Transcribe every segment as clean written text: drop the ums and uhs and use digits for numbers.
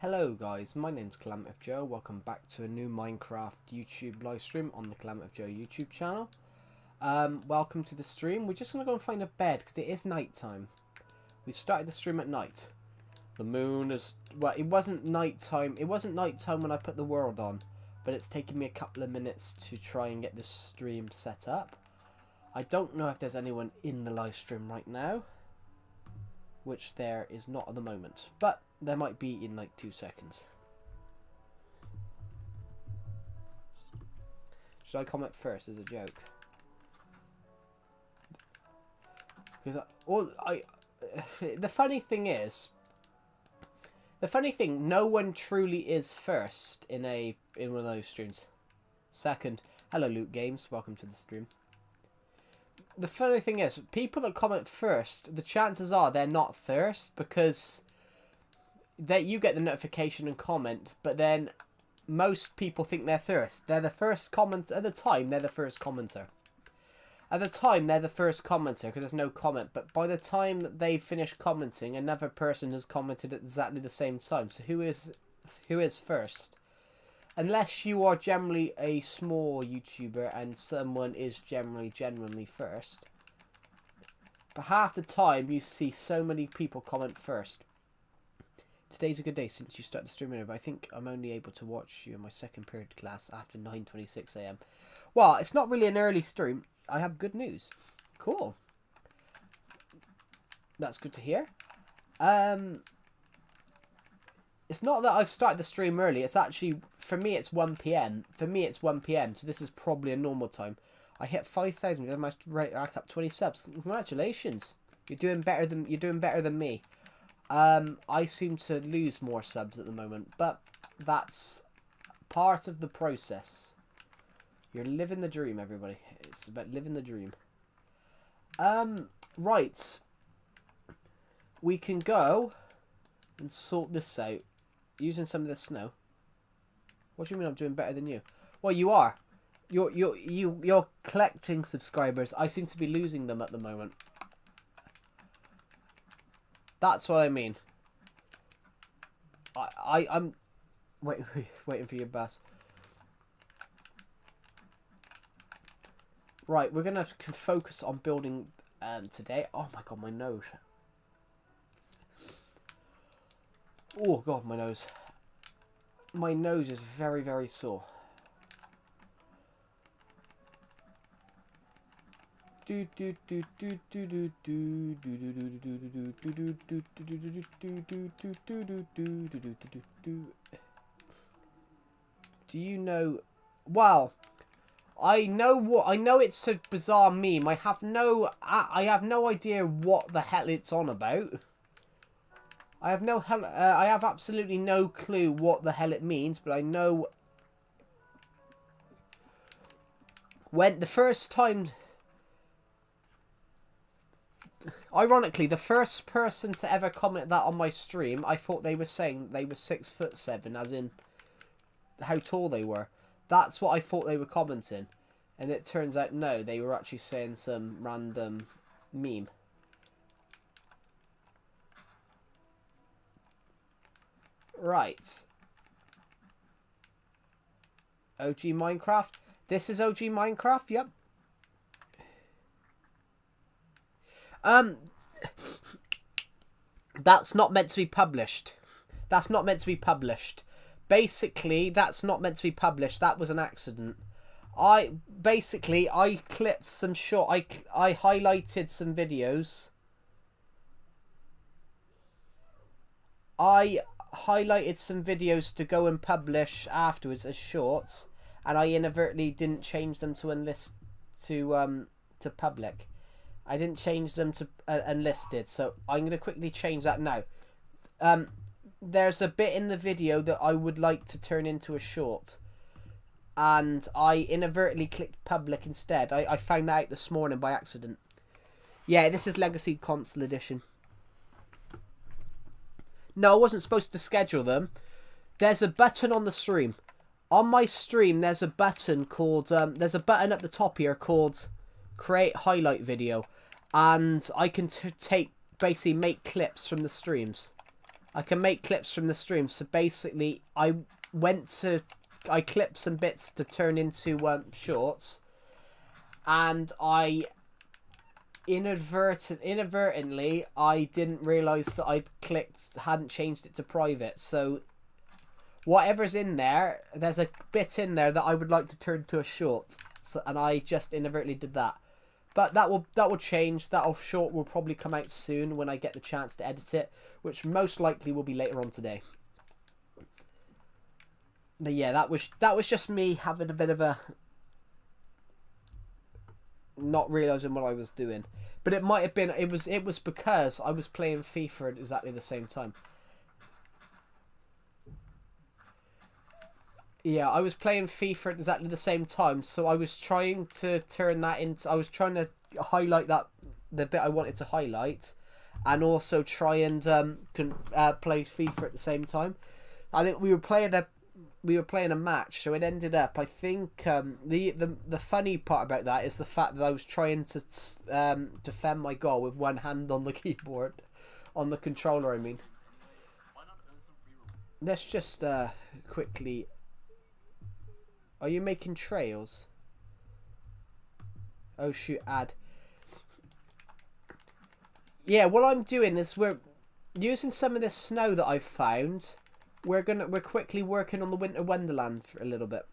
Hello guys, my name's Calamity Joe. Welcome back to a new Minecraft YouTube live stream on the Calamity Joe YouTube channel. Welcome to the stream. We're just going to go and find a bed because it is night time. We started the stream at night. The moon is... well, it wasn't night time. It wasn't night time when I put the world on. But it's taken me a couple of minutes to try and get this stream set up. I don't know if there's anyone in the live stream right now. Which there is not at the moment. But there might be in like 2 seconds. Should I comment first as a joke? Because the funny thing is, no one truly is first in one of those streams. Second, hello Loot Games, welcome to the stream. The funny thing is, people that comment first, the chances are they're not first because you get the notification and comment, but then most people think they're first. They're the first comment at the time. They're the first commenter. At the time, they're the first commenter because there's no comment. But by the time that they finish commenting, another person has commented at exactly the same time. So who is first? Unless you are generally a small YouTuber and someone is genuinely first. But half the time you see so many people comment first. Today's a good day since you started the stream, but I think I'm only able to watch you in my second period class after 9:26 AM. Well, it's not really an early stream. I have good news. Cool. That's good to hear. It's not that I've started the stream early. It's actually, for me, it's 1 PM. For me, it's 1 PM. So this is probably a normal time. I hit 5,000. I managed to rack up 20 subs. Congratulations. You're doing better than me. I seem to lose more subs at the moment, but that's part of the process. You're living the dream, everybody. It's about living the dream. Right. We can go and sort this out using some of the snow. What do you mean I'm doing better than you? Well, you are. You're collecting subscribers. I seem to be losing them at the moment. That's what I mean. I'm waiting for your bus. Right, we're gonna focus on building today. Oh my god, my nose. Oh god, my nose. My nose is very, very sore. Do you know? Well, I know it's a bizarre meme. I have no idea what the hell it's on about. I have absolutely no clue what the hell it means, but I know when the first time. Ironically, the first person to ever comment that on my stream, I thought they were saying they were 6'7", as in how tall they were. That's what I thought they were commenting. And it turns out, no, they were actually saying some random meme. Right. OG Minecraft. This is OG Minecraft, yep. That's not meant to be published. That's not meant to be published. Basically, that's not meant to be published. That was an accident. I clipped some short. I highlighted some videos. I highlighted some videos to go and publish afterwards as shorts, and I inadvertently didn't change them to public. I didn't change them to unlisted, so I'm going to quickly change that now. There's a bit in the video that I would like to turn into a short, and I inadvertently clicked public instead. I found that out this morning by accident. Yeah, this is Legacy Console Edition. No, I wasn't supposed to schedule them. There's a button on the stream. On my stream, there's a button called... there's a button at the top here called Create Highlight Video. And I can basically make clips from the streams. I can make clips from the stream. So basically, I clipped some bits to turn into shorts, and I inadvertently I didn't realize that hadn't changed it to private. So whatever's in there, there's a bit in there that I would like to turn to a short, and I just inadvertently did that. But that will change. That short will probably come out soon when I get the chance to edit it, which most likely will be later on today. But yeah, that was just me having a bit of a not realizing what I was doing. But it might have been it was because I was playing FIFA at exactly the same time. Yeah, I was playing FIFA at exactly the same time, so I was trying to turn that into... I was trying to highlight the bit I wanted to highlight, and also try and play FIFA at the same time. I think we were playing a match, so it ended up... I think the funny part about that is the fact that I was trying to defend my goal with one hand on the keyboard, on the controller. I mean, let's just quickly. Are you making trails? Oh shoot, add. Yeah, what I'm doing is we're using some of this snow that I've found. We're quickly working on the Winter Wonderland for a little bit.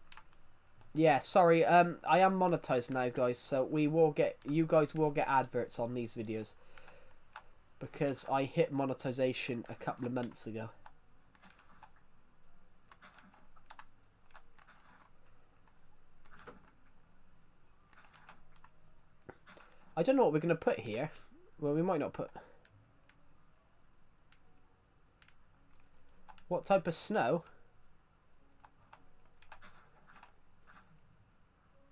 Yeah, sorry. I am monetized now, guys, so you guys will get adverts on these videos because I hit monetization a couple of months ago. I don't know what we're going to put here. Well, we might not put... What type of snow?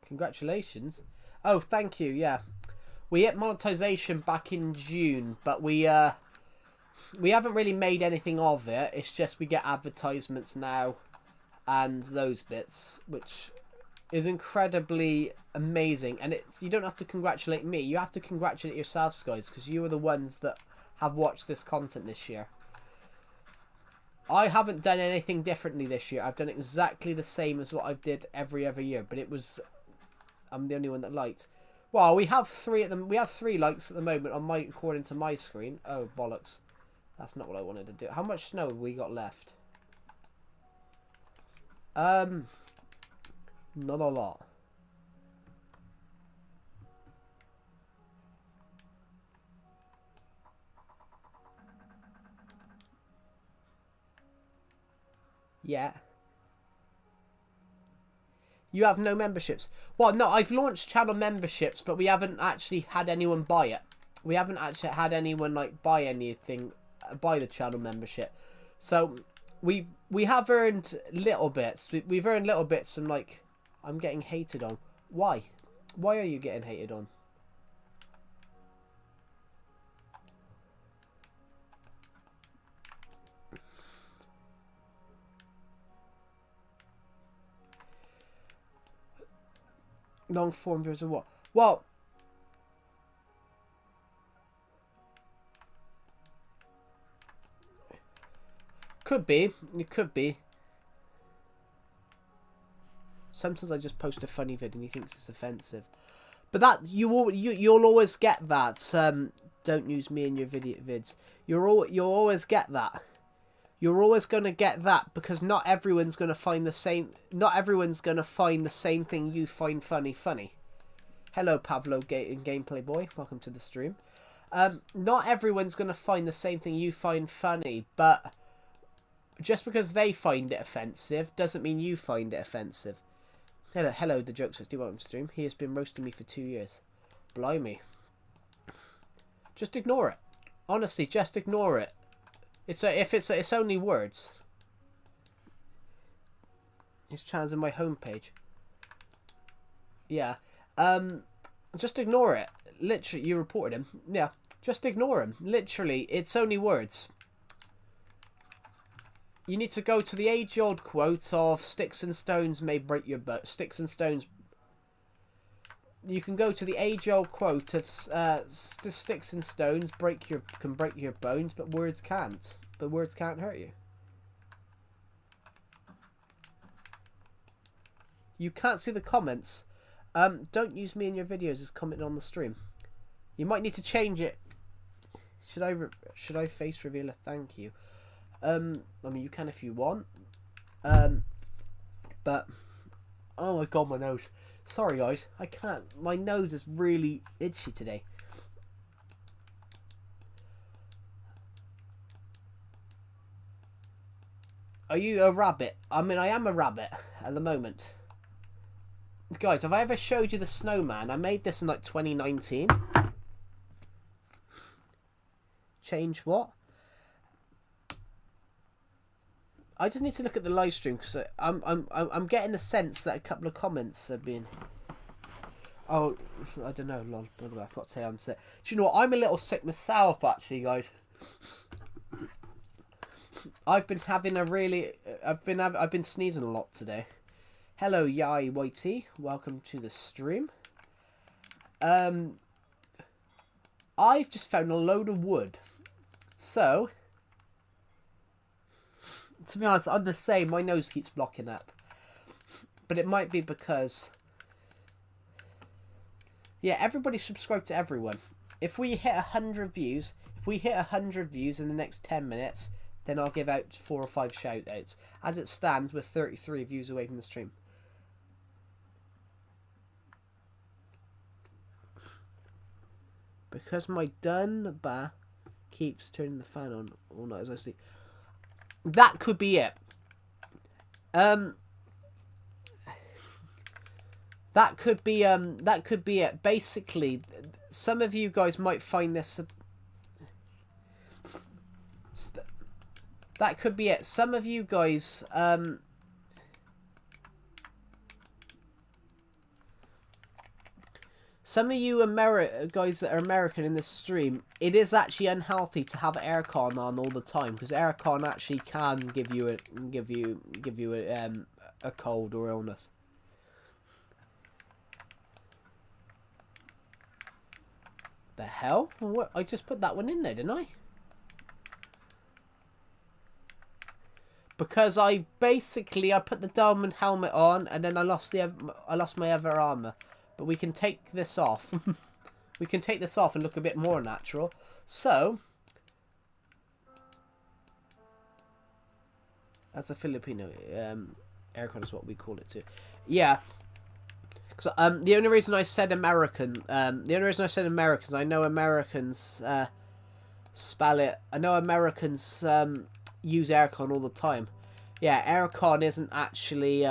Congratulations. Oh, thank you, yeah. We hit monetization back in June, but we haven't really made anything of it. It's just we get advertisements now and those bits, which is incredibly amazing. And you don't have to congratulate me. You have to congratulate yourselves, guys, because you are the ones that have watched this content this year. I haven't done anything differently this year. I've done exactly the same as what I did every other year, but I'm the only one that liked. Well, we have 3 likes at the moment on according to my screen. Oh bollocks, that's not what I wanted to do. How much snow have we got left? Not a lot. Yeah. You have no memberships. Well, no, I've launched channel memberships, but we haven't actually had anyone buy it. We haven't actually had anyone like buy anything, buy the channel membership. So we have earned little bits. We've earned little bits, and like I'm getting hated on. Why? Why are you getting hated on? Long form videos of what? Well, could be. It could be. Sometimes I just post a funny vid and he thinks it's offensive, but that you'll always get that. Don't use me in your vids. You'll always get that. You're always going to get that because not everyone's going to find the same. Not everyone's going to find the same thing you find funny. Hello, Pablo Gameplay Boy. Welcome to the stream. Not everyone's going to find the same thing you find funny, but just because they find it offensive doesn't mean you find it offensive. Hello, the jokes. Do welcome to the stream. He has been roasting me for 2 years. Blimey. Just ignore it. Honestly, just ignore it. It's only words. His channel's in my homepage. Yeah. Just ignore it. Literally, you reported him. Yeah. Just ignore him. Literally, it's only words. You need to go to the age-old quote of "Sticks and stones may break your bones." Sticks and stones. You can go to the age-old quote of "Sticks and stones can break your bones, but words can't." but words can't hurt you. You can't see the comments. Don't use me in your videos as commenting on the stream. You might need to change it. Should I face revealer? Thank you. I mean, you can if you want. But oh my god, my nose. Sorry guys, I can't. My nose is really itchy today. Are you a rabbit? I mean, I am a rabbit at the moment. Guys, have I ever showed you the snowman? I made this in like 2019. Change what? I just need to look at the live stream because I'm getting the sense that a couple of comments have been. Oh, I don't know. Lol, I've got to say I'm sick. Do you know what? I'm a little sick myself, actually, guys. I've been having a really. I've been sneezing a lot today. Hello, Yai Whitey. Welcome to the stream. I've just found a load of wood. So, to be honest, I'm the same. My nose keeps blocking up. But it might be because... Yeah, everybody subscribe to everyone. If we hit 100 views, in the next 10 minutes, then I'll give out 4 or 5 shout-outs. As it stands, we're 33 views away from the stream. Because my Dunbar keeps turning the fan on all night as I sleep. That could be it. That could be it. Basically, some of you guys might find this. That could be it. Some of you guys some of you guys that are American in this stream, it is actually unhealthy to have aircon on all the time because aircon actually can give you a cold or illness. The hell? What? I just put that one in there, didn't I? Because I put the diamond helmet on and then I lost my other armor. But we can take this off. We can take this off and look a bit more natural. So, as a Filipino, aircon is what we call it too. Yeah. So, the only reason I said American, is I know Americans spell it. I know Americans use aircon all the time. Yeah, aircon isn't actually.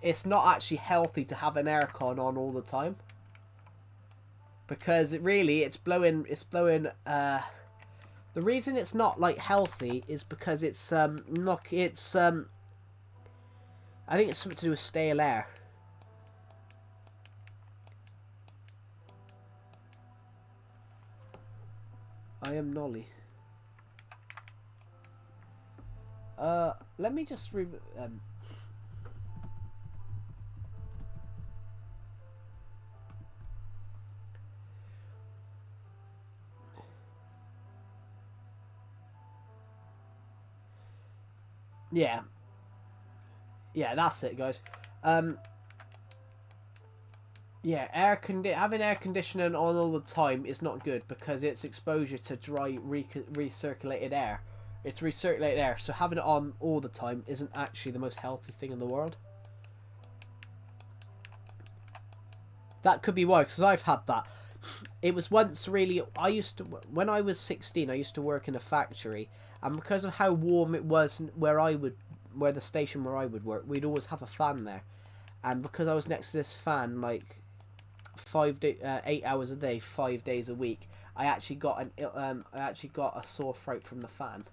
It's not actually healthy to have an aircon on all the time because it's blowing. The reason it's not like healthy is because it's I think it's something to do with stale air. I am Nolly. Let me just Yeah. Yeah, that's it, guys. Yeah, having air conditioning on all the time is not good because it's exposure to dry, recirculated air. It's recirculated air, so having it on all the time isn't actually the most healthy thing in the world. That could be why, because I've had that. It was once really... when I was 16, I used to work in a factory, and because of how warm it was where the station where I would work, we'd always have a fan there. And because I was next to this fan, like 8 hours a day, 5 days a week, I actually got a sore throat from the fan.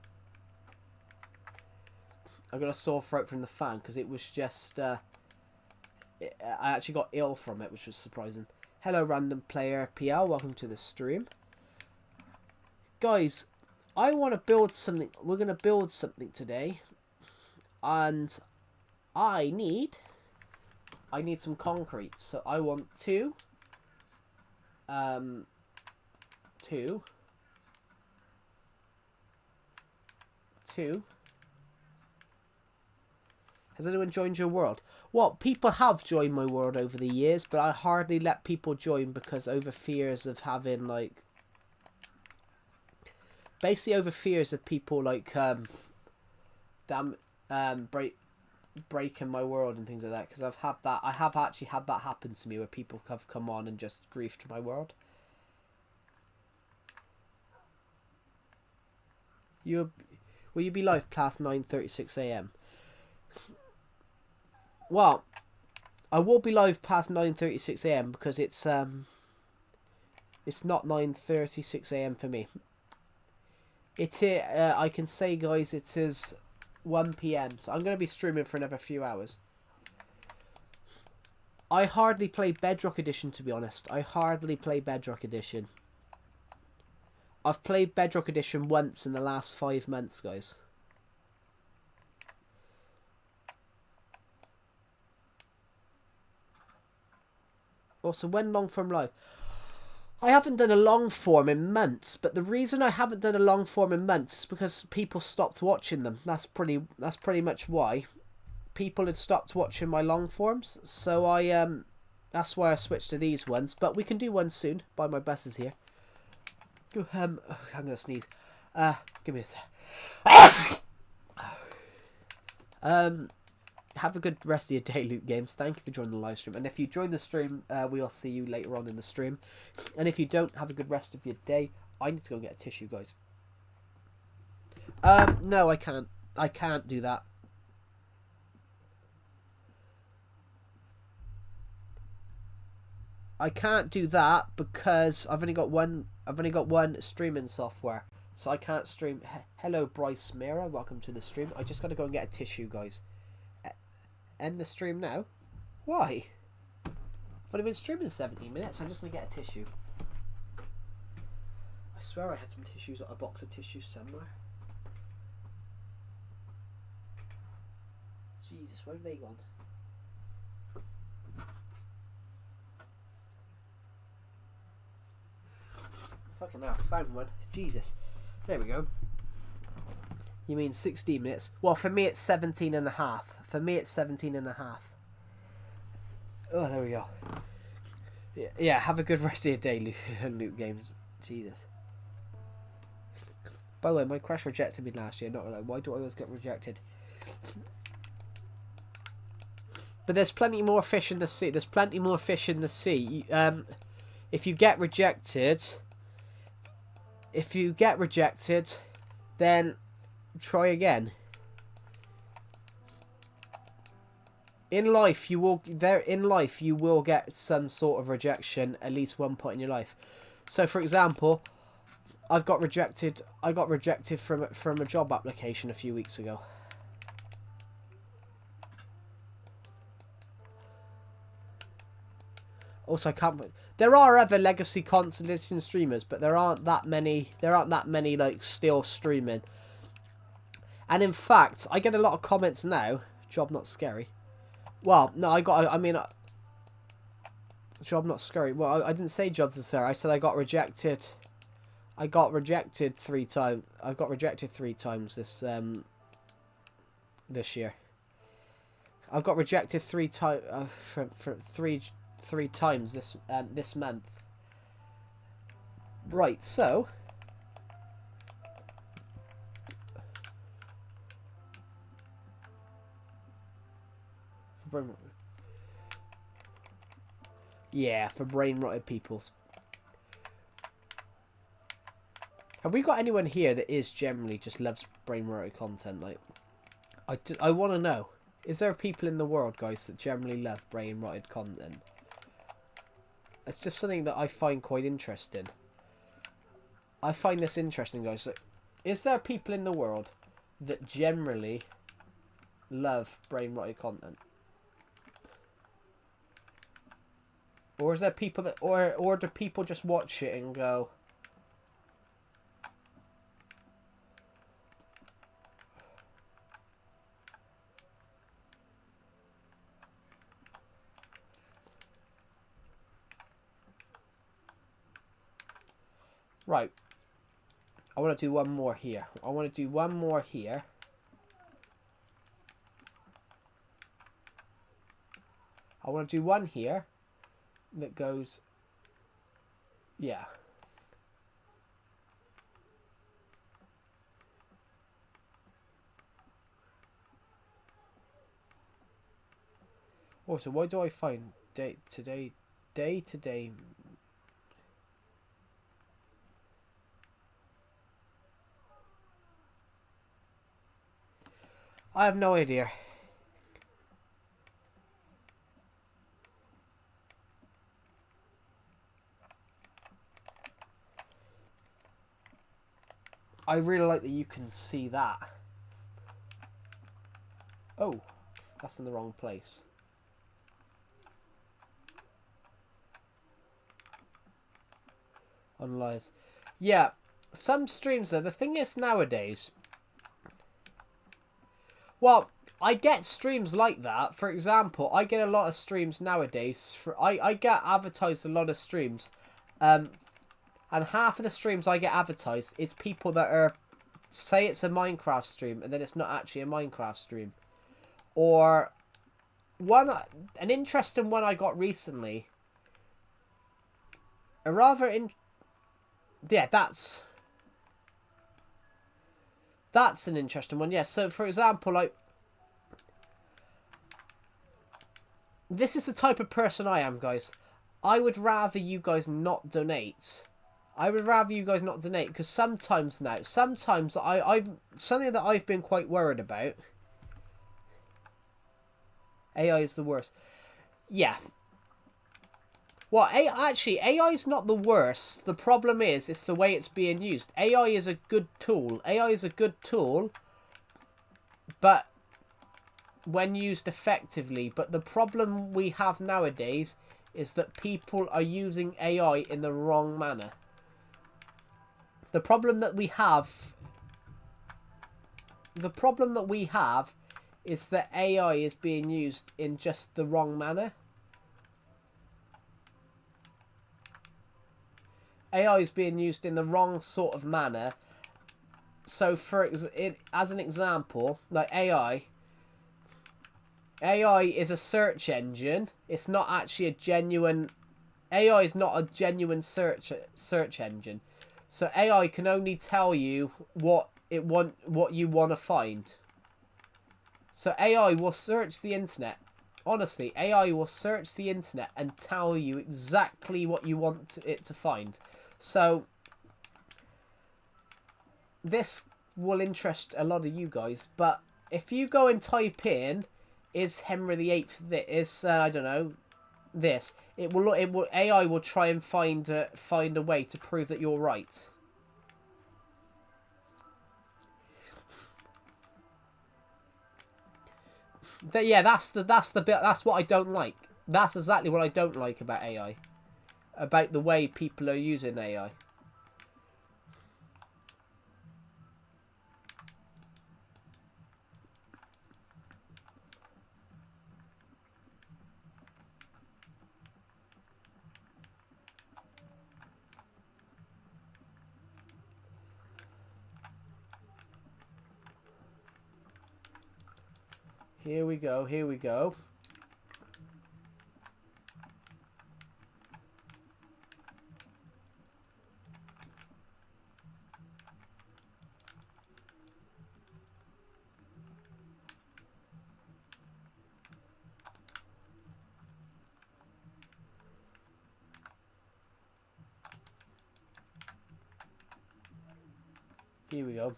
I got a sore throat from the fan because it was just... I actually got ill from it, which was surprising. Hello, random player PL. Welcome to the stream. Guys, I want to build something. We're going to build something today. And I need some concrete. So I want two 2. Has anyone joined your world? Well, people have joined my world over the years, but I hardly let people join because over fears of having, like... Basically over fears of people, like, breaking my world and things like that. Because I have actually had that happen to me where people have come on and just griefed my world. Will you be live past 9:36 a.m.? Well, I will be live past 9:36 a.m. because it's not 9:36 a.m. for me. I can say, guys, it is 1 p.m. So I'm going to be streaming for another few hours. I hardly play Bedrock Edition, to be honest. I hardly play Bedrock Edition. I've played Bedrock Edition once in the last 5 months, guys. Also, when long form live? I haven't done a long form in months, but the reason I haven't done a long form in months is because people stopped watching them. That's pretty much why. People had stopped watching my long forms, so that's why I switched to these ones. But we can do one soon. By my buses here. I'm gonna sneeze. Give me a sec. Have a good rest of your day, Loot Games. Thank you for joining the live stream. And if you join the stream, we'll see you later on in the stream. And if you don't, have a good rest of your day. I need to go get a tissue, guys. No, I can't. I can't do that. I can't do that because I've only got one streaming software. So I can't stream. Hello, Bryce Mira. Welcome to the stream. I just got to go and get a tissue, guys. End the stream now? Why? I've only been streaming 17 minutes. I'm just going to get a tissue. I swear I had some tissues, a box of tissues somewhere. Jesus, where have they gone? Fucking hell, found one. Jesus. There we go. You mean 16 minutes? Well, for me it's 17 and a half. For me it's 17 and a half. Oh, there we go. Yeah, have a good rest of your day, Loot Games. Jesus. By the way, my crush rejected me last year. Not like, why do I always get rejected? But there's plenty more fish in the sea. There's plenty more fish in the sea. If you get rejected... then try again. In life you will get some sort of rejection at least one point in your life. So for example, I got rejected from a job application a few weeks ago. Also, there are other legacy consolidation streamers, but there aren't that many like still streaming. And in fact, I get a lot of comments now. Job not scary. Well, no, job not scary. Well, I didn't say jobs are scary. I said I got rejected. I got rejected 3 times. I got rejected 3 times this year. I've got rejected 3 times for three times this month. Right, so yeah, for brain rotted peoples. Have we got anyone here that is generally just loves brain rotted content? Like, I want to know. Is there people in the world, guys, that generally love brain rotted content? It's just something that I find quite interesting. I find this interesting, guys. So, is there people in the world that generally love brain rotted content? Or is there people that, or do people just watch it and go, right, I want to do one more here. I want to do one more here. I want to do one here that goes, yeah. Also, why do I find day to day? I have no idea. I really like that you can see that. Oh, that's in the wrong place. On lies. Yeah, some streams though, the thing is nowadays, well, I get streams like that. For example, I get a lot of streams nowadays. I get advertised a lot of streams. And half of the streams I get advertised, it's people that are, say it's a Minecraft stream, and then it's not actually a Minecraft stream. Or, an interesting one I got recently. Yeah, that's an interesting one. Yeah, so for example, like, this is the type of person I am, guys. I would rather you guys not donate. Because sometimes I something that I've been quite worried about. AI is the worst. Yeah. Well, AI is not the worst. The problem is, it's the way it's being used. AI is a good tool. But when used effectively. But the problem we have nowadays is that people are using AI in the wrong manner. The problem that we have is that AI is being used in just the wrong manner. AI is being used in the wrong sort of manner. So, as an example, like AI is a search engine. It's not actually a genuine. AI is not a genuine search engine. So AI can only tell you what you want to find. So AI will search the internet. Honestly, AI will search the internet and tell you exactly what you want it to find. So this will interest a lot of you guys. But if you go and type in, is Henry VIII I don't know, this, AI will try and find a way to prove that you're right. Yeah, that's the bit. That's what I don't like. That's exactly what I don't like about AI. About the way people are using AI. Here we go. Here we go. Here we go.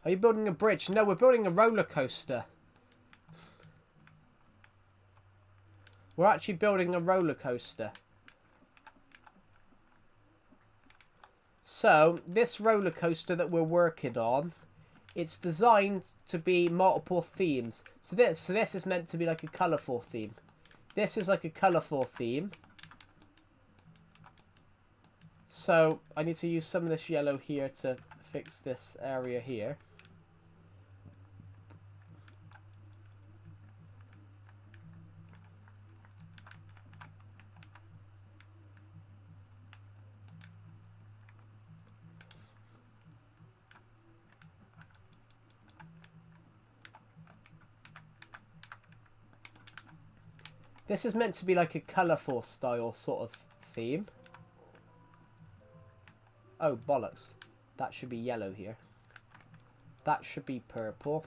Are you building a bridge? No, we're building a roller coaster. We're actually building a roller coaster. So, this roller coaster that we're working on, it's designed to be multiple themes. So this is meant to be like a colourful theme. This is like a colourful theme. So, I need to use some of this yellow here to fix this area here. This is meant to be like a colourful style sort of theme. Oh, bollocks. That should be yellow here. That should be purple.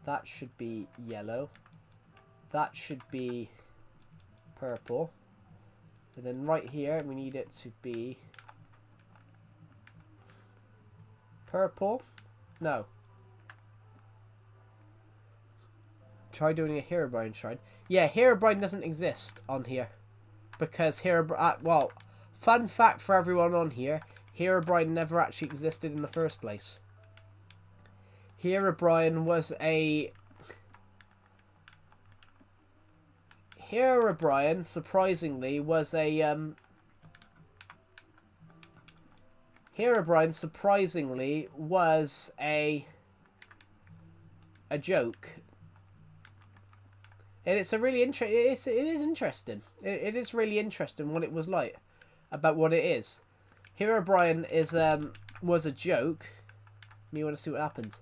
That should be yellow. That should be purple. And then right here, we need it to be purple. No. Try doing a Herobrine shrine. Yeah, Herobrine doesn't exist on here. Because Herobrine... well, fun fact for everyone on here. Herobrine never actually existed in the first place. Herobrine was a... Herobrine, surprisingly, was a... Herobrine, surprisingly, was a joke. And it's a really interesting... It is interesting. It is really interesting what it was like. About what it is. Herobrine is, was a joke. You want to see what happens.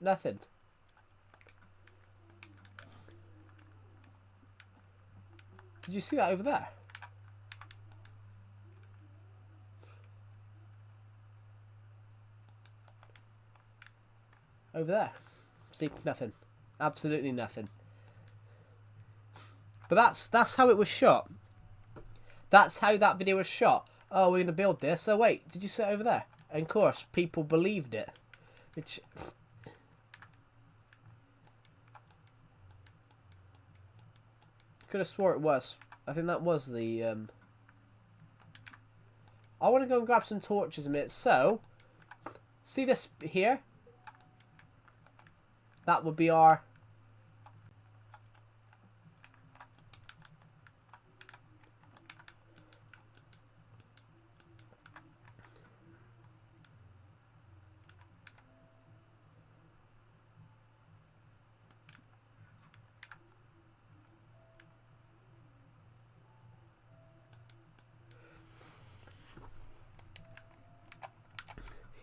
Nothing. Did you see that over there? Over there. See, nothing. Absolutely nothing. But that's how it was shot. That's how that video was shot. Oh, we're going to build this. Oh, wait. Did you see it over there? And of course, people believed it. Which... could have swore it was. I think that was the... I want to go and grab some torches a minute. So, see this here? That would be our...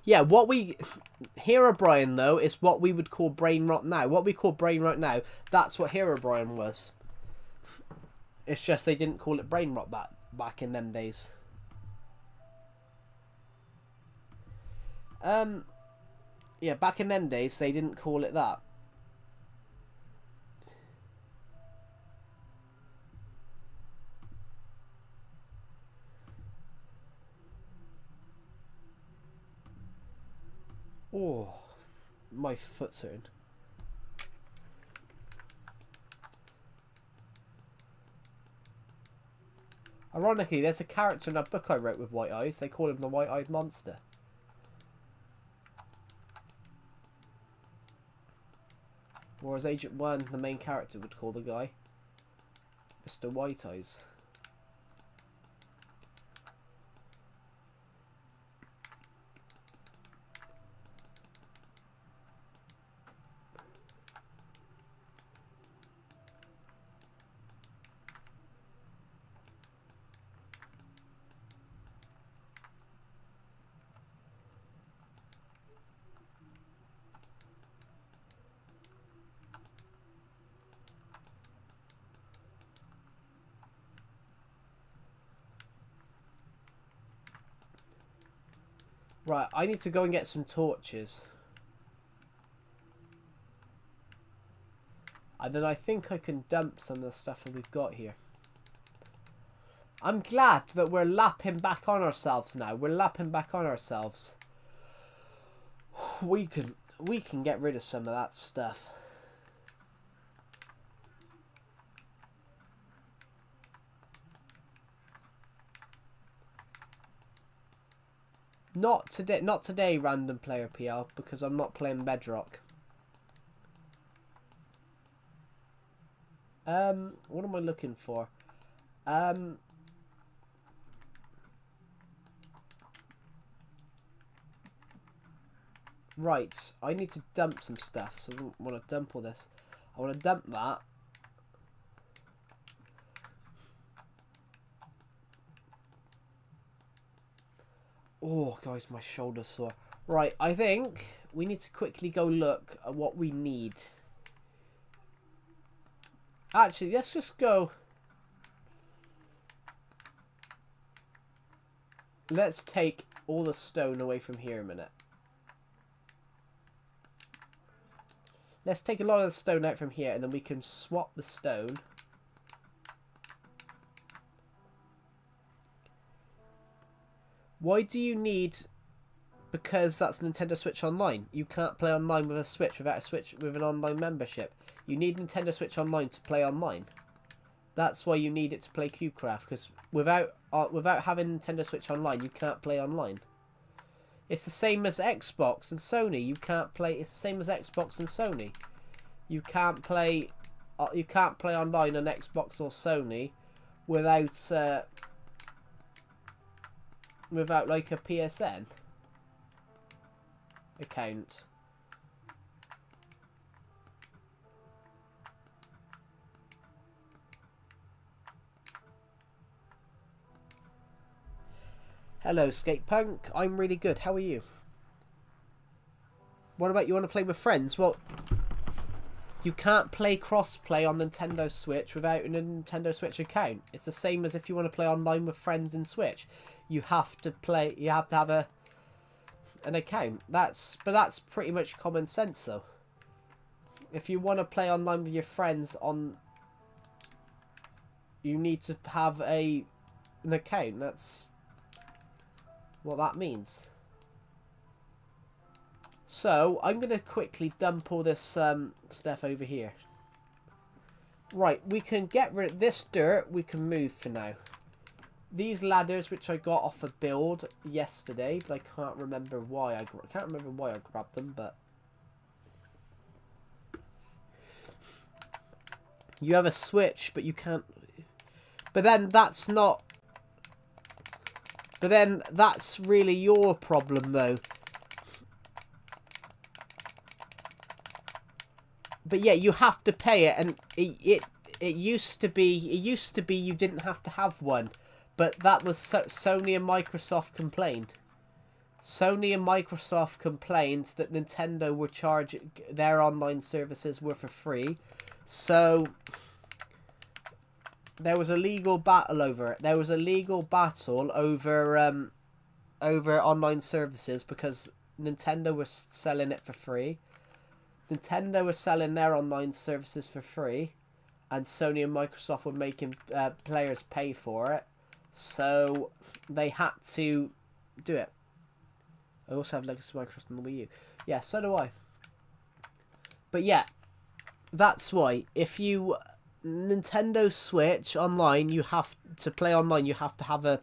yeah, what we... Herobrine, though, is what we would call brain rot now. What we call brain rot now, that's what Herobrine was. It's just they didn't call it brain rot back in them days. Yeah, back in them days, they didn't call it that. Oh, my foot's hurting. Ironically, there's a character in a book I wrote with white eyes. They call him the white-eyed monster. Whereas Agent 1, the main character, would call the guy Mr. White Eyes. Right, I need to go and get some torches. And then I think I can dump some of the stuff that we've got here. I'm glad that we're lapping back on ourselves now. We're lapping back on ourselves. We can get rid of some of that stuff. Not today, random player PL, because I'm not playing Bedrock. What am I looking for? Right, I need to dump some stuff, so I want to dump all this. I want to dump that. Oh, guys, my shoulder's sore. Right, I think we need to quickly go look at what we need. Actually, let's just go. Let's take all the stone away from here a minute. Let's take a lot of the stone out from here, and then we can swap the stone. Why do you need... Because that's Nintendo Switch Online. You can't play online with a Switch without a Switch with an online membership. You need Nintendo Switch Online to play online. That's why you need it to play CubeCraft, because without having Nintendo Switch Online, you can't play online. It's the same as Xbox and Sony. You can't play. It's the same as Xbox and Sony. You can't play. You can't play online on Xbox or Sony without without like a PSN account. Hello, Skatepunk. I'm really good. How are you? What about you want to play with friends? Well, you can't play cross-play on Nintendo Switch without a Nintendo Switch account. It's the same as if you want to play online with friends in Switch. You have to play. You have to have an account. But that's pretty much common sense, though. If you want to play online with your friends you need to have an account. That's what that means. So I'm gonna quickly dump all this stuff over here. Right, we can get rid of this dirt. We can move for now. These ladders, which I got off a build yesterday, but I can't remember why I grabbed them. But you have a Switch, but you can't. But then that's not. But then that's really your problem, though. But yeah, you have to pay it, and it used to be you didn't have to have one, but that was Sony and Microsoft complained. Sony and Microsoft complained that Nintendo were charging their online services were for free, so there was a legal battle over it. There was a legal battle over online services because Nintendo was selling it for free. Nintendo was selling their online services for free, and Sony and Microsoft were making players pay for it, so they had to do it. I also have Legacy Microsoft on the Wii U. Yeah, so do I. But yeah, that's why. If you Nintendo Switch online, you have to play online. You have to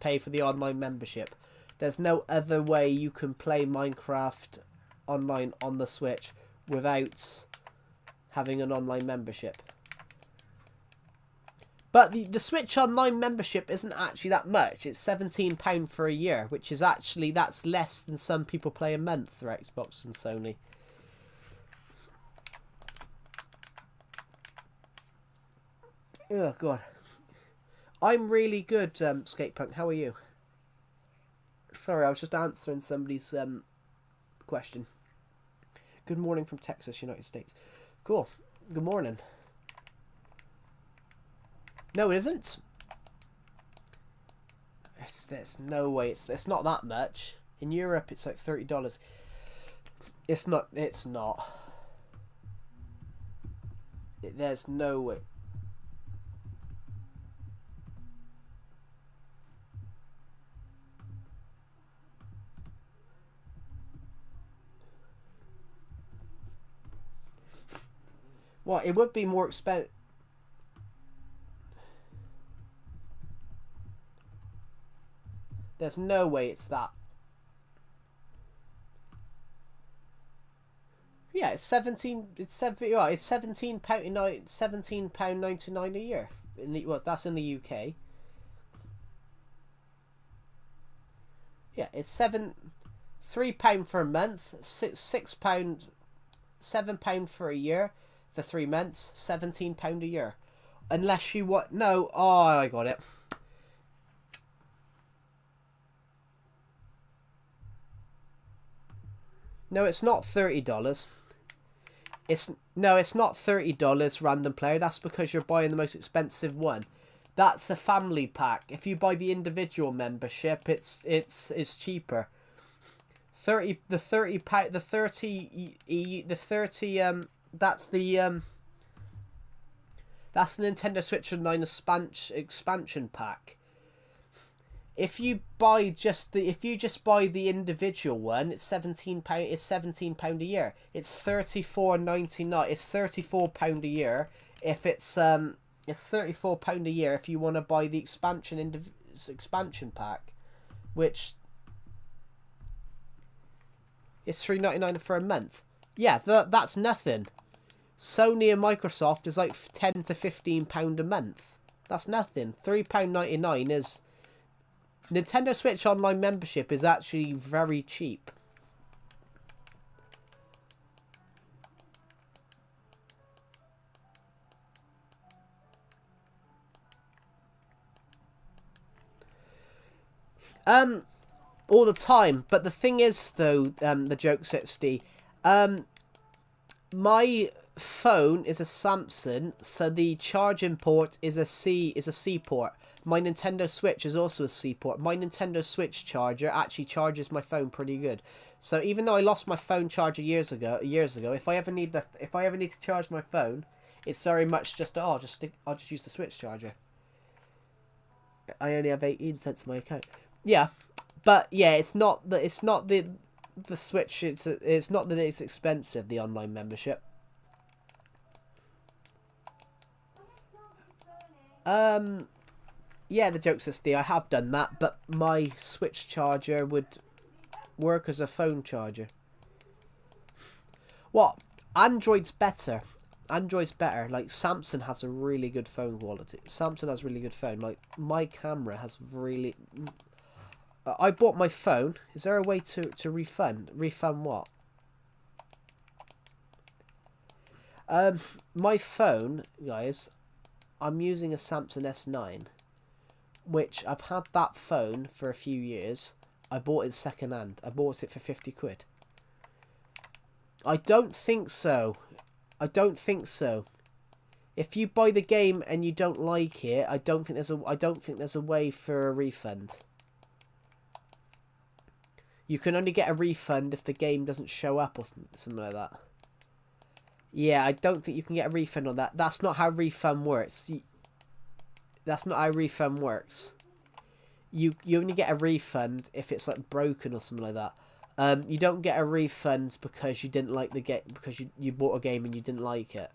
pay for the online membership. There's no other way you can play Minecraft online on the Switch without having an online membership. But the Switch Online membership isn't actually that much. It's £17 for a year, which is actually, that's less than some people pay a month for Xbox and Sony. Oh, God. I'm really good, Skatepunk. How are you? Sorry, I was just answering somebody's question. Good morning from Texas, United States. Cool. Good morning. No, it isn't. There's no way. It's not that much. In Europe, it's like $30. It's not. It's not. There's no way. Well, it would be more expensive. There's no way it's that. Yeah, it's 17. It's 70. Oh, it's £17.99 a year. Well, that's in the UK. Yeah, it's £3 for a month, £6, £7 for a year. For 3 months, £17 a year. Unless you want... No, oh, I got it. No, it's not $30. It's not $30 random player. That's because you're buying the most expensive one. That's a family pack. If you buy the individual membership, it's cheaper. That's the Nintendo Switch Online expansion pack. If you just buy the individual one, it's £17. It's £17 a year. It's £34.99. It's £34 a year. If it's £34 a year if you want to buy the expansion pack, which is £3.99 for a month. Yeah, that's nothing. Sony and Microsoft is like £10 to £15 a month. That's nothing. £3.99 is. Nintendo Switch Online membership is actually very cheap. All the time. But the thing is, though, the joke 60, my phone is a Samsung, so the charging port is a C port. My Nintendo Switch is also a C port. My Nintendo Switch charger actually charges my phone pretty good. So even though I lost my phone charger years ago, if I ever need to charge my phone, it's very much just I'll just use the Switch charger. I only have 18 cents in my account. Yeah, but yeah, it's not the Switch. It's not that it's expensive, the online membership. Yeah, the joke's SD. I have done that, but my Switch charger would work as a phone charger. What? Android's better. Android's better. Like, Samsung has a really good phone quality. Samsung has really good phone. Like, my camera has really. I bought my phone. Is there a way to refund? Refund what? My phone, guys. I'm using a Samsung S9. Which I've had that phone for a few years. I bought it second hand. I bought it for 50 quid. I don't think so. I don't think so. If you buy the game and you don't like it, I don't think there's a way for a refund. You can only get a refund if the game doesn't show up or something like that. Yeah, I don't think you can get a refund on that. That's not how refund works. That's not how refund works. You only get a refund if it's like broken or something like that. You don't get a refund because you didn't like the game, because you bought a game and you didn't like it.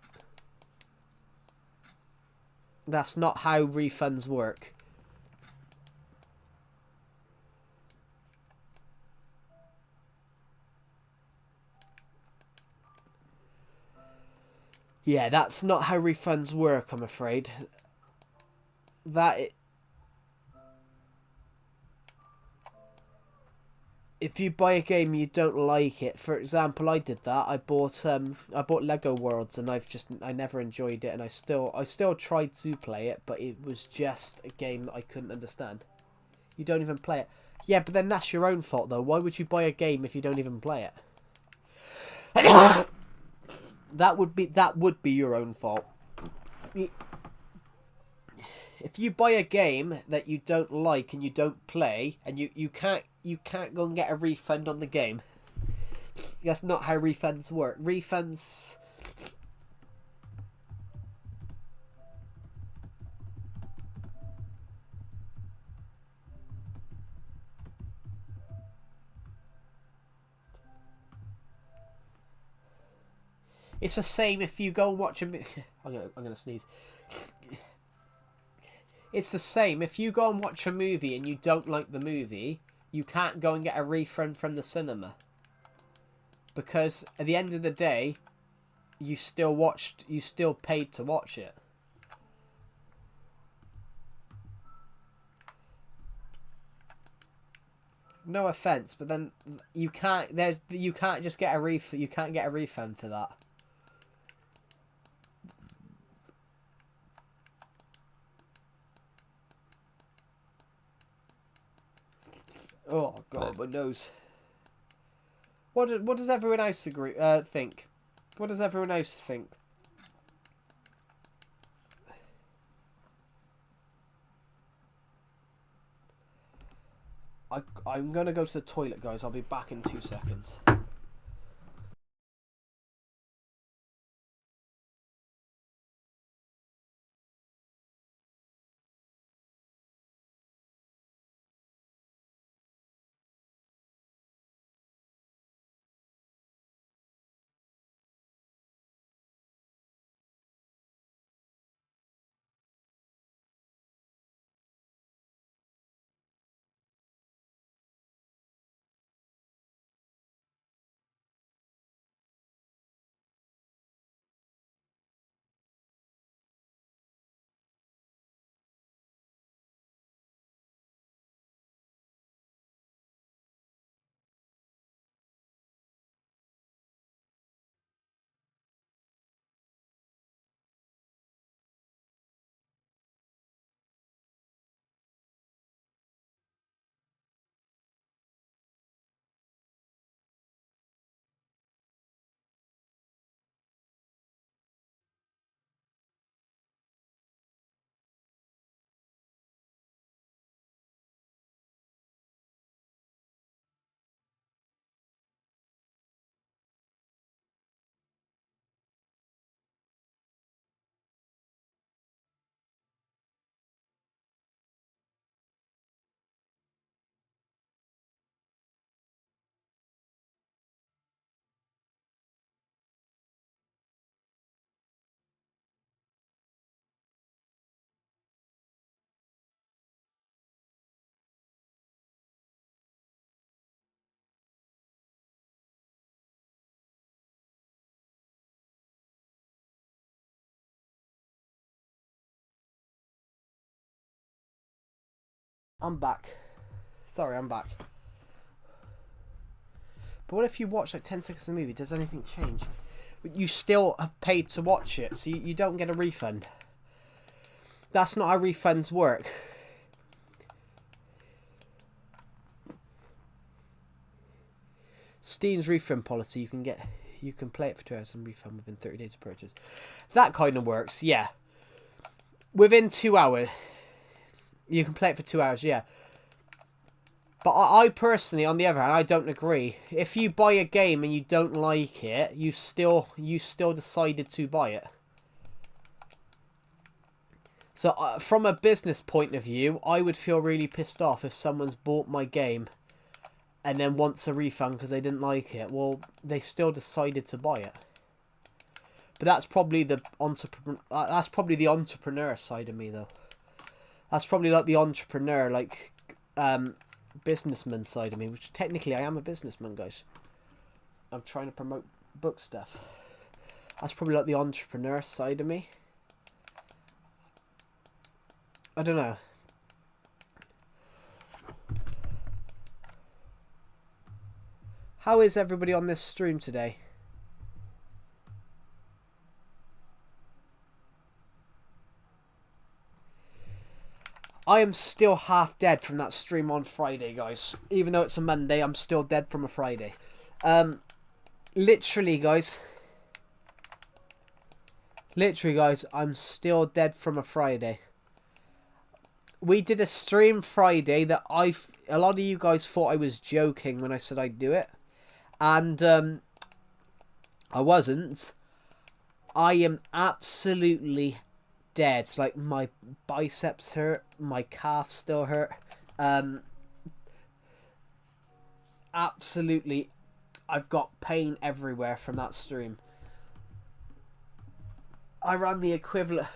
That's not how refunds work. Yeah, that's not how refunds work, I'm afraid. If you buy a game and you don't like it, for example, I did that. I bought Lego Worlds and I never enjoyed it, and I still tried to play it, but it was just a game that I couldn't understand. You don't even play it. Yeah, but then that's your own fault though. Why would you buy a game if you don't even play it? That would be your own fault. If you buy a game that you don't like and you don't play, and you can't go and get a refund on the game, that's not how refunds work. Refunds. It's the same if you go and watch a. I'm gonna sneeze. It's the same if you go and watch a movie and you don't like the movie, you can't go and get a refund from the cinema. Because at the end of the day, you still paid to watch it. No offense, but then you can't just get a refund. You can't get a refund for that. Oh god, my nose. What does everyone else agree? Think. What does everyone else think? I'm gonna go to the toilet, guys. I'll be back in 2 seconds. I'm back. Sorry, I'm back. But what if you watch like 10 seconds of the movie? Does anything change? You still have paid to watch it, so you don't get a refund. That's not how refunds work. Steam's refund policy, you can play it for 2 hours and refund within 30 days of purchase. That kind of works, yeah. Within 2 hours, you can play it for 2 hours, yeah. But I personally, on the other hand, I don't agree. If you buy a game and you don't like it, you still decided to buy it. So from a business point of view, I would feel really pissed off if someone's bought my game and then wants a refund because they didn't like it. Well, they still decided to buy it. But that's probably the entrepreneur side of me, though. That's probably like the entrepreneur, like businessman side of me, which technically I am a businessman, guys. I'm trying to promote book stuff. That's probably like the entrepreneur side of me. I don't know. How is everybody on this stream today? I am still half dead from that stream on Friday, guys. Even though it's a Monday, I'm still dead from a Friday. Literally, guys, I'm still dead from a Friday. We did a stream Friday that a lot of you guys thought I was joking when I said I'd do it. And I wasn't. I am absolutely dead. It's like my biceps hurt, my calves still hurt. Absolutely, I've got pain everywhere from that stream. I ran the equivalent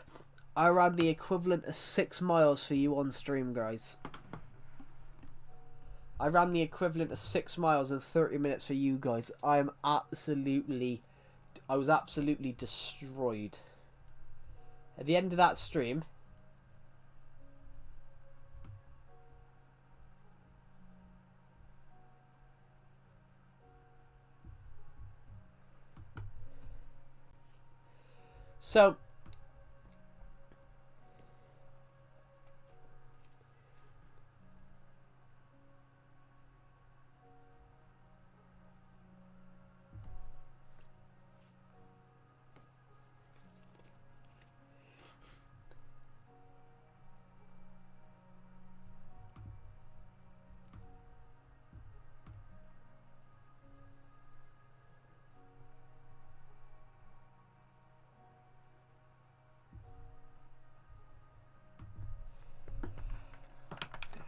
of 6 miles for you on stream, guys. I ran the equivalent of 6 miles in 30 minutes for you guys. I was absolutely destroyed. At the end of that stream, so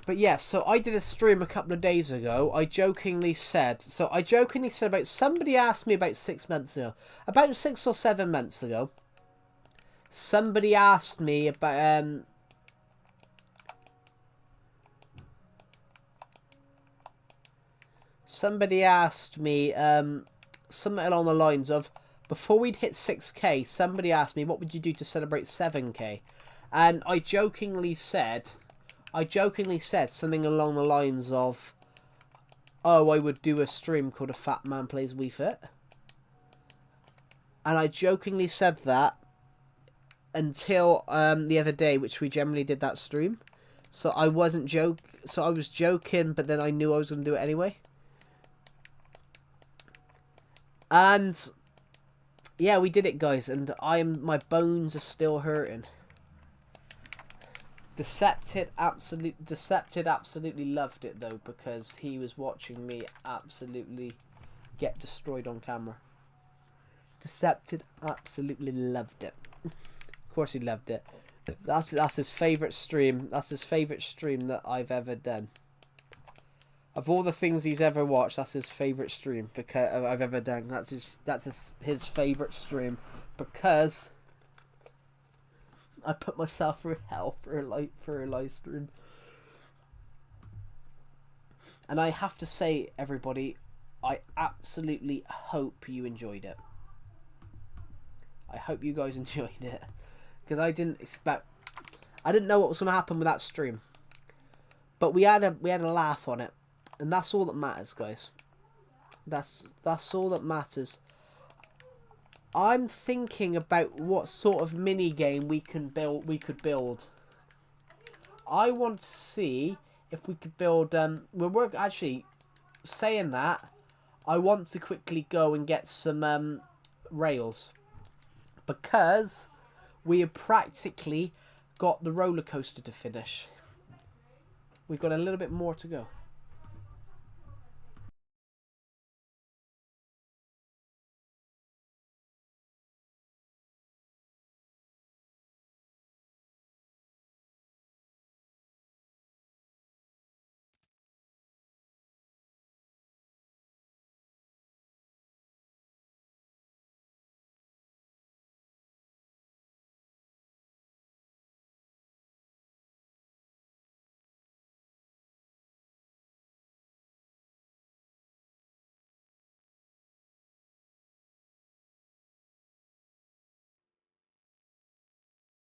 But yeah, so I did a stream a couple of days ago. I jokingly said about, somebody asked me about 6 months ago, about 6 or 7 months ago. Somebody asked me about something along the lines of, before we'd hit 6k, somebody asked me, what would you do to celebrate 7k? And I jokingly said something along the lines of, oh, I would do a stream called A Fat Man Plays Wii Fit. And I jokingly said that until the other day, which we generally did that stream. So I was joking, but then I knew I was going to do it anyway. And yeah, we did it, guys, and my bones are still hurting. Decepted absolutely loved it though, because he was watching me absolutely get destroyed on camera. Decepted absolutely loved it. Of course he loved it. That's his favourite stream. That's his favourite stream that I've ever done. Of all the things he's ever watched, that's his favourite stream because I've ever done. That's his favourite stream because I put myself through hell for a live stream. And I have to say, everybody, I absolutely hope you enjoyed it. I hope you guys enjoyed it, because I didn't know what was going to happen with that stream, but we had a laugh on it. And that's all that matters, guys. That's all that matters. I'm thinking about what sort of mini game we could build. I want to see if we could build. We're actually saying that. I want to quickly go and get some rails, because we have practically got the roller coaster to finish. We've got a little bit more to go.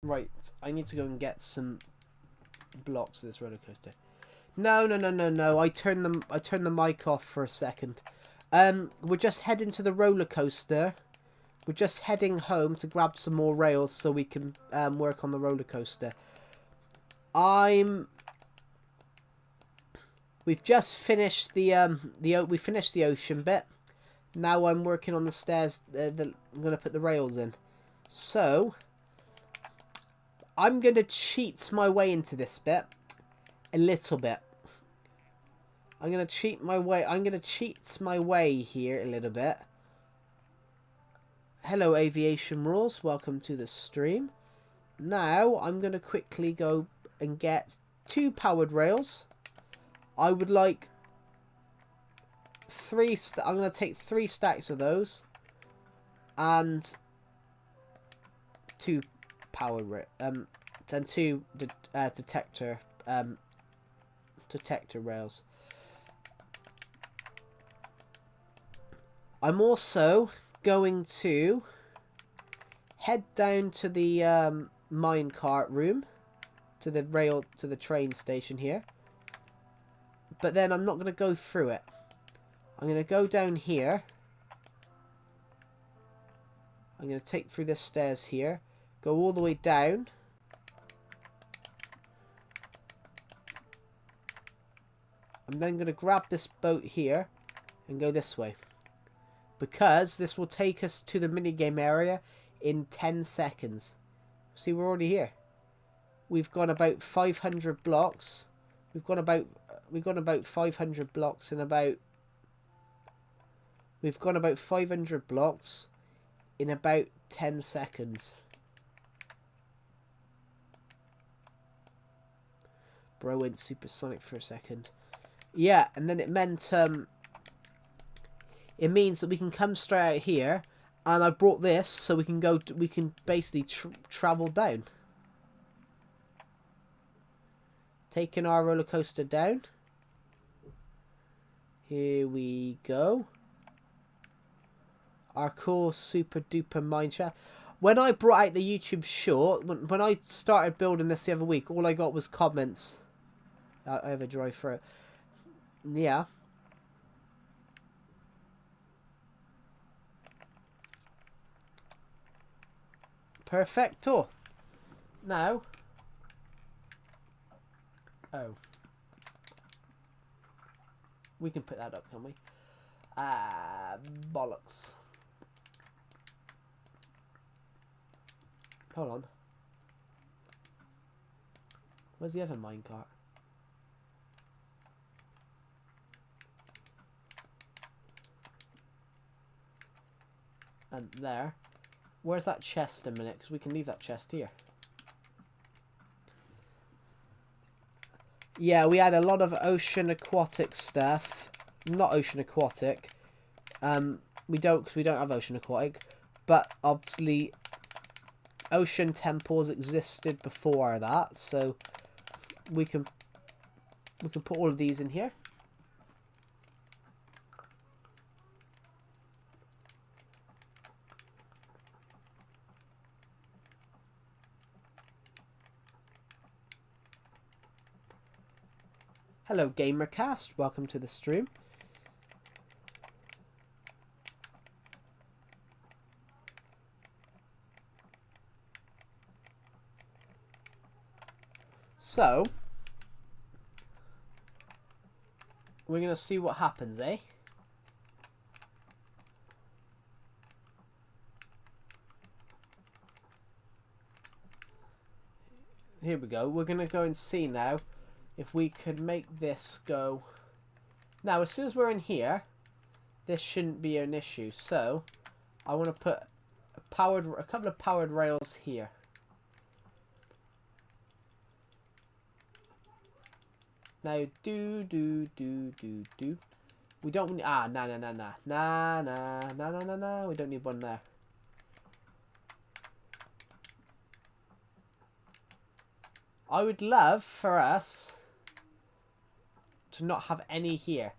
Right, I need to go and get some blocks of this roller coaster. No. I turned the mic off for a second. We're just heading to the roller coaster. We're just heading home to grab some more rails so we can work on the roller coaster. We've just finished we finished the ocean bit. Now I'm working on the stairs. I'm gonna put the rails in. So I'm gonna cheat my way into this bit a little bit. I'm gonna cheat my way here a little bit. Hello, Aviation Rules. Welcome to the stream. Now I'm gonna quickly go and get 2 powered rails. I would like 3. I'm gonna take 3 stacks of those and 2 powered and 2 detector rails. I'm also going to head down to the minecart room, to the train station here. But then I'm not going to go through it. I'm going to go down here. I'm going to take through the stairs here, go all the way down. I'm then going to grab this boat here and go this way, because this will take us to the minigame area in 10 seconds. See, we're already here. We've gone about 500 blocks. We've gone about 500 blocks in about... We've gone about 500 blocks in about 10 seconds. Bro went supersonic for a second. Yeah, and then it meant it means that we can come straight out here, and I brought this so we can go. We can basically travel down, taking our roller coaster down. Here we go. Our cool super duper mine shaft. When I brought out the YouTube short, when I started building this the other week, all I got was comments. I have a drive for it. Yeah. Perfecto. Now. Oh. We can put that up, can we? Bollocks. Hold on. Where's the other minecart? And there. Where's that chest a minute? Because we can leave that chest here. Yeah, we had a lot of ocean aquatic stuff. Not ocean aquatic. We don't, because we don't have ocean aquatic. But obviously, ocean temples existed before that, so we can put all of these in here. Hello Gamercast, welcome to the stream. So, we're going to see what happens, eh? Here we go. We're going to go and see now if we could make this go. Now, as soon as we're in here, this shouldn't be an issue. So, I want to put a couple of powered rails here. Now, do. We don't need... Ah, nah. We don't need one there. I would love for us to not have any here.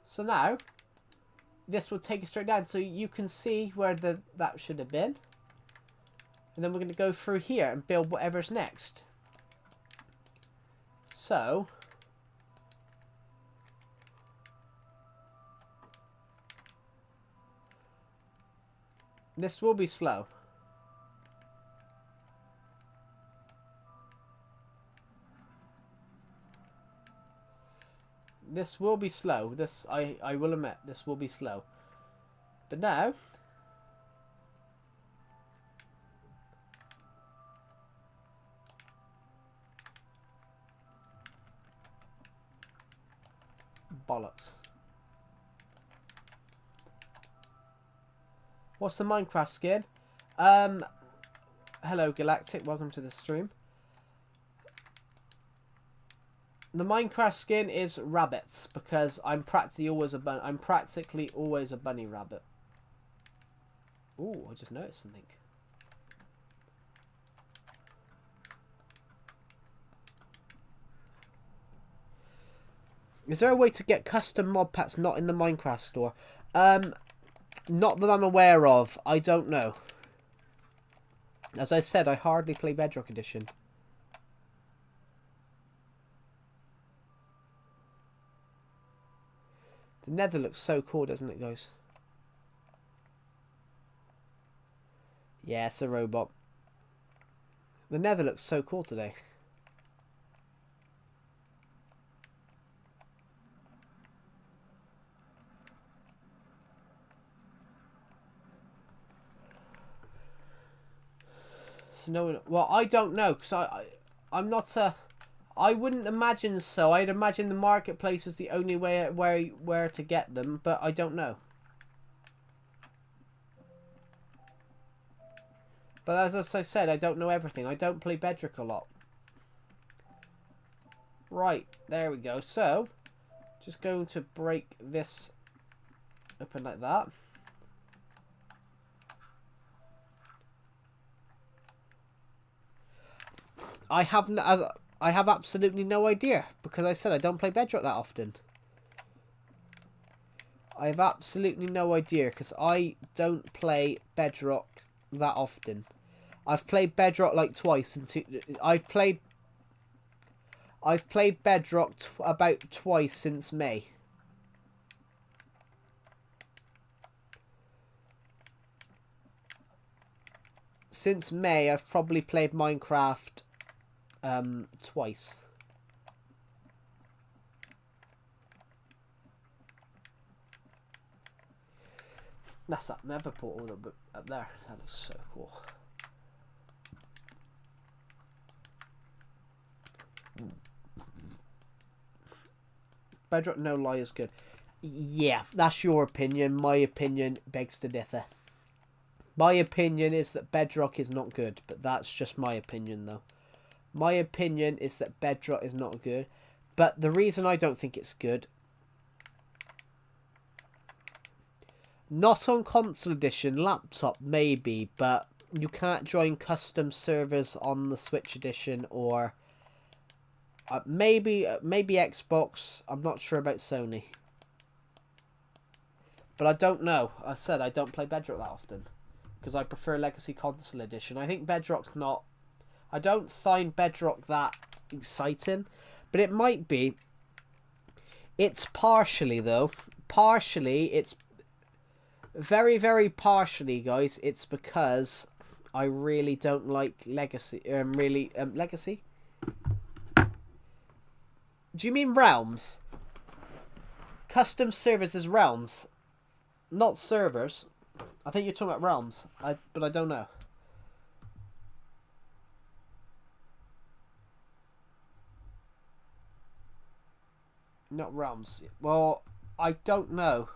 So now, this will take us straight down, so you can see where that should have been. And then we're going to go through here and build whatever's next. So, this will be slow. This will be slow. This, I will admit, this will be slow. But now, bollocks. What's the Minecraft skin? Hello Galactic, welcome to the stream. The Minecraft skin is rabbits because I'm practically always a bunny rabbit. Ooh, I just noticed something. Is there a way to get custom mod packs not in the Minecraft store? Not that I'm aware of. I don't know. As I said, I hardly play Bedrock Edition. The Nether looks so cool, doesn't it, guys? Yeah, it's a robot. The Nether looks so cool today. So no, well, I don't know, because I'm not a... I wouldn't imagine so. I'd imagine the marketplace is the only way where to get them, but I don't know. But as I said, I don't know everything. I don't play Bedrock a lot. Right, there we go. So, just going to break this open like that. I have absolutely no idea, because I said I don't play Bedrock that often. I have absolutely no idea, because I don't play Bedrock that often. I've played Bedrock like twice, and I've played Bedrock about twice since May. Since May, I've probably played Minecraft twice. That's that nether portal up there. That looks so cool. Bedrock no lie is good. Yeah, that's your opinion. My opinion begs to differ. My opinion is that Bedrock is not good, but that's just my opinion though. My opinion is that Bedrock is not good, but the reason I don't think it's good, not on console edition, laptop maybe, but you can't join custom servers on the Switch edition, or maybe Xbox. I'm not sure about Sony, but I don't know. I said I don't play Bedrock that often because I prefer Legacy Console Edition. I think Bedrock's not. I don't find Bedrock that exciting, but it might be. It's partially though. Partially, it's very, very partially, guys. It's because I really don't like Legacy. Legacy. Do you mean Realms? Custom servers is Realms, not servers. I think you're talking about Realms. But I don't know. Not Realms. Well, I don't know.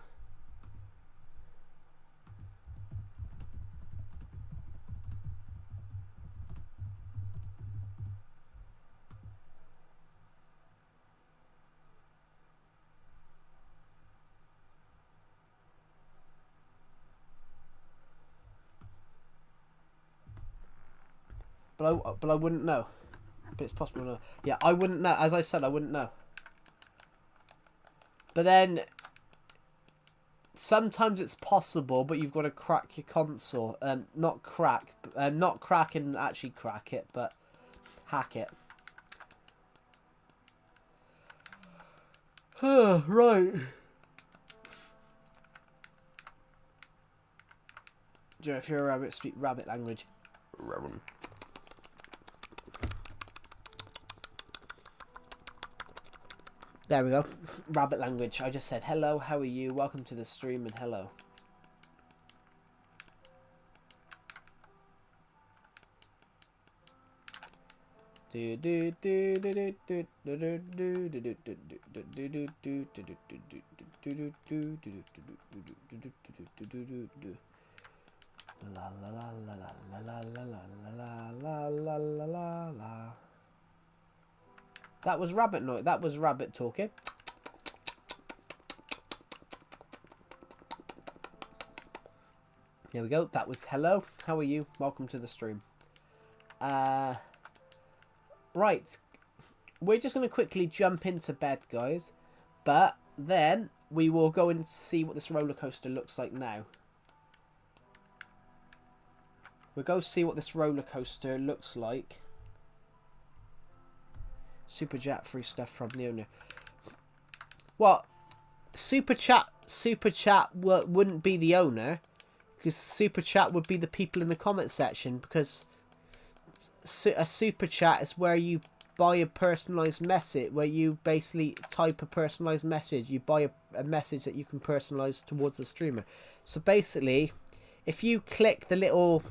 But I wouldn't know. But it's possible to know. Yeah, I wouldn't know. As I said, I wouldn't know. But then sometimes it's possible, but you've got to crack your console. Not crack and actually crack it, but hack it. Right. Joe, if you're a rabbit, speak rabbit language. There we go. Rabbit language. I just said hello, how are you? Welcome to the stream and hello. La la la la la la la la la la la la la. That was rabbit noise. That was rabbit talking. There we go. That was hello. How are you? Welcome to the stream. Right. We're just going to quickly jump into bed, guys. But then we will go and see what this roller coaster looks like now. We'll go see what this roller coaster looks like. Super chat free stuff from the owner. Well, super chat wouldn't be the owner, because super chat would be the people in the comment section, because a super chat is where you buy a personalized message, where you basically type a personalized message. You buy a message that you can personalize towards the streamer. So basically, if you click the little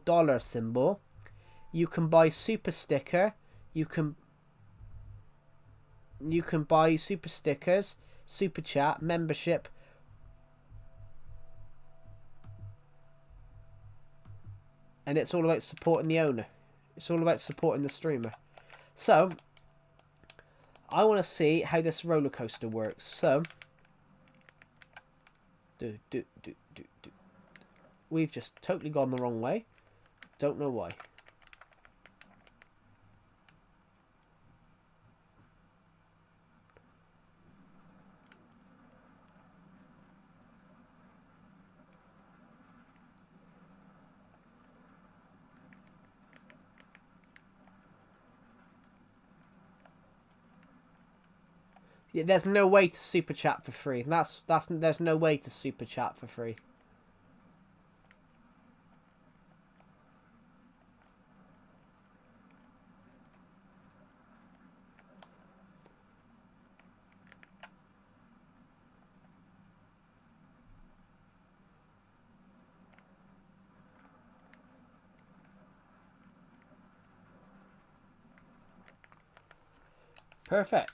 dollar symbol, you can buy super sticker. You can buy super stickers, super chat, membership. And it's all about supporting the owner. It's all about supporting the streamer. So, I want to see how this roller coaster works. So, we've just totally gone the wrong way. Don't know why. Yeah, there's no way to super chat for free. There's no way to super chat for free. Perfect.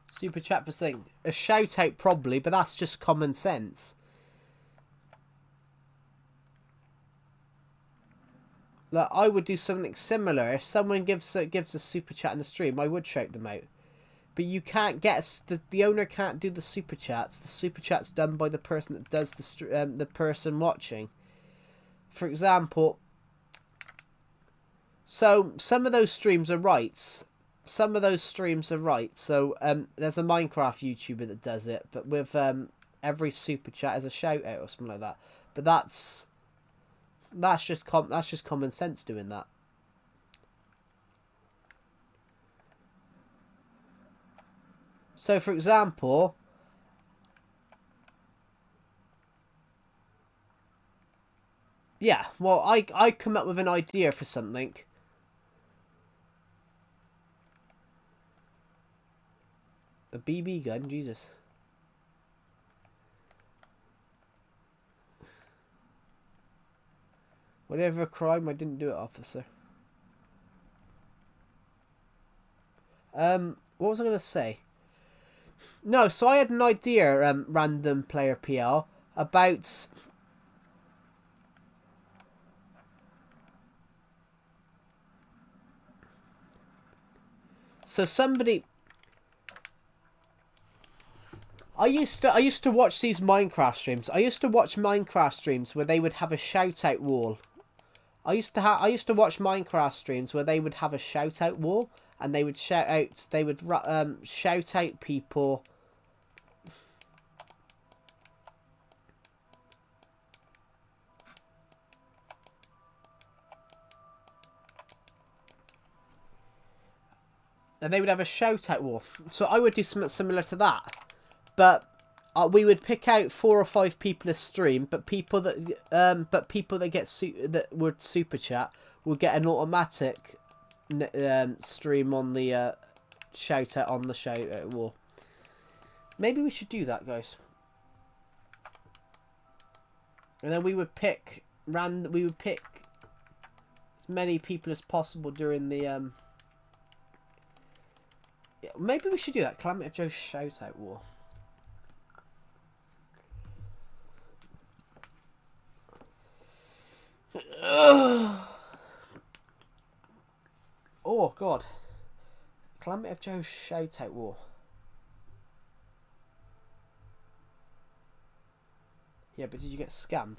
Super chat for saying a shout out probably, but that's just common sense. Like, I would do something similar. If someone gives a super chat in the stream, I would shout them out. But you can't get the owner can't do the super chats. The super chat's done by the person that does the person watching. For example, so some of those streams are rights. Some of those streams are right. So there's a Minecraft YouTuber that does it, but with every super chat as a shout out or something like that. But that's just common sense doing that. So for example, yeah, well I come up with an idea for something. A BB gun, Jesus. Whatever a crime, I didn't do it, officer. What was I going to say? No, so I had an idea, random player PL, about... So somebody... I used to watch these Minecraft streams. I used to watch Minecraft streams where they would have a shout out wall. I used to watch Minecraft streams where they would have a shout out wall and they would shout out. They would shout out people. And they would have a shout out wall. So I would do something similar to that. But we would pick out 4 or 5 people a stream, but people that that would super chat would get an automatic stream on the shout out wall. Maybe we should do that, guys. And then we would pick as many people as possible during the yeah, maybe we should do that. Calamity Joe's shout out wall. Oh god. Calamity of Joe's shout out war. Yeah, but did you get scammed?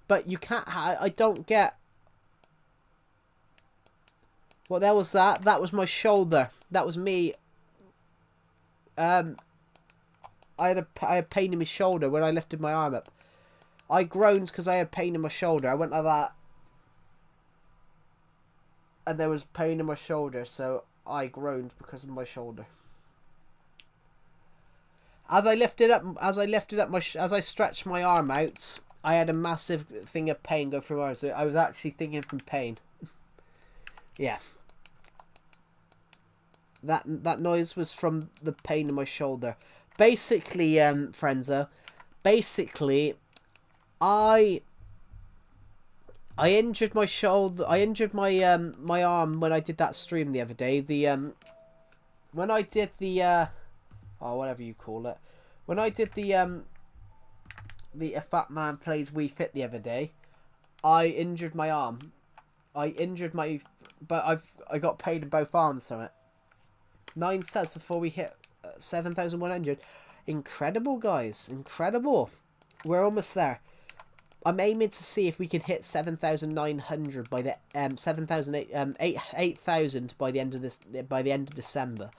But you can't. I don't get. What there was that? That was my shoulder. That was me. I had pain in my shoulder when I lifted my arm up. I groaned because I had pain in my shoulder. I went like that. And there was pain in my shoulder, so I groaned because of my shoulder. As I stretched my arm out, I had a massive thing of pain go through my arm. So I was actually thinking from pain. Yeah. That noise was from the pain in my shoulder. Basically, Frenzo, I injured my shoulder. I injured my my arm when I did that stream the other day. When I did the or whatever you call it. When I did the A Fat Man Plays Wii Fit the other day, I injured my arm. But I got paid in both arms from it. 9 sets before we hit 7,100. Incredible, guys. Incredible. We're almost there. I'm aiming to see if we can hit 7,900 by the 8,000 by the end of December.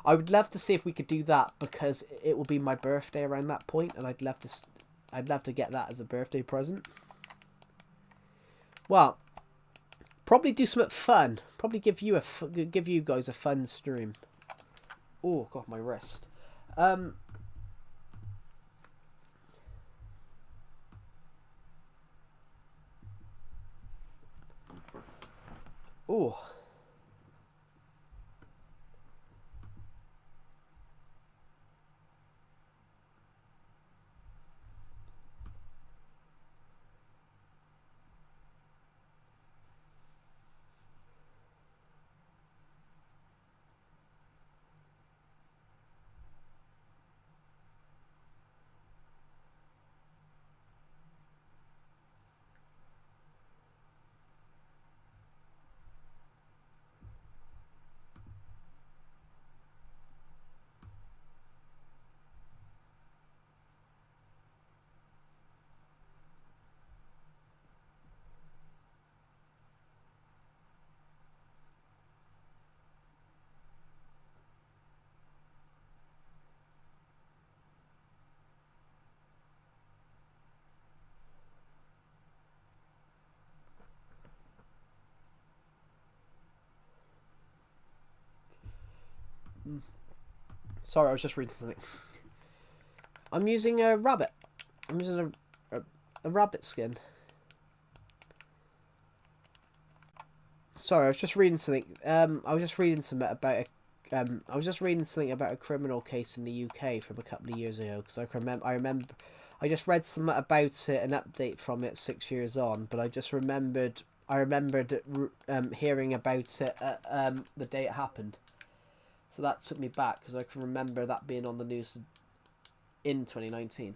I would love to see if we could do that because it will be my birthday around that point, and I'd love to get that as a birthday present. Well, probably do something fun. Probably give you guys a fun stream. Oh god, my wrist. Oh. Sorry, I was just reading something. I'm using a rabbit. I'm using a rabbit skin. Sorry, I was just reading something. I was just reading something about a criminal case in the UK from a couple of years ago because I remember I just read something about it, an update from it 6 years on, but I remembered hearing about it the day it happened. So that took me back because I can remember that being on the news in 2019.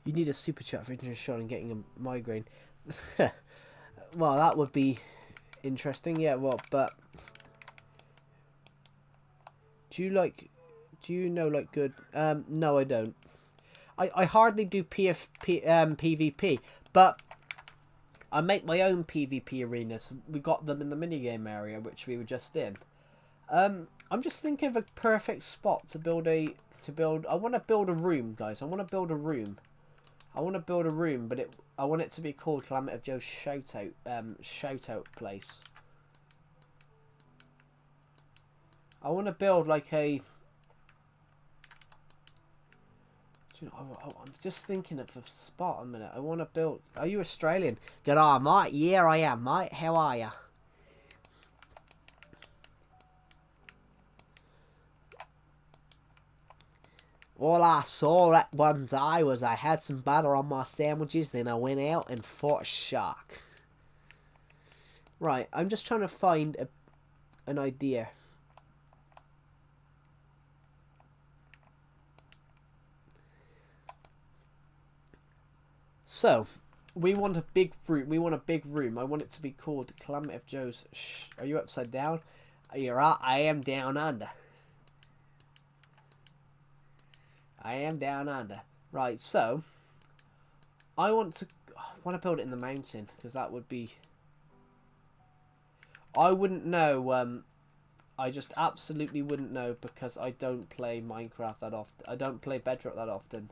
You need a super chat for Internet Sean and getting a migraine. Well, that would be interesting. Yeah, well, but do you know like good? No, I don't. I hardly do PvP, but I make my own PvP arenas. We got them in the minigame area, which we were just in. I'm just thinking of a perfect spot to build. I want to build a room, guys. I want to build a room, but I want it to be called Calamity of Joe's shoutout place. I want to build like a. I'm just thinking of a spot a minute. I want to build. Are you Australian? Good on, mate. Yeah, I am, mate. How are you? All I saw that one day was I had some butter on my sandwiches, then I went out and fought a shark. Right, I'm just trying to find an idea. So, we want a big room. I want it to be called Calamity of Joe's. Are you upside down? You're right. I am down under. I am down under. Right, so I want to build it in the mountain because that would be. I wouldn't know. I just absolutely wouldn't know because I don't play Minecraft that often. I don't play Bedrock that often.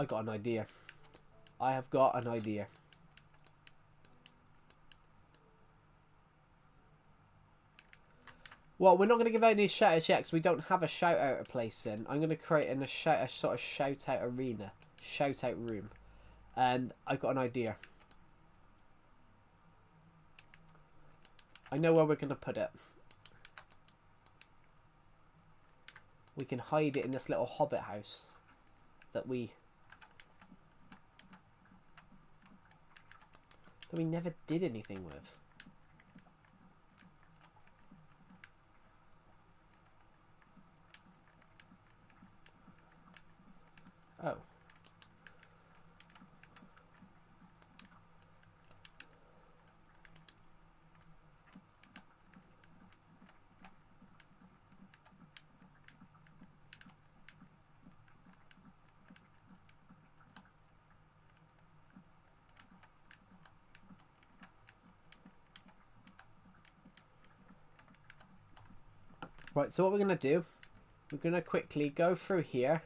I got an idea. I have got an idea. Well, we're not going to give out any shout-outs yet because we don't have a shout-out to place in. I'm going to create a sort of shout-out arena. Shout-out room. And I've got an idea. I know where we're going to put it. We can hide it in this little hobbit house that we never did anything with. Oh. Right, so what we're going to do, we're going to quickly go through here.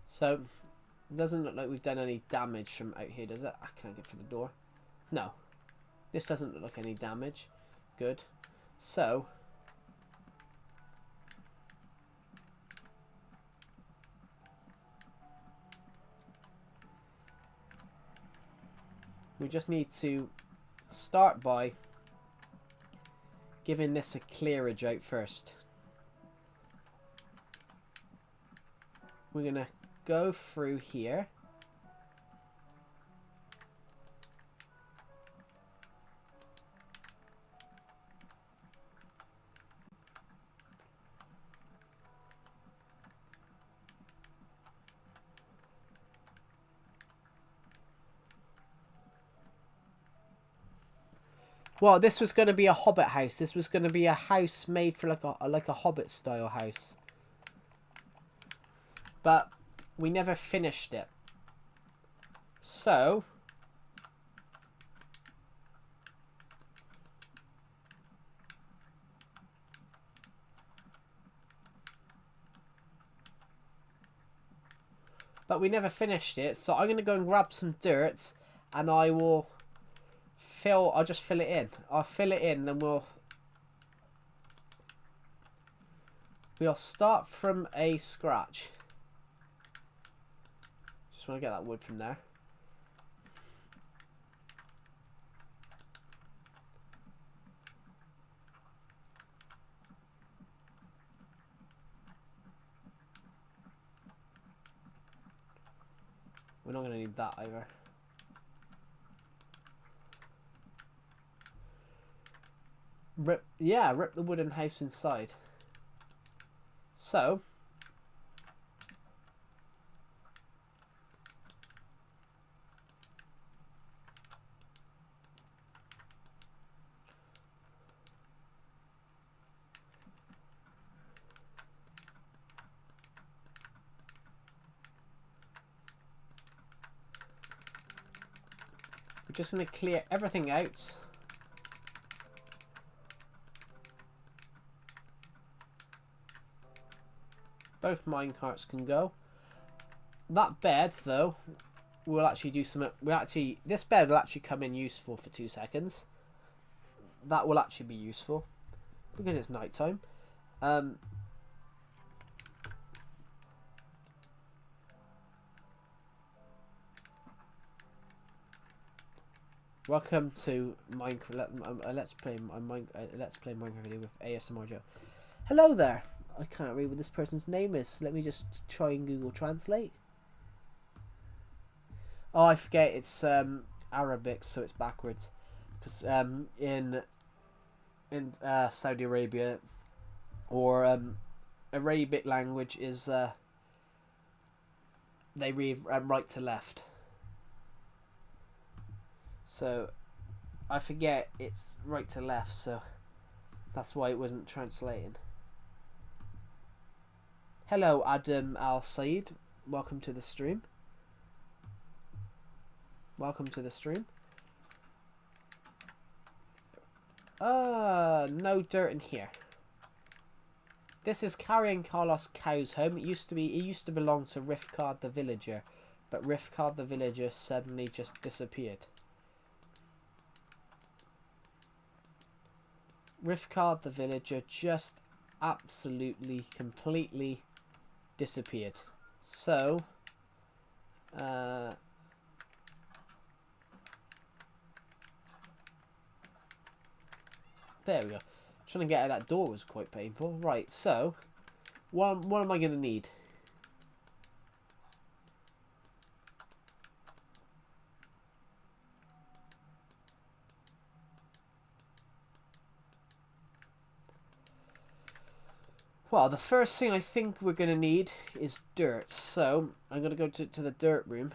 So, it doesn't look like we've done any damage from out here, does it? I can't get through the door. No. This doesn't look like any damage. Good. So, we just need to start by giving this a clearage out first. We're going to go through here. Well, this was going to be a hobbit house. This was going to be a house made for like a hobbit style house. But we never finished it. So, but we never finished it. So I'm going to go and grab some dirt and I will I'll just fill it in. I'll fill it in, then we'll start from a scratch. Just want to get that wood from there. We're not going to need that either. Rip the wooden house inside. So, we're just going to clear everything out. Both minecarts can go. That bed, though, we'll actually do some. This bed will actually come in useful for 2 seconds. That will actually be useful because it's nighttime. Welcome to Minecraft. Let's play Minecraft video with ASMR Joe. Hello there. I can't read what this person's name is. Let me just try and Google Translate. Oh, I forget. It's Arabic, so it's backwards. Because in Saudi Arabia or Arabic language is they read right to left. So I forget it's right to left, so that's why it wasn't translated. Hello, Adam Al Said. Welcome to the stream. Welcome to the stream. No dirt in here. This is carrying Carlos cows home. It used to belong to Rifkard the villager, but Rifkard the villager suddenly just disappeared. Rifkard the villager just absolutely, completely disappeared. So, there we go. Trying to get out that door was quite painful. Right, so, what am I going to need? Well, the first thing I think we're going to need is dirt. So, I'm going to go to the dirt room.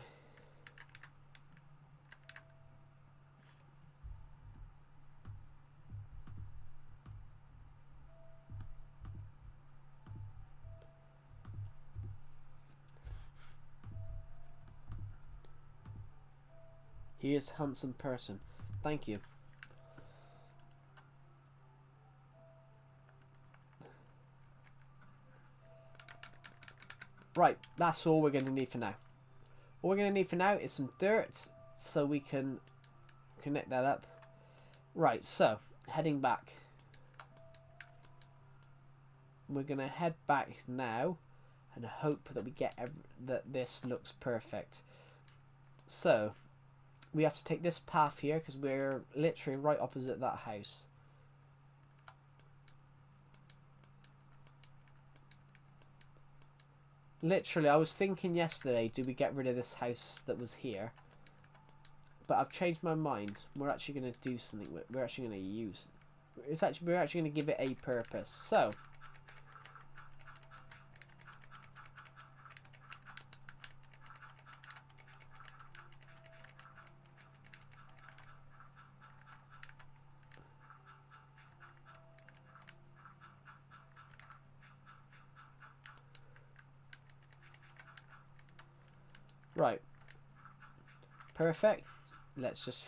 He is a handsome person. Thank you. Right, that's all we're going to need for now. All we're going to need for now is some dirt so we can connect that up. Right, so, heading back. We're going to head back now and hope that we get that this looks perfect. So, we have to take this path here because we're literally right opposite that house. Literally, I was thinking yesterday, do we get rid of this house that was here? But I've changed my mind. We're actually going to do something. We're actually going to use. We're actually going to give it a purpose. So, right. Perfect. Let's just...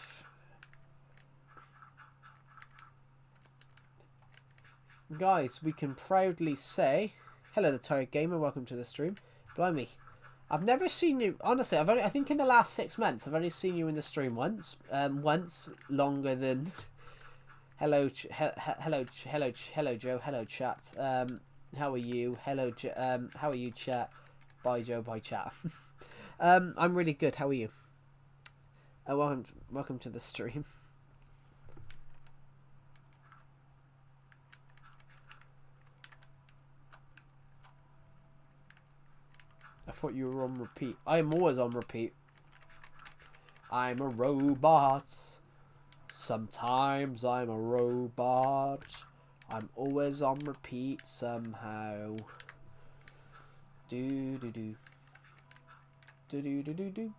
Guys, we can proudly say... Hello, the Tired Gamer. Welcome to the stream. Blimey. I've never seen you... Honestly, I think in the last 6 months, I've only seen you in the stream once. Once longer than... Hello, hello, Joe. Hello, chat. How are you? Hello, how are you, chat? Bye, Joe. Bye, chat. I'm really good. How are you? Welcome to the stream. I thought you were on repeat. I am always on repeat. I'm a robot. Sometimes I'm a robot. I'm always on repeat somehow. Do do do. Do do do do do.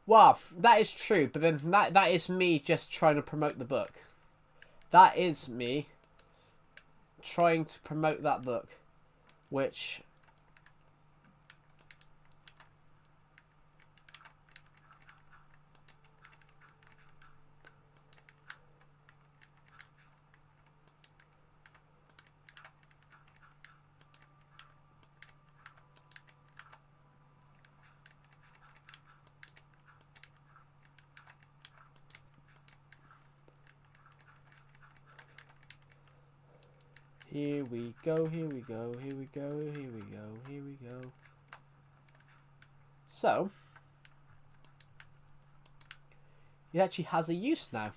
Well, that is true, but then that is me just trying to promote the book. That is me trying to promote that book, which... Here we go, here we go, here we go, here we go, here we go. So, it actually has a use now.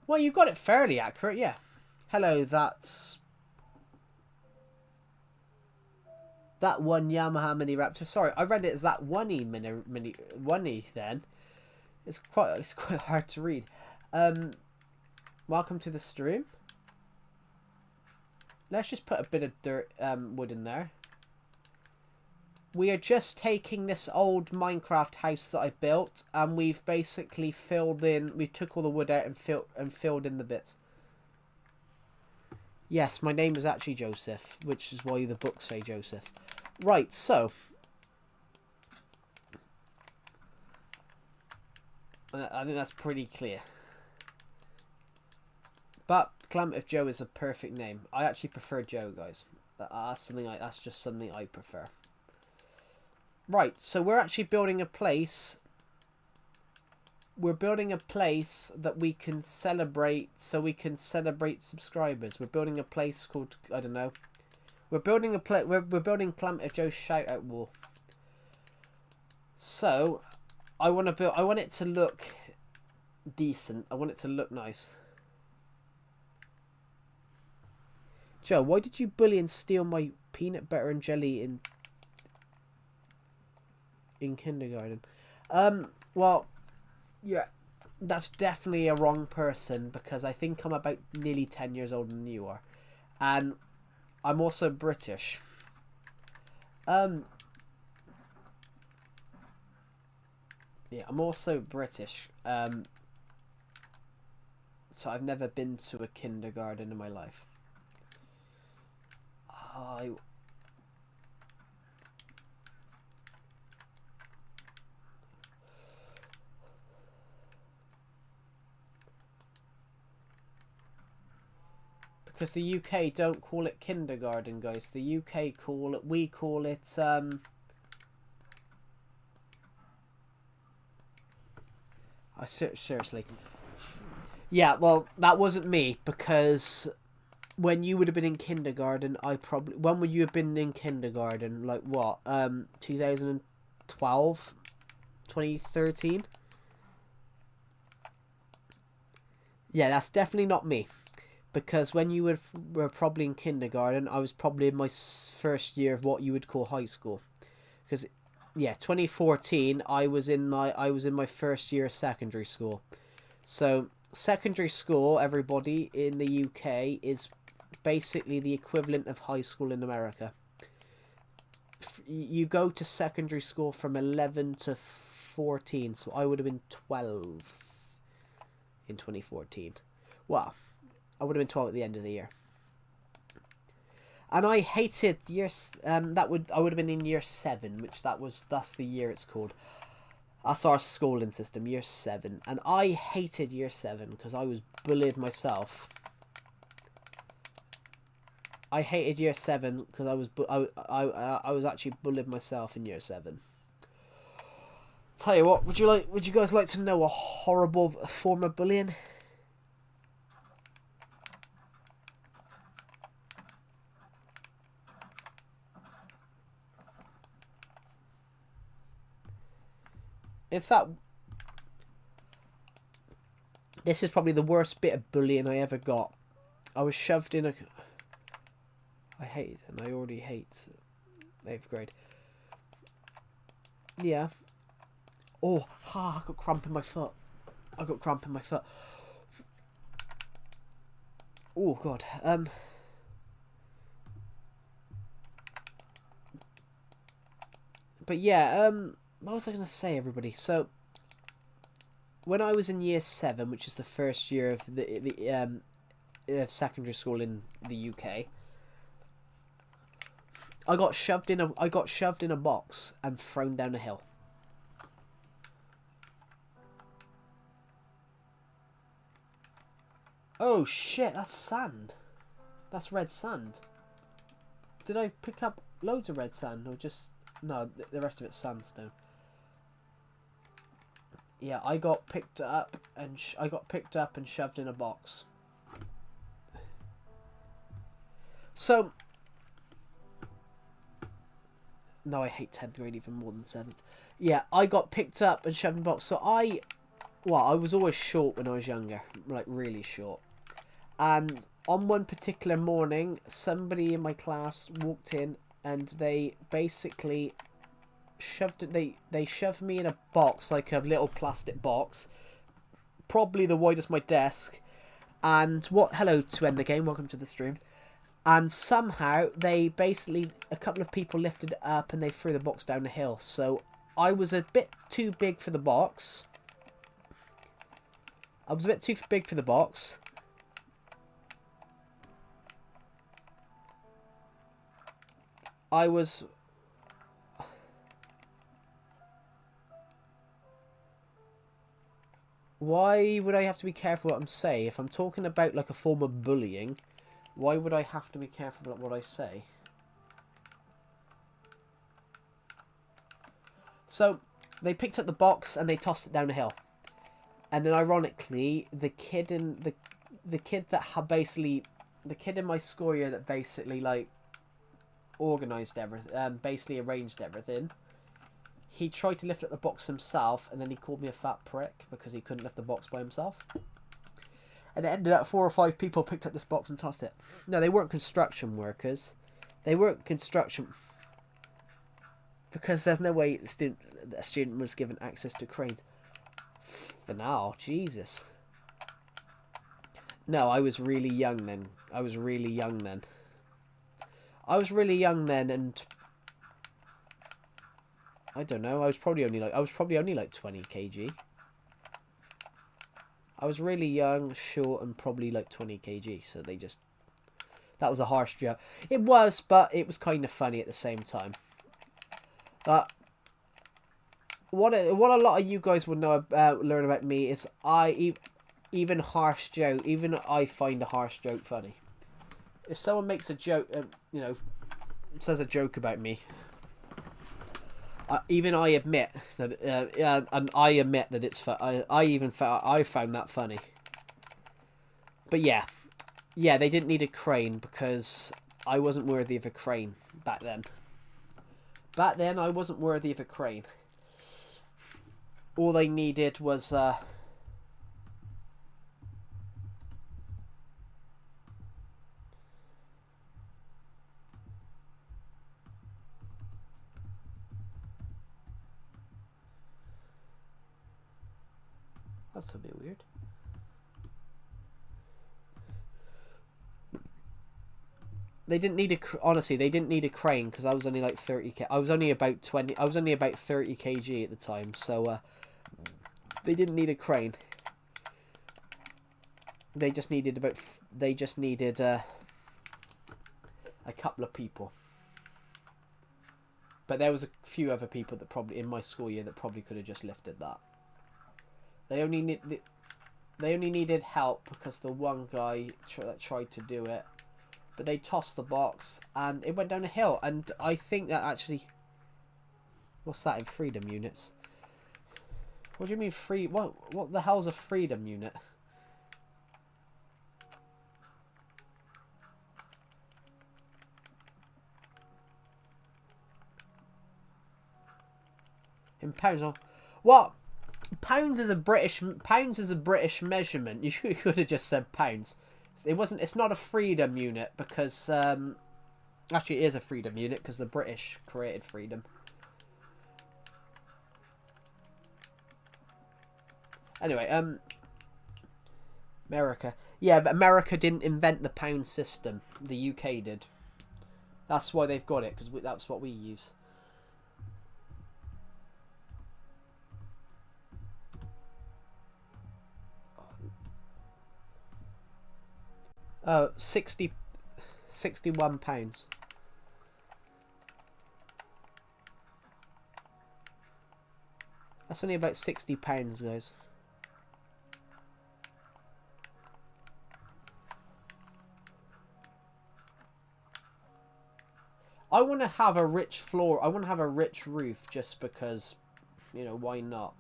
Well, you got it fairly accurate, yeah. Hello, that's... That one Yamaha Mini Raptor. Sorry, I read it as that one-e then. It's quite hard to read. Welcome to the stream. Let's just put a bit of dirt, wood in there. We are just taking this old Minecraft house that I built, and we've basically filled in. We took all the wood out and filled in the bits. Yes, my name is actually Joseph, which is why the books say Joseph. Right, so I think that's pretty clear. But Calamity Joe is a perfect name. I actually prefer Joe, guys. That's just something I prefer. Right, so we're actually building a place. We're building a place that we can celebrate, so we can celebrate subscribers. We're building a place called, I don't know. We're building a we're building Calamity Joe's shout out wall. So I want it to look decent. I want it to look nice. Joe, why did you bully and steal my peanut butter and jelly in kindergarten? Well, yeah, that's definitely a wrong person, because I think I'm about nearly 10 years older than you are. And I'm also British. Yeah, I'm also British. So I've never been to a kindergarten in my life. Because the UK don't call it kindergarten, guys. The UK we call it, seriously. Yeah, well, that wasn't me, because when you would have been in kindergarten, when would you have been in kindergarten? Like what? 2012? 2013? Yeah, that's definitely not me. Because when you were probably in kindergarten, I was probably in my first year of what you would call high school. Because, yeah, 2014, I was in my first year of secondary school. So secondary school, everybody in the UK, is basically the equivalent of high school in America. You go to secondary school from 11 to 14, so I would have been 12 in 2014. Wow. I would have been 12 at the end of the year. And I hated years. I would have been in year 7, which that's the year it's called. That's our schooling system, year 7, and I hated year 7 because I was bullied myself. I hated year 7 because I was actually bullied myself in year 7. Tell you what, would you guys like to know a horrible form of bullying? In fact, this is probably the worst bit of bullying I ever got. I was shoved in a... I already hate 8th grade. Yeah. Oh, I got cramp in my foot. Oh, God. But yeah, what was I going to say, everybody? So, when I was in year 7, which is the first year of the secondary school in the UK, I got shoved in a box and thrown down a hill. Oh shit, that's sand. That's red sand. Did I pick up loads of red sand, or just... No, the rest of it's sandstone. Yeah, I got picked up and shoved in a box. So, no, I hate 10th grade even more than 7th. Yeah, I got picked up and shoved in a box. So I well, I was always short when I was younger, like really short. And on one particular morning, somebody in my class walked in and they basically shoved it. They shoved me in a box, like a little plastic box, probably the widest of my desk. And what? Hello to end the game. Welcome to the stream. And somehow they basically, a couple of people lifted it up and they threw the box down the hill. So I was a bit too big for the box. I was a bit too big for the box. I was... Why would I have to be careful what I'm saying? If I'm talking about like a form of bullying, why would I have to be careful about what I say? So, they picked up the box and they tossed it down the hill. And then ironically, the kid in that had basically... The kid in my school year that basically like organised everything, basically arranged everything. He tried to lift up the box himself, and then he called me a fat prick because he couldn't lift the box by himself. And it ended up 4 or 5 people picked up this box and tossed it. No, they weren't construction workers. They weren't construction... Because there's no way a student was given access to cranes. For now, Jesus. No, I was really young then. I was really young then, and I don't know. I was probably only like 20 kg. I was really young, short, and probably like 20 kg. So they just... That was a harsh joke. It was, but it was kind of funny at the same time. What a lot of you guys would know about, learn about me is even harsh joke. Even I find a harsh joke funny. If someone makes a joke, you know, says a joke about me, even I admit that, and I admit that it's I found that funny. But yeah, they didn't need a crane because I wasn't worthy of a crane back then. Back then, I wasn't worthy of a crane. All they needed was that's a bit weird. They didn't need honestly, they didn't need a crane because I was only like 30 kg. I was only about 30 kg at the time, so they didn't need a crane. They just needed a couple of people. But there was a few other people that probably in my school year that probably could have just lifted that. They only needed help because the one guy that tried to do it, but they tossed the box and it went down a hill. And I think that actually, what's that in freedom units? What do you mean free? What the hell's a freedom unit? In pounds? What? Pounds is a British measurement. You could have just said pounds. It's not a freedom unit because actually it is a freedom unit because the British created freedom. Anyway, America. Yeah, but America didn't invent the pound system. The UK did. That's why they've got it, because that's what we use. Oh, 61 pounds. That's only about 60 pounds, guys. I want to have a rich floor. I want to have a rich roof just because, you know, why not?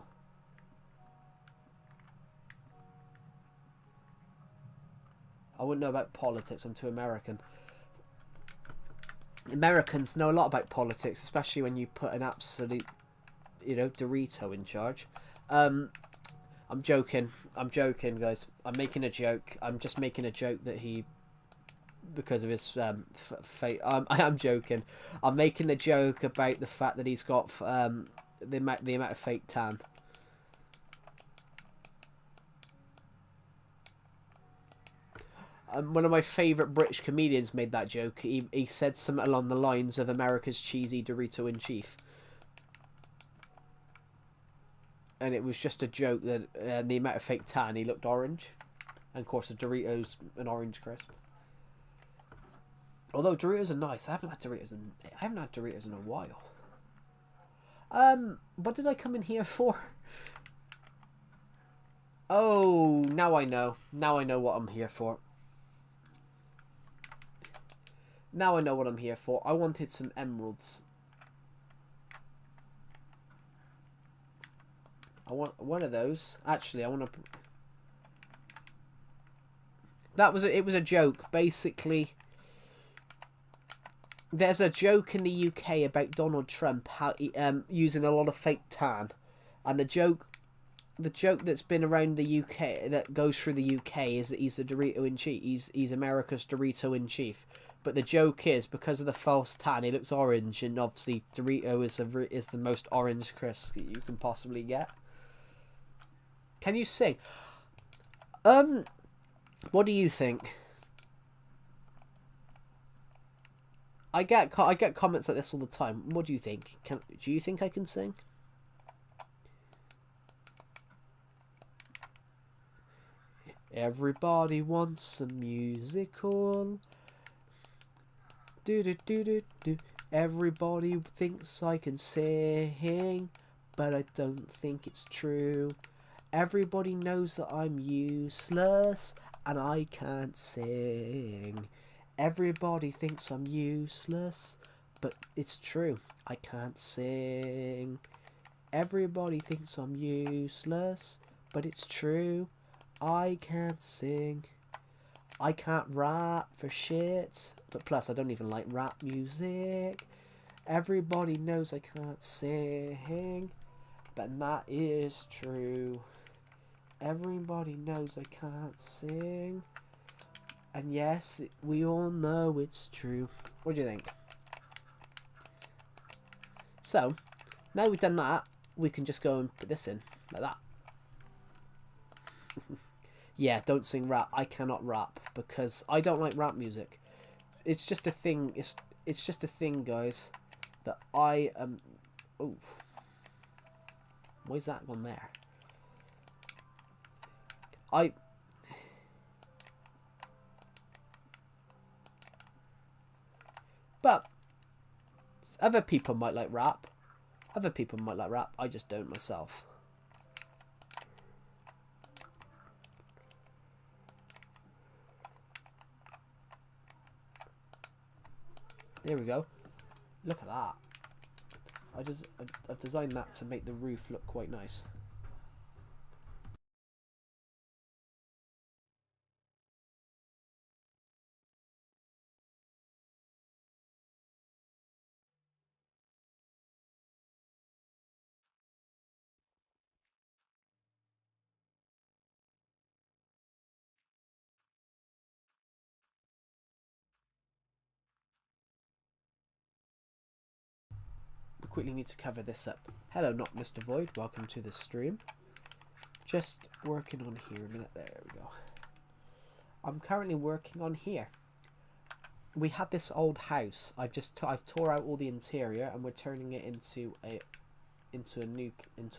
I wouldn't know about politics. I'm too American. Americans know a lot about politics, especially when you put an absolute, you know, Dorito in charge. I'm joking. I'm joking, guys. I'm making a joke. I'm just making a joke that he, because of his fate. I am joking. I'm making the joke about the fact that he's got the amount of fake tan. One of my favourite British comedians made that joke. He said something along the lines of America's cheesy Dorito in chief. And it was just a joke that the amount of fake tan, he looked orange. And of course, the Doritos an orange crisp. Although Doritos are nice, I haven't had Doritos in a while. What did I come in here for? Oh, now I know. Now I know what I'm here for. Now I know what I'm here for. I wanted some emeralds. I want one of those. Actually, I want to... It was a joke. Basically, there's a joke in the UK about Donald Trump using a lot of fake tan. And the joke that's been around the UK, that goes through the UK, is that he's the Dorito in chief. He's America's Dorito in chief. But the joke is, because of the false tan, he looks orange, and obviously Dorito is the most orange crisp that you can possibly get. Can you sing? What do you think? I get comments like this all the time. What do you think? Do you think I can sing? Everybody wants a musical. Do do do do do. Everybody thinks I can sing, but I don't think it's true. Everybody knows that I'm useless and I can't sing. Everybody thinks I'm useless, but it's true. I can't sing. Everybody thinks I'm useless, but it's true. I can't sing. I can't rap for shit, but plus I don't even like rap music. Everybody knows I can't sing, but that is true. Everybody knows I can't sing, and yes, we all know it's true. What do you think? So, now we've done that, we can just go and put this in, like that. Yeah, don't sing rap. I cannot rap because I don't like rap music. It's just a thing. It's just a thing, guys. That I am. Oh, why's that gone there? But other people might like rap. Other people might like rap. I just don't myself. There we go. Look at that. I've designed that to make the roof look quite nice. We quickly need to cover this up. Hello, not Mr. Void. Welcome to the stream. Just working on here a minute. There we go. I'm currently working on here. We had this old house. I've tore out all the interior and we're turning it into a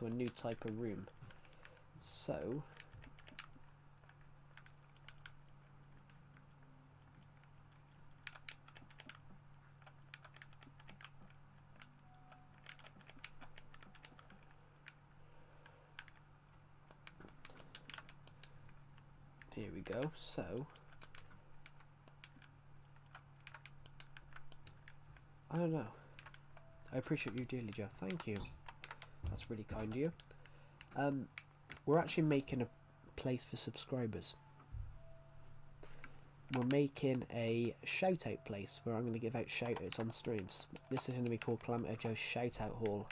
new type of room. So here we go. So I don't know. I appreciate you dearly, Joe. Thank you. That's really kind of you. We're actually making a place for subscribers. We're making a shout out place where I'm going to give out shout outs on streams. This is going to be called Calamity Joe's Shout Out Hall.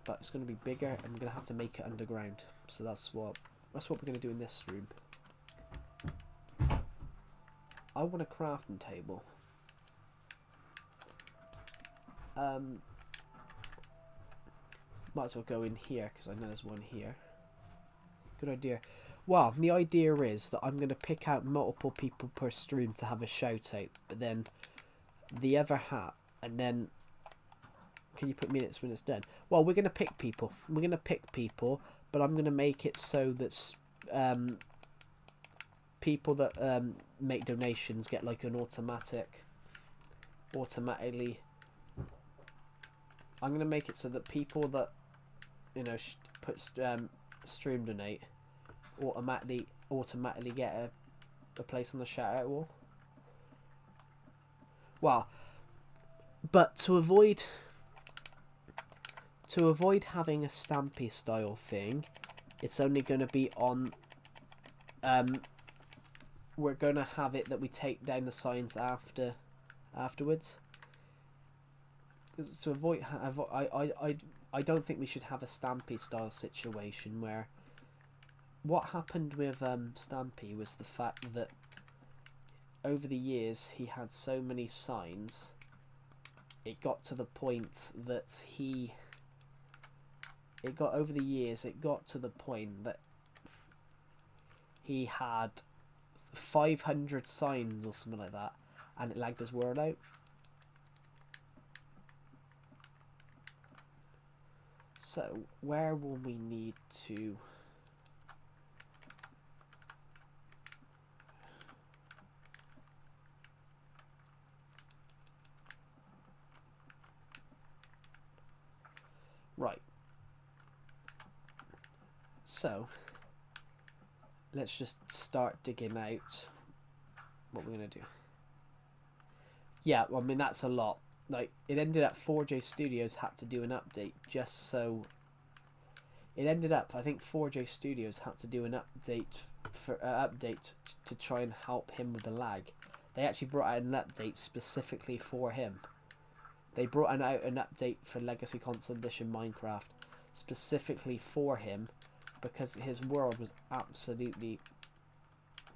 but it's going to be bigger, and we're going to have to make it underground. So that's what we're going to do in this room. I want a crafting table. Might as well go in here because I know there's one here. Good idea. Well, the idea is that I'm going to pick out multiple people per stream to have a shout out, but then the other hat, and then can you put minutes when it's done? Well, we're going to pick people. We're going to pick people, but I'm going to make it so that people that make donations get like an automatically. I'm going to make it so that people that, you know, stream donate automatically get a place on the shout out wall. Well, but to avoid having a Stampy style thing, it's only going to be on. We're going to have it that we take down the signs afterwards. To avoid, I don't think we should have a Stampy style situation where. What happened with Stampy was the fact that over the years he had so many signs. It got to the point that he had 500 signs or something like that, and it lagged his world out. So where will we need to? Right. So let's just start digging out what we're gonna do. Yeah, well, I mean that's a lot. Like it ended up 4J Studios had to do an update just so. It ended up I think 4J Studios had to do an update to try and help him with the lag. They actually brought out an update specifically for him. They brought out an update for Legacy Console Edition Minecraft specifically for him because his world was absolutely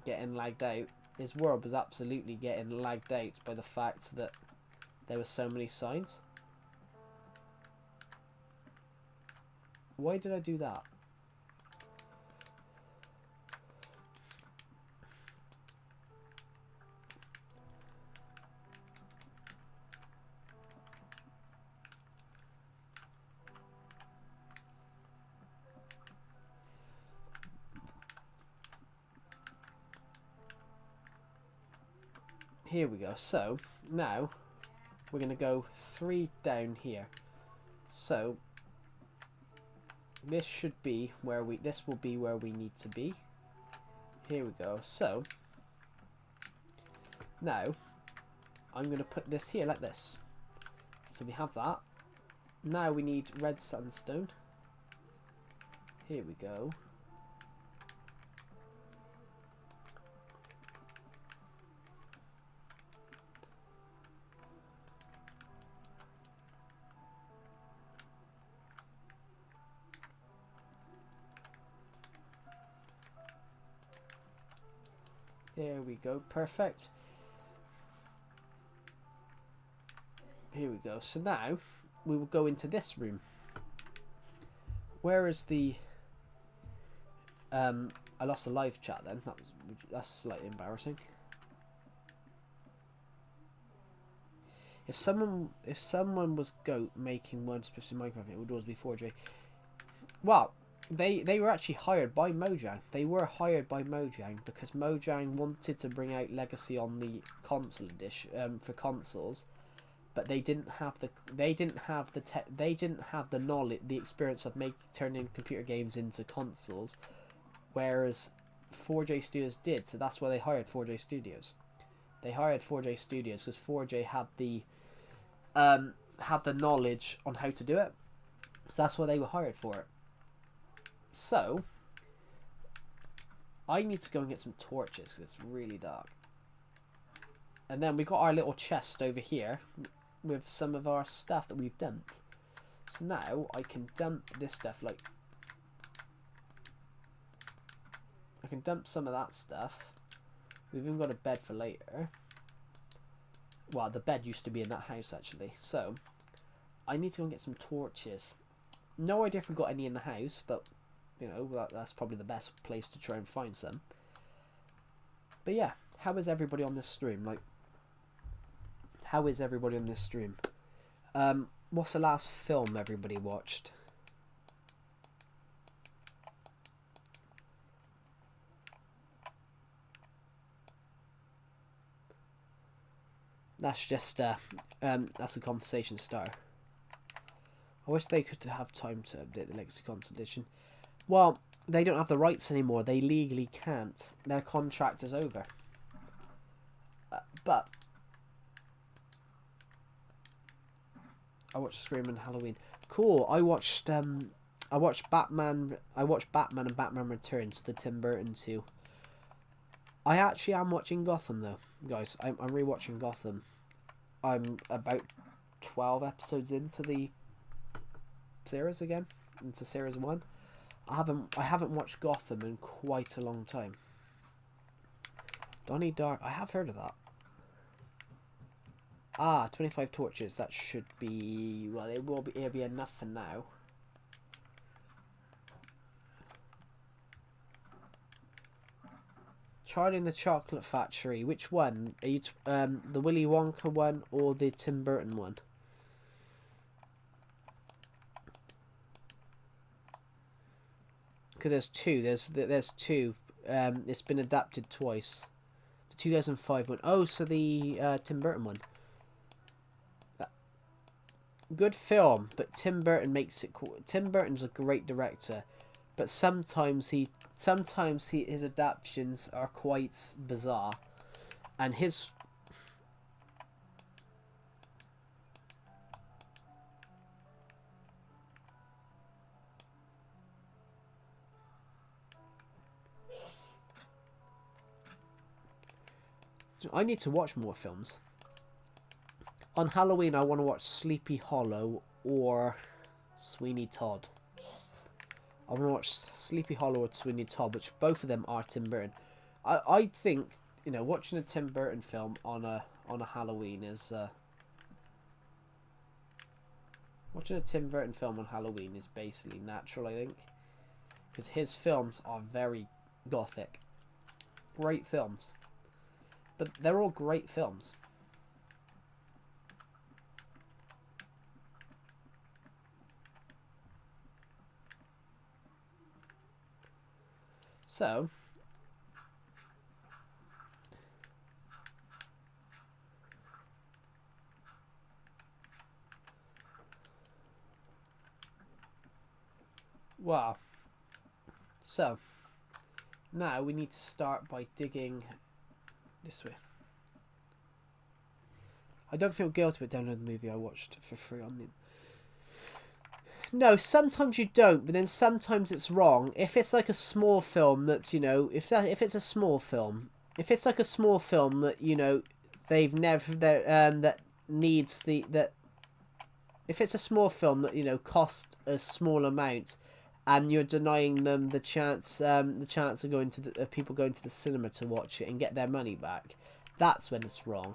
getting lagged out. His world was absolutely getting lagged out by the fact that there were so many signs. Why did I do that? Here we go. So now we're going to go 3 down here. So this should be where this will be where we need to be. Here we go. So now I'm going to put this here like this. So we have that. Now we need red sandstone. Here we go. There we go, perfect. Here we go. So now we will go into this room. Where is the? I lost a live chat then. That's slightly embarrassing. If someone was GOAT making one specific Minecraft, it would always be 4J. Well. They were actually hired by Mojang. They were hired by Mojang because Mojang wanted to bring out Legacy on the console edition for consoles, but they didn't have the knowledge, the experience of turning computer games into consoles, whereas 4J Studios did. So that's why they hired 4J Studios. They hired 4J Studios because 4J had the knowledge on how to do it. So that's why they were hired for it. So, I need to go and get some torches because it's really dark. And then we got our little chest over here with some of our stuff that we've dumped. So now I can dump this stuff, like I can dump some of that stuff. We've even got a bed for later. Well, the bed used to be in that house actually. So I need to go and get some torches. No idea if we've got any in the house, but you know, that's probably the best place to try and find some. But yeah, how is everybody on this stream? Like, how is everybody on this stream? What's the last film everybody watched? That's just that's a conversation starter. I wish they could have time to update the Lexicons edition. Well, they don't have the rights anymore. They legally can't. Their contract is over. But I watched Scream and Halloween. Cool. I watched Batman. I watched Batman and Batman Returns, the Tim Burton 2. I actually am watching Gotham though, guys. I'm rewatching Gotham. I'm about 12 episodes into the series again, into series 1. I haven't watched Gotham in quite a long time. Donnie Dark, I have heard of that. Ah, 25 torches. That should be, well, it'll be enough for now. Charlie and the Chocolate Factory. Which one? Are you the Willy Wonka one or the Tim Burton one? Because there's two. There's two. It's been adapted twice. The 2005 one. Oh, so the Tim Burton one. Good film, but Tim Burton makes it cool. Tim Burton's a great director, but sometimes his adaptations are quite bizarre, and his I need to watch more films. On Halloween, I want to watch Sleepy Hollow or Sweeney Todd. I want to watch Sleepy Hollow or Sweeney Todd, which both of them are Tim Burton. I think, you know, watching a Tim Burton film on a Halloween is watching a Tim Burton film on Halloween is basically natural, I think, because his films are very gothic. Great films, but they're all great films. So, wow. So, now we need to start by digging this way. I don't feel guilty about downloading the movie I watched for free on the... No, sometimes you don't, but then sometimes it's wrong. If it's like a small film that's, you know, if it's a small film, if it's like a small film that, you know, they've never that needs that if it's a small film that, you know, cost a small amount, and you're denying them the chance of going to people going to the cinema to watch it and get their money back, that's when it's wrong.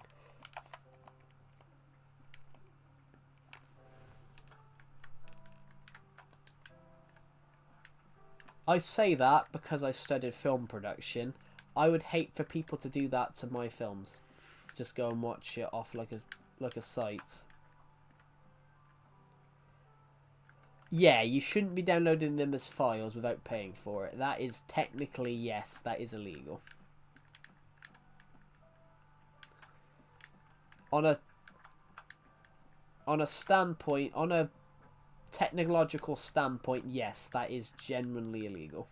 I say that because I studied film production. I would hate for people to do that to my films. Just go and watch it off like a site. Yeah, you shouldn't be downloading them as files without paying for it. That is technically, yes, that is illegal. On a standpoint, on a technological standpoint, yes, that is genuinely illegal.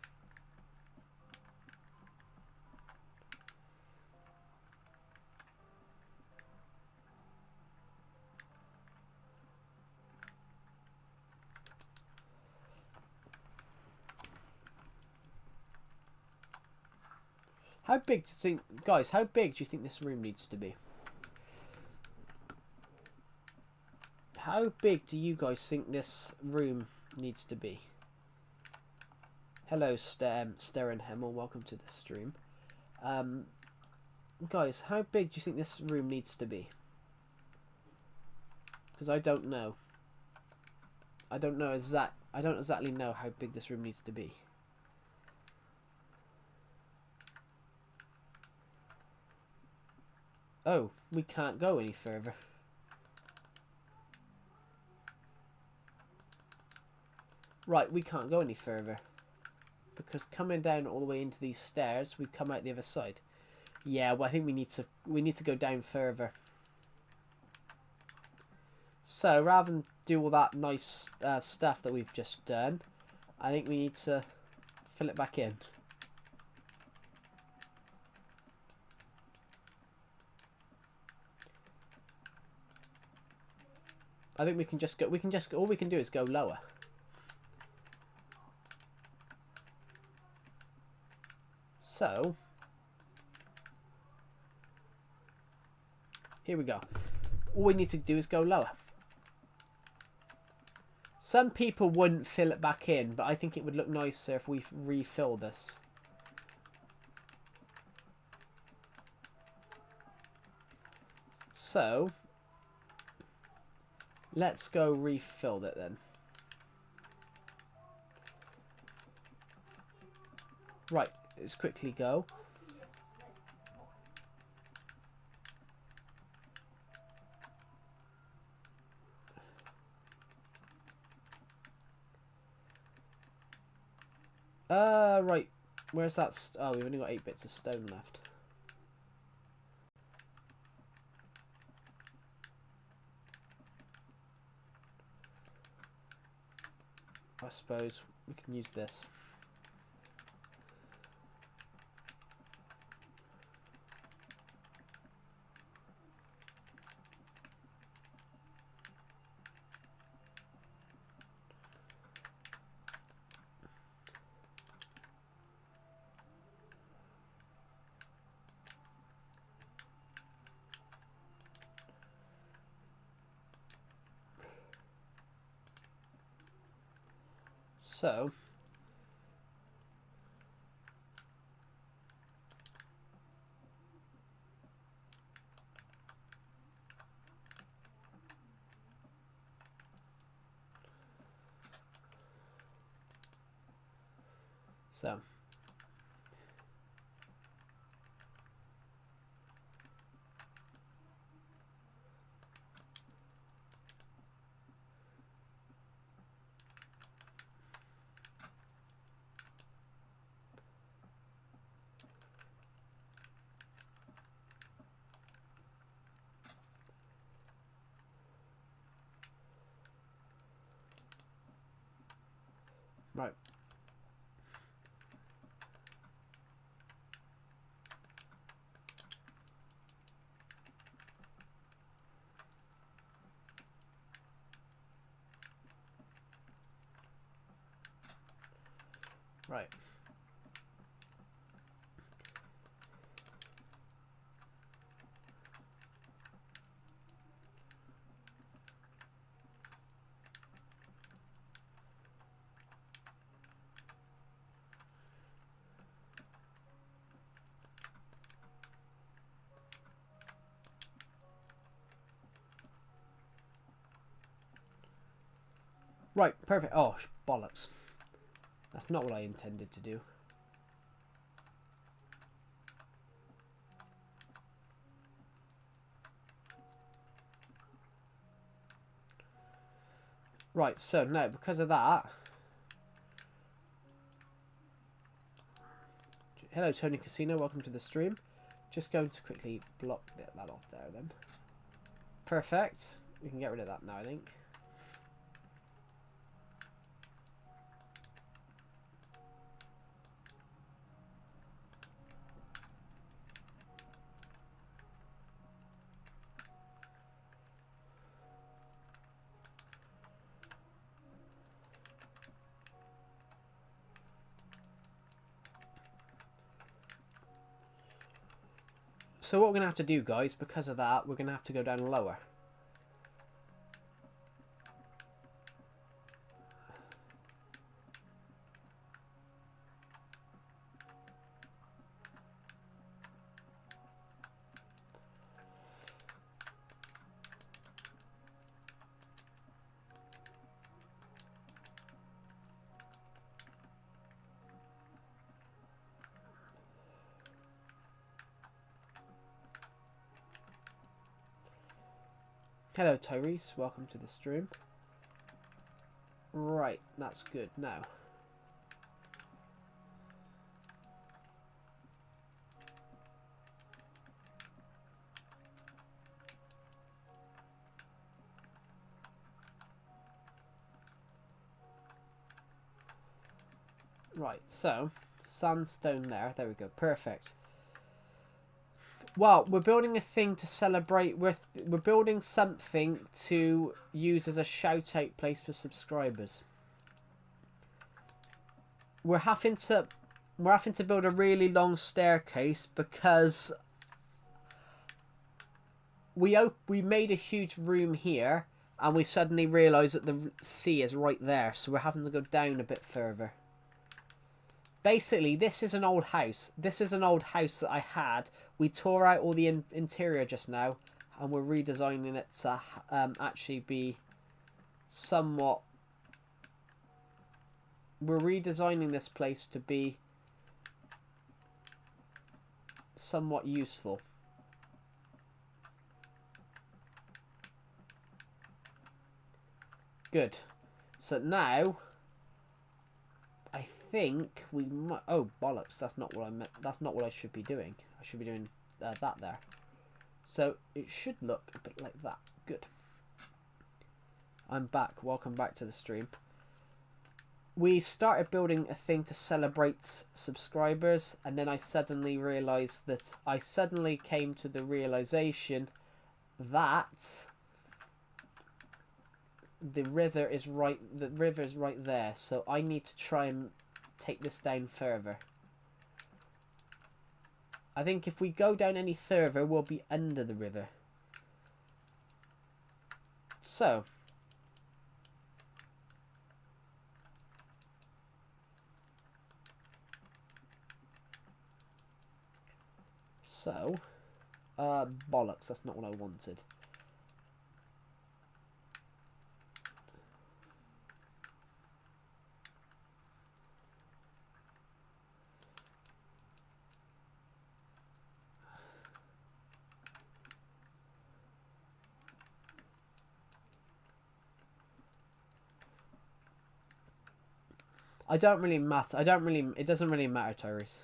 How big do you think, guys, how big do you think this room needs to be? how big do you guys think this room needs to be? Hello, Ster and Hemmel, welcome to the stream. Guys, how big do you think this room needs to be? Because I don't know. I don't exactly know how big this room needs to be. Oh, we can't go any further. Right, we can't go any further. Because coming down all the way into these stairs, we come out the other side. Yeah, well, I think we need to go down further. So rather than do all that nice stuff that we've just done, I think we need to fill it back in. I think we can just go. All we can do is go lower. So here we go. All we need to do is go lower. Some people wouldn't fill it back in, but I think it would look nicer if we refill this. So let's go refill it then. Right, let's quickly go. Right. Where's that? Oh, we've only got 8 bits of stone left. I suppose we can use this. So right. Right. Right, perfect. Oh, bollocks. That's not what I intended to do. Right, so now, because of that... Hello, Tony Casino. Welcome to the stream. Just going to quickly block that off there, then. Perfect. We can get rid of that now, I think. So what we're going to have to do, guys, because of that, we're going to have to go down lower. Hello, Tyrese. Welcome to the stream. Right, that's good now. Right, so sandstone there. There we go. Perfect. Well, we're building a thing to celebrate. We're building something to use as a shout out place for subscribers. We're having to build a really long staircase because we made a huge room here and we suddenly realised that the sea is right there, so we're having to go down a bit further. Basically, this is an old house. This is an old house that I had. We tore out all the interior just now, and we're redesigning it to actually be somewhat... We're redesigning this place to be somewhat useful. Good. So now... I think we might... Oh, bollocks. That's not what I meant. That's not what I should be doing. I should be doing that there. So it should look a bit like that. Good. I'm back. Welcome back to the stream. We started building a thing to celebrate subscribers, and then I suddenly realised that... I suddenly came to the realisation that... The river is right there, so I need to try and take this down further. I think if we go down any further, we'll be under the river. So bollocks, that's not what I wanted. It doesn't really matter, Tyrese.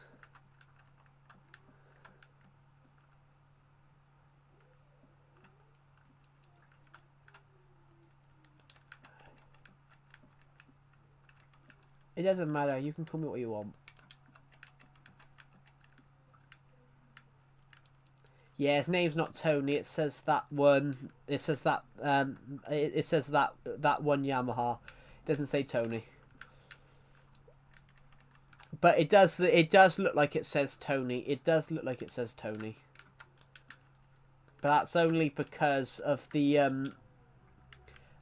It doesn't matter, you can call me what you want. Yeah, his name's not Tony, it says that one, it says that one Yamaha. It doesn't say Tony. But it does look like it says Tony. It does look like it says Tony. But that's only because of the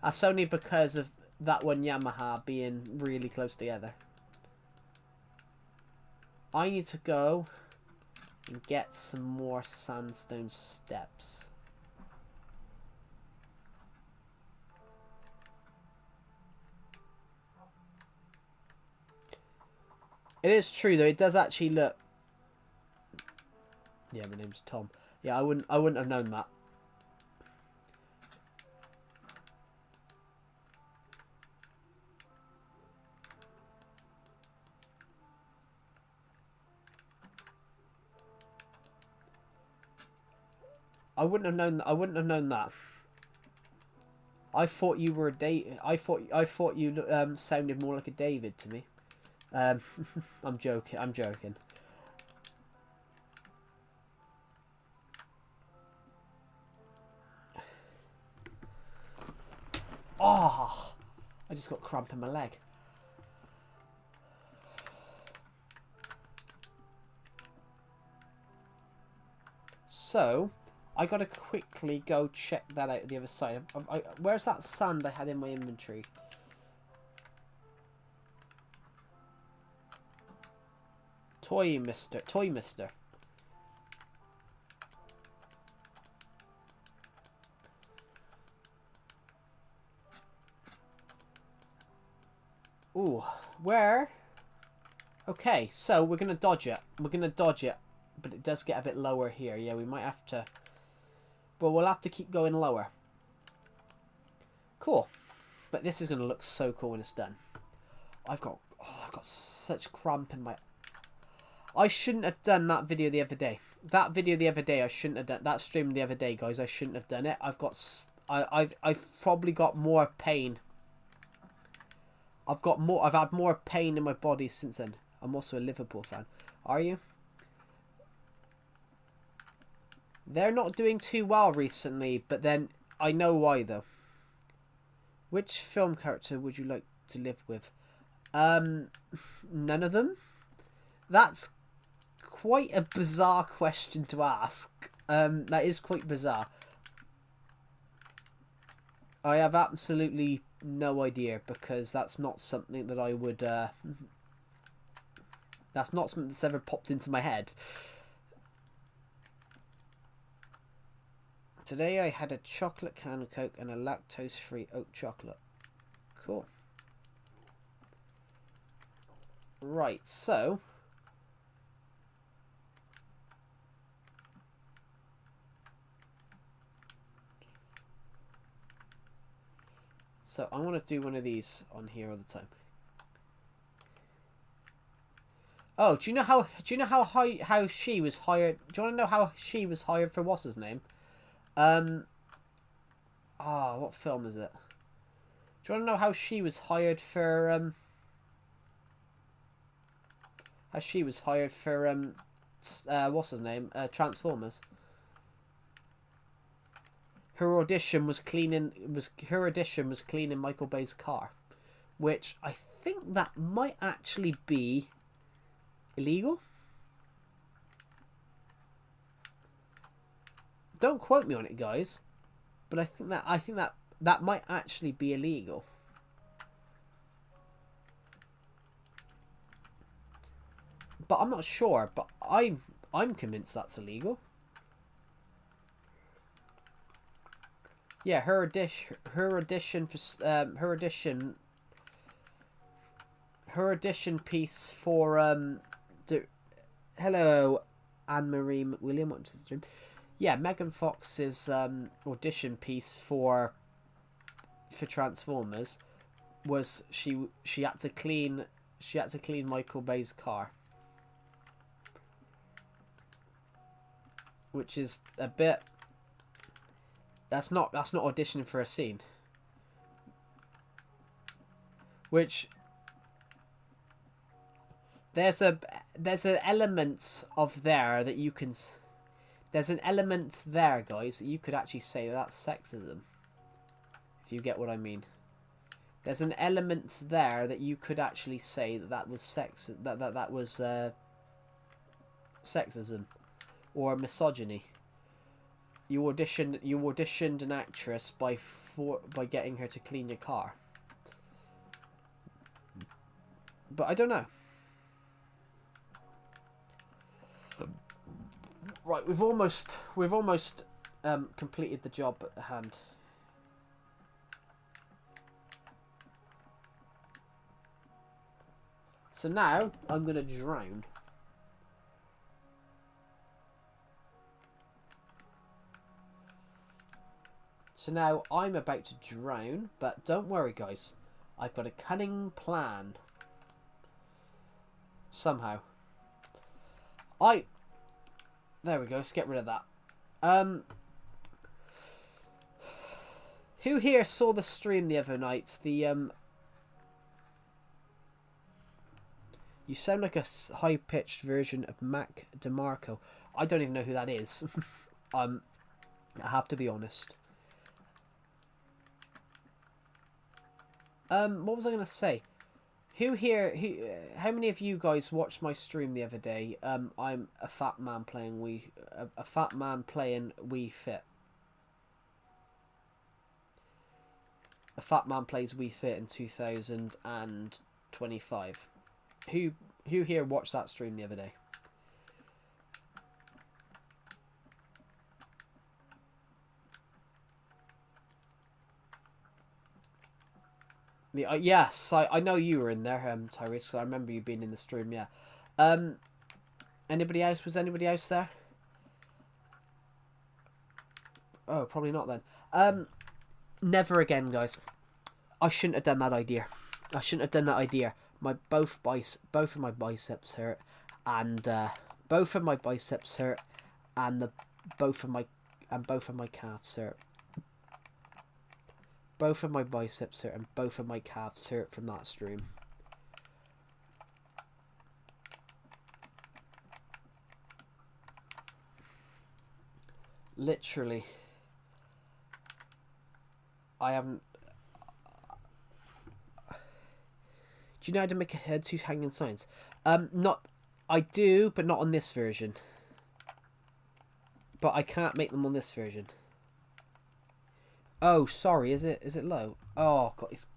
that's only because of that one Yamaha being really close together. I need to go and get some more sandstone steps. It is true though, it does actually look... Yeah, my name's Tom. Yeah, I wouldn't have known that. I wouldn't have known that. I thought you were a I thought you sounded more like a David to me. I'm joking. Oh, I just got cramp in my leg. So, I gotta quickly go check that out at the other side. Where's that sand I had in my inventory? Toy mister. Ooh, where? Okay, so we're gonna dodge it. But it does get a bit lower here. Yeah, we might have to... But we'll have to keep going lower. Cool. But this is going to look so cool when it's done. I've got such cramp in my... I shouldn't have done that video the other day. That video the other day, I shouldn't have done... That stream the other day, guys, I shouldn't have done it. I've probably got more pain. I've had more pain in my body since then. I'm also a Liverpool fan. Are you? They're not doing too well recently, but then I know why though. Which film character would you like to live with? None of them? That's quite a bizarre question to ask. That is quite bizarre. I have absolutely no idea because that's not something that I would... that's not something that's ever popped into my head. Today I had a chocolate can of Coke and a lactose-free oat chocolate. Cool. Right, so... So I want to do one of these on here all the time. Oh, do you know how she was hired? Do you want to know how she was hired for what's his name? What film is it? Do you want to know how she was hired for what's his name? Transformers. Her audition was cleaning Michael Bay's car, which I think that might actually be illegal. Don't quote me on it, guys, but I think that might actually be illegal. But I'm not sure. But I'm convinced that's illegal. Yeah, her audition piece for hello, Anne-Marie McWilliam. What's the stream? Yeah, Megan Fox's audition piece for Transformers was she had to clean Michael Bay's car, which is a bit. That's not auditioning for a scene. Which there's an element of there that you can. There's an element there, guys, that you could actually say that's sexism. If you get what I mean. There's an element there that you could actually say that was that was sexism or misogyny. You auditioned an actress by getting her to clean your car. But I don't know. Right, we've almost completed the job at hand. So now I'm gonna drown. So now I'm about to drown, but don't worry, guys. I've got a cunning plan. Somehow. There we go, let's get rid of that. Who here saw the stream the other night? You sound like a high-pitched version of Mac DeMarco. I don't even know who that is. I have to be honest. What was I going to say? How many of you guys watched my stream the other day? I'm a fat man playing Wii Fit. A fat man plays Wii Fit in 2025. Who here watched that stream the other day? Yes, I know you were in there, Tyrese. So I remember you being in the stream. Yeah. Anybody else? Was anybody else there? Oh, probably not then. Never again, guys. I shouldn't have done that idea. I shouldn't have done that idea. Both of my biceps hurt, and both of my biceps hurt, and both of my calves hurt. Both of my biceps hurt and both of my calves hurt from that stream. Literally. I haven't... Do you know how to make a head to hanging signs? Not... I do, but not on this version. But I can't make them on this version. Oh, sorry, is it low? Oh, God, it's...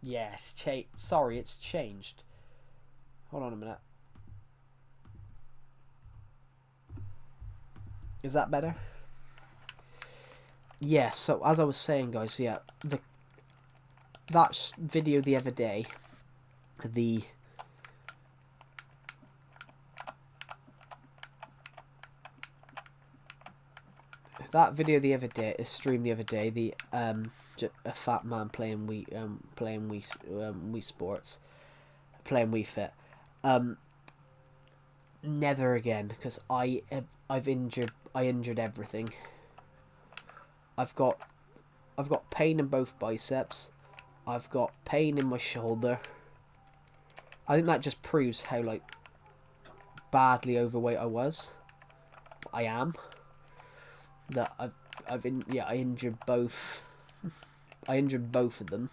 Yes, sorry, it's changed. Hold on a minute. Is that better? Yeah, so as I was saying, guys, yeah, that video the other day, that video the other day, a stream the other day, a fat man playing Wii Sports, playing Wii Fit, never again, because I injured everything. I've got pain in both biceps. I've got pain in my shoulder. I think that just proves how like badly overweight I was. I am. That I injured both. I injured both of them.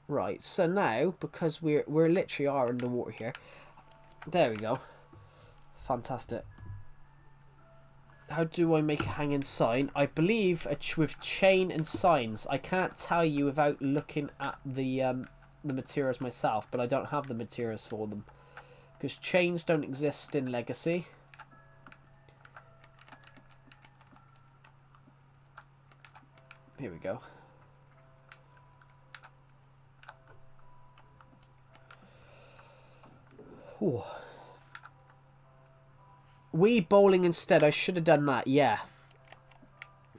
Right, so now because we're literally are underwater here. There we go. Fantastic. How do I make a hanging sign? I believe with chain and signs. I can't tell you without looking at the materials myself, but I don't have the materials for them because chains don't exist in Legacy. Here we go. Ooh. Wii bowling instead. I should have done that. Yeah.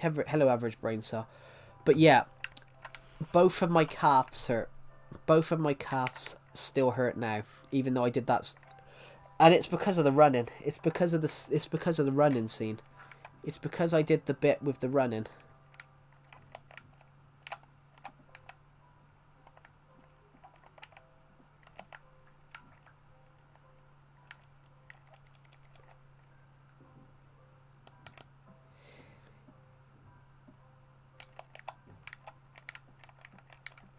Hello, average brain cell. But yeah, both of my calves hurt. Both of my calves still hurt now, even though I did that. And it's because of the running. It's because of the running scene. It's because I did the bit with the running.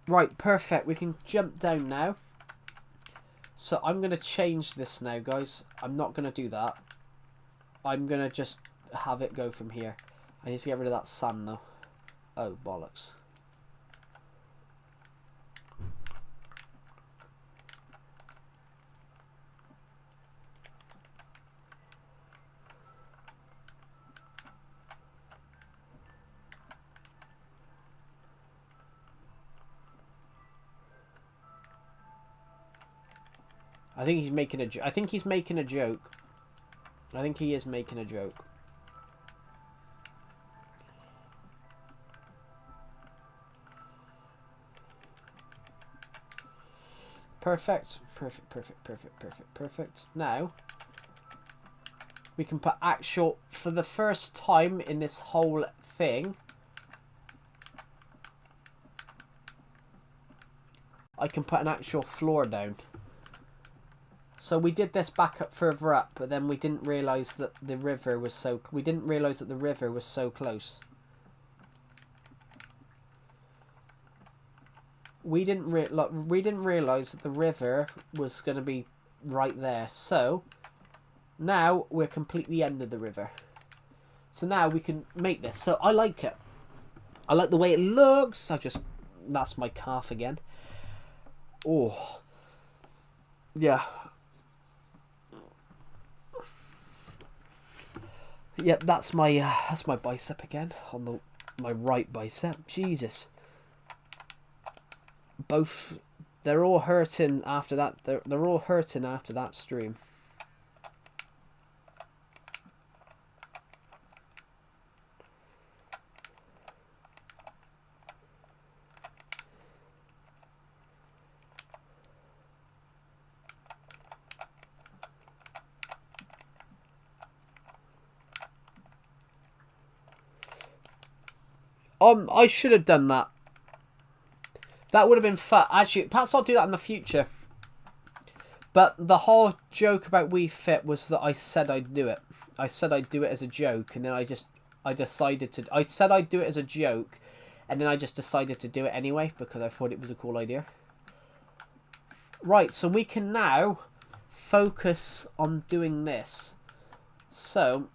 Right, perfect. We can jump down now. So I'm going to change this now, guys. I'm not going to do that. I'm going to just have it go from here. I need to get rid of that sand, though. Oh, bollocks. I think he's making a joke. I think he's making a joke. I think he is making a joke. Perfect. Perfect, perfect, perfect, perfect, perfect. Now, we can put actual, for the first time in this whole thing, I can put an actual floor down. So we did this back up further up, but then we didn't realise that the river was so... We didn't realise that the river was so close. We didn't realise that the river was going to be right there. So now we're completely under the river. So now we can make this. So I like it. I like the way it looks. That's my calf again. Oh. Yeah. Yep, that's my bicep again on my right bicep. Jesus. Both, they're all hurting after that. They're all hurting after that stream. I should have done that. That would have been fun. Actually, perhaps I'll do that in the future. But the whole joke about Wii Fit was that I said I'd do it. I said I'd do it as a joke, and then I decided to... I said I'd do it as a joke, and then I just decided to do it anyway, because I thought it was a cool idea. Right, so we can now focus on doing this. So...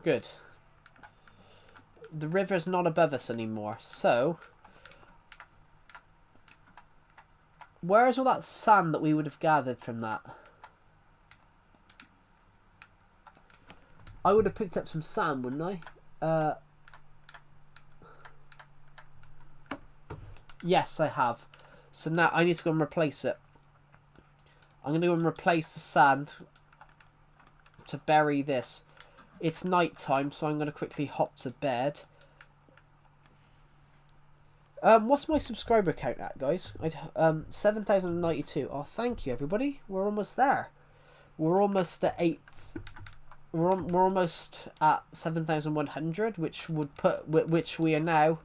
Good. The river's not above us anymore, so... Where is all that sand that we would have gathered from that? I would have picked up some sand, wouldn't I? Yes, I have. So now I need to go and replace it. I'm going to go and replace the sand to bury this. It's night time, so I'm going to quickly hop to bed. What's my subscriber count at, guys? 7,092. Oh, thank you, everybody. We're almost there. We're almost at 8. We're almost at 7,100, which would put which we are now.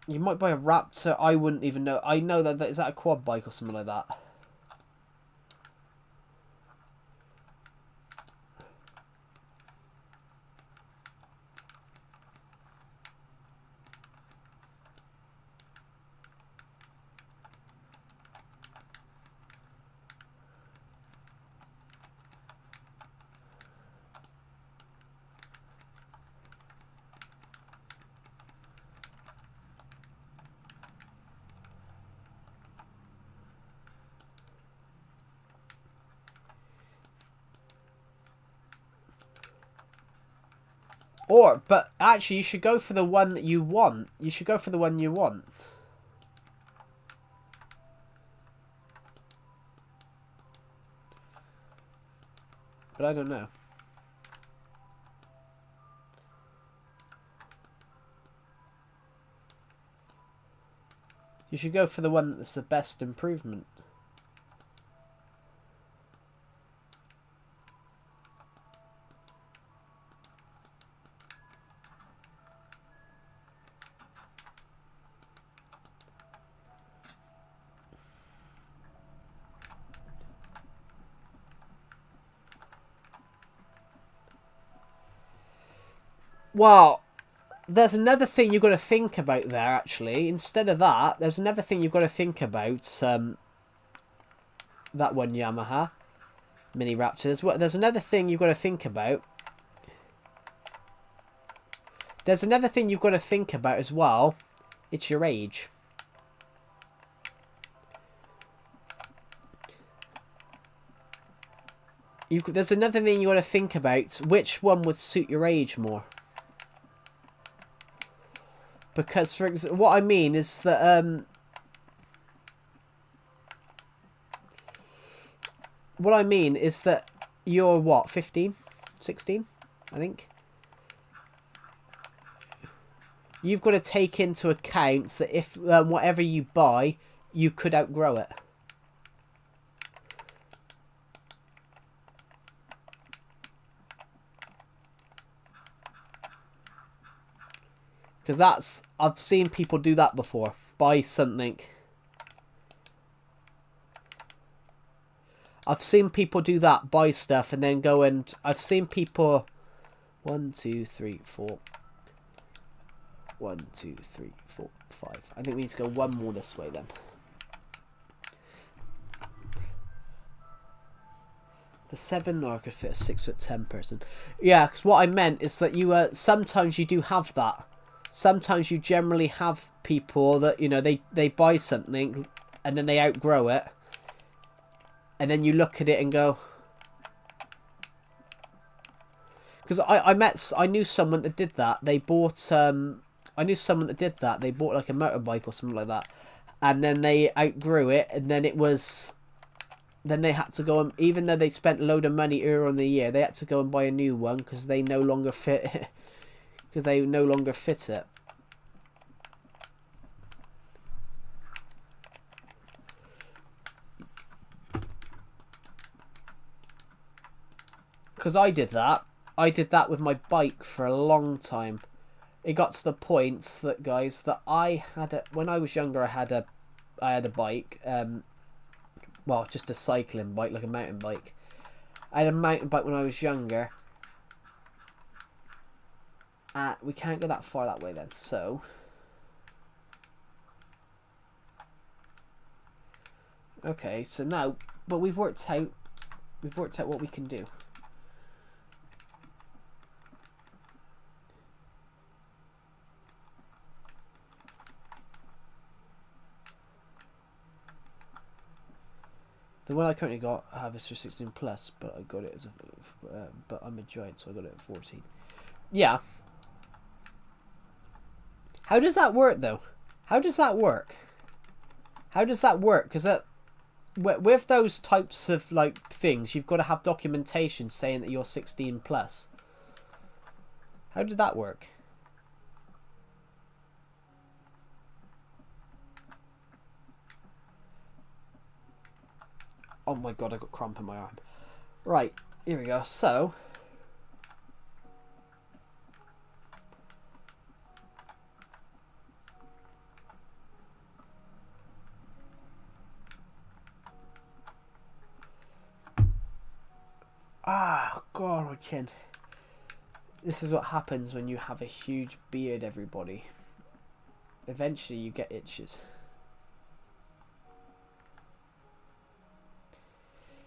You might buy a Raptor. I wouldn't even know. I know that is that a quad bike or something like that. But actually, you should go for the one that you want. You should go for the one you want. But I don't know. You should go for the one that's the best improvement. Well, there's another thing you've got to think about there, actually. Instead of that, there's another thing you've got to think about. That one Yamaha Mini Raptors. Well, there's another thing you've got to think about. There's another thing you've got to think about as well. It's your age. There's another thing you got to think about. Which one would suit your age more? Because, for example, what I mean is that, what I mean is that you're, what, 15? 16, I think? You've got to take into account that if whatever you buy, you could outgrow it. Because I've seen people do that before. Buy something. I've seen people do that, buy stuff, and then go and... I've seen people... 1, 2, 3, 4. 1, 2, 3, 4, 5. I think we need to go one more this way then. The 7, or I could fit a 6'10" person. Yeah, because what I meant is that you sometimes you do have that. Sometimes you generally have people that, you know, they buy something and then they outgrow it. And then you look at it and go... Because I knew someone that did that. They bought... I knew someone that did that. They bought like a motorbike or something like that. And then they outgrew it. And then it was... Then they had to go and... Even though they spent a load of money earlier in the year, they had to go and buy a new one because they no longer fit... Because they no longer fit it. Because I did that. I did that with my bike for a long time. It got to the point that, guys, that I had a... When I was younger, I had a bike. Well, just a cycling bike, like a mountain bike. I had a mountain bike when I was younger. We can't go that far that way then, so... Okay, so now... But we've worked out what we can do. The one I currently have is for 16 plus, but I got it as a, but I'm a giant, so I got it at 14. Yeah. How does that work though? How does that work? How does that work? Because that, with those types of like things, you've got to have documentation saying that you're 16 plus. How did that work? Oh my god, I got cramp in my arm. Right, here we go. So... Ah, god, my chin. This is what happens when you have a huge beard, everybody. Eventually you get itches.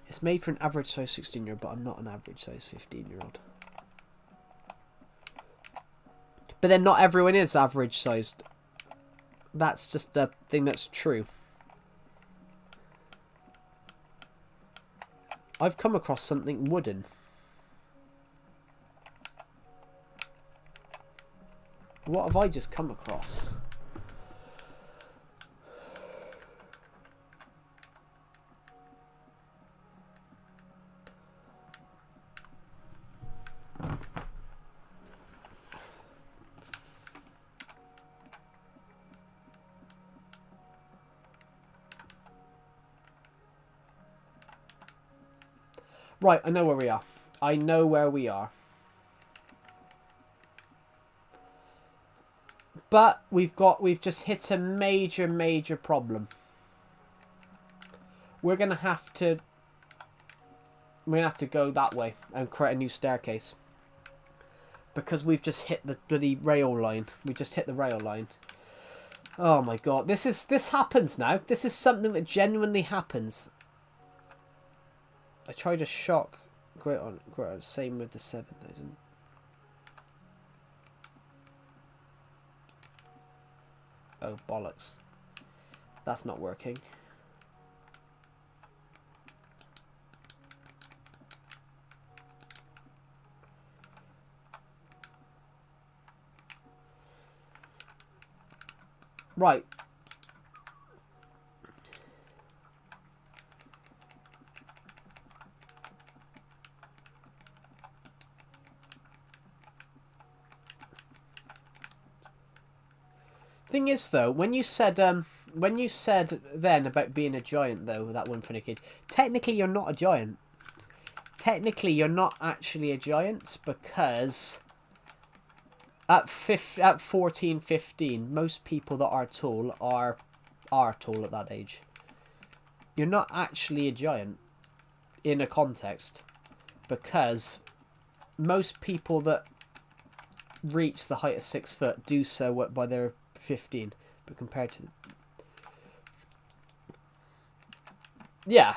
It's made for an average size 16-year-old, but I'm not an average size 15-year-old. But then not everyone is average sized. That's just a thing that's true. I've come across something wooden. What have I just come across? Right, I know where we are. I know where we are. But we've just hit a major problem. We're gonna have to go that way and create a new staircase. Because we've just hit the bloody rail line. We just hit the rail line. Oh my god. This happens now. This is something that genuinely happens. I tried a shock. Great on. Same with the 7000. Oh bollocks. That's not working. Right. Thing is, though, when you said then about being a giant, though, that one funny kid, technically you're not a giant. Technically, you're not actually a giant because at 14, 15, most people that are tall are tall at that age. You're not actually a giant in a context because most people that reach the height of 6 foot do so by their 15, but compared to yeah,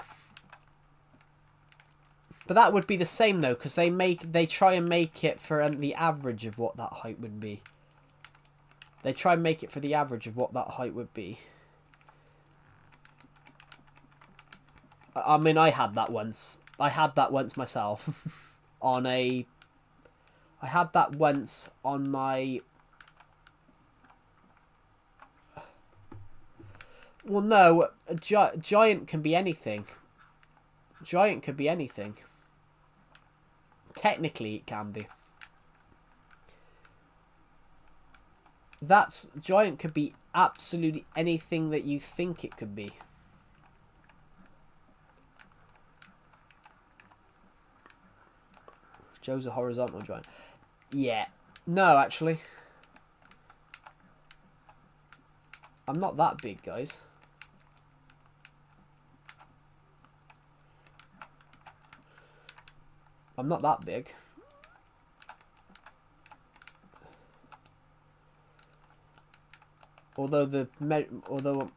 but that would be the same though, because they try and make it for the average of what that height would be. They try and make it for the average of what that height would be. I mean, I had that once. I had that once myself on a. I had that once on my. Well, no, a giant can be anything. Giant could be anything. Technically, it can be. Giant could be absolutely anything that you think it could be. Joe's a horizontal giant. Yeah. No, actually. I'm not that big, guys. I'm not that big. Although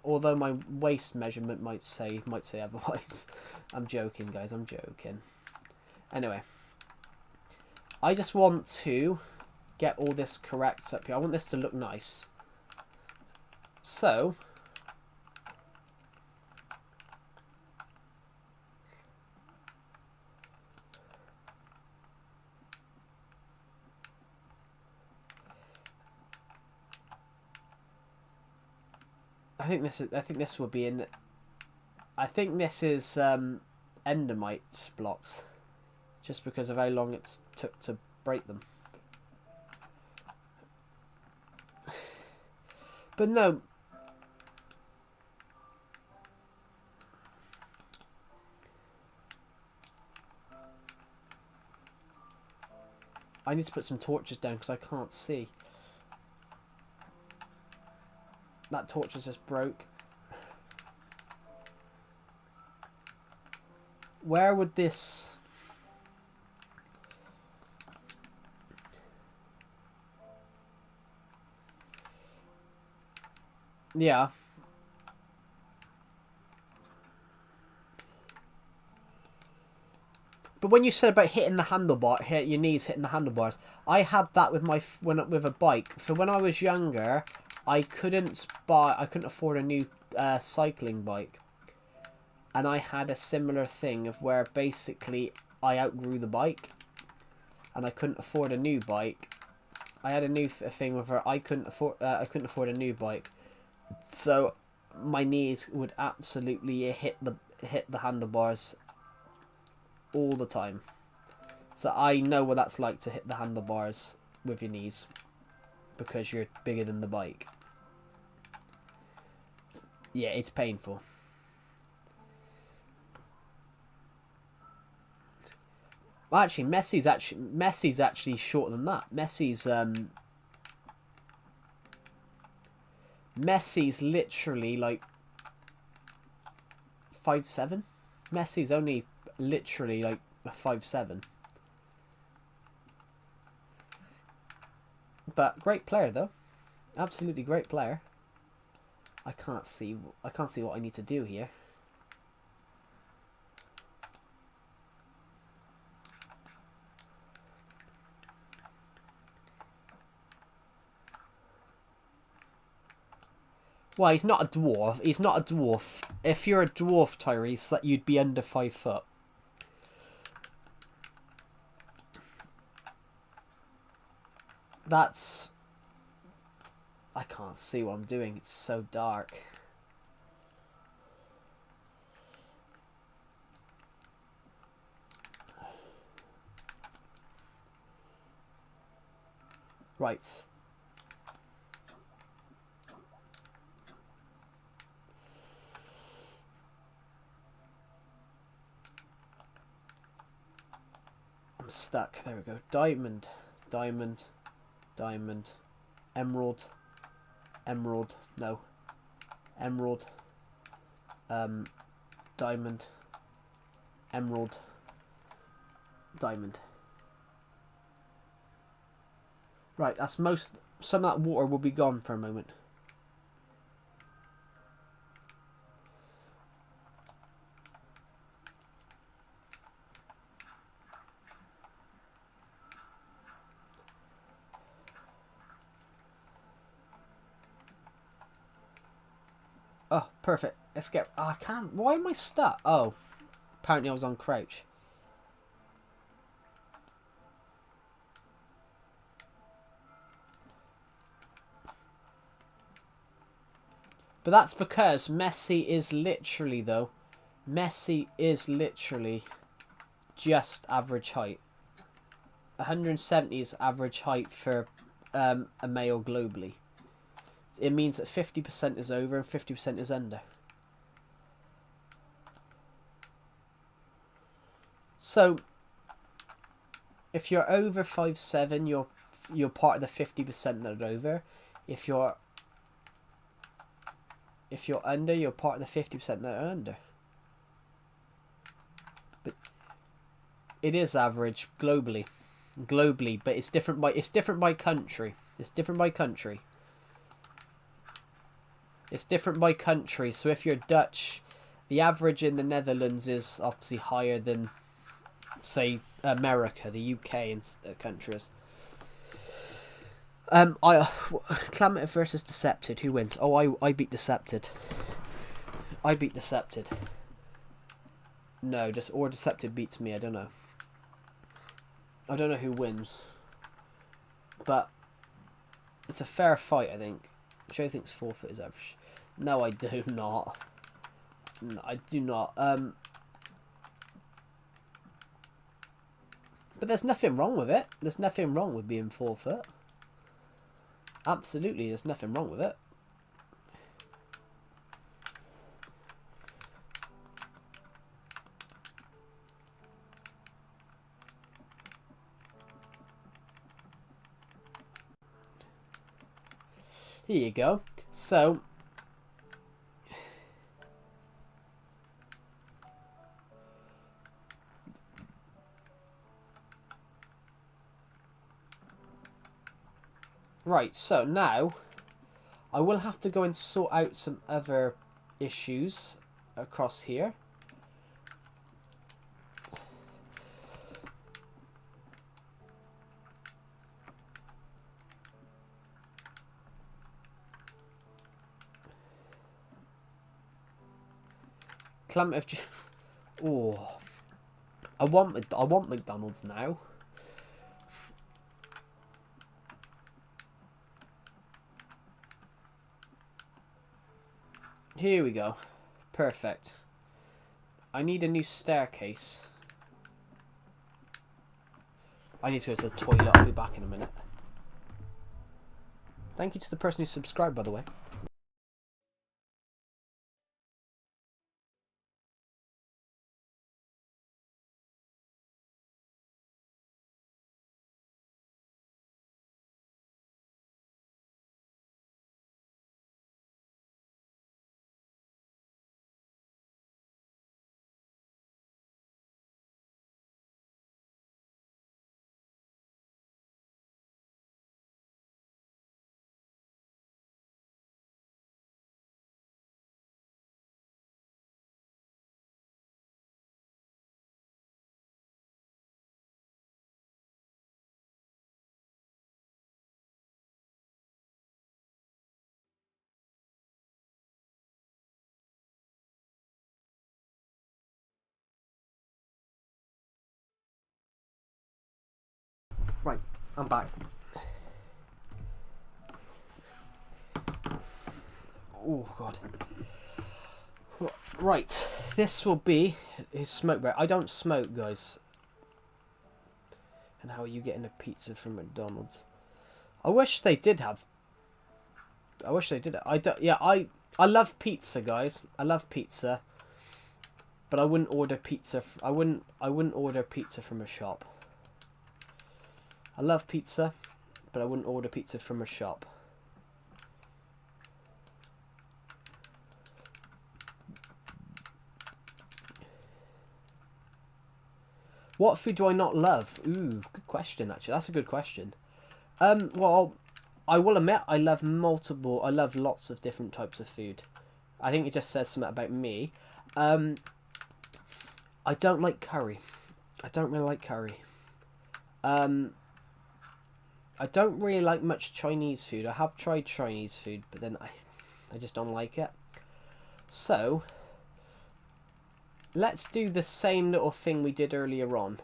although my waist measurement might say otherwise. I'm joking, guys. I'm joking. Anyway, I just want to get all this correct up here. I want this to look nice. So I think this will be in. I think this is Endermite blocks, just because of how long it took to break them. But no. I need to put some torches down because I can't see. That torch has just broke. Where would this... Yeah. But when you said about hitting the handlebar, hit your knees hitting the handlebars, I had that with with a bike. For when I was younger, I couldn't afford a new cycling bike, and I had a similar thing of where basically I outgrew the bike, and I couldn't afford a new bike. I had a new thing with her. I couldn't afford a new bike, so my knees would absolutely hit the handlebars all the time. So I know what that's like to hit the handlebars with your knees because you're bigger than the bike. Yeah, it's painful. Well, actually, Messi's actually shorter than that. Messi's literally like 5'7". Messi's only literally like 5'7". But great player though, absolutely great player. I can't see what I need to do here. Well, he's not a dwarf. He's not a dwarf. If you're a dwarf, Tyrese, that you'd be under 5 foot. That's... I can't see what I'm doing. It's so dark. Right. I'm stuck. There we go. Diamond. Diamond. Diamond. Emerald. Emerald. No. Emerald. Diamond. Emerald. Diamond. Right, that's most... Some of that water will be gone for a moment. Oh, perfect. Let's get... Oh, I can't... Why am I stuck? Oh. Apparently I was on crouch. But that's because Messi is literally, though... Messi is literally just average height. 170 is average height for a male globally. It means that 50% is over and 50% is under. So, if you're over 5'7", you're part of the 50% that are over. If you're under, you're part of the 50% that are under. But it is average globally, but it's different by country. It's different by country. It's different by country. So if you're Dutch, the average in the Netherlands is obviously higher than, say, America, the UK, and countries. Clamant versus Decepted. Who wins? Oh, I beat Decepted. I beat Decepted. No, or Decepted beats me. I don't know. I don't know who wins. But it's a fair fight, I think. Joe thinks forfeit is average. No, I do not. No, I do not. But there's nothing wrong with it. There's nothing wrong with being forfeit. Absolutely, there's nothing wrong with it. Here you go. So, right, so now I will have to go and sort out some other issues across here. Oh, I want McDonald's now. Here we go. Perfect. I need a new staircase. I need to go to the toilet. I'll be back in a minute. Thank you to the person who subscribed, by the way. Right, I'm back. Oh, God. Right, this will be his smoke break. I don't smoke, guys. And how are you getting a pizza from McDonald's? I wish they did have... I wish they did. Yeah, I love pizza, guys. I love pizza. But I wouldn't order pizza... I wouldn't order pizza from a shop. I love pizza, but I wouldn't order pizza from a shop. What food do I not love? Ooh, good question, actually. That's a good question. Well, I will admit I love lots of different types of food. I think it just says something about me. I don't like curry. I don't really like curry. I don't really like much Chinese food. I have tried Chinese food, but then I just don't like it. So, let's do the same little thing we did earlier on.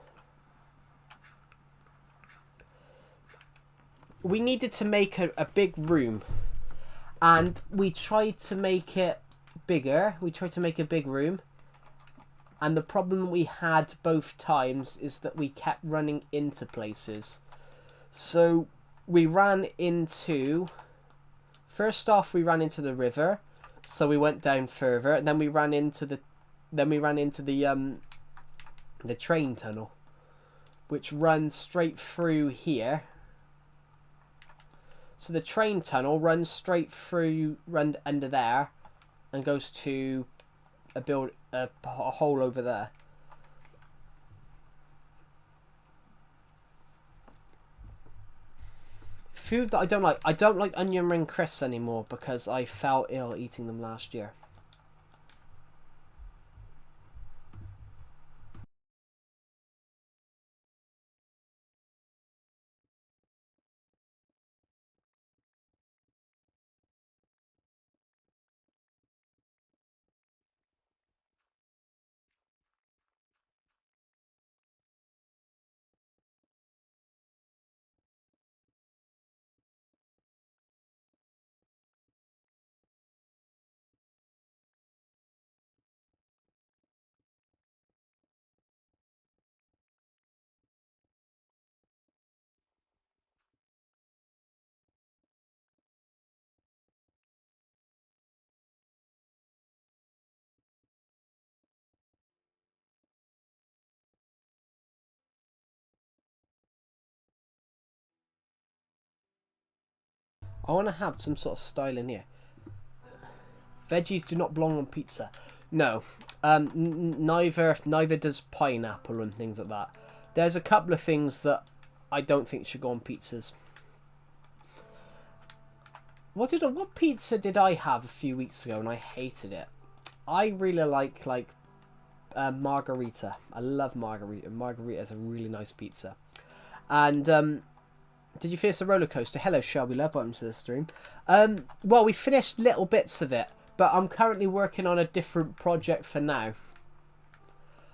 We needed to make a big room, and we tried to make it bigger. We tried to make a big room, and the problem we had both times is that we kept running into places. So we ran into... First off, we ran into the river, so we went down further, and then we ran into the... the train tunnel. which runs straight through here. So the train tunnel runs straight through, run under there, and goes to a hole over there. Food that I don't like. I don't like onion ring crisps anymore because I fell ill eating them last year. I want to have some sort of style in here. Veggies do not belong on pizza. No, neither does pineapple and things like that. There's a couple of things that I don't think should go on pizzas. What pizza did I have a few weeks ago and I hated it? I really like margarita. I love margarita. Margarita is a really nice pizza. And did you finish the roller coaster? Hello, Shelby Love. Welcome to the stream. Well, we finished little bits of it, but I'm currently working on a different project for now.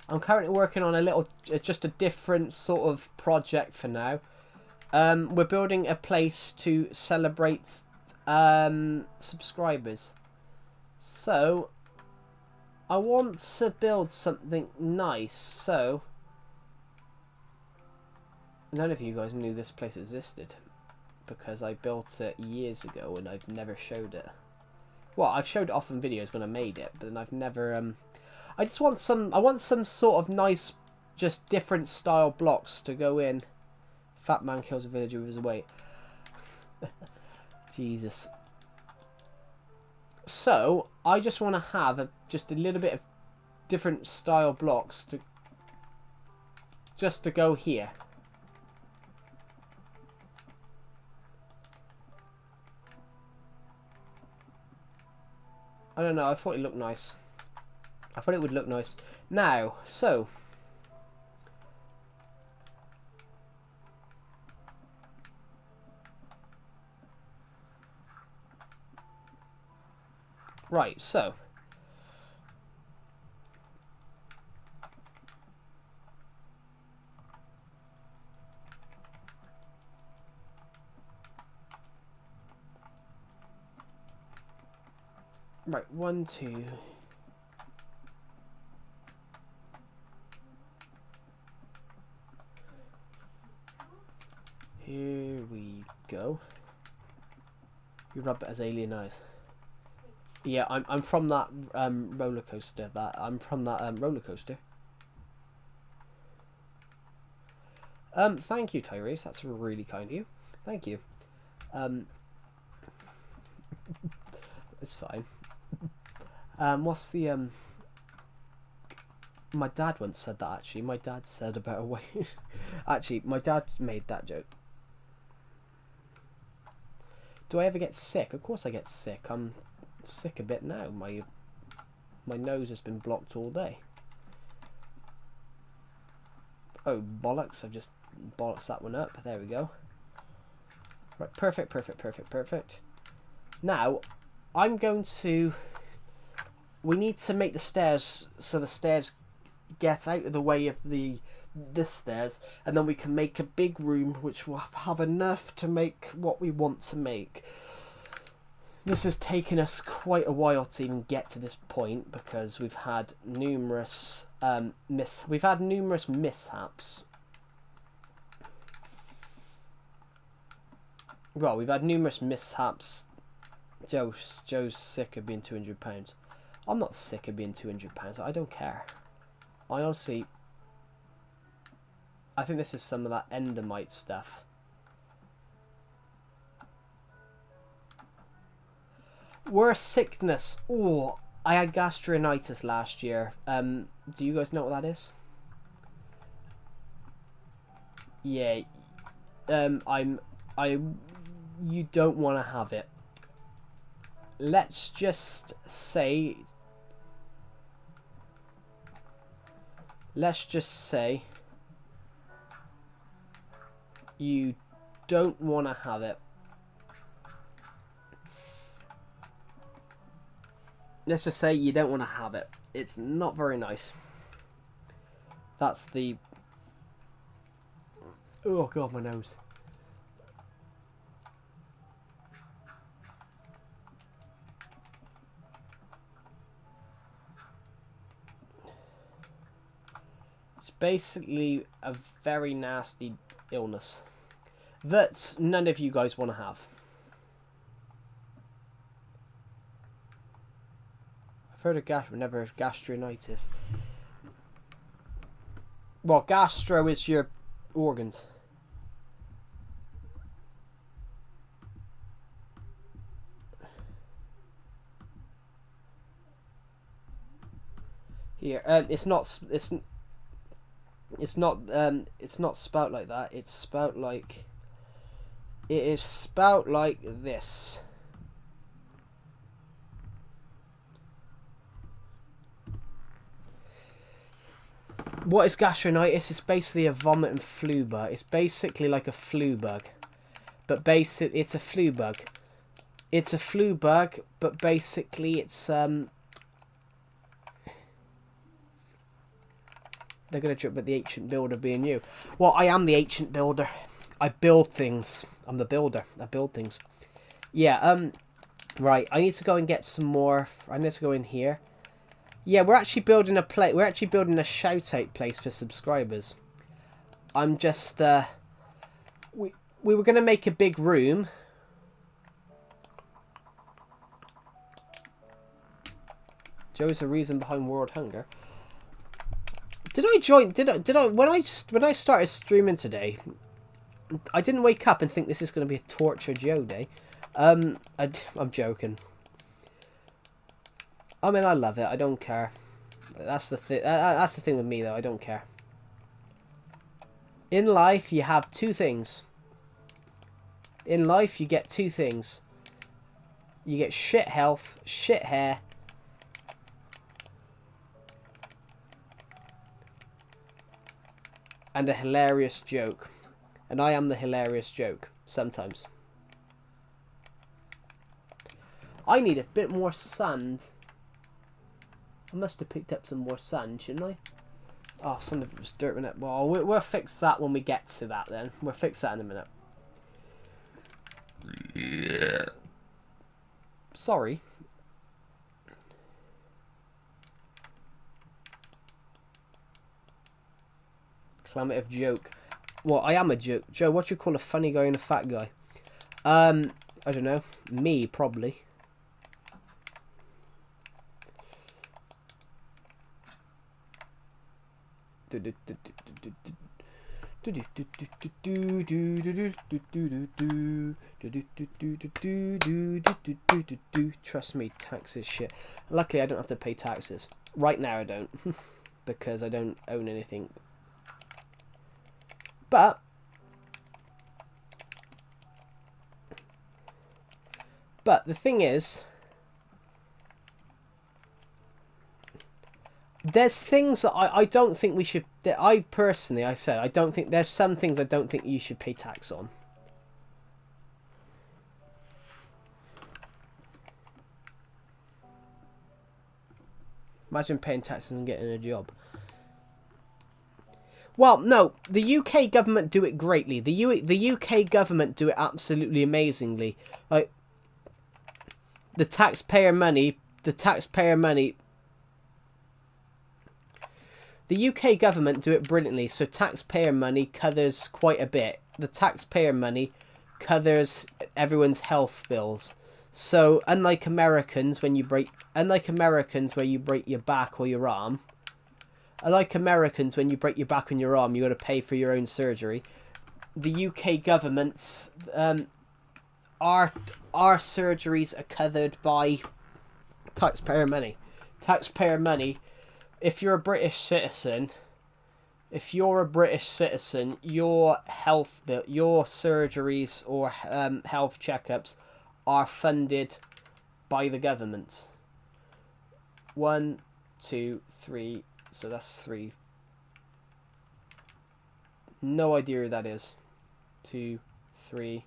I'm currently working on just a different sort of project for now. We're building a place to celebrate subscribers. So, I want to build something nice. So, none of you guys knew this place existed because I built it years ago and I've never showed it. Well, I've showed it off in videos when I made it, but then I've never I just want I want some sort of nice, just different style blocks to go in. Fat man kills a villager with his weight. Jesus. So, I just want to have just a little bit of different style blocks to go here. I don't know, I thought it looked nice. I thought it would look nice. Now, so. Right, so. Right, 1, 2. Here we go. You rub it as alien eyes. Yeah, I'm from that roller coaster. I'm from that roller coaster. Thank you, Tyrese. That's really kind of you. Thank you. It's fine. What's the My dad once said that, actually. My dad said about a way. Actually, my dad made that joke. Do I ever get sick? Of course I get sick. I'm sick a bit now. My nose has been blocked all day. Oh, bollocks. I've just bollocks that one up. There we go. Right, perfect, perfect, perfect, perfect. Now, I'm going to... We need to make the stairs so the stairs get out of the way of this stairs, and then we can make a big room which will have enough to make what we want to make. This has taken us quite a while to even get to this point because we've had numerous mishaps. Well, we've had numerous mishaps. Joe's sick of being £200. I'm not sick of being £200. I don't care. I honestly... I think this is some of that endemite stuff. Worst sickness. Oh, I had gastronitis last year. Do you guys know what that is? Yeah. You don't want to have it. Let's just say you don't want to have it. Let's just say you don't want to have it. It's not very nice. That's the... Oh god, my nose. It's basically a very nasty illness that none of you guys want to have. I've heard of gastro, never heard of gastronitis. Well, gastro is your organs. Here, it's not spout like that. It's spout like... It is spout like this. What is gastronitis? It's basically a vomit and flu bug. It's basically like a flu bug. But it's a flu bug. It's a flu bug, but basically it's... They're going to joke about the ancient builder being you. Well, I am the ancient builder. I build things. I'm the builder. I build things. Yeah, right. I need to go and get some more. I need to go in here. Yeah, we're actually building we're actually building a shout-out place for subscribers. I'm just, we were going to make a big room. Joe's the reason behind world hunger. Did I when I started streaming today, I didn't wake up and think this is going to be a torture Joe day. I'm joking. I mean, I love it. I don't care. That's the thing. That's the thing with me, though. I don't care. In life, you have two things. In life, you get two things. You get shit health, shit hair, and a hilarious joke. And I am the hilarious joke, sometimes. I need a bit more sand. I must have picked up some more sand, shouldn't I? Oh, some of it was dirt in it. Well, we'll fix that when we get to that then. We'll fix that in a minute. Yeah. Sorry. Climate joke. Well, I am a joke. Joe, what do you call a funny guy and a fat guy? I don't know. Me, probably. Trust me, taxes shit. Luckily, I don't have to pay taxes. Right now, I don't. Because I don't own anything. But the thing is, there's things that I don't think we should, that I personally, I said, I don't think, there's some things I don't think you should pay tax on. Imagine paying taxes and getting a job. Well, no, the UK government do it greatly. The UK government do it absolutely amazingly. Like, the taxpayer money, the UK government do it brilliantly, so taxpayer money covers quite a bit. The taxpayer money covers everyone's health bills. So, unlike Americans where you break your back or your arm, Like Americans, when you break your back on your arm, you got to pay for your own surgery. The UK government's our surgeries are covered by taxpayer money. Taxpayer money. If you're a British citizen, your health bill, your surgeries or health checkups are funded by the government. 1, 2, 3. So that's 3. No idea who that is. 2, 3.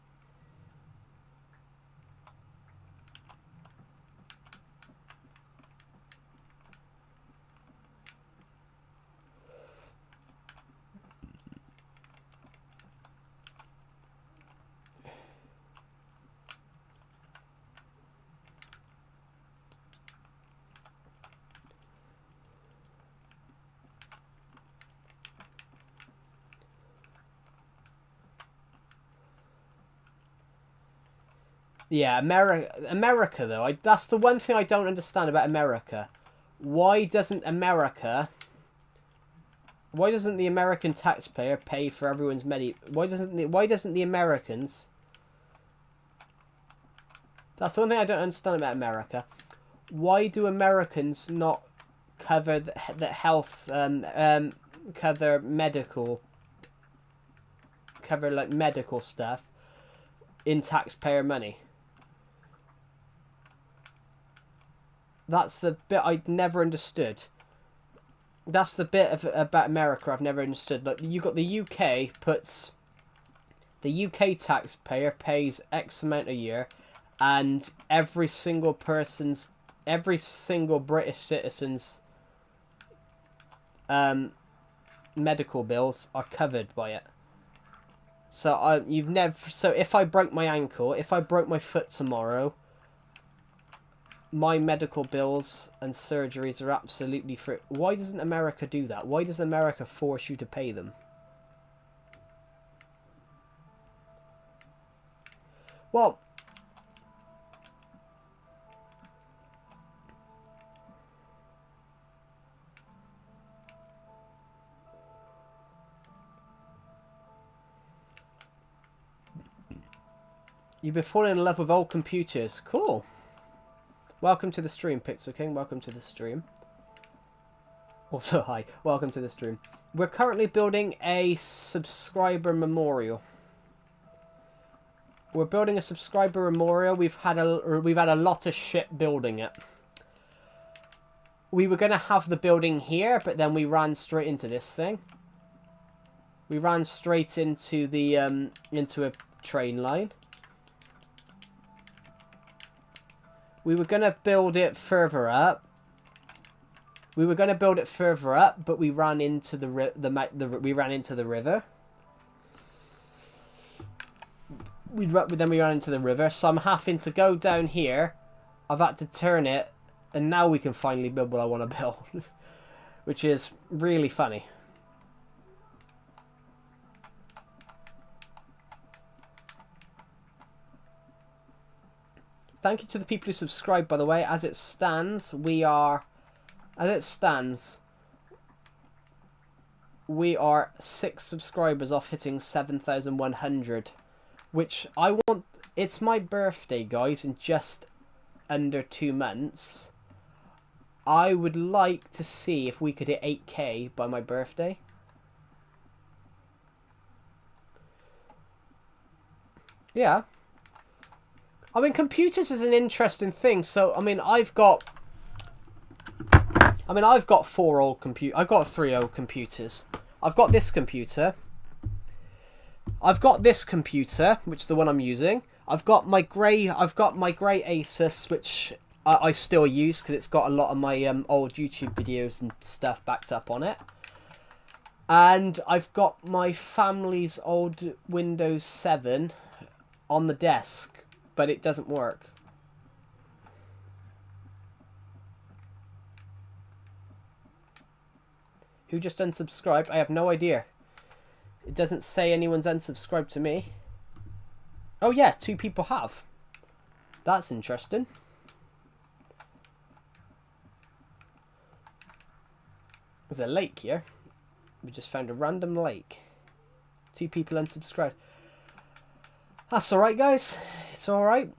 Yeah, America though. That's the one thing I don't understand about America. Why doesn't the American taxpayer pay for everyone's Why doesn't the Americans? That's the one thing I don't understand about America. Why do Americans not cover the health cover like medical stuff in taxpayer money? That's the bit I never understood. That's the bit about America I've never understood. Like, you got the UK the UK taxpayer pays X amount a year, and every single British citizen's medical bills are covered by it. So if I broke my ankle, if I broke my foot tomorrow, my medical bills and surgeries are absolutely free. Why doesn't America do that? Why does America force you to pay them? Well, you've been falling in love with old computers. Cool. Welcome to the stream, Pixel King. Welcome to the stream. Also, hi. Welcome to the stream. We're currently building a subscriber memorial. We're building a subscriber memorial. We've had a lot of shit building it. We were gonna have the building here, but then we ran straight into this thing. We ran straight into the into a train line. We were gonna build it further up. But we ran into the river. We ran into the river. Then we ran into the river. So I'm having to go down here. I've had to turn it, and now we can finally build what I want to build, which is really funny. Thank you to the people who subscribed, by the way. As it stands, we are 6 subscribers off hitting 7,100, which I want. It's my birthday, guys, in just under 2 months. I would like to see if we could hit 8K by my birthday. Yeah. I mean, computers is an interesting thing. So, I mean, I've got 4 old I've got 3 old computers. I've got this computer. I've got this computer, which is the one I'm using. I've got my grey Asus, which I still use because it's got a lot of my old YouTube videos and stuff backed up on it. And I've got my family's old Windows 7 on the desk. But it doesn't work. Who just unsubscribed? I have no idea. It doesn't say anyone's unsubscribed to me. Oh yeah, 2 people have. That's interesting. There's a lake here. We just found a random lake. 2 people unsubscribed. That's alright, guys. It's alright.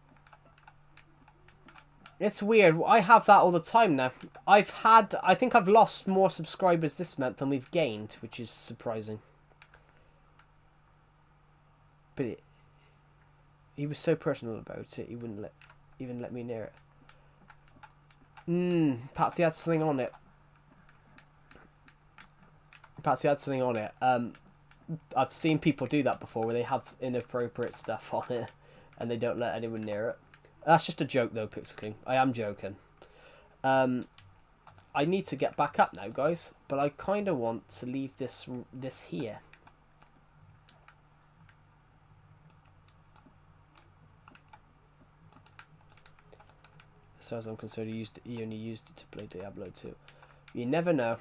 It's weird. I have that all the time now. I think I've lost more subscribers this month than we've gained, which is surprising. But he was so personal about it, he wouldn't even let me near it. Patsy had something on it. I've seen people do that before, where they have inappropriate stuff on it, and they don't let anyone near it. That's just a joke, though, Pixel King. I am joking. I need to get back up now, guys, but I kind of want to leave this here. As far as I'm concerned, he only used it to play Diablo 2. You never know.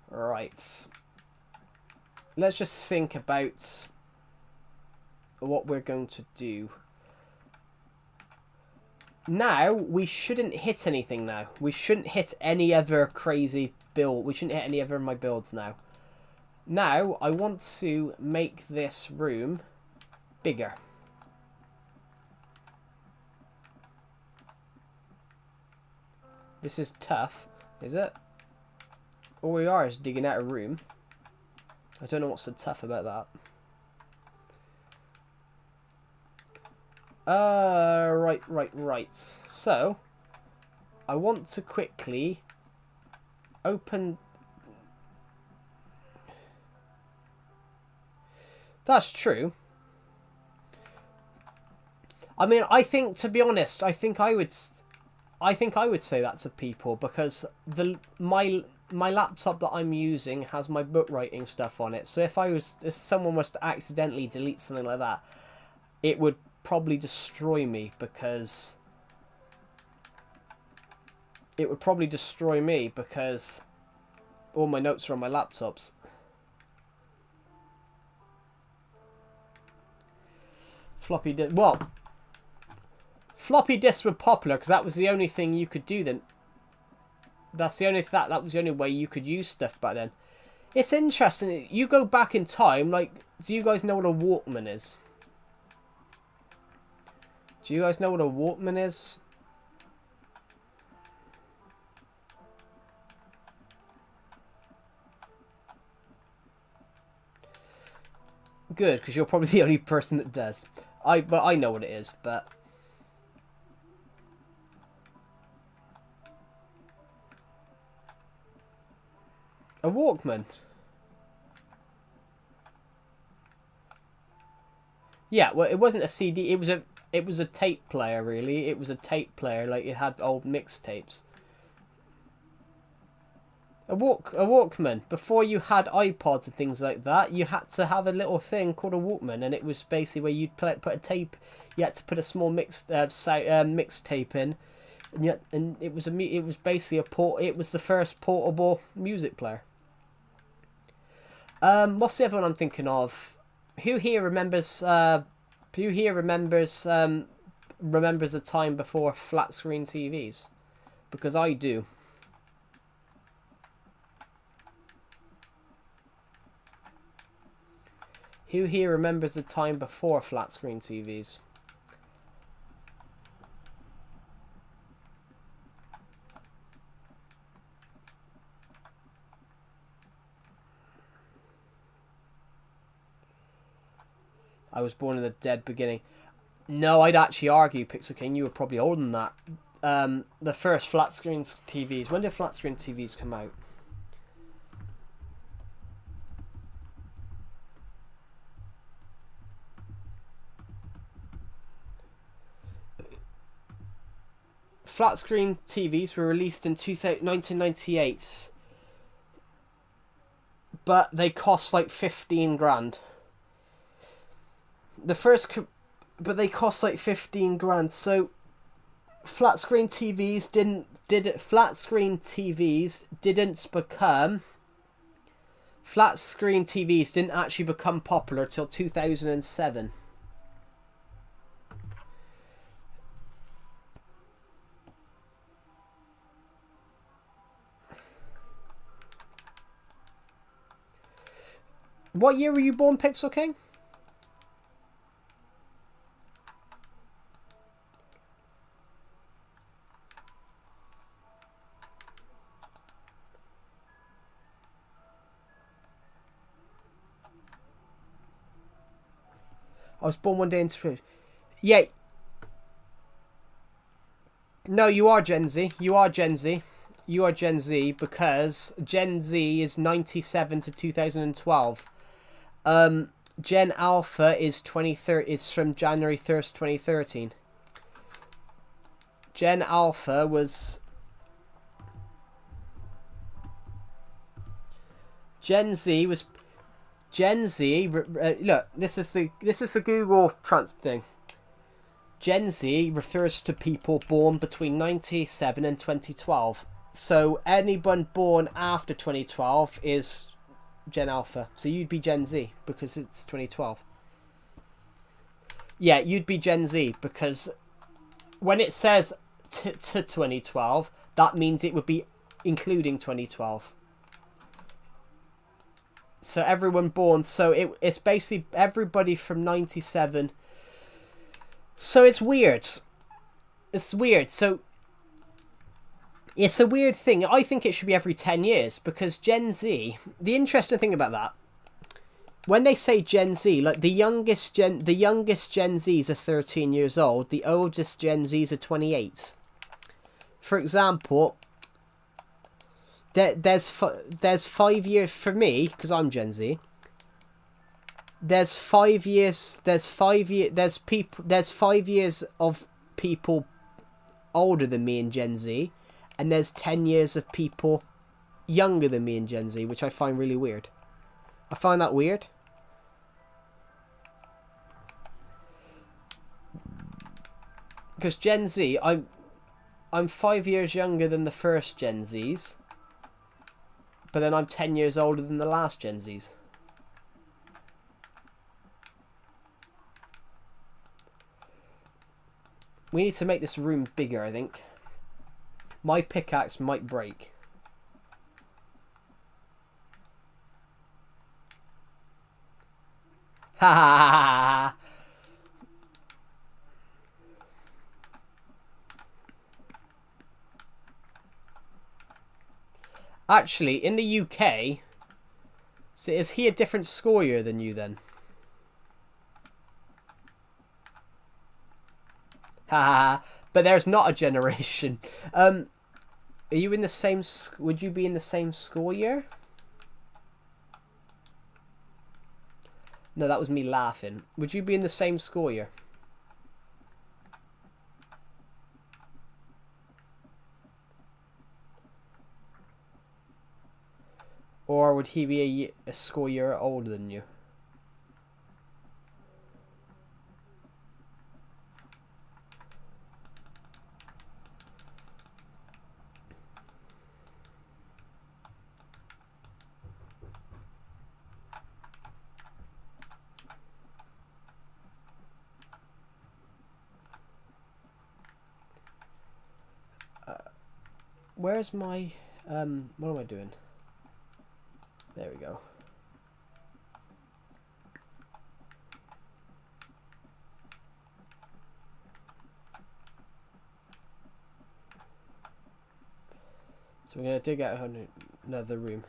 Right. Let's just think about what we're going to do. Now, we shouldn't hit anything now. We shouldn't hit any other crazy build. We shouldn't hit any other of my builds now. Now, I want to make this room bigger. This is tough, is it? All we are is digging out a room. I don't know what's so tough about that. Right. So, I want to quickly open... That's true. I mean, I think, to be honest, I think I would say that to people, because my laptop that I'm using has my book writing stuff on it. So if someone was to accidentally delete something like that, it would probably destroy me, because all my notes are on my laptops. Floppy disk. Well, floppy disks were popular because that was the only thing you could do then. That was the only way you could use stuff back then. It's interesting. You go back in time, like, do you guys know what a Walkman is? Do you guys know what a Walkman is? Good, because you're probably the only person that does. But I know what it is, but... A Walkman. Yeah, well, it wasn't a CD. It was a tape player, really. It was a tape player, like it had old mixtapes. A Walkman. Before you had iPods and things like that, you had to have a little thing called a Walkman, and it was basically where you'd put a tape. You had to put a small mixtape in, and it was basically it was the first portable music player. What's the other one I'm thinking of? Who here remembers the time before flat screen TVs? Because I do. Who here remembers the time before flat screen TVs? I was born in the dead beginning. No, I'd actually argue, Pixel King, you were probably older than that. The first flat screen TVs. When did flat screen TVs come out? Flat screen TVs were released in 1998, but they cost like 15 grand. But they cost like 15 grand. So flat screen TVs didn't actually become popular till 2007. What year were you born, Pixel King? I was born one day into... Yeah. No, you are Gen Z. You are Gen Z. You are Gen Z because Gen Z is 97 to 2012. Gen Alpha is is from January 1st, 2013. Gen Alpha was... Gen Z was... Gen Z... look, this is the Google trans thing. Gen Z refers to people born between 97 and 2012. So anyone born after 2012 is Gen Alpha. So you'd be Gen Z because it's 2012. Yeah, you'd be Gen Z because when it says to 2012, that means it would be including 2012. So everyone born, so it's basically everybody from 97. So it's weird. It's weird. So it's a weird thing. I think it should be every 10 years because Gen Z, the interesting thing about that, when they say Gen Z, like the youngest Gen Zs are 13 years old, the oldest Gen Zs are 28. For example, there's 5 years for me because I'm Gen Z. There's 5 years. There's 5 years of people older than me in Gen Z, and there's 10 years of people younger than me in Gen Z, which I find really weird. I find that weird. Because Gen Z, I'm 5 years younger than the first Gen Zs, but then I'm 10 years older than the last Gen Zs. We need to make this room bigger, I think. My pickaxe might break. Ha ha ha ha. Actually, in the UK, so is he a different score year than you then? Ha ha ha. But there's not a generation. Are you in the same... Would you be in the same school year? No, that was me laughing. Would you be in the same school year? Or would he be a school year older than you? Where's my... what am I doing? There we go. So we're going to dig out another room.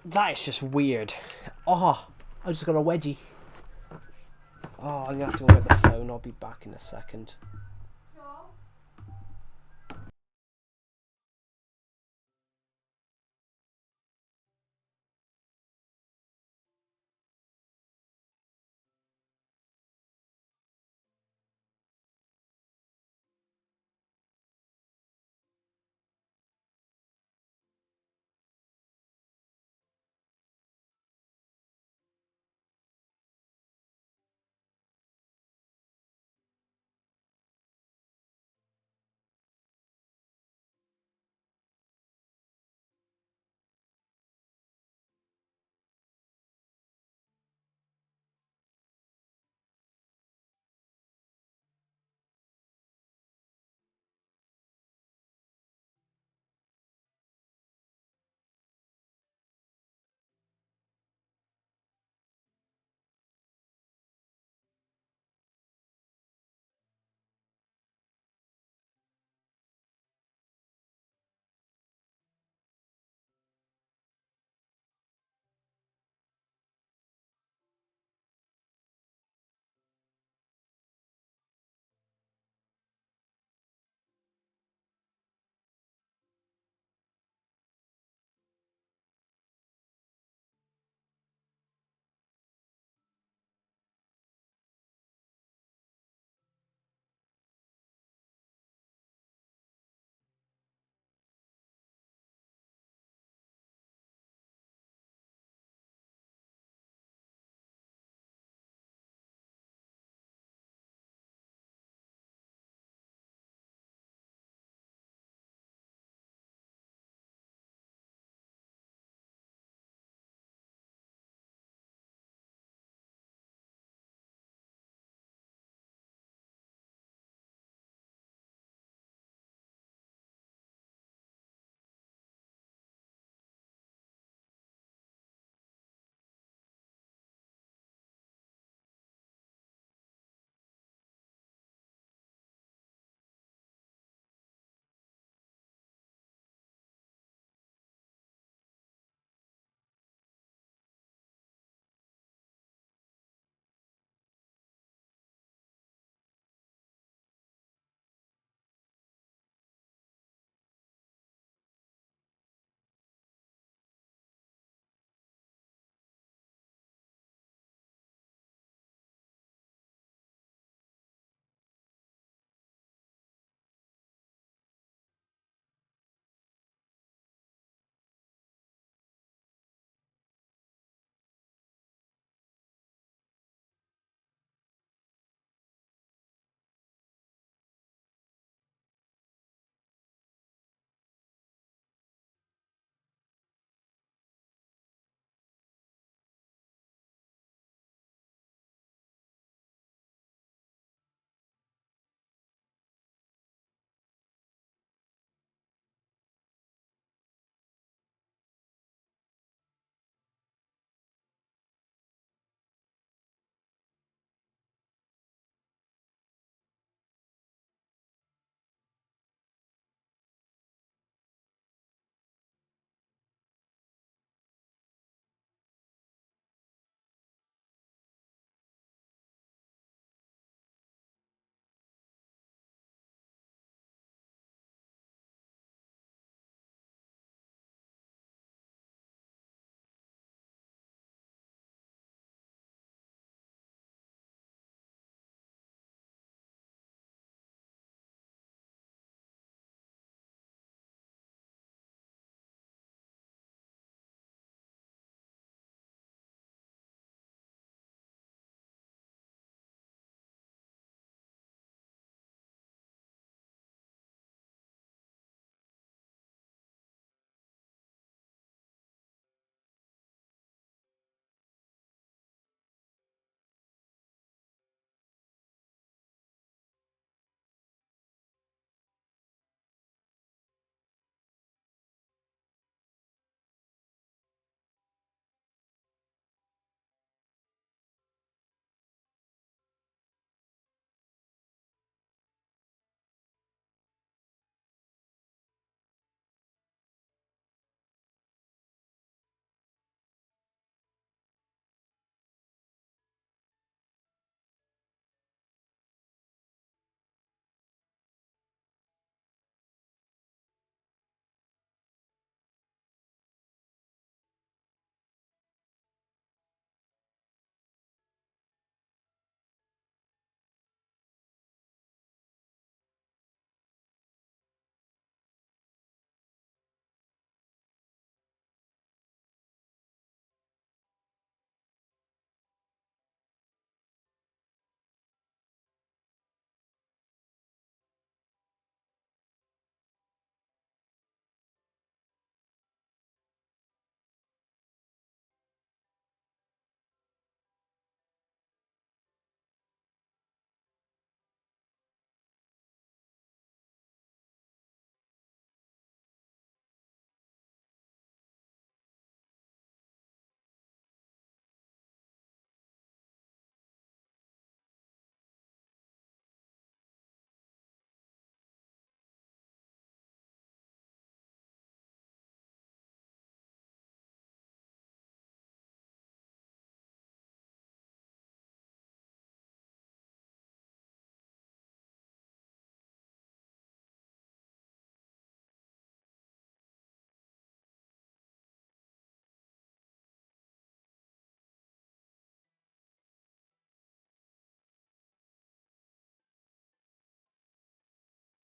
That is just weird. Oh, I just got a wedgie. Oh, I'm going to have to go get the phone. I'll be back in a second.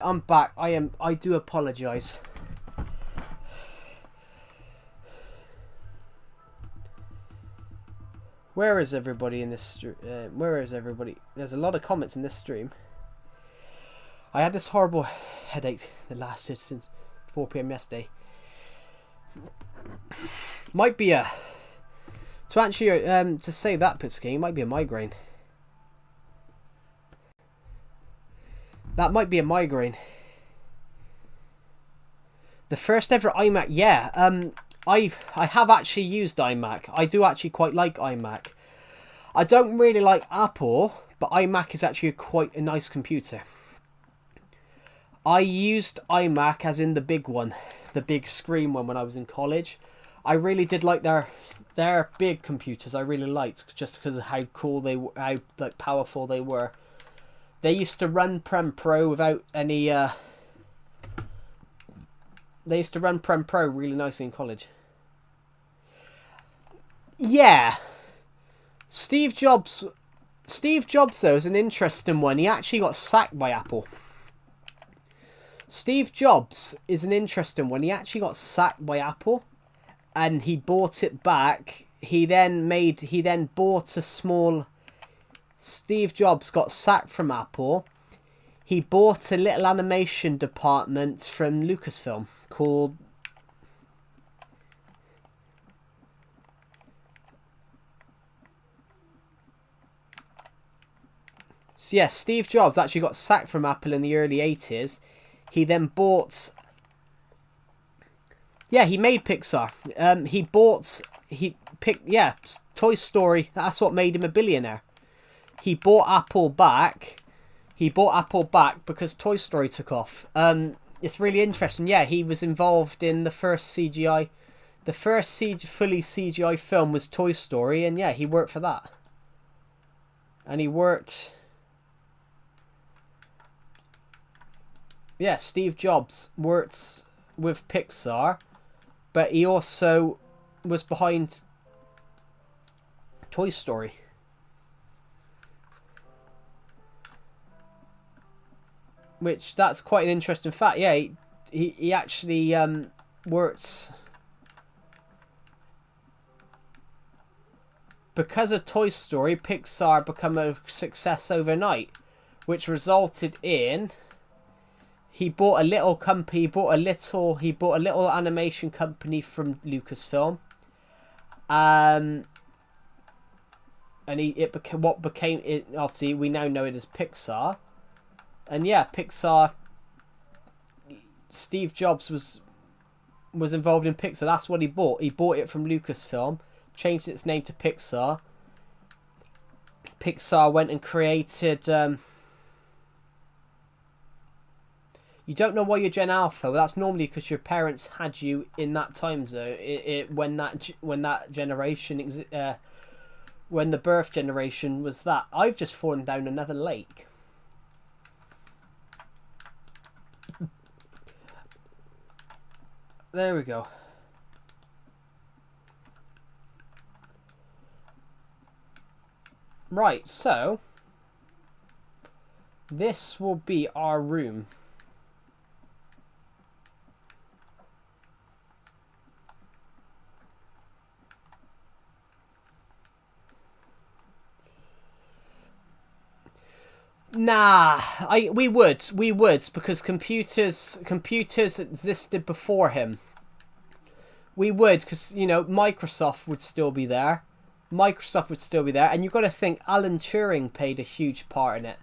I'm back. I do apologise. Where is everybody in this where is everybody? There's a lot of comments in this stream. I had this horrible headache that lasted since 4 PM yesterday. Might be a... To answer your, to say that, Pitsky, it might be a migraine. That might be a migraine. The first ever iMac, yeah. I have actually used iMac. I do actually quite like iMac. I don't really like Apple, but iMac is actually quite a nice computer. I used iMac as in the big one, the big screen one when I was in college. I really did like their big computers. I really liked just because of how cool they were, how like powerful they were. They used to run Prem Pro without any. They used to run Prem Pro really nicely in college. Yeah, Steve Jobs though is an interesting one. He actually got sacked by Apple. Steve Jobs is an interesting one. He actually got sacked by Apple, and he bought it back. He then bought a small. Steve Jobs got sacked from Apple. He bought a little animation department from Lucasfilm called. So yeah, Steve Jobs actually got sacked from Apple in the early 80s. He then bought... Yeah, he made Pixar. Toy Story. That's what made him a billionaire. He bought Apple back. He bought Apple back because Toy Story took off. It's really interesting. Yeah, he was involved in the first CGI. The first fully CGI film was Toy Story, and yeah, he worked for that. And he worked... Yeah, Steve Jobs worked with Pixar, but he also was behind Toy Story. Which, that's quite an interesting fact. Yeah, he actually worked... Because of Toy Story, Pixar became a success overnight, which resulted in... He bought a little company. He bought a little animation company from Lucasfilm, and it became what became it. Obviously, we now know it as Pixar, and yeah, Pixar. Steve Jobs was involved in Pixar. That's what he bought. He bought it from Lucasfilm, changed its name to Pixar. Pixar went and created. You don't know why you're Gen Alpha. Well, that's normally because your parents had you in that time zone. When that generation, when the birth generation was that. I've just fallen down another lake. There we go. Right, so this will be our room. Nah, we would because computers existed before him. We would because Microsoft would still be there. And you've got to think Alan Turing played a huge part in it.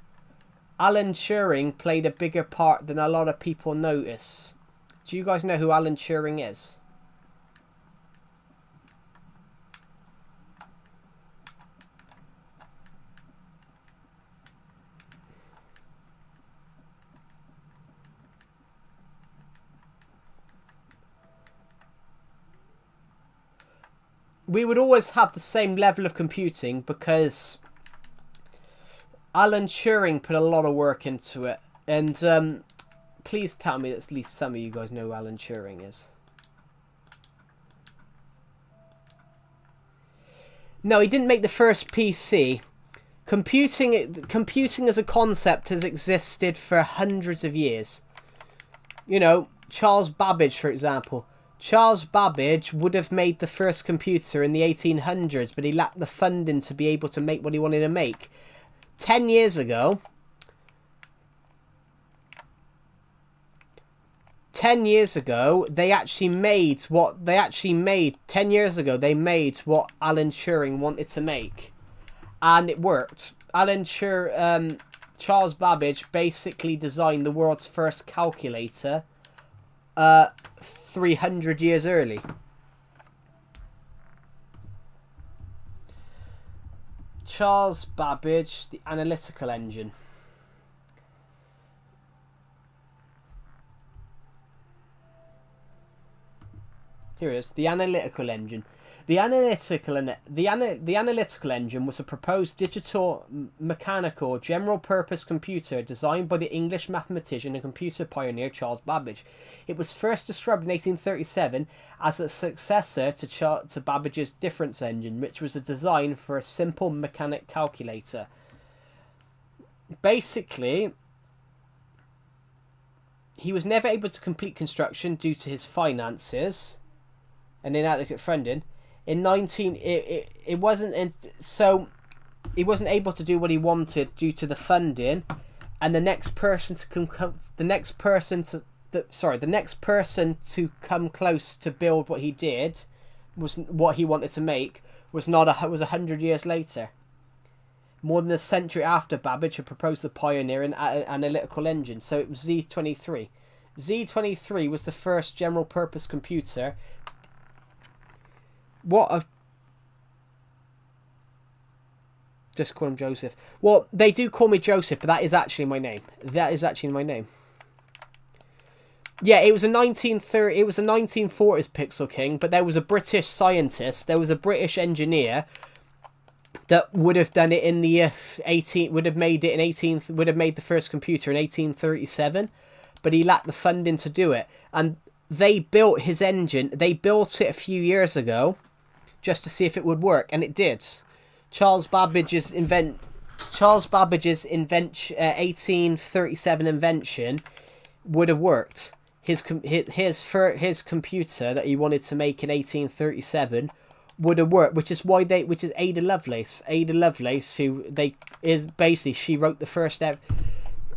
Alan Turing played a bigger part than a lot of people notice. Do you guys know who Alan Turing is? We would always have the same level of computing because Alan Turing put a lot of work into it. And please tell me that at least some of you guys know who Alan Turing is. No, he didn't make the first PC. Computing as a concept has existed for hundreds of years. You know, Charles Babbage, for example. Charles Babbage would have made the first computer in the 1800s, but he lacked the funding to be able to make what he wanted to make. 10 years ago, 10 years ago, they actually made 10 years ago, they made what Alan Turing wanted to make. And it worked. Charles Babbage basically designed the world's first calculator 300 years early. Charles Babbage, the analytical engine. Here it is, the analytical engine. The analytical engine was a proposed digital, mechanical, general-purpose computer designed by the English mathematician and computer pioneer Charles Babbage. It was first described in 1837 as a successor to Babbage's difference engine, which was a design for a simple mechanic calculator. Basically, he was never able to complete construction due to his finances and inadequate funding. He wasn't able to do what he wanted due to the funding, and the next person to come close to build what he did, was what he wanted to make, was 100 years later. More than a century after Babbage had proposed the pioneering analytical engine, so it was Z23. Z23 was the first general purpose computer. Just call him Joseph. Well, they do call me Joseph, but that is actually my name. Yeah, it was a 1940s Pixel King, but there was a British scientist, there was a British engineer that would have done it in the would have made the first computer in 1837, but he lacked the funding to do it, and they built his engine. They built it a few years ago, just to see if it would work, and it did. Charles Babbage's 1837 invention would have worked. His computer that he wanted to make in 1837 would have worked, which is Ada Lovelace. Ada Lovelace, she wrote the first ever.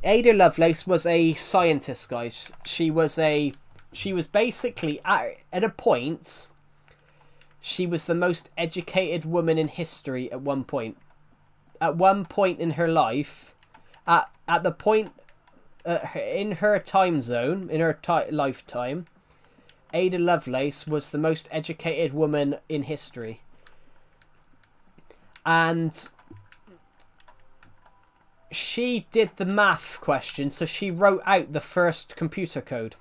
Ada Lovelace was a scientist, guys. She was basically at a point. She was the most educated woman in history at one point. At one point in her life, at the point in her time zone, in her lifetime, Ada Lovelace was the most educated woman in history. And she did the math question, so she wrote out the first computer code.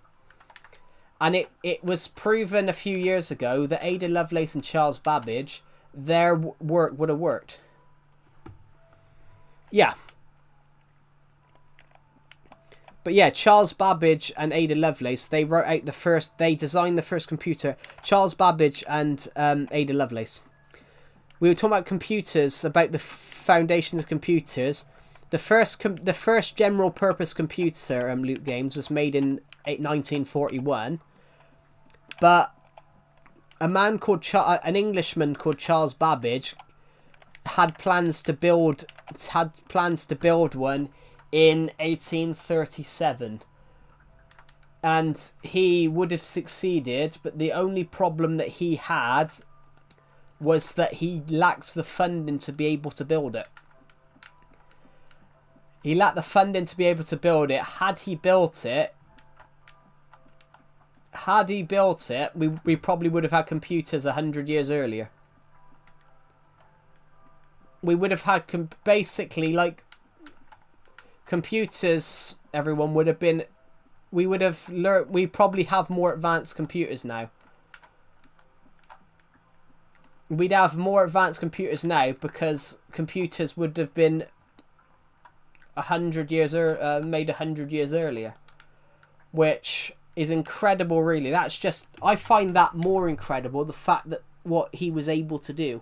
And it was proven a few years ago that Ada Lovelace and Charles Babbage, their work would have worked. Yeah. But yeah, Charles Babbage and Ada Lovelace, they designed the first computer. Charles Babbage and Ada Lovelace. We were talking about computers, about the foundations of computers. The first general purpose computer, Loot Games, was made in 1941. But an Englishman called Charles Babbage had plans to build one in 1837, and he would have succeeded, but the only problem that he had was that he lacked the funding to be able to build it. Had he built it, we probably would have had computers 100 years earlier. We would have had basically like computers. Everyone would have been. We would have learned. We probably have more advanced computers now. We'd have more advanced computers now because computers would have been 100 years made 100 years earlier, which is incredible, really. That's just, I find that more incredible, the fact that what he was able to do.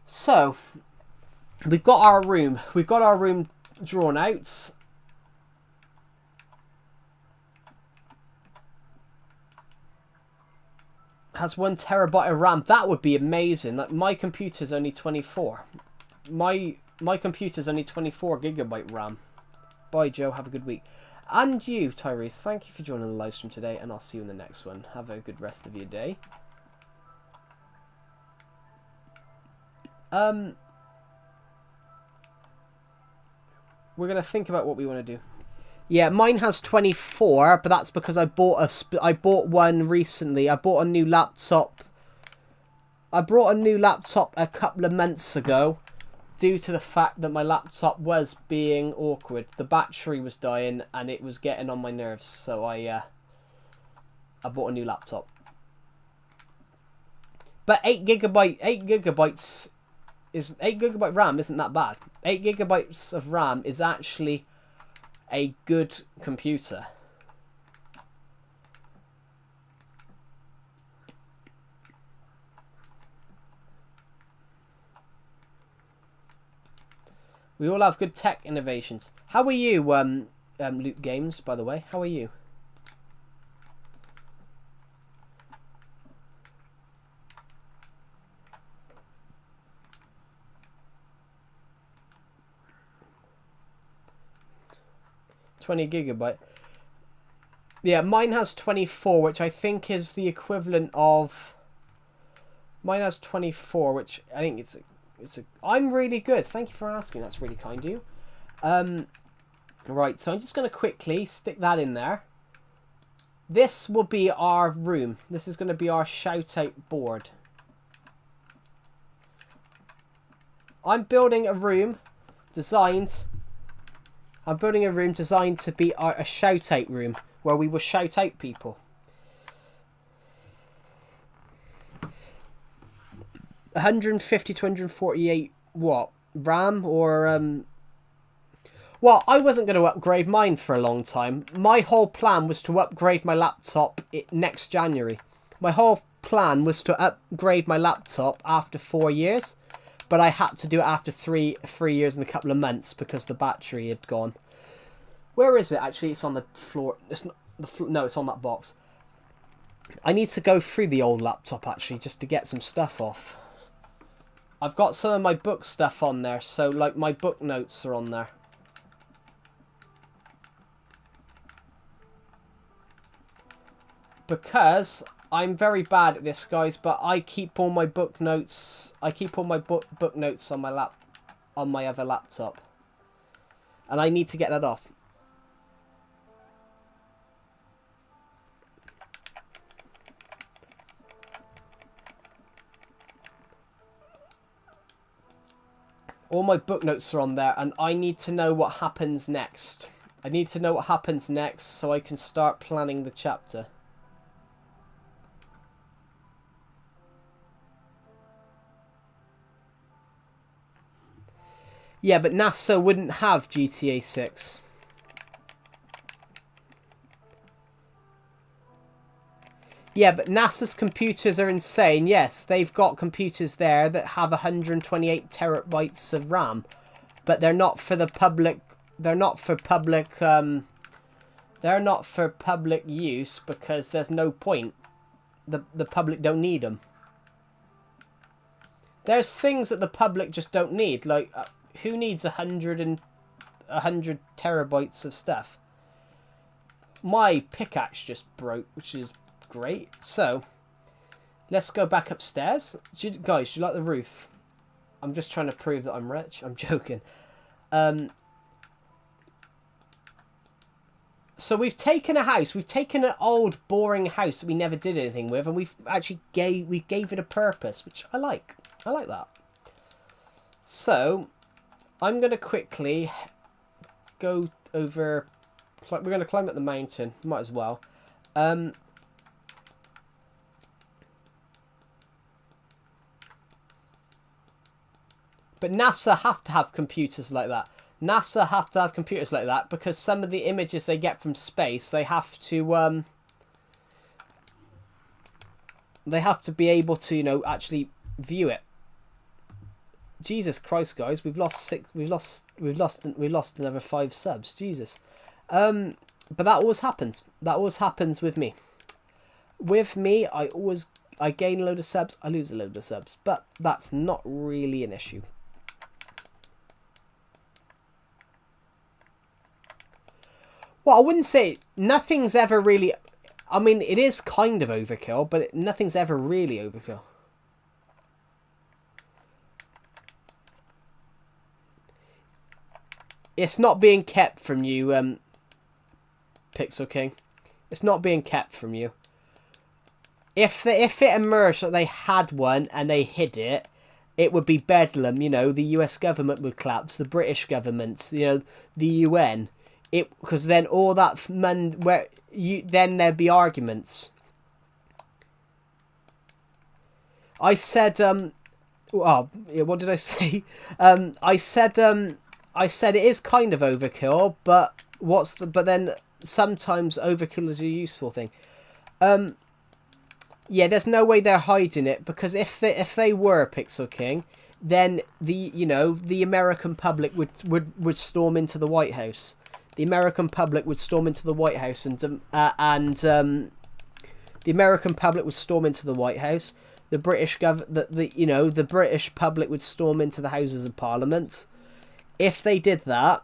So, we've got our room drawn out. has 1 terabyte of RAM. That would be amazing. Like my computer's only 24. My computer's only 24 gigabyte RAM. Bye, Joe. Have a good week. And you, Tyrese. Thank you for joining the live stream today, and I'll see you in the next one. Have a good rest of your day. We're gonna think about what we want to do. Yeah, mine has 24, but that's because I bought one recently. I bought a new laptop. I brought a new laptop a couple of months ago, due to the fact that my laptop was being awkward. The battery was dying and it was getting on my nerves, so I bought a new laptop. But 8 gigabyte RAM isn't that bad. 8 gigabytes of RAM is actually a good computer. We all have good tech innovations. How are you, Loot Games, by the way? How are you? $20 GB. Yeah, mine has 24, which I think is the equivalent of... Mine has 24, which I think it's a... I'm really good. Thank you for asking. That's really kind of you. Right, so I'm just going to quickly stick that in there. This will be our room. This is going to be our shout-out board. I'm building a room designed... I'm building a room designed to be a shout-out room, where we will shout out people. 150 to 148 what? RAM or... Well, I wasn't going to upgrade mine for a long time. My whole plan was to upgrade my laptop next January. My whole plan was to upgrade my laptop after 4 years. But I had to do it after three years and a couple of months because the battery had gone. Where is it? Actually, it's on the floor. It's not the floor. No, it's on that box. I need to go through the old laptop actually just to get some stuff off. I've got some of my book stuff on there, so like my book notes are on there. Because I'm very bad at this, guys, but I keep all my book notes. I keep all my book notes on my other laptop, and I need to get that off. All my book notes are on there, and I need to know what happens next. I need to know what happens next so I can start planning the chapter. Yeah, but NASA wouldn't have GTA 6. Yeah, but NASA's computers are insane. Yes, they've got computers there that have 128 terabytes of RAM, but they're not for the public. They're not for public. They're not for public use because there's no point. The public don't need them. There's things that the public just don't need. Like, who needs 100 terabytes of stuff? My pickaxe just broke, which is great. So, let's go back upstairs. Guys, do you like the roof? I'm just trying to prove that I'm rich. I'm joking. So we've taken a house. We've taken an old, boring house that we never did anything with, and we've actually gave it a purpose, which I like. I like that. So, I'm going to quickly go over... We're going to climb up the mountain. Might as well. But NASA have to have computers like that. NASA have to have computers like that because some of the images they get from space, they have to be able to, you know, actually view it. Jesus Christ, guys, we've lost another 5 subs. Jesus. But that always happens. That always happens with me. With me, I always I gain a load of subs, I lose a load of subs. But that's not really an issue. Well, I wouldn't say nothing's ever really... I mean, it is kind of overkill, but nothing's ever really overkill. It's not being kept from you, Pixel King. It's not being kept from you. If it emerged that they had one and they hid it, it would be bedlam. You know, the US government would collapse, the British government, you know, the UN. Because then all that then there'd be arguments. I said what did I say? I said it is kind of overkill, but then sometimes overkill is a useful thing. Yeah, there's no way they're hiding it, because if they were Pixel King, then the American public would storm into the White House. The American public would storm into the White House the American public would storm into the White House. The British the British public would storm into the Houses of Parliament. If they did that,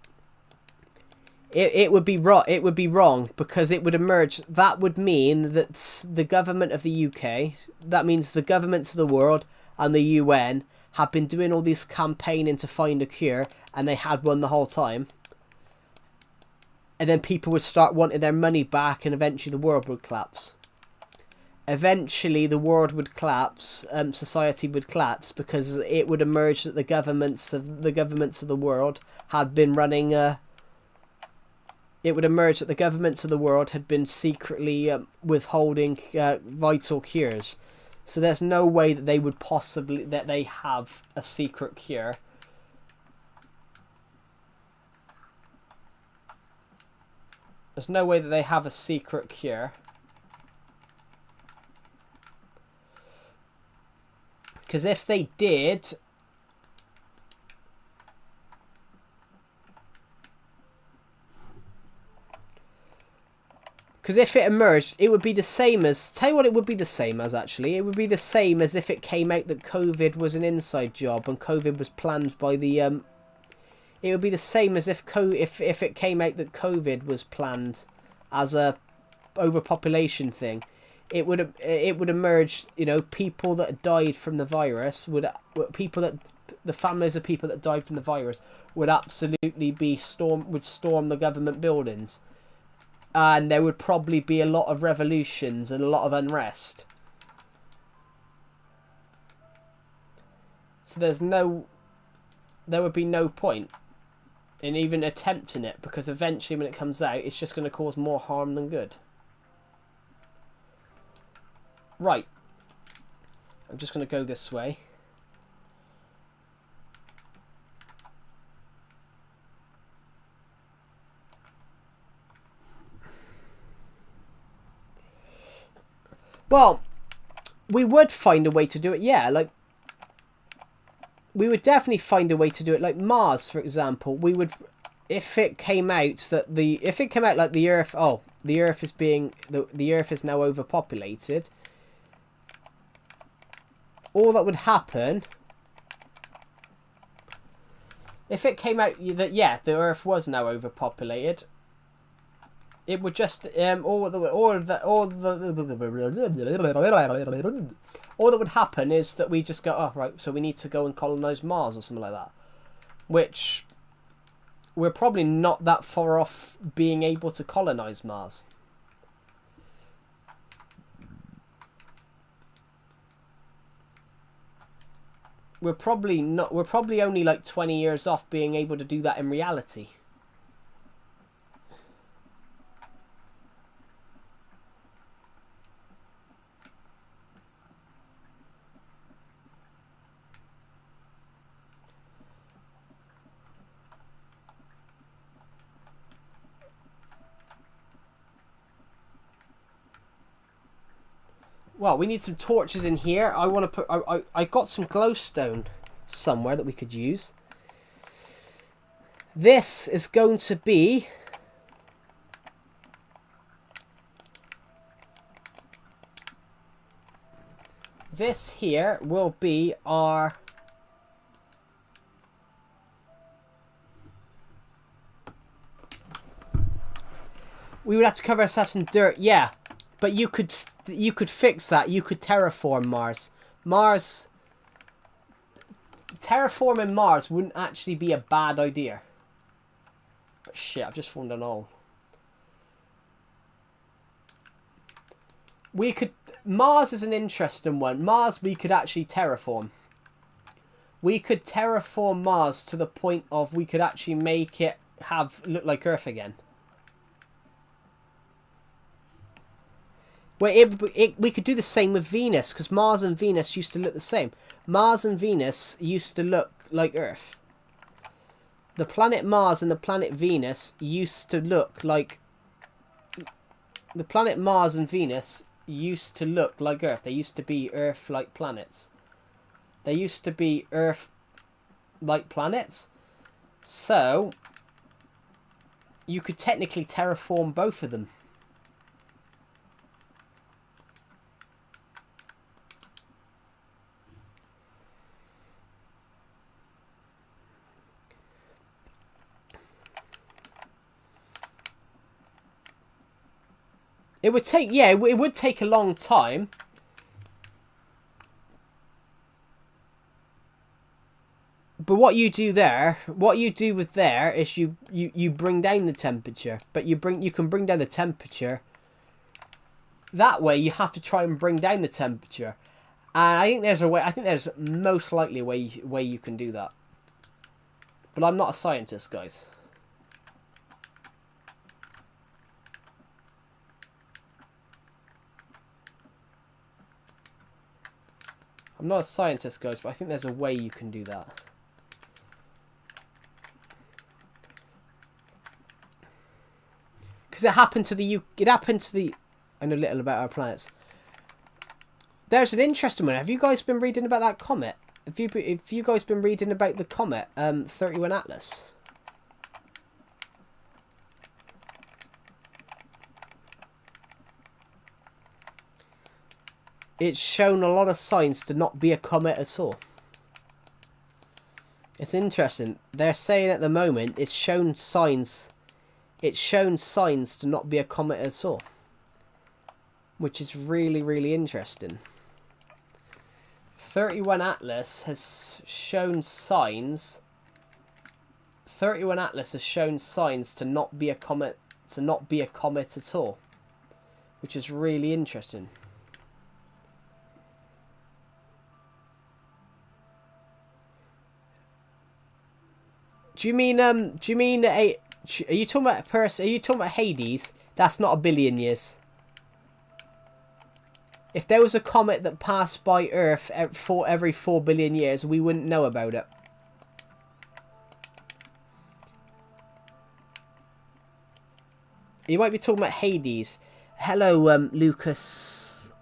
it would be wrong. It would be wrong, because it would emerge. That would mean that the government of the UK, that means the governments of the world and the UN have been doing all this campaigning to find a cure, and they had one the whole time. And then people would start wanting their money back, and eventually the world would collapse. Eventually the world would collapse, society would collapse, because it would emerge that the governments of the world had been running it would emerge that the governments of the world had been secretly withholding vital cures. So there's no way that they would that they have a secret cure. There's no way that they have a secret cure. Because if they did... Because if it emerged, it would be the same as... Tell you what it would be the same as, actually. It would be the same as if it came out that COVID was an inside job and COVID was planned by the... It would be the same as if it came out that COVID was planned as a overpopulation thing. It would emerge, people that died from the virus the families of people that died from the virus would absolutely storm the government buildings, and there would probably be a lot of revolutions and a lot of unrest. So there would be no point in even attempting it, because eventually when it comes out, it's just going to cause more harm than good. Right. I'm just going to go this way. Well, we would find a way to do it, yeah, we would definitely find a way to do it. Like Mars, for example, we would, if it came out that the Earth, the Earth is now overpopulated. All that would happen, if it came out that the Earth was now overpopulated, it would just all that would happen is that we just go, oh right, so we need to go and colonize Mars or something like that, which we're probably not that far off being able to colonize Mars. We're probably only like 20 years off being able to do that in reality. Well, we need some torches in here. I want to put... I got some glowstone somewhere that we could use. This is going to be... this here will be our... We would have to cover ourselves in dirt, yeah. But you could fix that. You could terraform Mars. Terraforming Mars wouldn't actually be a bad idea. But shit, I've just formed an hole. We could... Mars is an interesting one. Mars we could actually terraform. We could terraform Mars to the point of we could actually make it look like Earth again. Well, we could do the same with Venus, because Mars and Venus used to look the same. Mars and Venus used to look like Earth. The planet Mars and the planet Venus used to look like... The planet Mars and Venus used to look like Earth. They used to be Earth-like planets. They used to be Earth-like planets. So, you could technically terraform both of them. It would take, yeah, it would take a long time. But what you do with there is you bring down the temperature. But you can bring down the temperature. That way you have to try and bring down the temperature. And I think there's a way, I think there's most likely a way you can do that. But I'm not a scientist, guys. I'm not a scientist, guys, but I think there's a way you can do that. Because it happened to the... I know little about our planets. There's an interesting one. Have you guys been reading about that comet? Have you guys been reading about the comet, 31 Atlas? It's shown a lot of signs to not be a comet at all. It's interesting. They're saying at the moment it's shown signs to not be a comet at all. Which is really, really interesting. 31 Atlas has shown signs. 31 Atlas has shown signs to not be a comet at all. Which is really interesting. Are you talking about Hades? That's not a billion years. If there was a comet that passed by Earth every 4 billion years, we wouldn't know about it. You might be talking about Hades. Hello, Lucas.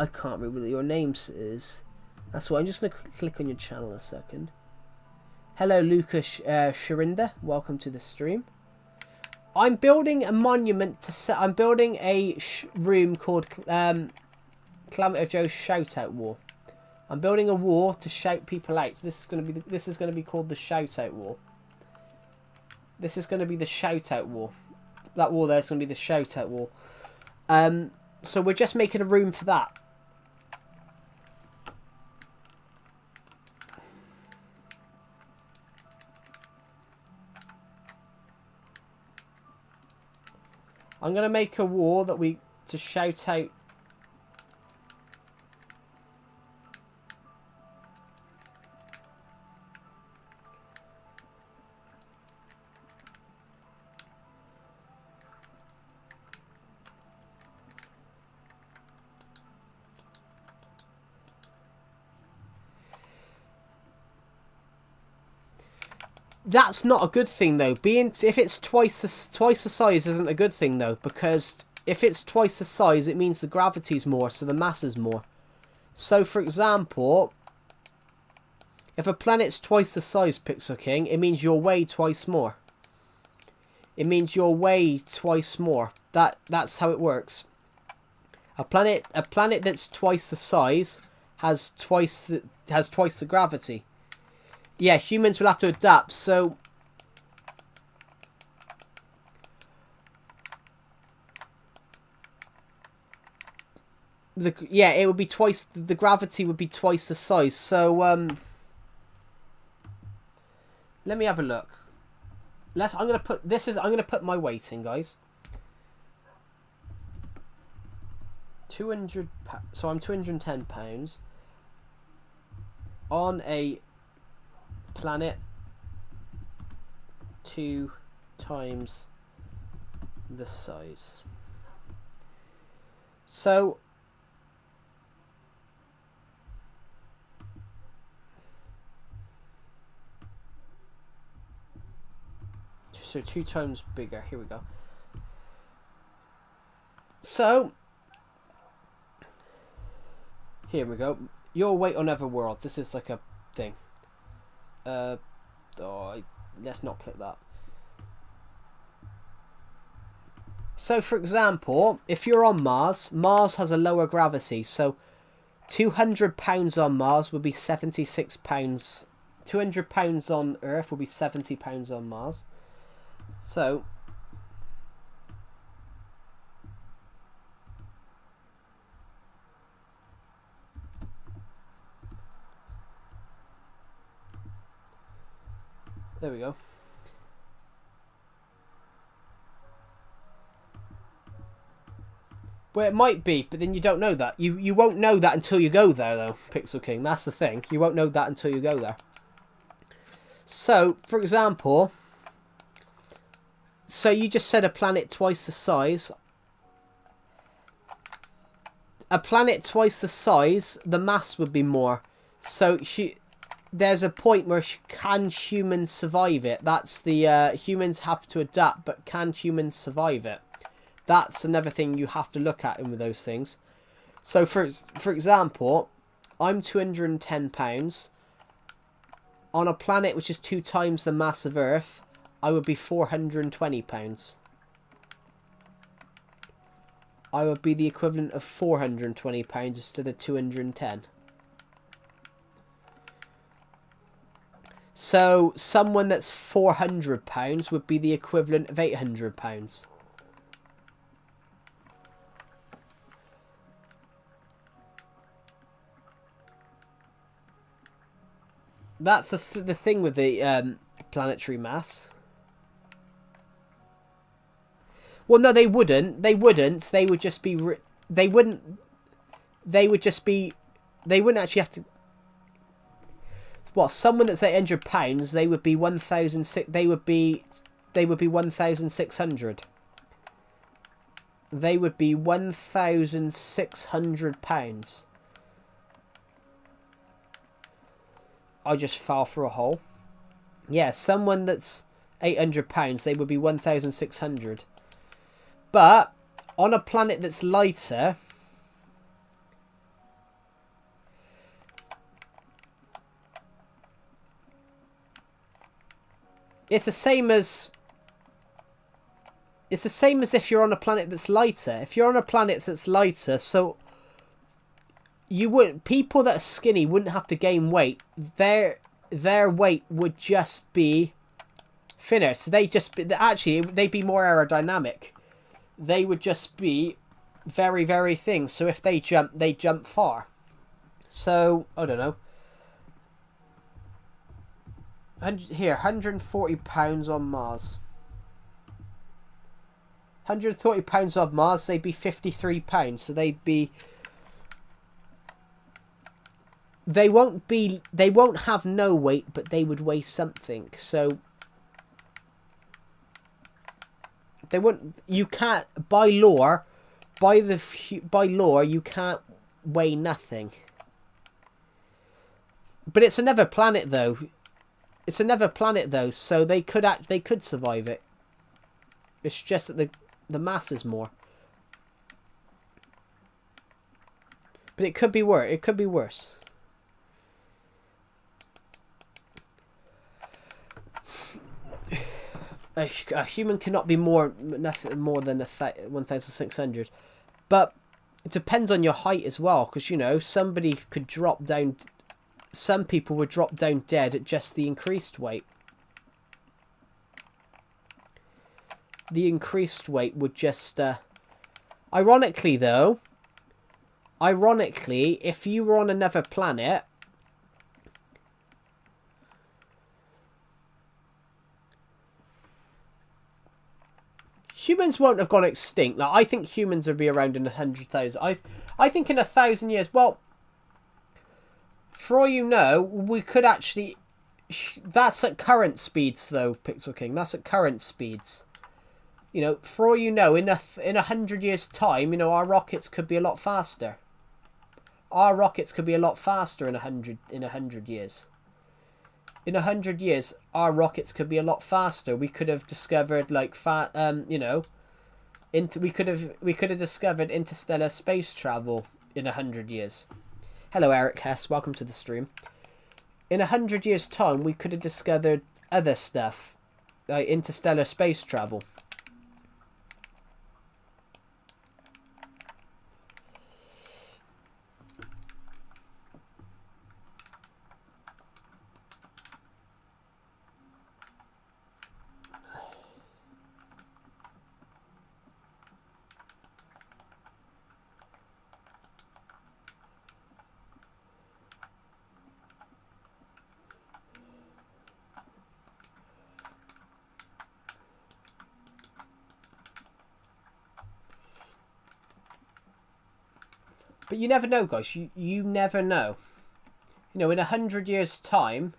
I can't remember what your name is. That's why I'm just going to click on your channel a second. Hello, Lucas Sharinda. Welcome to the stream. I'm building a monument to I'm building a room called Calamity Joe's Shoutout Wall. I'm building a wall to shout people out. So this is going to be called the Shoutout Wall. This is going to be the Shoutout Wall. That wall there is going to be the Shoutout Wall. So we're just making a room for that. I'm going to make a wall to shout out. That's not a good thing though. If it's twice the size isn't a good thing though, because if it's twice the size, it means the gravity's more, so the mass is more. So for example, if a planet's twice the size, Pixel King, it means you'll weigh twice more. It means you'll weigh twice more. That's how it works. A planet that's twice the size has twice the gravity. Yeah, humans will have to adapt. So it would be twice the gravity would be twice the size. So let me have a look. I'm gonna put my weight in, guys. 200. So I'm 210 pounds on a planet 2 times the size. So So 2 times bigger. Here we go. So here we go. Your weight on other worlds. This is like a thing. Let's not click that. So for example, if you're on Mars, Mars has a lower gravity. So 200 pounds on Mars would be 76 pounds. 200 pounds on Earth will be 70 pounds on Mars. So there we go. Well, it might be, but then you don't know that. You won't know that until you go there, though, Pixel King. That's the thing. You won't know that until you go there. So, for example, so you just said a planet twice the size. A planet twice the size, the mass would be more. So there's a point where can humans survive it? That's the humans have to adapt, but can humans survive it? That's another thing you have to look at in with those things. So for example, I'm 210 pounds on a planet which is 2 times the mass of Earth. I would be 420 pounds. I would be the equivalent of 420 pounds instead of 210. So someone that's 400 pounds would be the equivalent of 800 pounds. That's the thing with the planetary mass. Well, no, they wouldn't. They wouldn't. They would just be. They wouldn't. They would just be. They wouldn't actually have to. Well, someone that's 800 pounds, they would be 1,000. They would be 1,600. They would be 1,600 pounds. I just fell through a hole. Yeah, someone that's 800 pounds, they would be 1,600. But on a planet that's lighter, it's the same as if you're on a planet that's lighter. If you're on a planet that's lighter, so people that are skinny wouldn't have to gain weight. Their weight would just be thinner. So they'd be more aerodynamic. They would just be very, very thin. So if they jump far. So, I don't know. Here, 140 pounds on Mars. 140 pounds on Mars, they'd be 53 pounds. So they'd be... They won't have no weight, but they would weigh something. So they wouldn't. You can't by law, you can't weigh nothing. But it's another planet though. It's another planet though, so they could survive it. It's just that the mass is more. But it could be worse. It could be worse. A human cannot be nothing more than 1,600, but it depends on your height as well, because, you know, somebody could drop down. Some people would drop down dead at just the increased weight. The increased weight would just... Ironically, though... Ironically, if you were on another planet... Humans won't have gone extinct. Like, I think humans will be around in 100,000. I think in 1,000 years... Well, for all you know, we could actually... That's at current speeds, though, Pixel King. That's at current speeds. You know, for all you know, in 100 years' time, you know, our rockets could be a lot faster. Our rockets could be a lot faster in 100 years. In 100 years, our rockets could be a lot faster. We could have discovered, like, you know, we could have discovered interstellar space travel in 100 years. Hello, Eric Hess. Welcome to the stream. In 100 years' time, we could have discovered other stuff, like interstellar space travel. But you never know, guys. You never know. You know, in 100 years' time,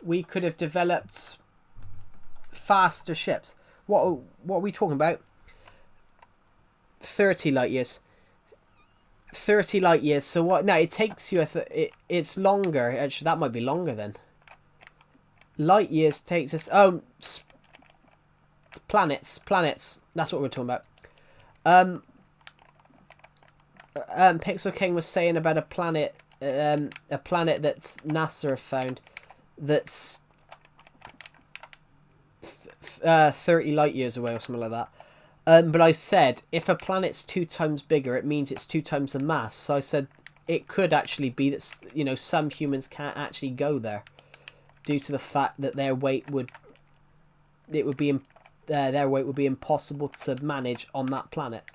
we could have developed faster ships. What are we talking about? 30 light years. 30 light years. So what? No, it takes you... it's longer. Actually, that might be longer then. Light years takes us... Oh, planets. That's what we're talking about. Pixel King was saying about a planet that NASA found that's 30 light years away or something like that. But I said, if a planet's 2 times bigger, it means it's 2 times the mass. So I said it could actually be that, you know, some humans can't actually go there due to the fact that their weight would be impossible to manage on that planet.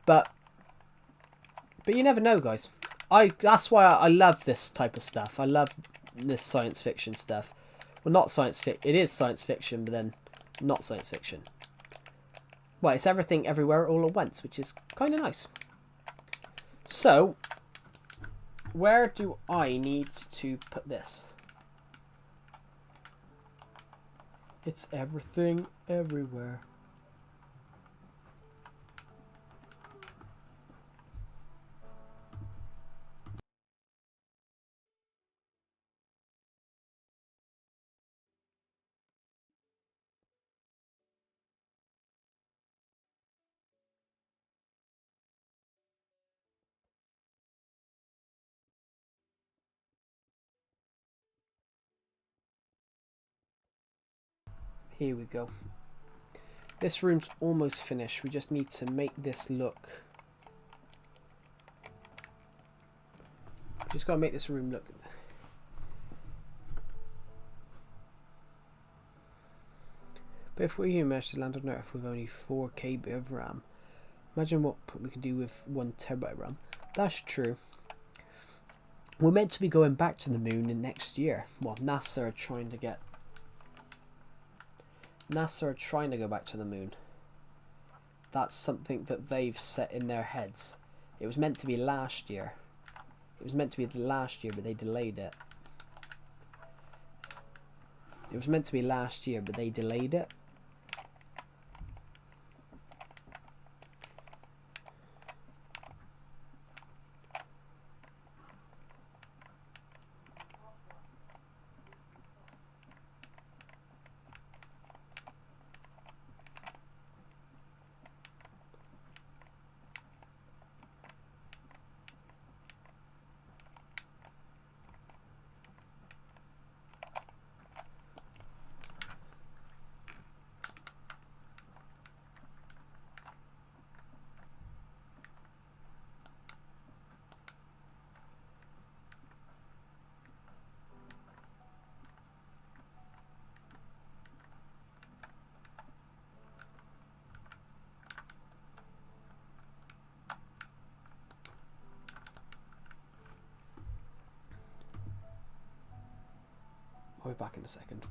But you never know, guys. That's why I love this type of stuff. I love this science fiction stuff. Well, not science fiction. It is science fiction, but then not science fiction. Well, it's everything, everywhere, all at once, which is kind of nice. So, where do I need to put this? It's everything, everywhere. Here we go. This room's almost finished. We just need to make this look. Just gotta make this room look. But if we manage to land on Earth with only 4K bit of RAM, imagine what we can do with 1 terabyte RAM. That's true. We're meant to be going back to the moon in next year. Well, NASA are trying to go back to the moon. That's something that they've set in their heads. It was meant to be last year. It was meant to be last year, but they delayed it. It was meant to be last year, but they delayed it. back in a second.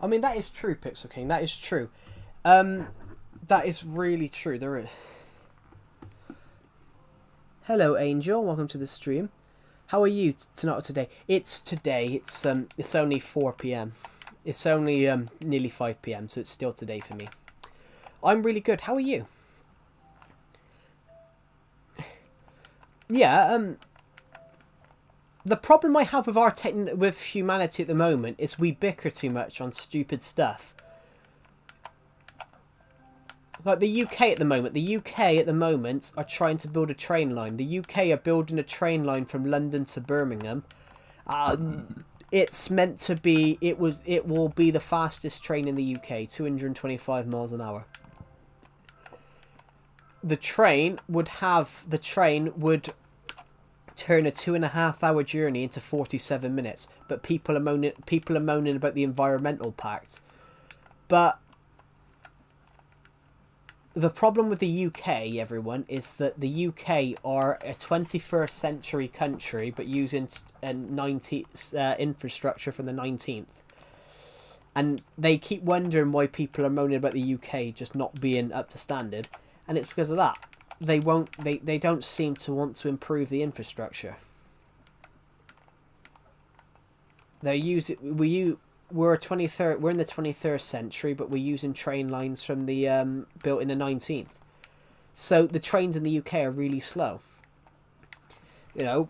I mean, that is true, Pixel King. That is true. That is really true. There is. Hello, Angel. Welcome to the stream. How are you tonight? Today? It's today. It's only 4 p.m. It's only nearly 5 p.m. So it's still today for me. I'm really good. How are you? Yeah. The problem I have with with humanity at the moment is we bicker too much on stupid stuff. Like the UK at the moment are trying to build a train line. The UK are building a train line from London to Birmingham. It's meant to be. It will be the fastest train in the UK, 225 miles an hour. The train would turn a 2.5-hour journey into 47 minutes. But people are moaning about the environmental pact. But the problem with the UK, everyone, is that the UK are a 21st century country, but using infrastructure from the 19th. And they keep wondering why people are moaning about the UK just not being up to standard, and it's because of that. They don't seem to want to improve the infrastructure. We're in the 23rd century, but we're using train lines from the built in the 19th. So the trains in the UK are really slow. You know,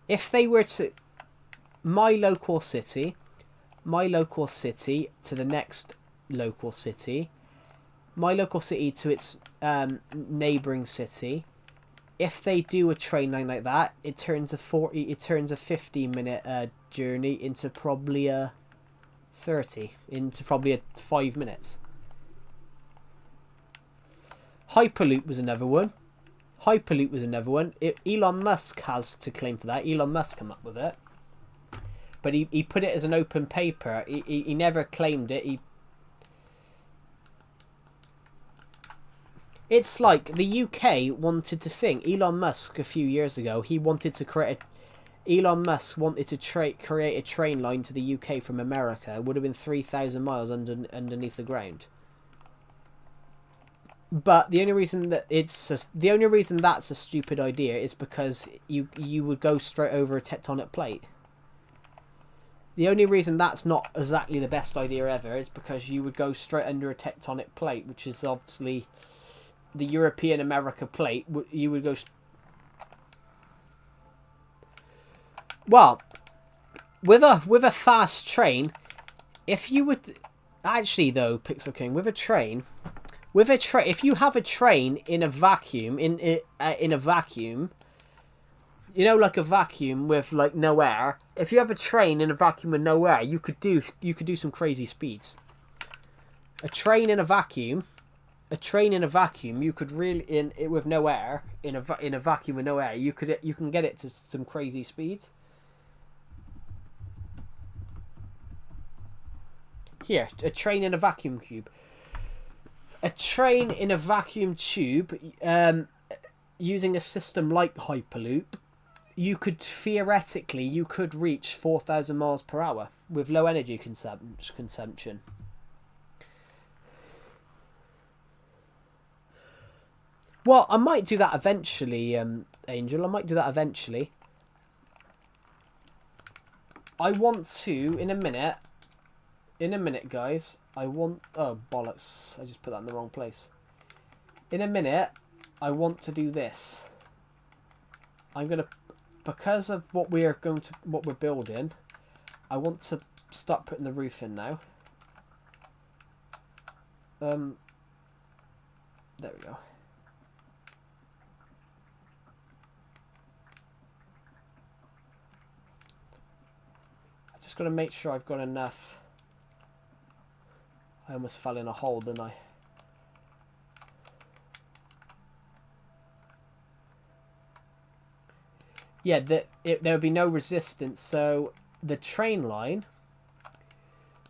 if they were to, my local city, my local city to the next local city, my local city to its neighbouring city. If they do a train line like that, it turns a 50-minute journey into probably a 30, into probably a 5 minutes. Hyperloop was another one. Elon Musk has to claim for that. Elon Musk came up with it. But he put it as an open paper. He never claimed it. It's like the UK wanted to think. Elon Musk a few years ago, Elon Musk wanted to create a train line to the UK from America. It would have been 3,000 miles underneath the ground. But the only reason that's a stupid idea is because you would go straight over a tectonic plate. The only reason that's not exactly the best idea ever is because you would go straight under a tectonic plate, which is obviously the European America plate. You would go. Well, with a fast train, if you would actually though, Pixel King, if you have a train in a vacuum, in a vacuum, you know, like a vacuum with like no air. If you have a train in a vacuum with no air, you could do some crazy speeds. A train in a vacuum, you could really with no air in a vacuum with no air, you can get it to some crazy speeds. Here, a train in a vacuum tube. A train in a vacuum tube, using a system like Hyperloop, you could theoretically reach 4,000 miles per hour with low energy consumption. Well, I might do that eventually, Angel. I might do that eventually. I want to in a minute, guys. Oh bollocks! I just put that in the wrong place. In a minute, I want to do this. I'm gonna, because of what we're building, I want to start putting the roof in now. There we go. I just got to make sure I've got enough. I almost fell in a hole, didn't I? Yeah, there would be no resistance. So the train line.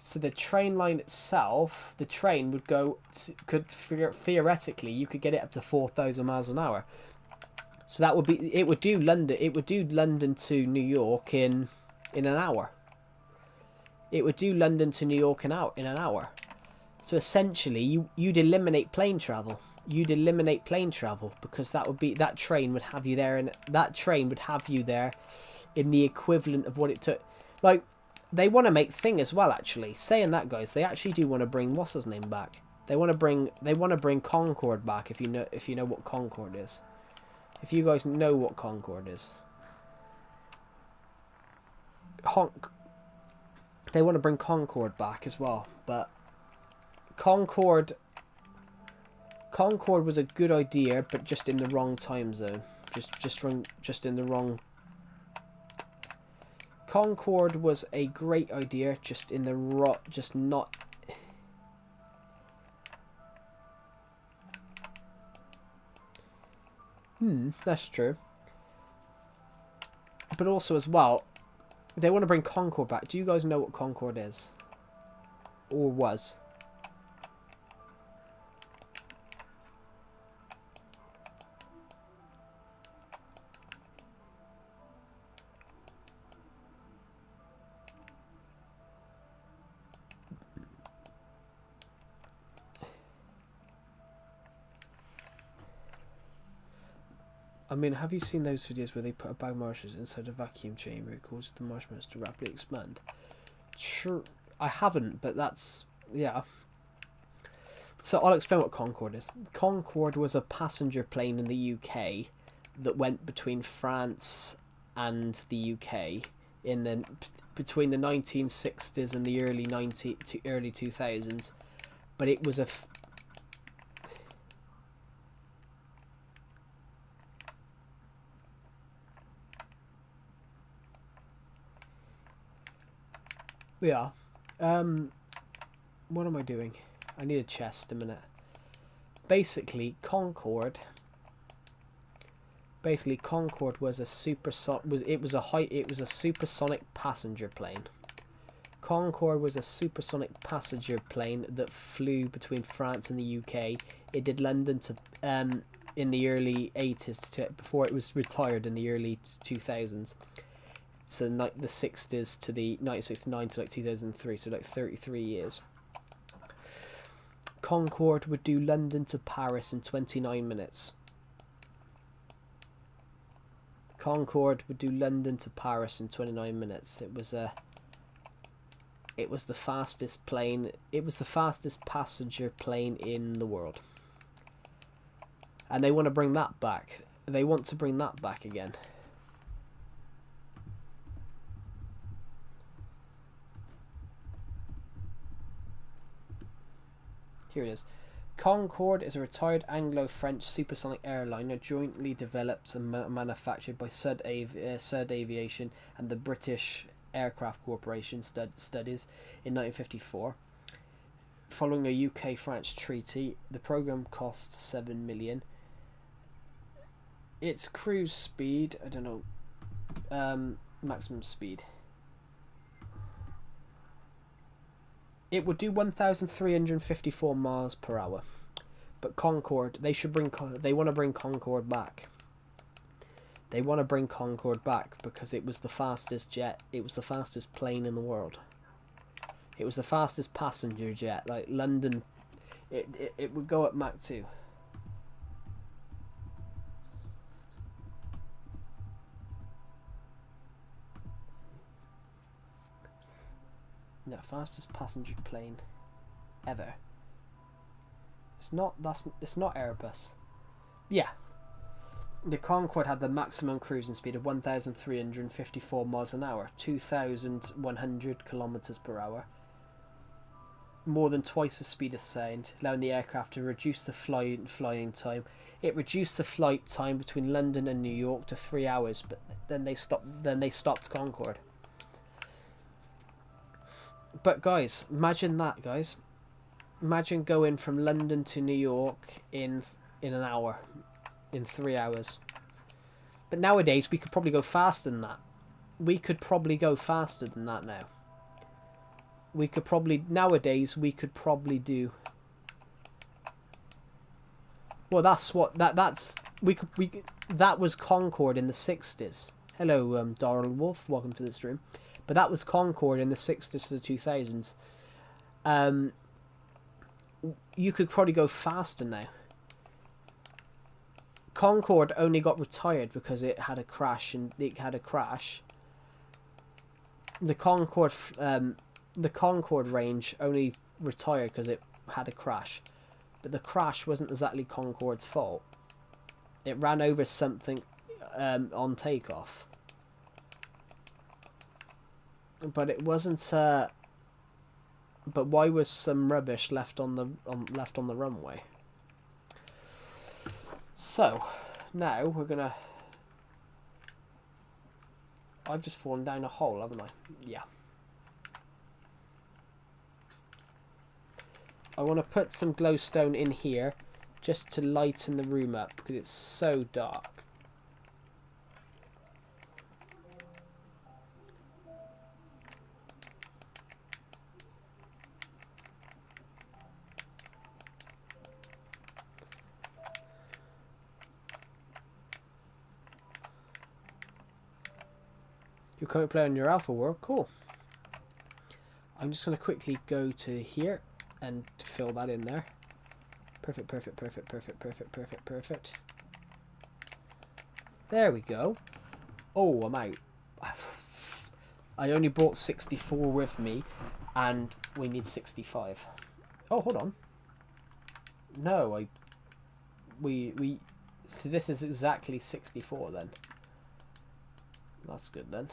So the train line itself, the train would theoretically, you could get it up to 4,000 miles an hour. So that would be, it would do London to New York in an hour. It would do London to New York in an hour. So essentially, you'd eliminate plane travel. Because that train would have you there, and that train would have you there in the equivalent of what it took. Like, they want to make Thing as well. Actually, saying that, guys, they actually do want to bring what's his name back. They want to bring Concorde back. If you know what Concorde is, if you guys know what Concorde is, they want to bring Concorde back as well, but. Concorde was a good idea, but just in the wrong time zone. Just in the wrong. Concorde was a great idea, just in the just not. That's true. But also as well, they want to bring Concorde back. Do you guys know what Concorde is? Or was? I mean, have you seen those videos where they put a bag of marshmallows inside a vacuum chamber? It causes the marshmallows to rapidly expand. Sure, I haven't, but that's, yeah. So I'll explain what Concorde is. Concorde was a passenger plane in the UK that went between France and the UK in the between the 1960s and the early 2000s, but it was a yeah. What am I doing? I need a chest a minute. Basically, Concorde was a supersonic passenger plane. Concorde was a supersonic passenger plane that flew between France and the UK. It did London to in the early 80s before it was retired in the early 2000s. So like the 60s to the 1969 to like 2003, so like 33 years. Concorde would do London to Paris in 29 minutes. Concorde would do London to Paris in 29 minutes. It was the fastest plane. It was the fastest passenger plane in the world. And they want to bring that back. They want to bring that back again. Here it is. Concorde is a retired Anglo-French supersonic airliner jointly developed and manufactured by Sud Aviation and the British Aircraft Corporation studies in 1954. Following a UK-France treaty, the programme cost $7 million. Its cruise speed, I don't know, maximum speed. It would do 1,354 miles per hour. But Concorde, they want to bring Concorde back. They want to bring Concorde back because it was the fastest jet. It was the fastest plane in the world. It was the fastest passenger jet. Like London, it would go at Mach 2. The fastest passenger plane ever. It's not Airbus. Yeah. The Concorde had the maximum cruising speed of 1,354 miles an hour, 2,100 kilometers per hour. More than twice the speed of sound, allowing the aircraft to reduce the flying time. It reduced the flight time between London and New York to 3 hours, but then they stopped Concorde. But guys, imagine that, guys. Imagine going from London to New York in an hour, in 3 hours. But nowadays, we could probably go faster than that. We could probably go faster than that now. Nowadays, we could probably do. Well, that was Concorde in the 60s. Hello, Darrell Wolf. Welcome to the stream. But that was Concorde in the 60s to the 2000s. You could probably go faster now. Concorde only got retired because it had a crash, The Concorde range only retired because it had a crash. But the crash wasn't exactly Concorde's fault. It ran over something on takeoff. But it wasn't. But why was some rubbish left on the runway? So now we're gonna. I've just fallen down a hole, haven't I? Yeah. I want to put some glowstone in here, just to lighten the room up because it's so dark. You're currently playing on your alpha world, cool. I'm just going to quickly go to here and fill that in there. Perfect, perfect, perfect, perfect, perfect, perfect, perfect. There we go. Oh, I'm out. I only brought 64 with me, and we need 65. Oh, hold on. No, so this is exactly 64 then. That's good then.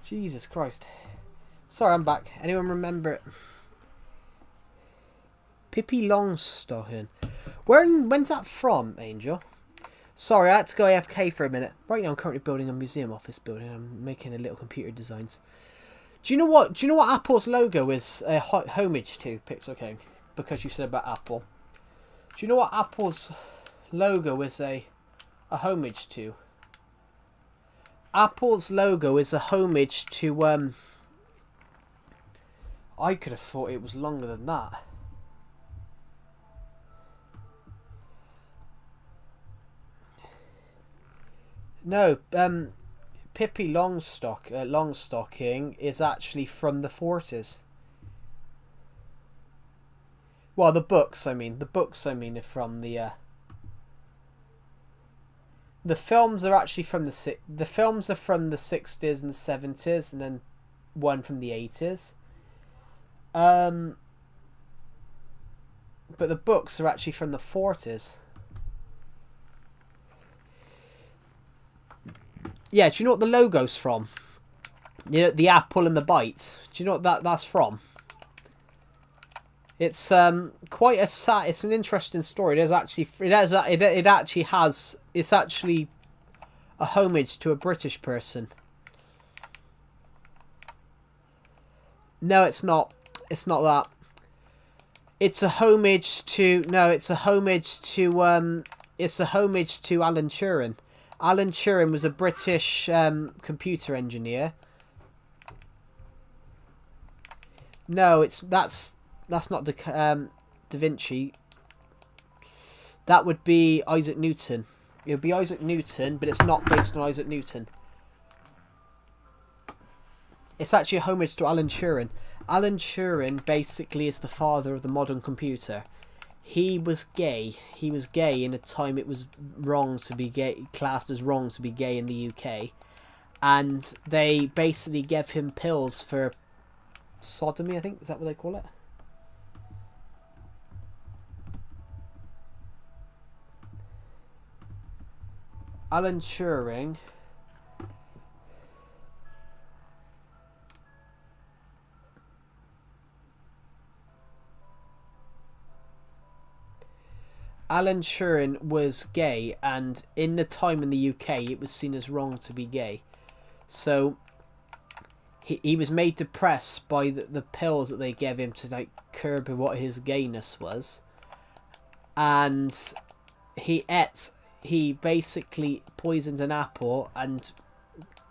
Jesus Christ. Sorry, I'm back. Anyone remember it? Pippi Longstocking. When's that from, Angel? Sorry, I had to go AFK for a minute. Right now I'm currently building a museum office building. I'm making a little computer designs. Do you know what Apple's logo is a homage to, Pixel King? Because you said about Apple. Do you know what Apple's logo is a homage to? Apple's logo is a homage to I could have thought it was longer than that. No, Pippi Longstocking is actually from the 40s. Well, the books, I mean. The books, I mean, are from the... The films are actually from the films are from the 60s and the 70s, and then one from the 80s. But the books are actually from the 40s. Yeah, do you know what the logo's from? You know, the apple and the bite. Do you know what that's from? It's quite a sad. It's an interesting story. It's actually a homage to a British person. No, it's not. It's not that. It's a homage to It's a homage to Alan Turing. Alan Turing was a British computer engineer. No, that's not Da Vinci. That would be Isaac Newton. It would be Isaac Newton, but it's not based on Isaac Newton. It's actually a homage to Alan Turing. Alan Turing basically is the father of the modern computer. He was gay. He was gay in a time it was wrong to be gay, classed as wrong to be gay in the UK. And they basically gave him pills for sodomy, I think. Is that what they call it? Alan Turing. Alan Turing was gay, and in the time in the UK it was seen as wrong to be gay. So he was made depressed by the pills that they gave him to like curb what his gayness was. And he basically poisoned an apple and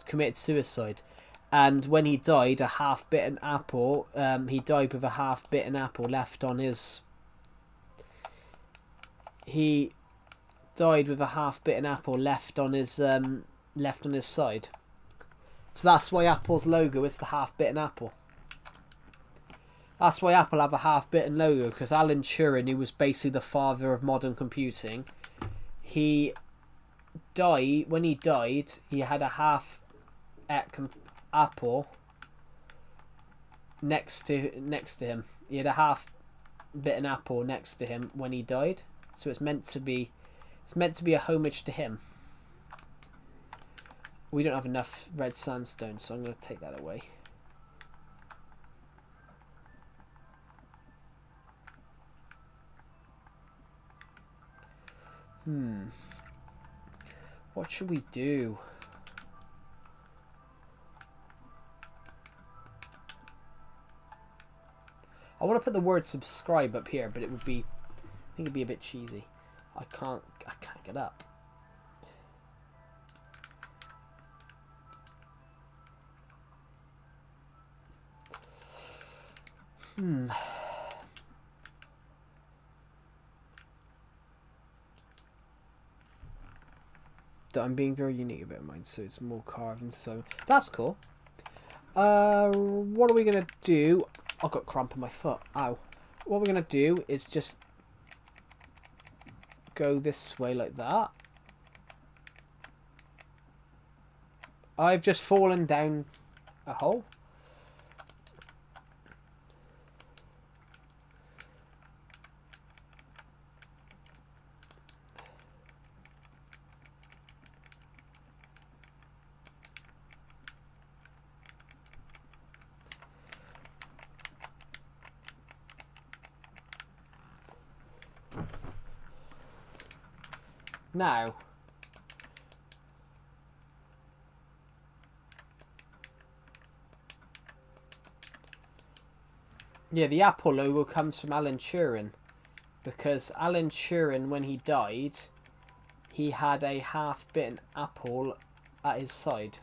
committed suicide. And when he died, a half-bitten apple, he died with a half-bitten apple left on his... He died with a half-bitten apple left on his side. So that's why Apple's logo is the half-bitten apple. That's why Apple have a half-bitten logo, because Alan Turing, who was basically the father of modern computing, when he died, he had a apple next to him. He had a half-bitten apple next to him when he died. So it's meant to be a homage to him. We don't have enough red sandstone, so I'm going to take that away. What should we do? I want to put the word subscribe up here, but it would be... I think it'd be a bit cheesy. I can't get up. I'm being very unique about mine, so it's more carved and so that's cool. What are we gonna do? I've got cramp in my foot. Ow. What we're gonna do is just go this way like that. I've just fallen down a hole. Now, yeah, the Apple logo comes from Alan Turing, because Alan Turing, when he died, he had a half-bitten apple at his side.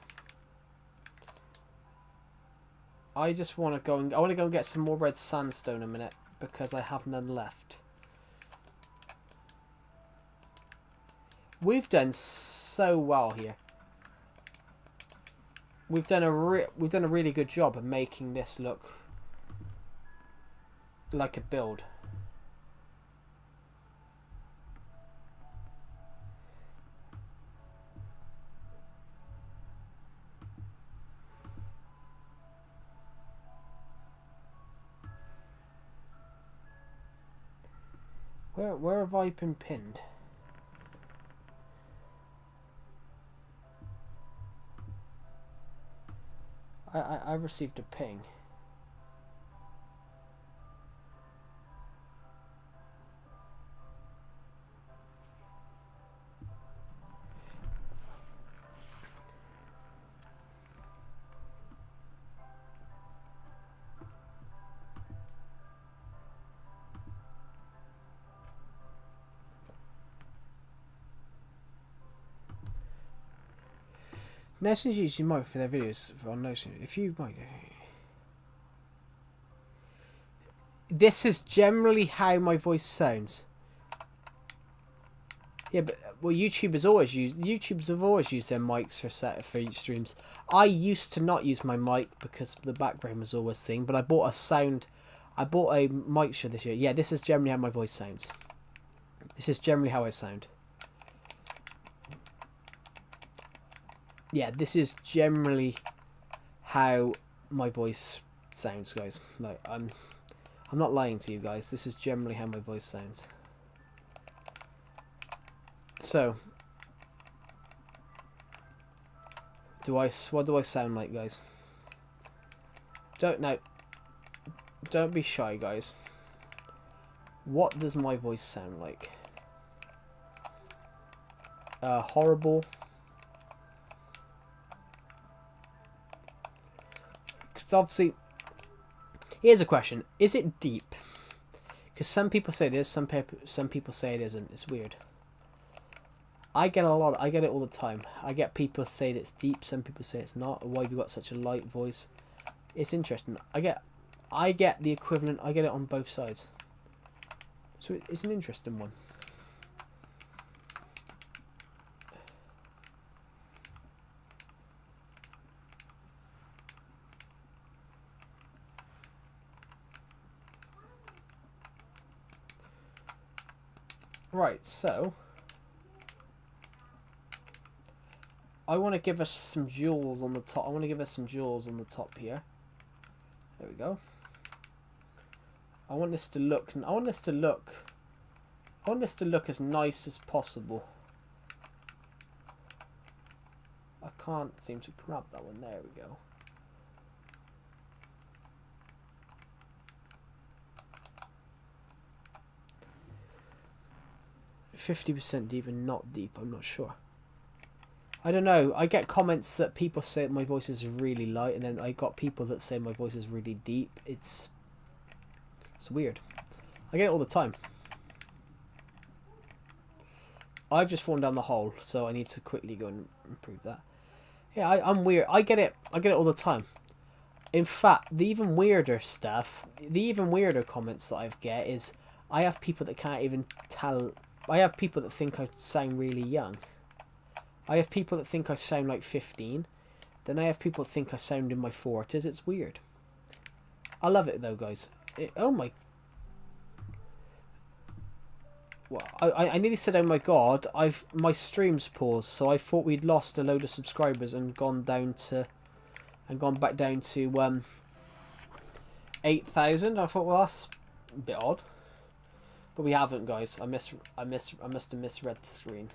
I just want to go and get some more red sandstone in a minute because I have none left. We've done so well here. We've done a really good job of making this look like a build. Where have I been pinned? I received a ping. Nations use your mic for their videos on Notion. If you might. This is generally how my voice sounds. Yeah, but well, YouTubers have always used their mics for each streams. I used to not use my mic because the background was always thing, but I bought a mic show this year. Yeah, this is generally how my voice sounds. This is generally how I sound. Yeah, this is generally how my voice sounds, guys. Like I'm not lying to you guys. This is generally how my voice sounds. So, what do I sound like, guys? Don't be shy, guys. What does my voice sound like? Horrible. Because obviously, here's a question: is it deep? Because some people say it is, some people say it isn't. It's weird. I get it all the time. I get people say that it's deep. Some people say it's not. Why have you got such a light voice? It's interesting. I get the equivalent. I get it on both sides. So it's an interesting one. Right, so I want to give us some jewels on the top. I want to give us some jewels on the top here. There we go. I want this to look as nice as possible. I can't seem to grab that one. There we go. %, deep and not deep. I'm not sure. I don't know. I get comments that people say my voice is really light, and then I got people that say my voice is really deep. It's weird. I get it all the time. I've just fallen down the hole, so I need to quickly go and improve that. Yeah, I'm weird. I get it all the time. In fact, the even weirder comments that I get is I have people that can't even tell. I have people that think I sound really young. I have people that think I sound like 15. Then I have people that think I sound in my 40s. It's weird. I love it though, guys. Oh my... Well, I nearly said, oh my god, my stream's paused, so I thought we'd lost a load of subscribers and gone back down to 8,000. I thought, well, that's a bit odd. But we haven't, guys. I must have misread the screen.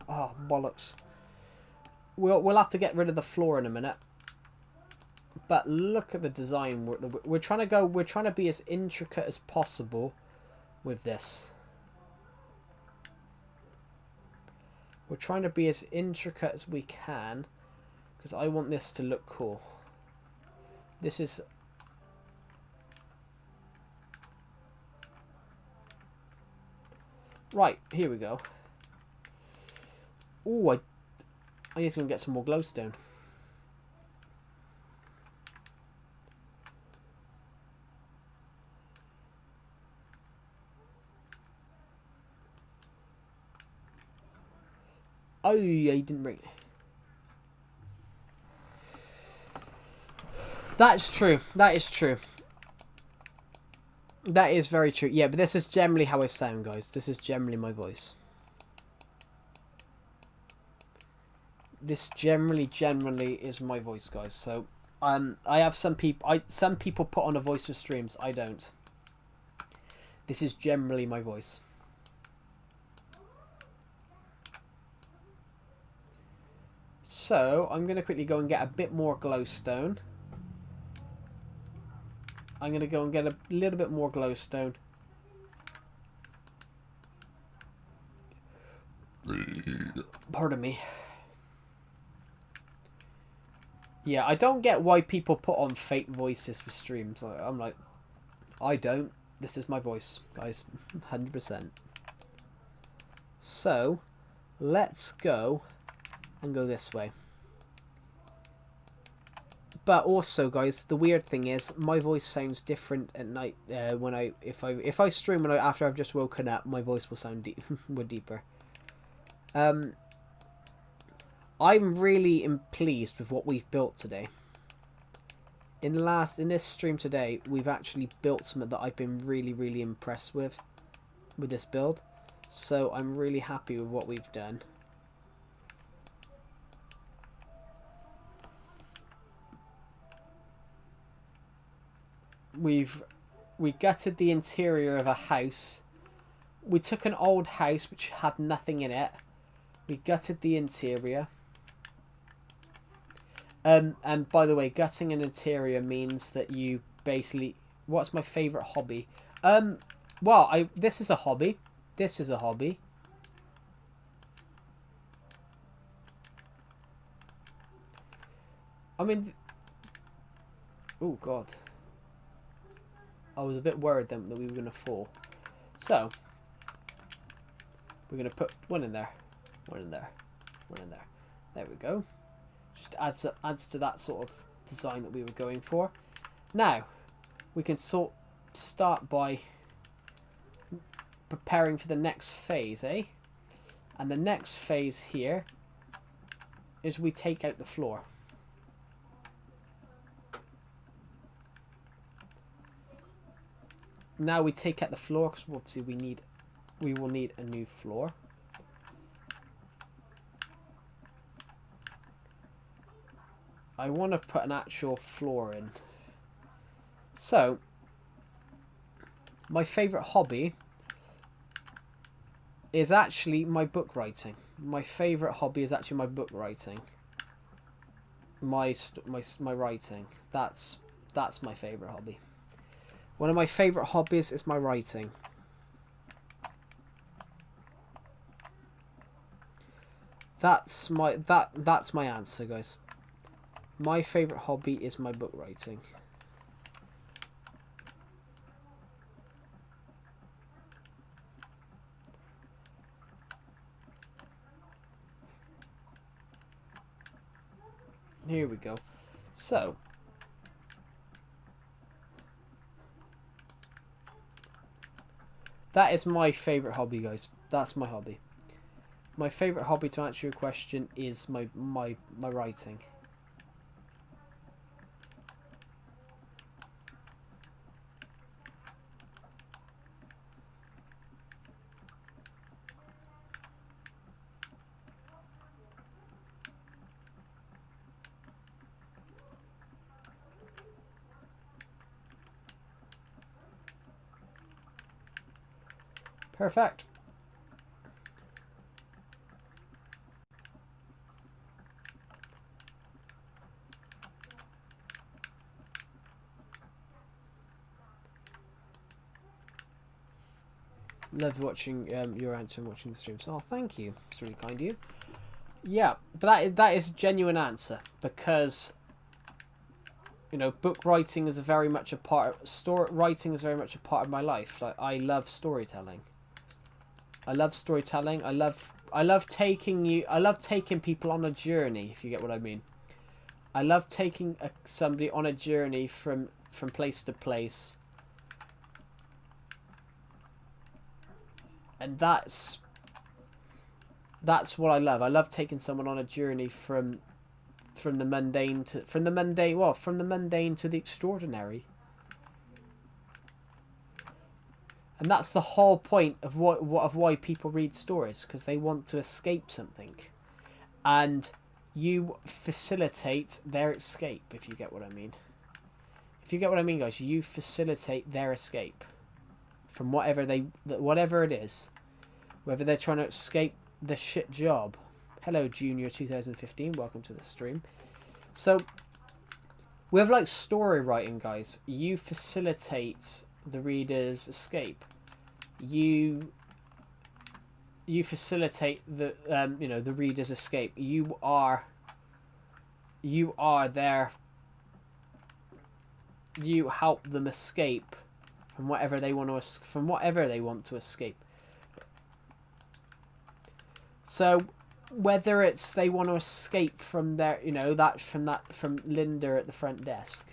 Oh, bollocks. We'll have to get rid of the floor in a minute. But look at the design. We're trying to go. We're trying to be as intricate as possible with this. We're trying to be as intricate as we can because I want this to look cool. This is... Right, here we go. Ooh, I need to go and get some more glowstone. Oh, yeah, he didn't bring it. That's true. That is true. That is very true. Yeah, but this is generally how I sound, guys. This is generally my voice. This generally is my voice, guys. So, I have some people. Some people put on a voice for streams. I don't. This is generally my voice. So, I'm going to quickly go and get a bit more glowstone. I'm going to go and get a little bit more glowstone. Pardon me. Yeah, I don't get why people put on fake voices for streams. I'm like, I don't. This is my voice, guys. 100%. So, let's go and go this way. But also, guys, the weird thing is my voice sounds different at night. When if I stream after I've just woken up, my voice will sound deeper. I'm really pleased with what we've built today. In this stream today, we've actually built something that I've been really impressed with this build. So I'm really happy with what we've done. We gutted the interior of a house. We took an old house which had nothing in it. We gutted the interior. And by the way, gutting an interior means that you basically... What's my favourite hobby? Well, this is a hobby. This is a hobby. I mean... Oh, God. I was a bit worried then that we were going to fall. So, we're going to put one in there. One in there. One in there. There we go. Just adds to that sort of design that we were going for. Now, we can start by preparing for the next phase, eh? And the next phase here is we take out the floor. Now we take out the floor because obviously we will need a new floor. I want to put an actual floor in. So, my favourite hobby is actually my book writing. My favourite hobby is actually my book writing. My writing. That's my favourite hobby. One of my favourite hobbies is my writing. That's my answer, guys. My favourite hobby is my book writing. Here we go. So, that is my favourite hobby, guys. That's my hobby. My favourite hobby, to answer your question, is my writing. Perfect. Loved watching your answer and watching the streams. Oh, thank you. It's really kind of you. Yeah, but that is a genuine answer, because you know, book writing is very much a part of writing is very much a part of my life. Like, I love storytelling. I love storytelling. I love taking people on a journey, if you get what I mean. I love taking somebody on a journey from place to place. And that's what I love. I love taking someone on a journey from the mundane to the extraordinary. And that's the whole point of why people read stories, because they want to escape something, and you facilitate their escape. If you get what I mean. If you get what I mean, guys, you facilitate their escape from whatever it is, whether they're trying to escape the shit job. Hello, Junior 2015. Welcome to the stream. So, with like story writing, guys, you facilitate the reader's escape. You facilitate the the reader's escape. You are there. You help them escape from whatever they want to escape. So, whether it's they want to escape from their, from Linda at the front desk.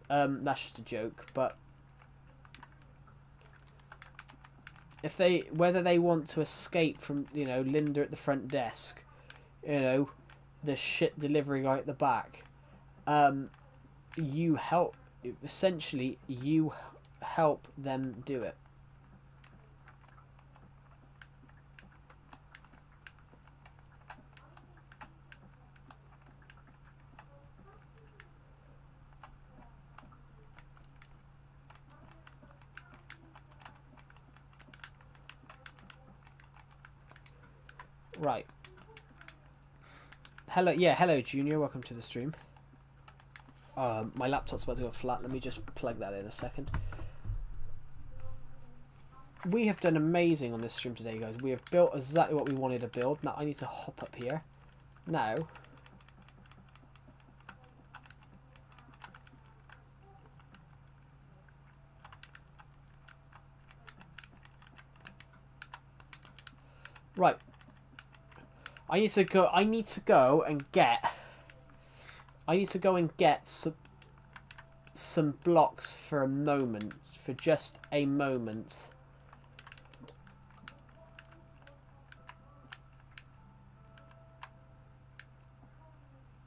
That's just a joke, but whether they want to escape from, Linda at the front desk, the shit delivery guy at the back, you help them do it. Right. Hello, Junior. Welcome to the stream. My laptop's about to go flat. Let me just plug that in a second. We have done amazing on this stream today, guys. We have built exactly what we wanted to build. Now, I need to hop up here. Now. Right. I need to go and get some blocks for a moment, for just a moment.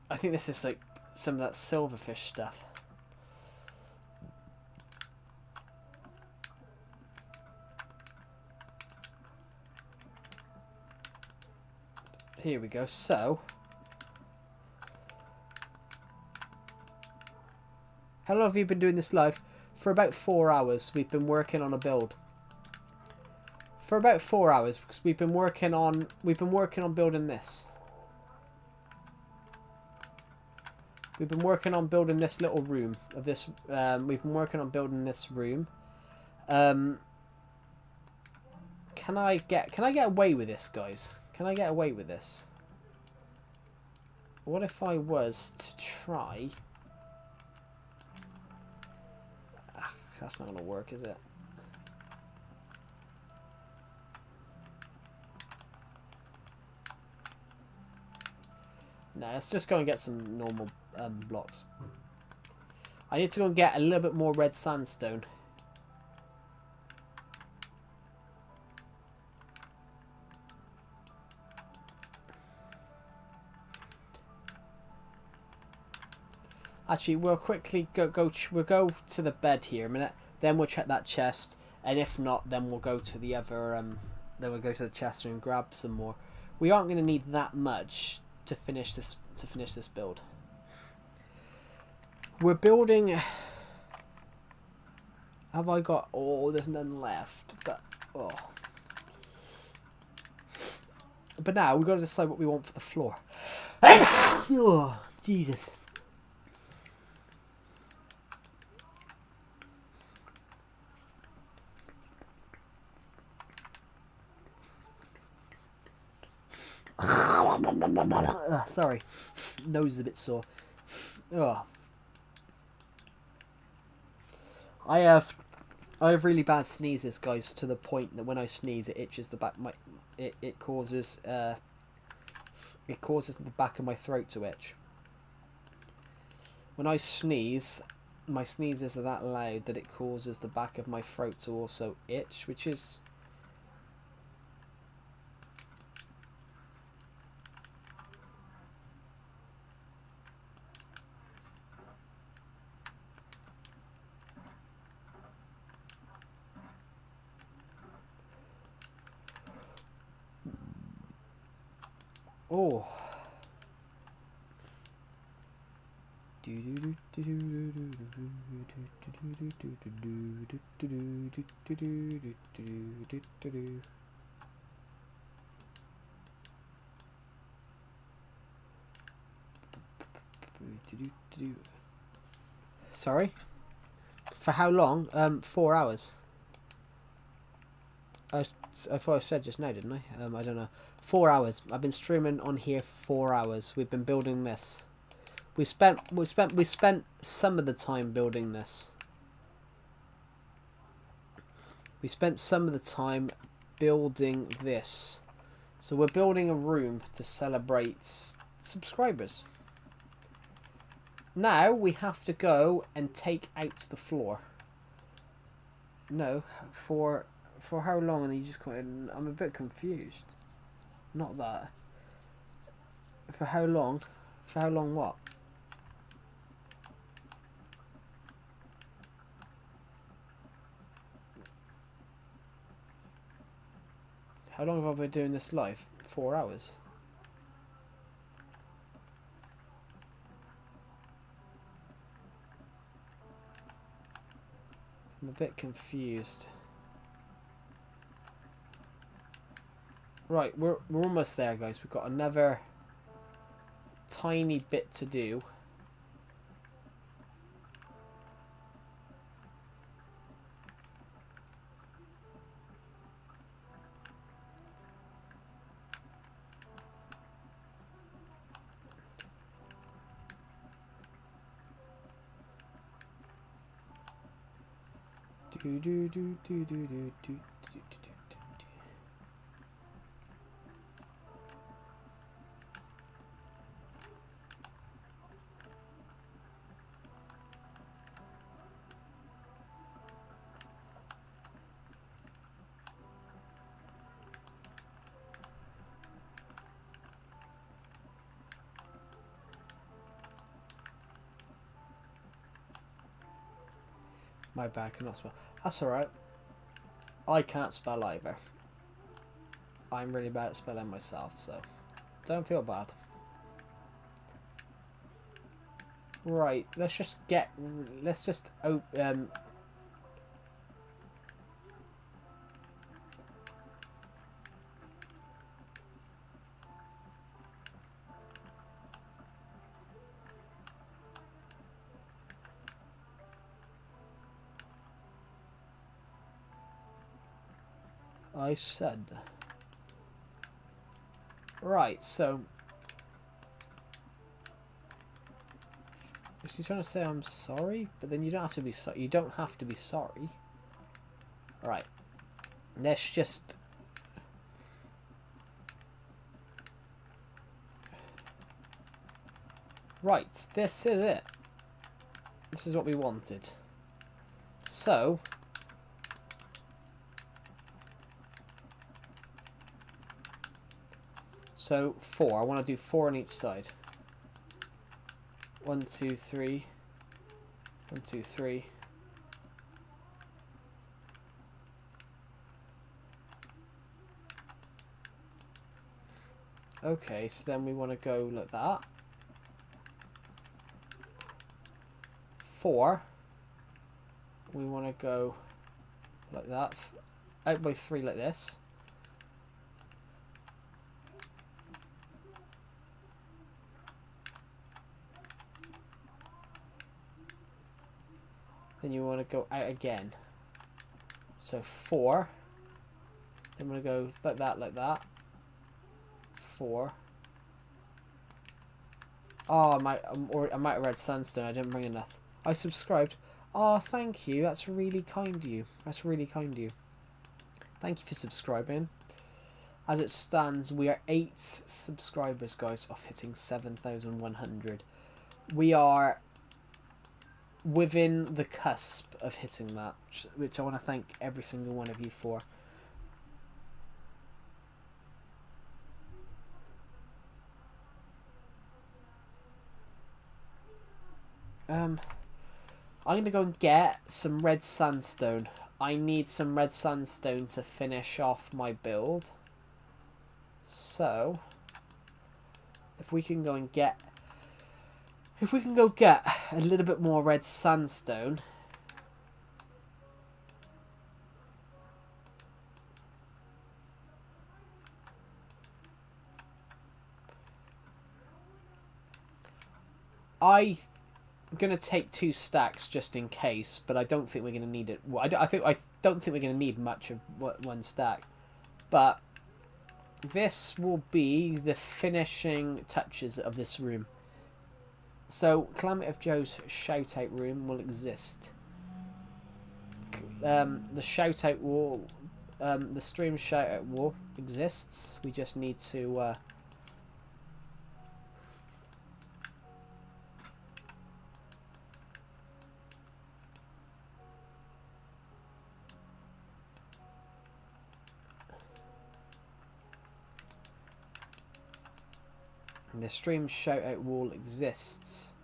I think this is like some of that silverfish stuff. Here we go. So, how long have you been doing this live? For about 4 hours. We've been working on a build. For about 4 hours, because we've been working on building this. We've been working on building this little room of this. We've been working on building this room. Can I get away with this, guys? Can I get away with this? What if I was to try? That's not going to work, is it? No, let's just go and get some normal blocks. I need to go and get a little bit more red sandstone. Actually, we'll quickly we'll go to the bed here a minute. Then we'll check that chest, and if not, then we'll go to the other. Then we'll go to the chest room and grab some more. We aren't going to need that much to finish this build. We're building. Have I got? Oh, there's none left. But But now we've got to decide what we want for the floor. Oh, Jesus. Sorry, nose is a bit sore. Oh. I have really bad sneezes, guys, to the point that when I sneeze, it itches the back. It causes the back of my throat to itch. When I sneeze, my sneezes are that loud that it causes the back of my throat to also itch, which is... Oh. Sorry? For how long? 4 hours. I thought I said just now, didn't I? I don't know. 4 hours. I've been streaming on here for 4 hours. We've been building this. We spent some of the time building this. We spent some of the time building this. So we're building a room to celebrate subscribers. Now we have to go and take out the floor. No, for how long? And you just I'm a bit confused. Not that. For how long? For how long what? How long have I been doing this live? 4 hours. I'm a bit confused. Right, we're almost there, guys. We've got another tiny bit to do. My bad, I cannot spell. That's alright. I can't spell either. I'm really bad at spelling myself, so don't feel bad. Right, let's just I said. Right, so is he trying to say I'm sorry? But then you don't have to be sorry. You don't have to be sorry. Right. Let's just right, this is it. This is what we wanted. So So 4. I want to do 4 on each side. 1, 2, 3. 1, 2, 3. Okay, so then we want to go like that. 4. We want to go like that. Out by 3 like this. Then you want to go out again. So 4. Then we're going to go like that, like that. 4. Oh, I might have read Sandstone. I didn't bring enough. I subscribed. Oh, thank you. That's really kind of you. That's really kind of you. Thank you for subscribing. As it stands, we are 8 subscribers, guys, off hitting 7,100. We are within the cusp of hitting that, which I want to thank every single one of you for. I'm going to go and get some red sandstone. I need some red sandstone to finish off my build. So, if we can go get a little bit more red sandstone. I'm gonna take 2 stacks just in case, but I don't think we're gonna need it. Well, I don't think we're gonna need much of 1 stack, but this will be the finishing touches of this room. So, Calamity of Joe's shoutout room will exist. The shoutout wall, the stream shoutout wall exists. We just need to. The stream shoutout wall exists.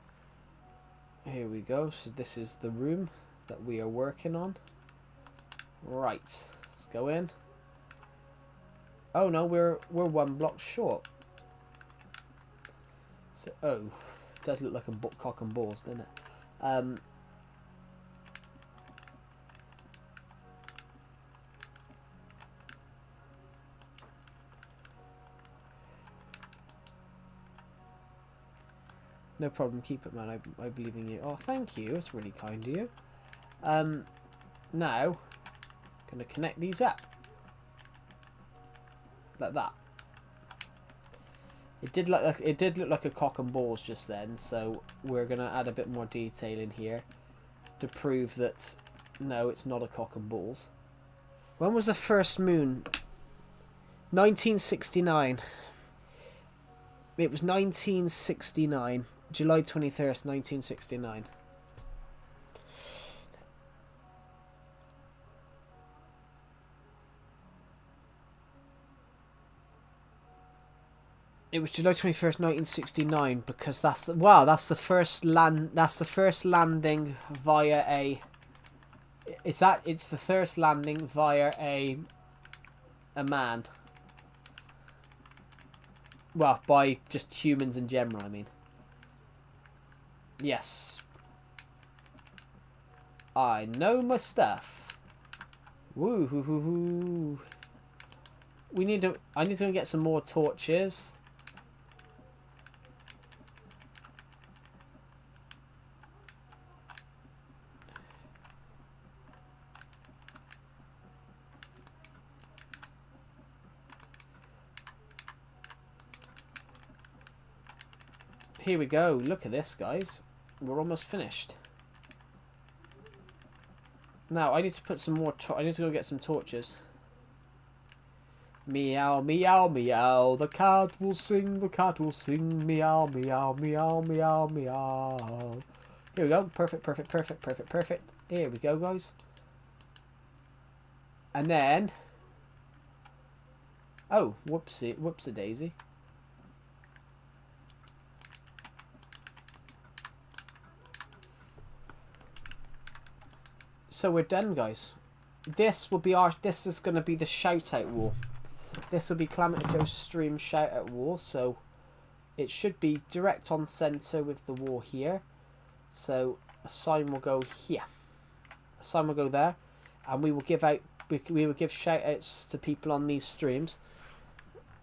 Here we go. So this is the room that we are working on. Right, let's go in. Oh no, we're 1 block short. So, oh, it does look like a cock and balls, doesn't it? No problem, keep it, man. I believe in you. Oh, thank you. It's really kind of you. Now, gonna connect these up like that. It did look like a cock and balls just then, so we're gonna add a bit more detail in here to prove that no, it's not a cock and balls. When was the first moon? 1969. It was 1969. July 21st, 1969. It was July 21st, 1969 because that's the first landing via a it's the first landing via a man. Well, by just humans in general, I mean. Yes. I know my stuff. Woo hoo hoo hoo. I need to go get some more torches. Here we go. Look at this, guys. We're almost finished. Now, I need to put some more... I need to go get some torches. Meow, meow, meow. The cat will sing, the cat will sing. Meow, meow, meow, meow, meow. Here we go. Perfect, perfect, perfect, perfect, perfect. Here we go, guys. And then... Oh, whoopsie-daisy. So we're done, guys. This is going to be the shoutout wall. This will be Calamity Joe's stream shoutout wall. So it should be direct on center with the wall here. So a sign will go here. A sign will go there, and we will give shoutouts to people on these streams.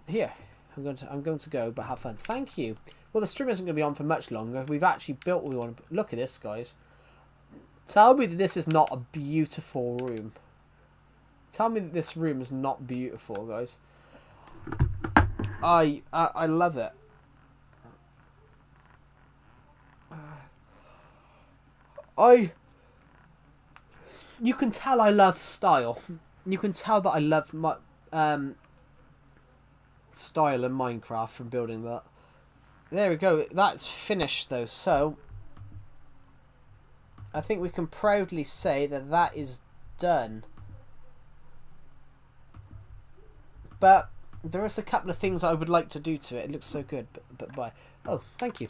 Here, I'm going to go, but have fun. Thank you. Well, the stream isn't going to be on for much longer. We've actually built what we want to. Look at this, guys. Tell me that this is not a beautiful room. Tell me that this room is not beautiful, guys. I love it. You can tell I love style. You can tell that I love my style in Minecraft from building that. There we go. That's finished though. So I think we can proudly say that that is done. But there is a couple of things I would like to do to it. It looks so good. But bye. Oh, thank you.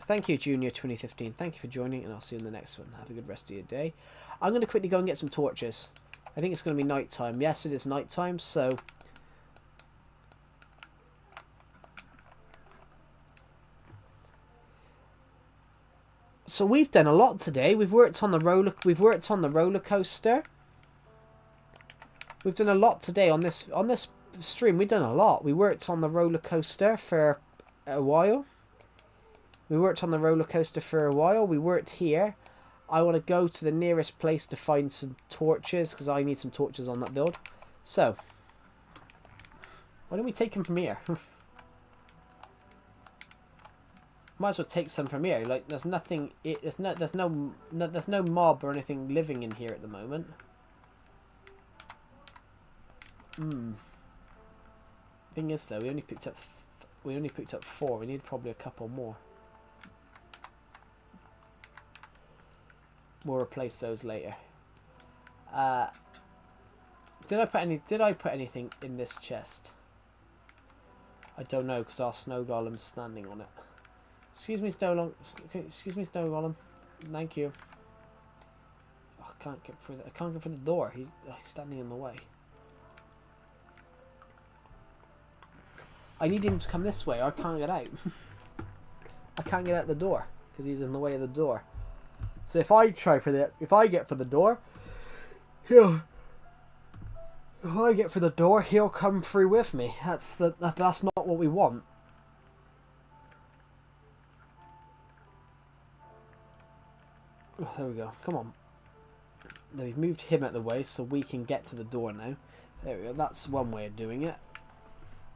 Thank you, Junior 2015. Thank you for joining, and I'll see you in the next one. Have a good rest of your day. I'm going to quickly go and get some torches. I think it's going to be night time. Yes, it is night time, so... So we've done a lot today. We've worked on the roller coaster. We've done a lot today on this stream. We've done a lot. We worked on the roller coaster for a while. We worked here. I want to go to the nearest place to find some torches because I need some torches on that build. So, why don't we take them from here? Might as well take some from here. Like, there's nothing. There's no mob or anything living in here at the moment. Thing is, though, we only picked up 4. We need probably a couple more. We'll replace those later. Did I put anything in this chest? I don't know because our snow golem's standing on it. Excuse me, snow golem. Thank you. Oh, I can't get through I can't get through the door. He's standing in the way. I need him to come this way. Or I can't get out. I can't get out the door because he's in the way of the door. So if I get for the door, he'll come through with me. That's not what we want. Oh, there we go. Come on. Now we've moved him out of the way so we can get to the door now. There we go. That's one way of doing it.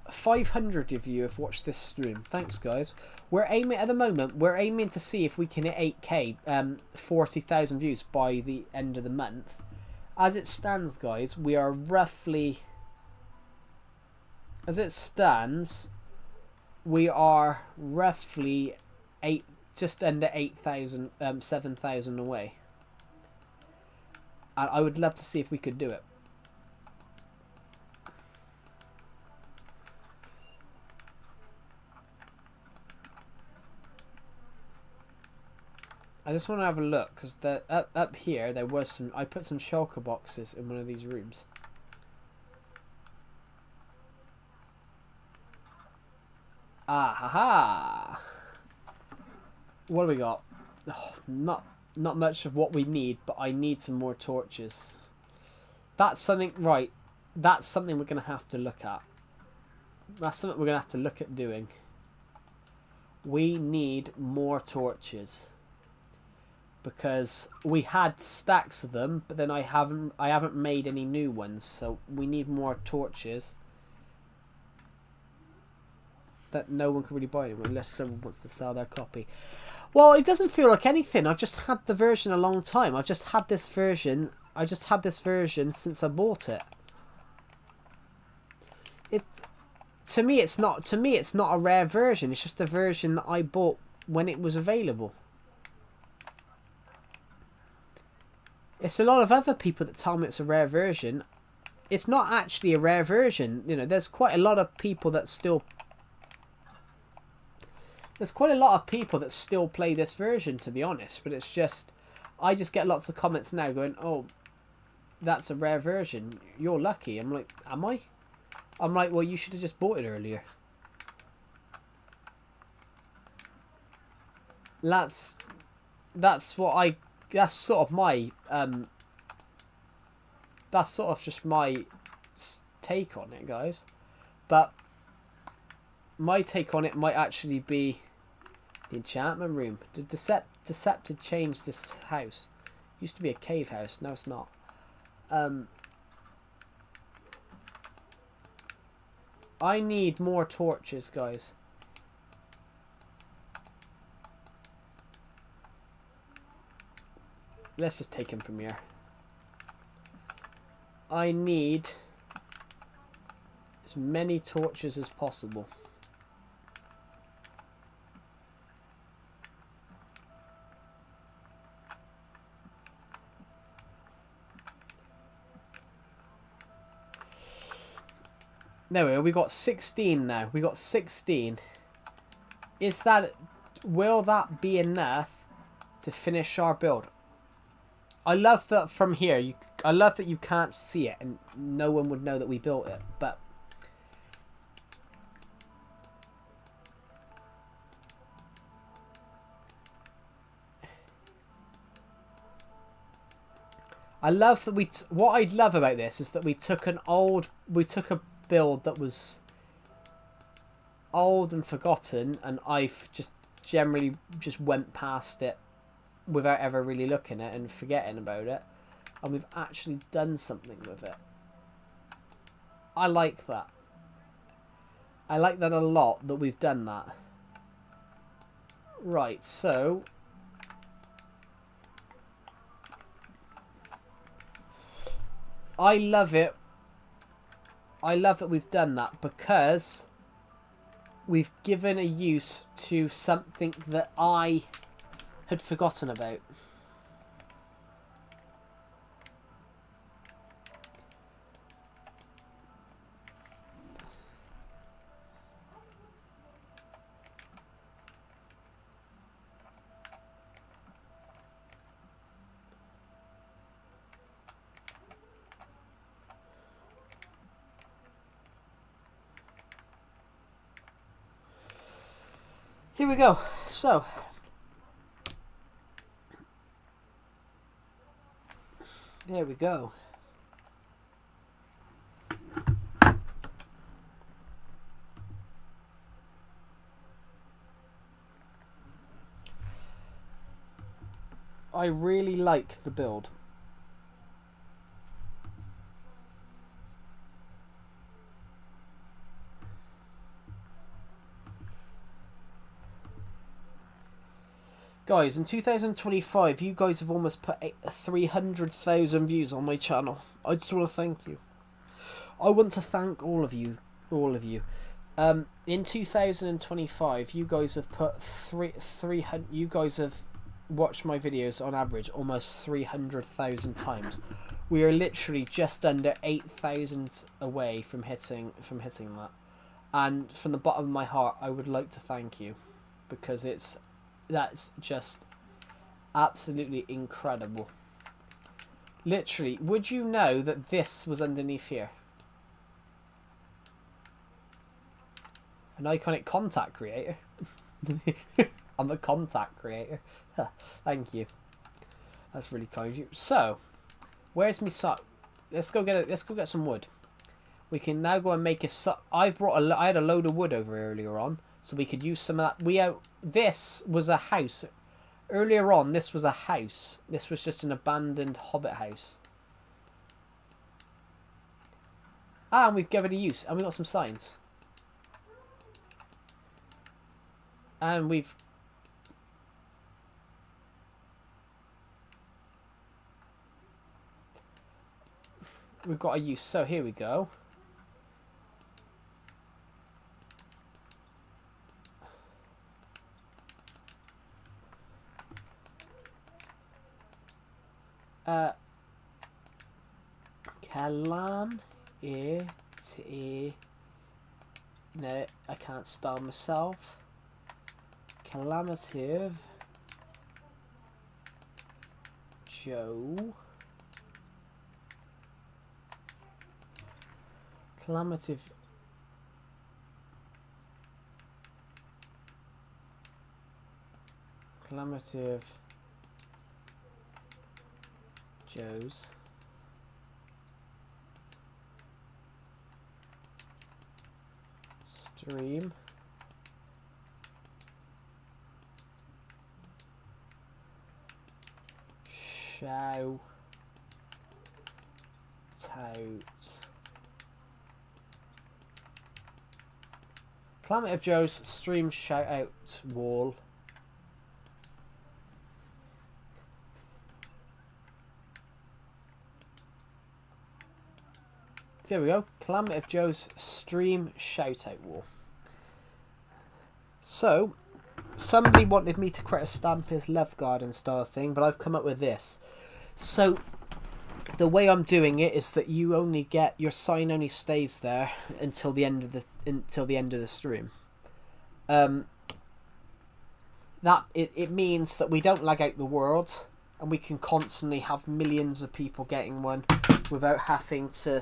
500 of you have watched this stream. Thanks, guys. We're aiming at the moment. We're aiming to see if we can hit 8k, 40,000 views by the end of the month. As it stands, guys, we are roughly. As it stands, we are roughly just under 8,000, 7,000 away. And I would love to see if we could do it. I just want to have a look because up here there was some. I put some shulker boxes in one of these rooms. Ah ha ha! What do we got? Oh, not much of what we need, but I need some more torches. That's something, right? That's something we're gonna have to look at. That's something we're gonna have to look at doing. We need more torches. Because we had stacks of them, but then I haven't made any new ones, so we need more torches. That no one can really buy anymore unless someone wants to sell their copy. Well, it doesn't feel like anything. I've just had the version a long time. I've just had this version. I just had this version since I bought it. To me it's not a rare version. It's just a version that I bought when it was available. It's a lot of other people that tell me it's a rare version. It's not actually a rare version. You know, there's quite a lot of people that still... There's quite a lot of people that still play this version, to be honest. But it's just... I just get lots of comments now going, oh, that's a rare version. You're lucky. I'm like, am I? I'm like, well, you should have just bought it earlier. That's what I... That's sort of my that's sort of just my take on it, guys. But my take on it might actually be the enchantment room. Did Decepted change this house? It used to be a cave house. No, it's not. I need more torches, guys. let's just take him from here. I need as many torches as possible. There we go. We got 16 now. We got 16. Will that be enough to finish our build? I love that from here. I love that you can't see it and no one would know that we built it. But I love that what I love about this is that we took a build that was old and forgotten, and I've just generally just went past it without ever really looking at it and forgetting about it, and we've actually done something with it. I like that. I like that a lot, that we've done that. Right, so I love it. I love that we've done that because we've given a use to something that I had forgotten about. Here we go. So, there we go. I really like the build. Guys, in 2025, you guys have almost put 300,000 views on my channel. I just want to thank you. I want to thank all of you. In 2025, you guys have put 300. You guys have watched my videos on average almost 300,000 times. We are literally just under 8,000 away from hitting that. And from the bottom of my heart, I would like to thank you, because that's just absolutely incredible. Literally, would you know that this was underneath here? An iconic contact creator. I'm a contact creator. Thank you. That's really kind of you. So, where's my sock? Let's go get some wood. We can now go and make a sock. I had a load of wood over earlier on, so we could use some of that. This was a house. Earlier on, this was a house. This was just an abandoned hobbit house. Ah, and we've given it a use. And we got some signs. And we've got a use. So here we go. No, I can't spell myself. Calamative Joe. Calamative Joe's. Stream. Shout out. Climate Joe's stream shout out wall. There we go. Calamity of Joe's stream shoutout wall. So, somebody wanted me to create a Stampers Love Garden style thing, but I've come up with this. So, the way I'm doing it is that you only get your sign only stays there until the end of the stream. That it means that we don't lag out the world, and we can constantly have millions of people getting one without having to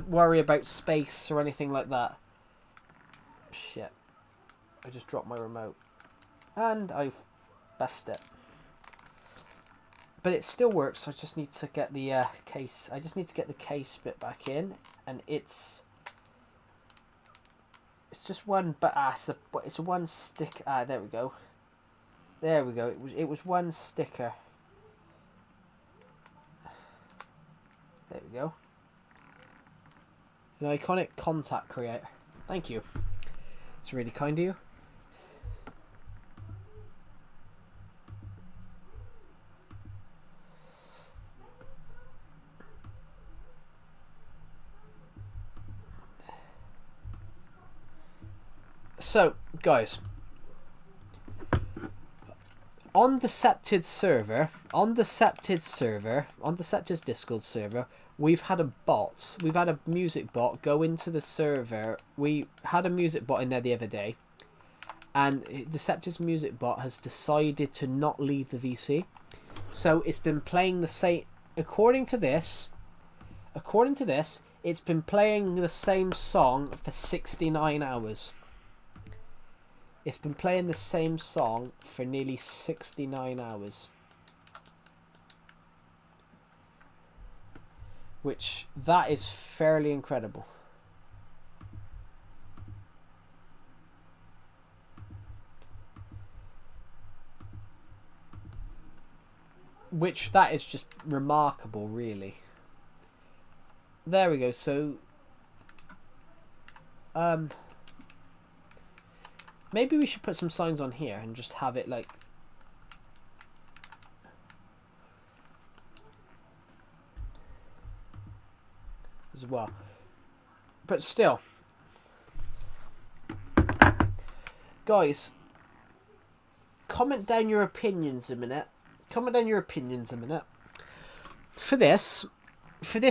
worry about space or anything like that. Shit. I just dropped my remote. And I've best it. But it still works, so I just need to get the case. I just need to get the case bit back in, and it's just one, but it's one stick. There we go. There we go. It was one sticker. There we go. An iconic contact creator. Thank you. It's really kind of you. So, guys, on Decepted's Discord server, we've had a music bot go into the server. We had a music bot in there the other day, and Decepted's music bot has decided to not leave the VC. So it's been playing the same, according to this, it's been playing the same song for 69 hours. It's been playing the same song for nearly 69 hours. Which, that is fairly incredible. Which, that is just remarkable, really. There we go, so... maybe we should put some signs on here and just have it like... as well. But still. Guys, comment down your opinions a minute. For this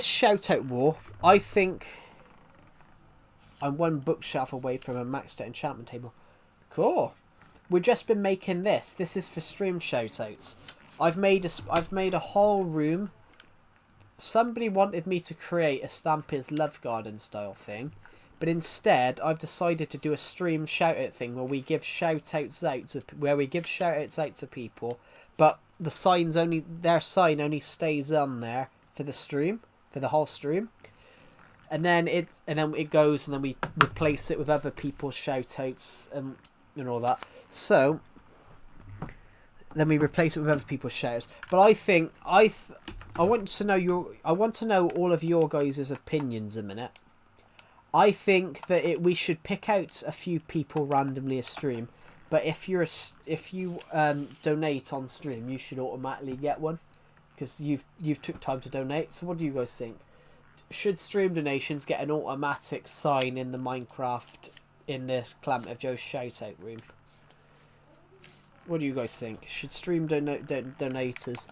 shout out war, I think I'm one bookshelf away from a maxed out enchantment table. Cool. We've just been making this. This is for stream shoutouts. I've made a whole room. Somebody wanted me to create a Stampers Love Garden style thing, but instead I've decided to do a stream shoutout thing where we give shoutouts out to people, but the their sign only stays on there for the stream, for the whole stream. And then it goes, and then we replace it with other people's shoutouts and all that. So then we replace it with other people's shoutouts. But I think I want to know all of your guys' opinions a minute. I think that we should pick out a few people randomly a stream, but if you donate on stream, you should automatically get one because you've took time to donate. So what do you guys think? Should stream donations get an automatic sign in the Minecraft in the Calamity of Joe's shoutout room? What do you guys think? Should stream donators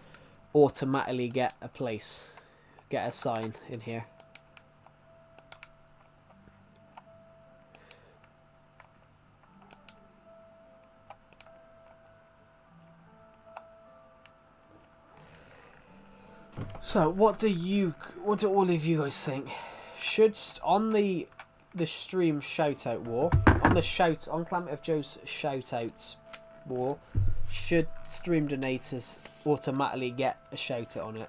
automatically get a sign in here? So what do all of you guys think? Should on the stream shoutout war, on Calamity of Joe's shoutouts war, should stream donators automatically get a shoutout on it?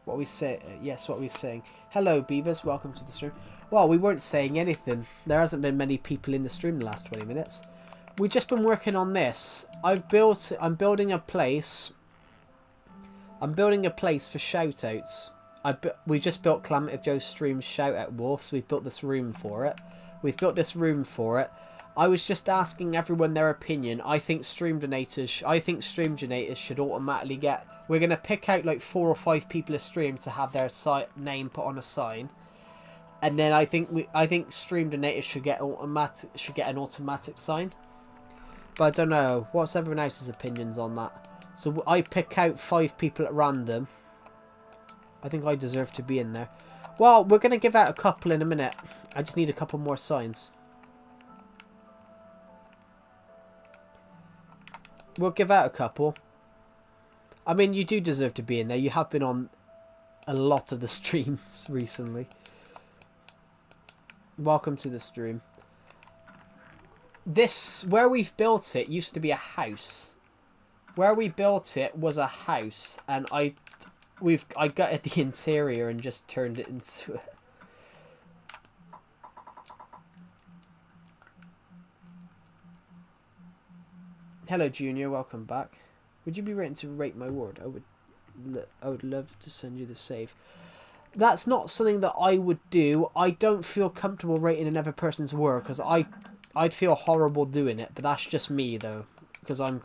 What we say? Yes, what we're saying. Hello, Beavers. Welcome to the stream. Well, we weren't saying anything. There hasn't been many people in the stream the last 20 minutes. we've just been working on this. I'm building a place. I'm building a place for shoutouts. We just built Calamity Joe's stream shout out wall, so we've built this room for it. I was just asking everyone their opinion. I think stream donators should automatically get. We're gonna pick out like 4 or 5 people a stream to have their name put on a sign, and then I think stream donators should get an automatic sign. But I don't know. What's everyone else's opinions on that? So I pick out 5 people at random. I think I deserve to be in there. Well, we're gonna give out a couple in a minute. I just need a couple more signs. We'll give out a couple. I mean, you do deserve to be in there. You have been on a lot of the streams recently. Welcome to the stream. This, where we've built it, used to be a house. Where we built it was a house, and I gutted the interior and just turned it into it. Hello, Junior. Welcome back. Would you be ready to rate my word? I would love to send you the save. That's not something that I would do. I don't feel comfortable rating another person's word because I'd feel horrible doing it. But that's just me though, because I'm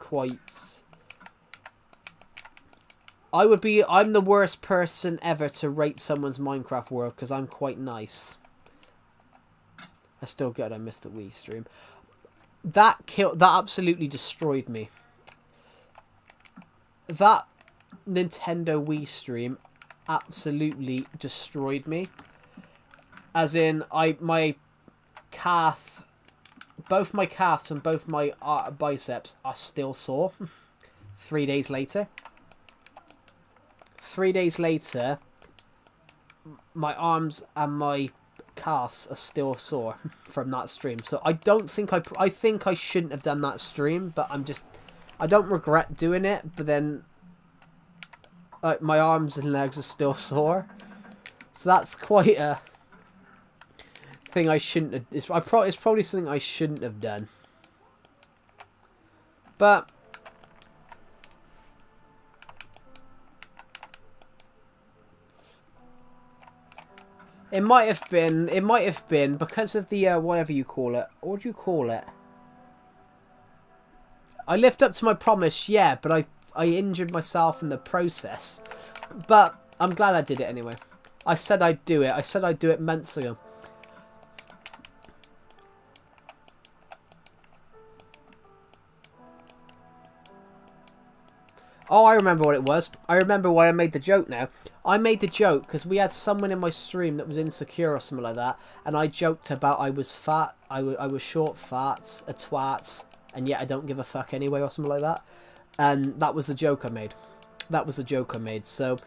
the worst person ever to rate someone's Minecraft world because I'm quite nice. I still get I missed the Wii stream. That absolutely destroyed me. That Nintendo Wii stream absolutely destroyed me. As in, my calf, both my calves and both my biceps are still sore. 3 days later. 3 days later, my arms and my calves are still sore from that stream. So I don't think I think I shouldn't have done that stream, but I don't regret doing it, but then my arms and legs are still sore. So that's quite a thing I shouldn't have. It's probably something I shouldn't have done. But it might have been because of the whatever you call it. What do you call it? I lived up to my promise, yeah, but I injured myself in the process. But I'm glad I did it anyway. I said I'd do it. I said I'd do it months ago. Oh, I remember what it was. I remember why I made the joke now. I made the joke because we had someone in my stream that was insecure or something like that, and I joked about I was fat, I was short, fat, a twat, and yet I don't give a fuck anyway or something like that. And that was the joke I made. That was the joke I made. So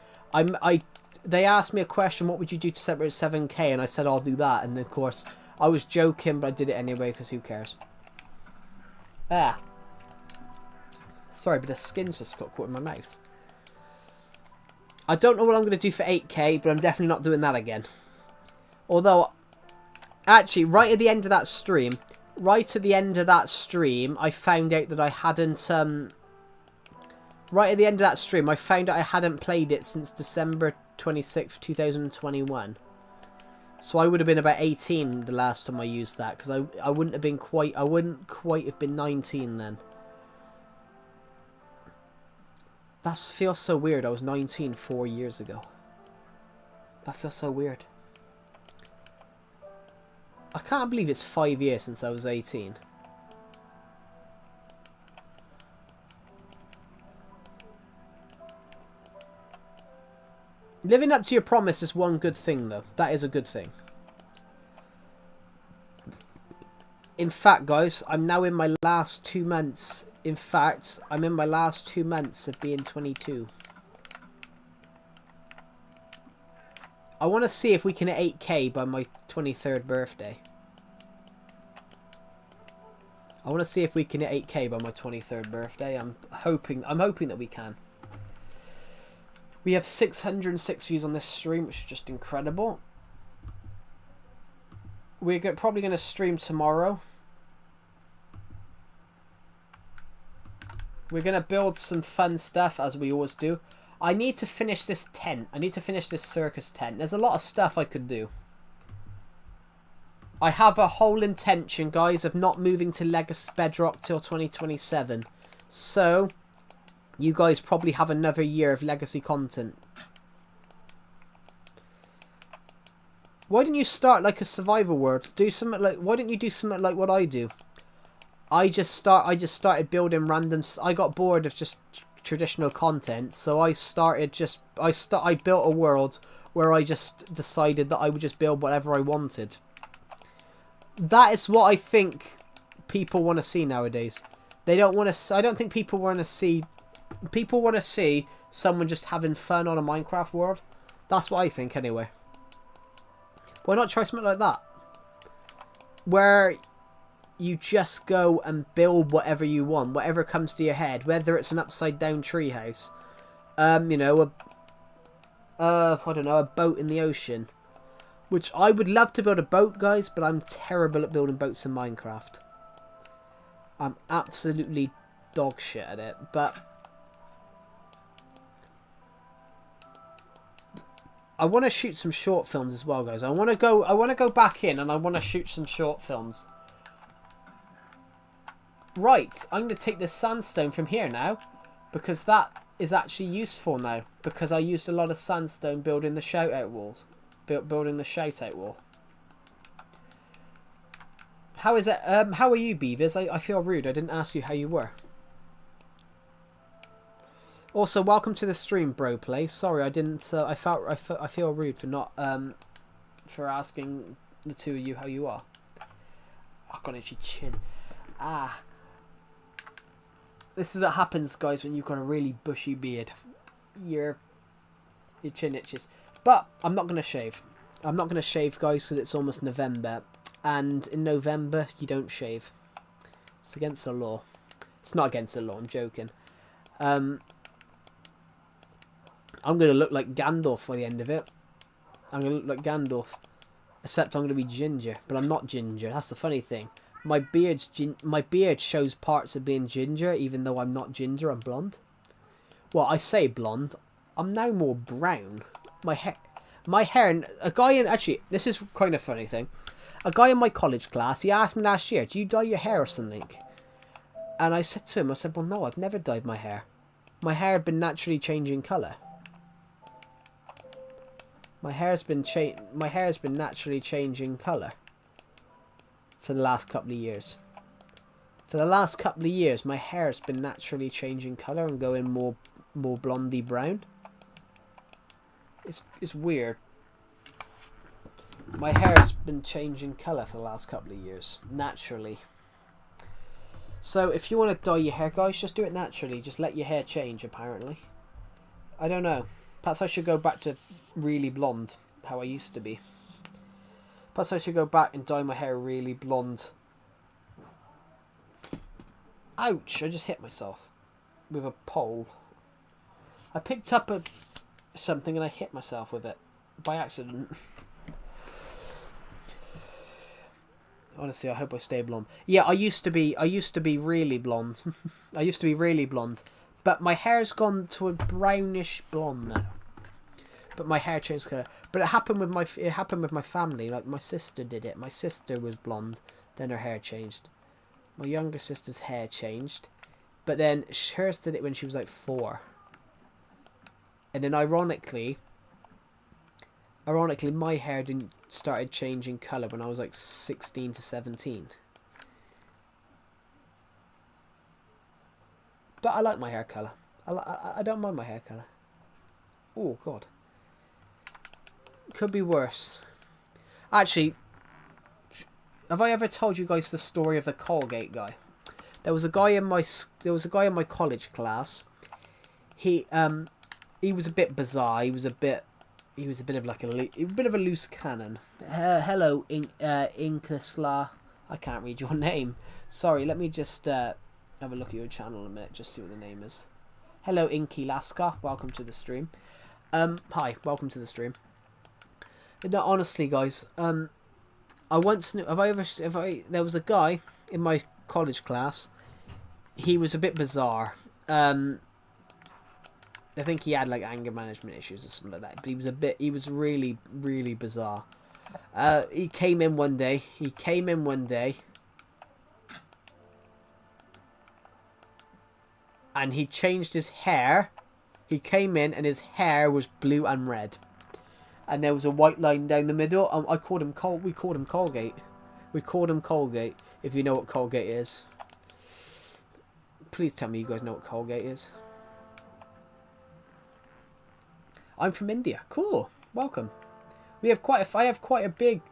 they asked me a question, what would you do to celebrate 7K? And I said I'll do that. And of course I was joking, but I did it anyway because who cares? Ah. Sorry, but the skin's just got caught in my mouth. I don't know what I'm going to do for 8K, but I'm definitely not doing that again. Although, actually, right at the end of that stream, I found out that I hadn't, right at the end of that stream, I found out I hadn't played it since December 26th, 2021. So I would have been about 18 the last time I used that, because I wouldn't quite have been 19 then. That feels so weird. I was 19 4 years ago. That feels so weird. I can't believe it's 5 years since I was 18. Living up to your promise is one good thing, though. That is a good thing. In fact, guys, I'm now in my last 2 months. In fact, I'm in my last 2 months of being 22. I want to see if we can hit 8K by my 23rd birthday. I want to see if we can hit 8K by my 23rd birthday. I'm hoping that we can. We have 606 views on this stream, which is just incredible. We're probably going to stream tomorrow. We're going to build some fun stuff, as we always do. I need to finish this tent. I need to finish this circus tent. There's a lot of stuff I could do. I have a whole intention, guys, of not moving to Legacy Bedrock till 2027. So, you guys probably have another year of Legacy content. Why didn't you start like a survival world? Do something like... Why didn't you do something like what I do? I just started building random... I got bored of just traditional content, so I started just... I built a world where I just decided that I would just build whatever I wanted. That is what I think people want to see nowadays. They don't want to... I don't think people want to see... People want to see someone just having fun on a Minecraft world. That's what I think, anyway. Why not try something like that? Where you just go and build whatever you want, whatever comes to your head, whether it's an upside down treehouse, you know, I don't know, a boat in the ocean. Which I would love to build a boat, guys, but I'm terrible at building boats in Minecraft. I'm absolutely dog shit at it, but I want to shoot some short films as well, guys. I want to go back in and I want to shoot some short films. Right, I'm going to take this sandstone from here now, because that is actually useful now, because I used a lot of sandstone building the shoutout walls. Building the shoutout wall. How is it? How are you, Beavers? I feel rude. I didn't ask you how you were. Also, welcome to the stream, bro. Play. Sorry, I didn't. I feel rude for not for asking the two of you how you are. Oh, got an itchy chin. Ah. This is what happens, guys, when you've got a really bushy beard. Your chin itches. But I'm not going to shave. I'm not going to shave, guys, because it's almost November. And in November, you don't shave. It's against the law. It's not against the law, I'm joking. I'm going to look like Gandalf by the end of it. I'm going to look like Gandalf. Except I'm going to be ginger. But I'm not ginger. That's the funny thing. My beard shows parts of being ginger, even though I'm not ginger, I'm blonde. Well, I say blonde. I'm now more brown. My hair, a guy in, actually, this is kind of funny thing. A guy in my college class, he asked me last year, do you dye your hair or something? And I said to him, I said, well, no, I've never dyed my hair. My hair had been naturally changing colour. My hair has been naturally changing colour for the last couple of years. For the last couple of years, my hair has been naturally changing colour and going more blondie brown. It's weird. My hair has been changing colour for the last couple of years, naturally. So if you want to dye your hair, guys, just do it naturally. Just let your hair change, apparently. I don't know. Perhaps I should go back to really blonde, how I used to be. Perhaps I should go back and dye my hair really blonde. Ouch! I just hit myself with a pole. I picked up something and I hit myself with it by accident. Honestly, I hope I stay blonde. Yeah, I used to be really blonde. I used to be really blonde, but my hair's gone to a brownish blonde now. But my hair changed colour. But it happened with my family. Like my sister did it. My sister was blonde, then her hair changed. My younger sister's hair changed, but then hers did it when she was like 4. And then ironically, my hair started changing colour when I was like 16 to 17. But I like my hair colour. I don't mind my hair colour. Oh, God. Could be worse. Actually, have I ever told you guys the story of the Colgate guy? There was a guy in my college class. He was a bit bizarre. He was a bit of like a bit of a loose cannon. Hello, Inkasla. I can't read your name. Sorry. Let me just have a look at your channel in a minute. Just see what the name is. Hello, Inky Laska. Welcome to the stream. Hi. Welcome to the stream. No, honestly, guys. I once knew. There was a guy in my college class. He was a bit bizarre. I think he had like anger management issues or something like that. But he was really, really bizarre. He came in one day. And he changed his hair. He came in and his hair was blue and red. And there was a white line down the middle. We called him Colgate. We called him Colgate, if you know what Colgate is. Please tell me you guys know what Colgate is. I'm from India. Cool. Welcome. I have quite a big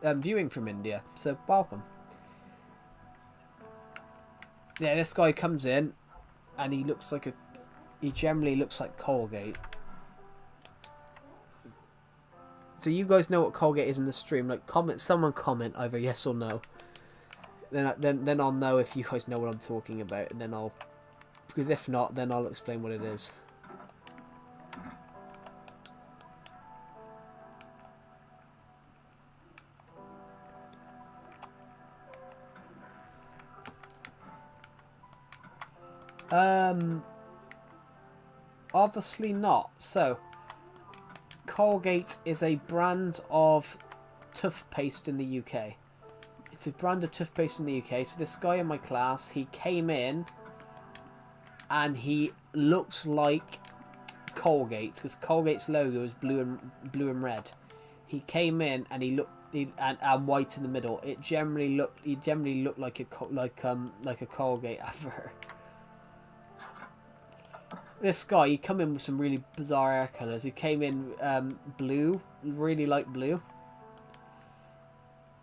viewing from India, so welcome. Yeah, this guy comes in and he generally looks like Colgate. So you guys know what Colgate is in the stream. Like, someone comment either yes or no. Then I'll know if you guys know what I'm talking about, and then because if not, then I'll explain what it is. Obviously not. So, Colgate is a brand of toothpaste in the UK. It's a brand of toothpaste in the UK. So this guy in my class, he came in and he looked like Colgate because Colgate's logo is blue and red. He came in and he looked and white in the middle. He generally looked like a Colgate advert. This guy, he come in with some really bizarre hair colours. He came in blue, really light blue.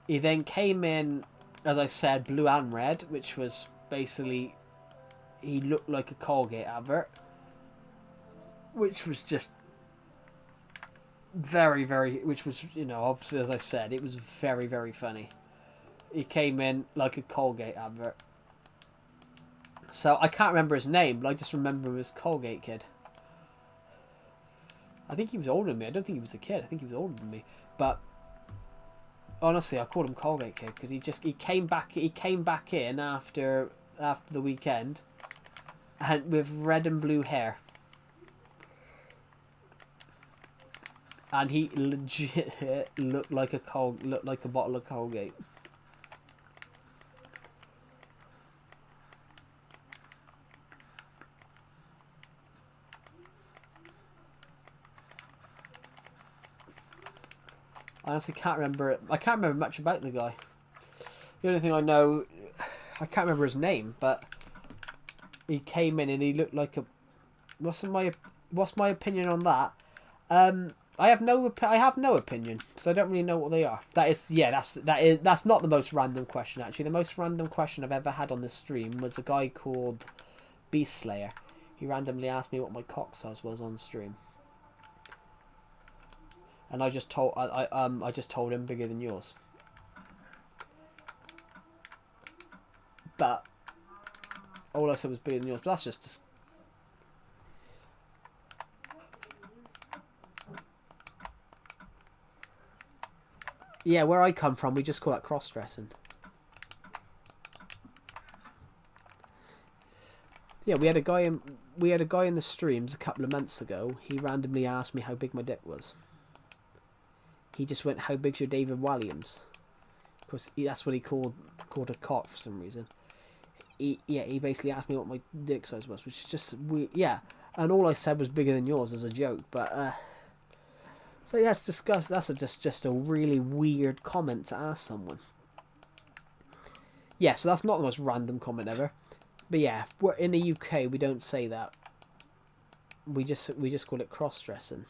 He then came in, as I said, blue and red, which was basically, he looked like a Colgate advert. Which was just very, very, which was, you know, obviously, as I said, it was very, very funny. He came in like a Colgate advert. So, I can't remember his name, but I just remember him as Colgate Kid. I think he was older than me. I don't think he was a kid. I think he was older than me. But, honestly, I called him Colgate Kid because he came back in after the weekend and with red and blue hair. And he legit looked like a bottle of Colgate. I honestly can't remember it. I can't remember much about the guy. The only thing I know, I can't remember his name, but he came in and he looked like a. What's my opinion on that? I have no opinion because I don't really know what they are. That's not the most random question actually. The most random question I've ever had on this stream was a guy called Beast Slayer. He randomly asked me what my cock size was on stream. And I just told him bigger than yours. But all I said was bigger than yours. But that's just. Yeah, where I come from, we just call that cross-dressing. Yeah, we had a guy in the streams a couple of months ago. He randomly asked me how big my dick was. He just went, "How big's your David Walliams?" Because that's what he called a cock for some reason. He basically asked me what my dick size was, which is just weird. Yeah, and all I said was bigger than yours as a joke, but that's disgusting. That's just a really weird comment to ask someone. Yeah, so that's not the most random comment ever. But yeah, we're in the UK. We don't say that. We just call it cross-dressing.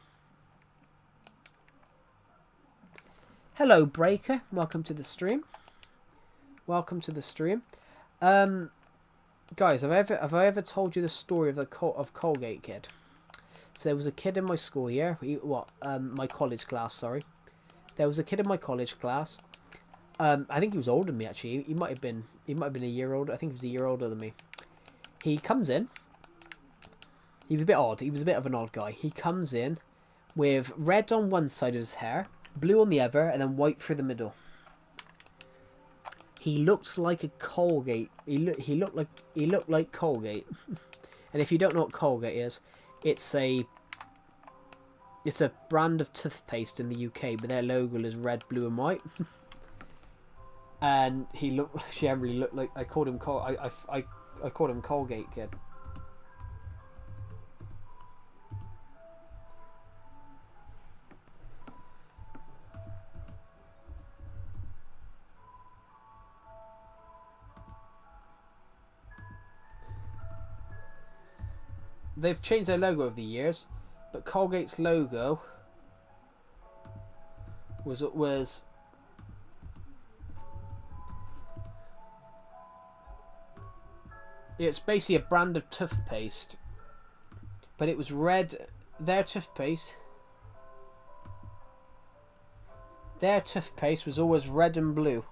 Hello, Breaker. Welcome to the stream. Welcome to the stream. Guys, have I ever told you the story of Colgate Kid? So there was a kid in my school year. My college class. Sorry, there was a kid in my college class. I think he was older than me actually. He might have been a year older. I think he was a year older than me. He comes in. He was a bit odd. He was a bit of an odd guy. He comes in with red on one side of his hair, blue on the other, and then white through the middle. He looks like a Colgate. He looked like Colgate. And if you don't know what Colgate is, it's a brand of toothpaste in the UK, but their logo is red, blue, and white. And he generally looked like, I called him Colgate Kid. They've changed their logo over the years, but Colgate's logo was it's basically a brand of toothpaste, but it was red. Their toothpaste was always red and blue.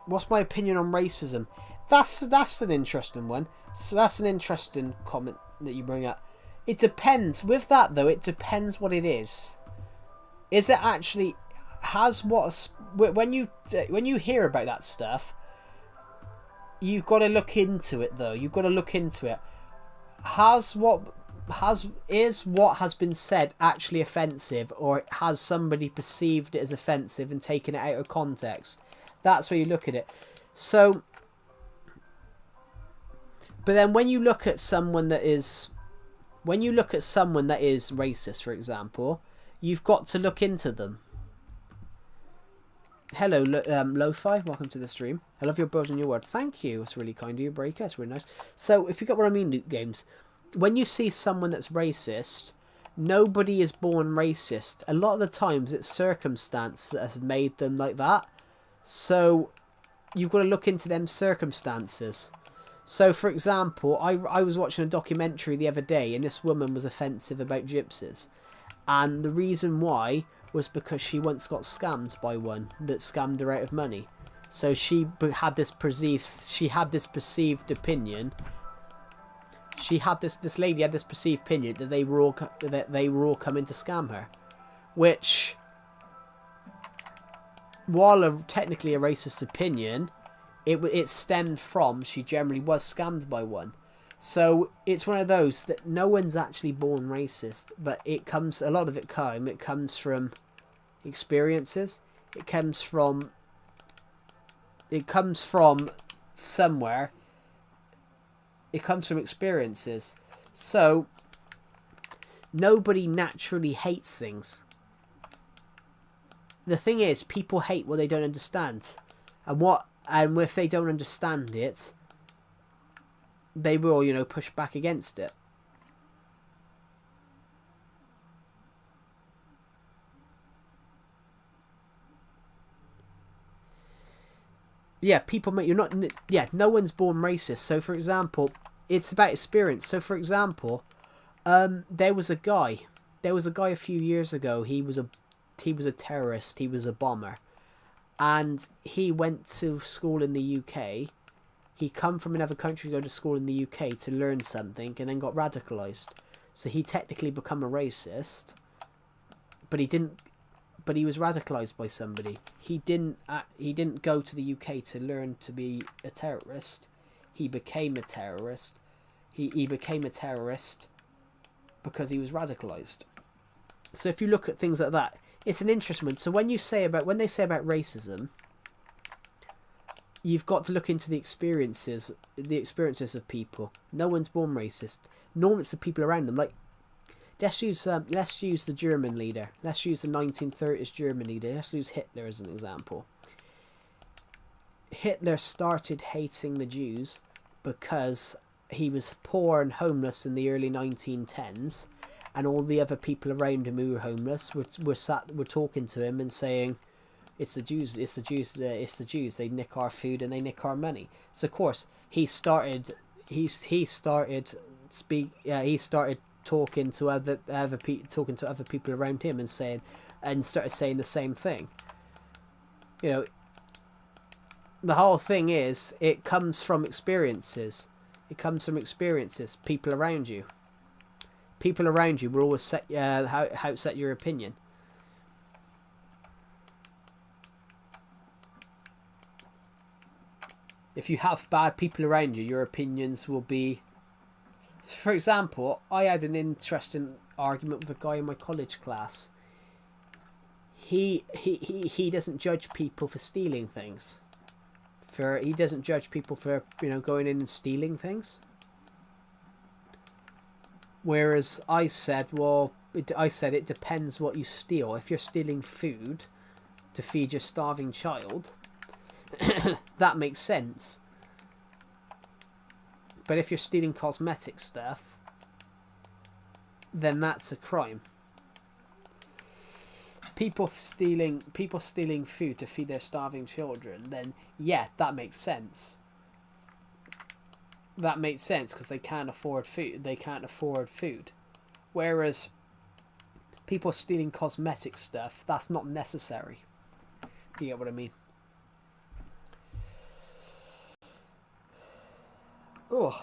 What's my opinion on racism? That's an interesting one. So that's an interesting comment that you bring up. It depends. With that though, it depends what it is. Is it actually when you hear about that stuff, you've got to look into it though. You've got to look into it. What has been said actually offensive, or has somebody perceived it as offensive and taken it out of context? That's where you look at it. So, but then when you look at someone that is racist, for example, you've got to look into them. Hello, Lo-Fi. Welcome to the stream. I love your build and your word. Thank you. It's really kind of you, Breaker. It's really nice. So, if you get what I mean, Loot Games, when you see someone that's racist, nobody is born racist. A lot of the times, it's circumstance that has made them like that. So, you've got to look into them circumstances. So, for example, I was watching a documentary the other day, and this woman was offensive about gypsies. And the reason why was because she once got scammed by one that scammed her out of money. So she had this perceived opinion. This lady had this perceived opinion that they were all coming to scam her, which, while technically a racist opinion, it stemmed from she generally was scammed by one. So it's one of those that no one's actually born racist, but a lot of it comes from experiences. It comes from somewhere. It comes from experiences. So nobody naturally hates things. The thing is, people hate what they don't understand, and if they don't understand it, they will, push back against it. Yeah, no one's born racist. So, for example, it's about experience. So, for example, there was a guy a few years ago. He was a terrorist. He was a bomber, and he went to school in the UK. He come from another country to go to school in the UK to learn something, and then got radicalised. So he technically become a racist, but he didn't. But he was radicalised by somebody. He didn't go to the UK to learn to be a terrorist. He became a terrorist. He became a terrorist because he was radicalised. So if you look at things like that, it's an interesting one. So when they say about racism, you've got to look into the experiences of people. No one's born racist. Normally it's the people around them. Like, let's use the German leader. Let's use the 1930s German leader. Let's use Hitler as an example. Hitler started hating the Jews because he was poor and homeless in the early 1910s, and all the other people around him who were homeless were talking to him and saying, It's the Jews. They nick our food and they nick our money. So of course he started talking to other people around him and started saying the same thing. The whole thing is, it comes from experiences. People around you. People around you will always set your opinion. If you have bad people around you, your opinions will be... For example, I had an interesting argument with a guy in my college class. He doesn't judge people for stealing things. He doesn't judge people for, you know, going in and stealing things. Whereas I said, well, it depends what you steal. If you're stealing food to feed your starving child, that makes sense. But if you're stealing cosmetic stuff, then that's a crime. People stealing food to feed their starving children, then yeah, that makes sense. That makes sense because they can't afford food. Whereas people stealing cosmetic stuff, that's not necessary. Do you get what I mean? Oh.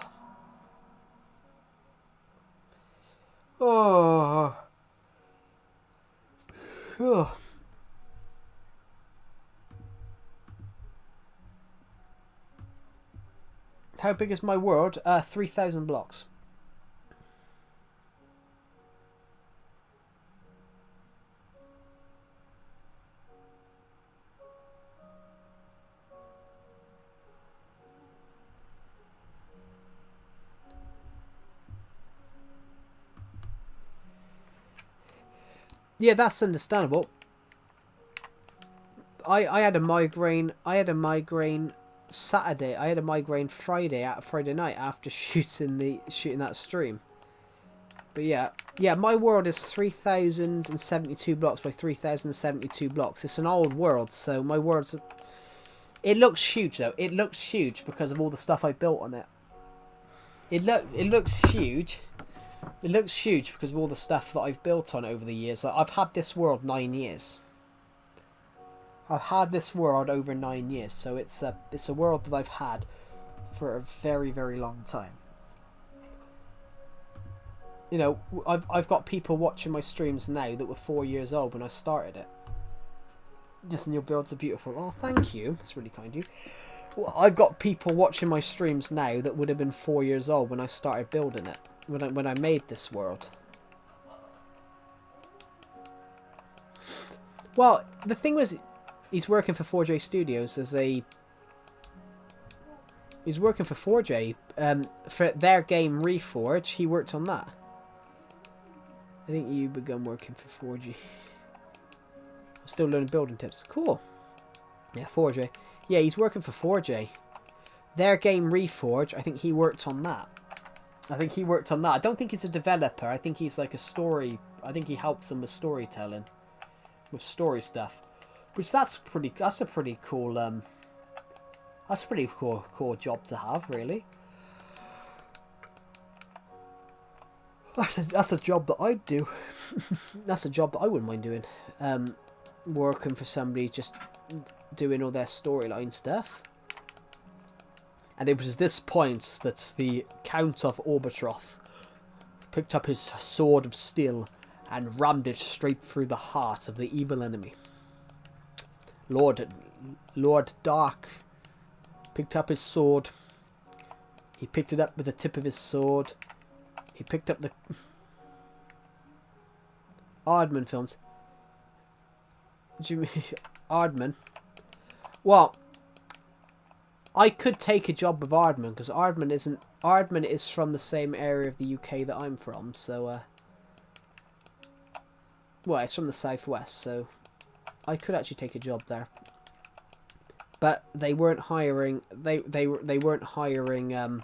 Oh. Oh. How big is my world? 3,000 blocks. Yeah, that's understandable. I had a migraine. Saturday. I had a migraine Friday night after shooting that stream. But yeah, my world is 3,072 blocks by 3,072 blocks. It's an old world, so my world's... It looks huge though. It looks huge because of all the stuff I built on it. It looks huge. It looks huge because of all the stuff that I've built on over the years. Like, I've had this world 9 years. I've had this world over 9 years, so it's a world that I've had for a very, very long time. You know, I've got people watching my streams now that were 4 years old when I started it. Yes, and your builds are beautiful. Oh, thank you. That's really kind of you. Well, I've got people watching my streams now that would have been 4 years old when I started building it. When I made this world. Well, the thing was, he's working for 4J Studios as a... He's working for 4J. For their game Reforge, he worked on that. I think you begun working for 4G. I'm still learning building tips. Cool. Yeah, 4J. Yeah, he's working for 4J. Their game Reforge, I think he worked on that. I don't think he's a developer. I think he's like a story... I think he helps them with storytelling. With story stuff. Which that's a pretty cool that's a pretty cool job to have, really. That's a job that I'd do. That's a job that I wouldn't mind doing. Working for somebody just doing all their storyline stuff. And it was at this point that the Count of Orbitroff picked up his sword of steel and rammed it straight through the heart of the evil enemy. Lord Dark picked up his sword. He picked it up with the tip of his sword. He picked up the... Aardman films. Aardman? Well... I could take a job with Aardman, because Aardman is from the same area of the UK that I'm from, so, well, it's from the southwest, so I could actually take a job there. But they weren't hiring, they weren't hiring,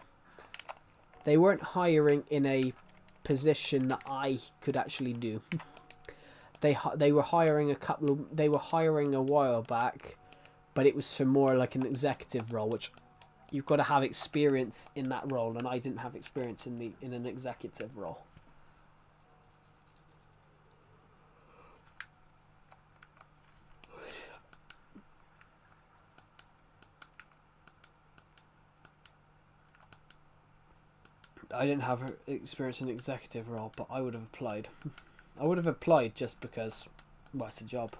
they weren't hiring in a position that I could actually do. They were hiring a while back, but it was for more like an executive role, which you've got to have experience in that role, and I didn't have experience in an executive role. I didn't have experience in an executive role, but I would have applied. I would have applied just because, well, it's a job.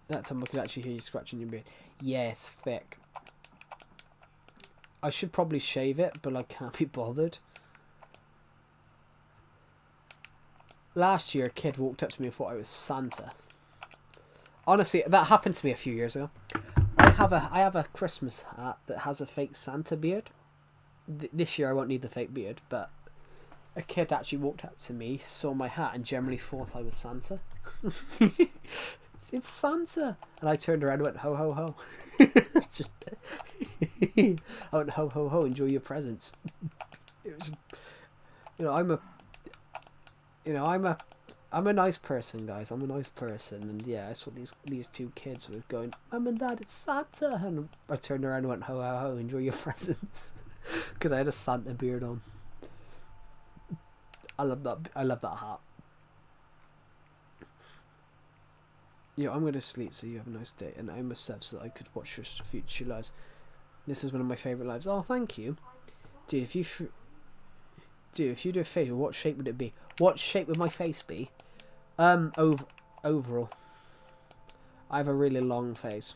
That time I could actually hear you scratching your beard. Yeah, it's thick. I should probably shave it, but I can't be bothered. Last year, a kid walked up to me and thought I was Santa. Honestly, that happened to me a few years ago. I have a Christmas hat that has a fake Santa beard. This year I won't need the fake beard, but a kid actually walked up to me, saw my hat, and generally thought I was Santa. It's Santa! And I turned around and went, ho ho ho. Just, I went, ho ho ho, enjoy your presents. It was, I'm a nice person, guys. I'm a nice person, and yeah, I saw these two kids were going, Mum and Dad, it's Santa, and I turned around and went, ho ho ho, enjoy your presents, because I had a Santa beard on. I love that hat. Yeah, I'm gonna sleep, so you have a nice day, and I must have so that I could watch your future lives. This is one of my favourite lives. Oh, thank you, dude. If you do a favour, what shape would it be? What shape would my face be? Overall. I have a really long face.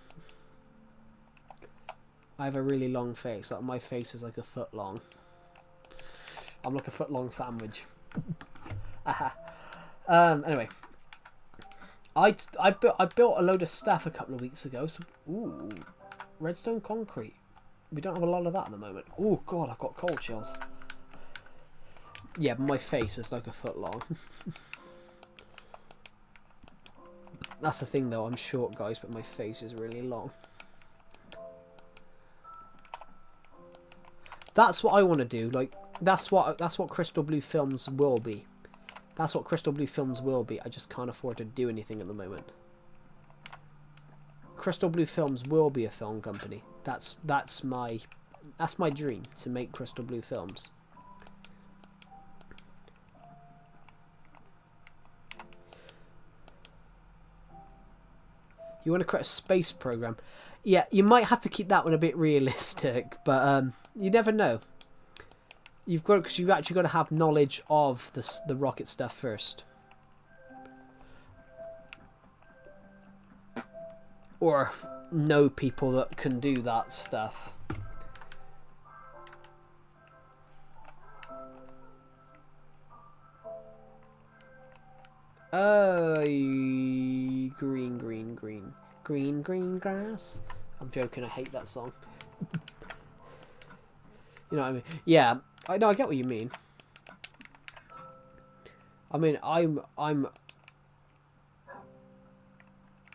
Like, my face is like a foot long. I'm like a foot long sandwich. Anyway. I built a load of stuff a couple of weeks ago. So, ooh, redstone concrete. We don't have a lot of that at the moment. Oh god, I've got cold chills. Yeah, but my face is like a foot long. That's the thing though, I'm short, guys, but my face is really long. That's what I want to do. Like, that's what Crystal Blue Films will be. That's what Crystal Blue Films will be. I just can't afford to do anything at the moment. Crystal Blue Films will be a film company. That's my dream, to make Crystal Blue Films. You want to create a space program? Yeah, you might have to keep that one a bit realistic, but you never know. You've actually got to have knowledge of the rocket stuff first, or know people that can do that stuff. Green grass. I'm joking. I hate that song. You know what I mean? Yeah, I know. I get what you mean. I mean, I'm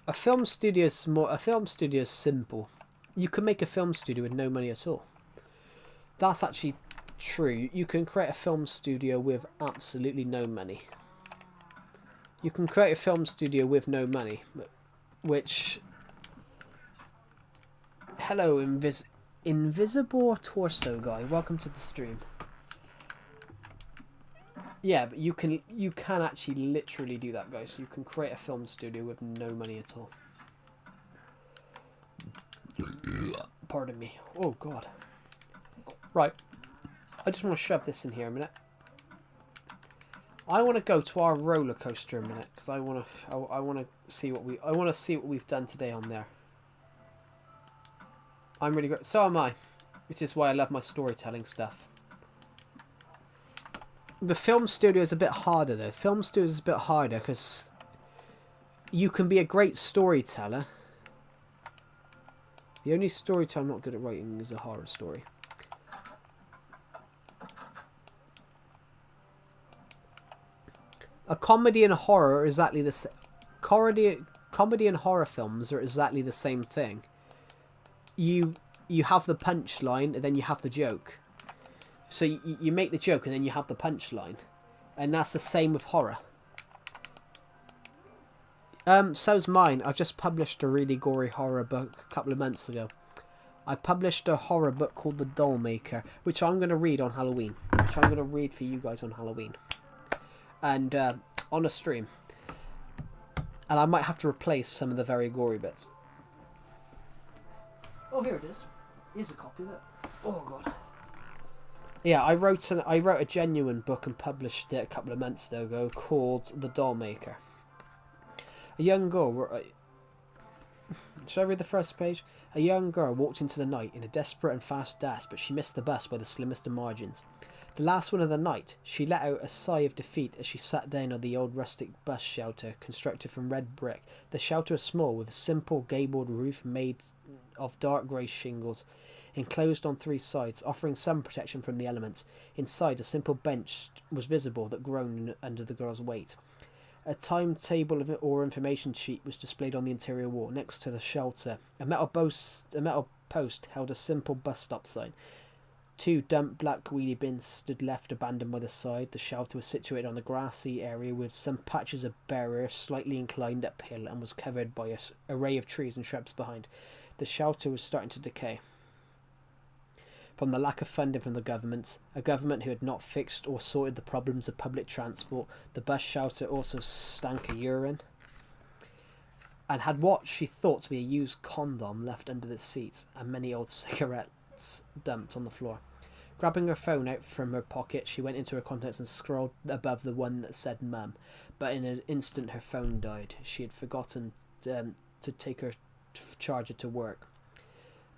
a film studio is more. A film studio is simple. You can make a film studio with no money at all. That's actually true. You can create a film studio with absolutely no money. You can create a film studio with no money, which... Hello, Invisible Torso guy. Welcome to the stream. Yeah, but you can actually literally do that, guys. You can create a film studio with no money at all. Pardon me. Oh, God. Right. I just want to shove this in here a minute. I want to go to our roller coaster a minute because I want to see what we've done today on there. I'm really good. So am I, which is why I love my storytelling stuff. The film studio is a bit harder though. Film studio is a bit harder because you can be a great storyteller. The only storyteller I'm not good at writing is a horror story. A comedy and a horror are exactly the same. Comedy and horror films are exactly the same thing. You have the punchline and then you have the joke. So you make the joke and then you have the punchline, and that's the same with horror. So's mine. I've just published a really gory horror book a couple of months ago. I published a horror book called The Doll Maker, which I'm going to read on Halloween. Which I'm going to read for you guys on Halloween. And on a stream. And I might have to replace some of the very gory bits. Oh, here it is. Here's a copy of it. Oh, God. Yeah, I wrote a genuine book and published it a couple of months ago called The Doll Maker. A young girl Shall I read the first page? A young girl walked into the night in a desperate and fast dash, but she missed the bus by the slimmest of margins. The last one of the night, she let out a sigh of defeat as she sat down on the old rustic bus shelter constructed from red brick. The shelter was small, with a simple gabled roof made of dark grey shingles, enclosed on three sides, offering some protection from the elements. Inside, a simple bench was visible that groaned under the girl's weight. A timetable or information sheet was displayed on the interior wall next to the shelter. A metal post held a simple bus stop sign. Two damp black wheelie bins stood left abandoned by the side. The shelter was situated on a grassy area with some patches of bare earth slightly inclined uphill and was covered by an array of trees and shrubs behind. The shelter was starting to decay from the lack of funding from the government, a government who had not fixed or sorted the problems of public transport. The bus shelter also stank of urine and had what she thought to be a used condom left under the seats and many old cigarettes dumped on the floor. Grabbing her phone out from her pocket, she went into her contacts and scrolled above the one that said Mum, but in an instant her phone died. She had forgotten to take her charger to work.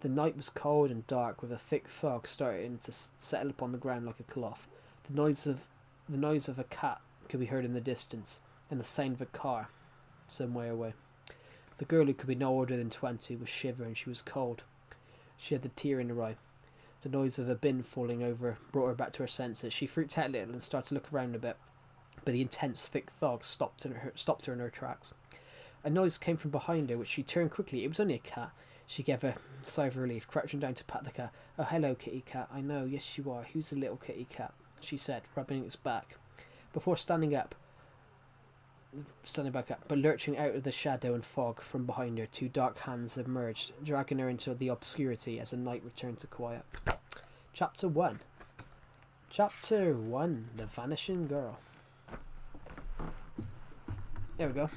The night was cold and dark, with a thick fog starting to settle upon the ground like a cloth. The noise of a cat could be heard in the distance, and the sound of a car some way away. The girl, who could be no older than 20, was shivering. She was cold. She had the tear in her eye. The noise of a bin falling over brought her back to her senses. She freaked out a little and started to look around a bit, but the intense thick fog stopped her in her tracks. A noise came from behind her, which she turned quickly. It was only a cat. She gave a sigh of relief, crouching down to pat the cat. "Oh, hello, kitty cat. I know, yes you are. Who's the little kitty cat?" she said, rubbing its back. Before standing back up, but lurching out of the shadow and fog from behind her, two dark hands emerged, dragging her into the obscurity as the night returned to quiet. Chapter 1. Chapter 1. The Vanishing Girl. There we go.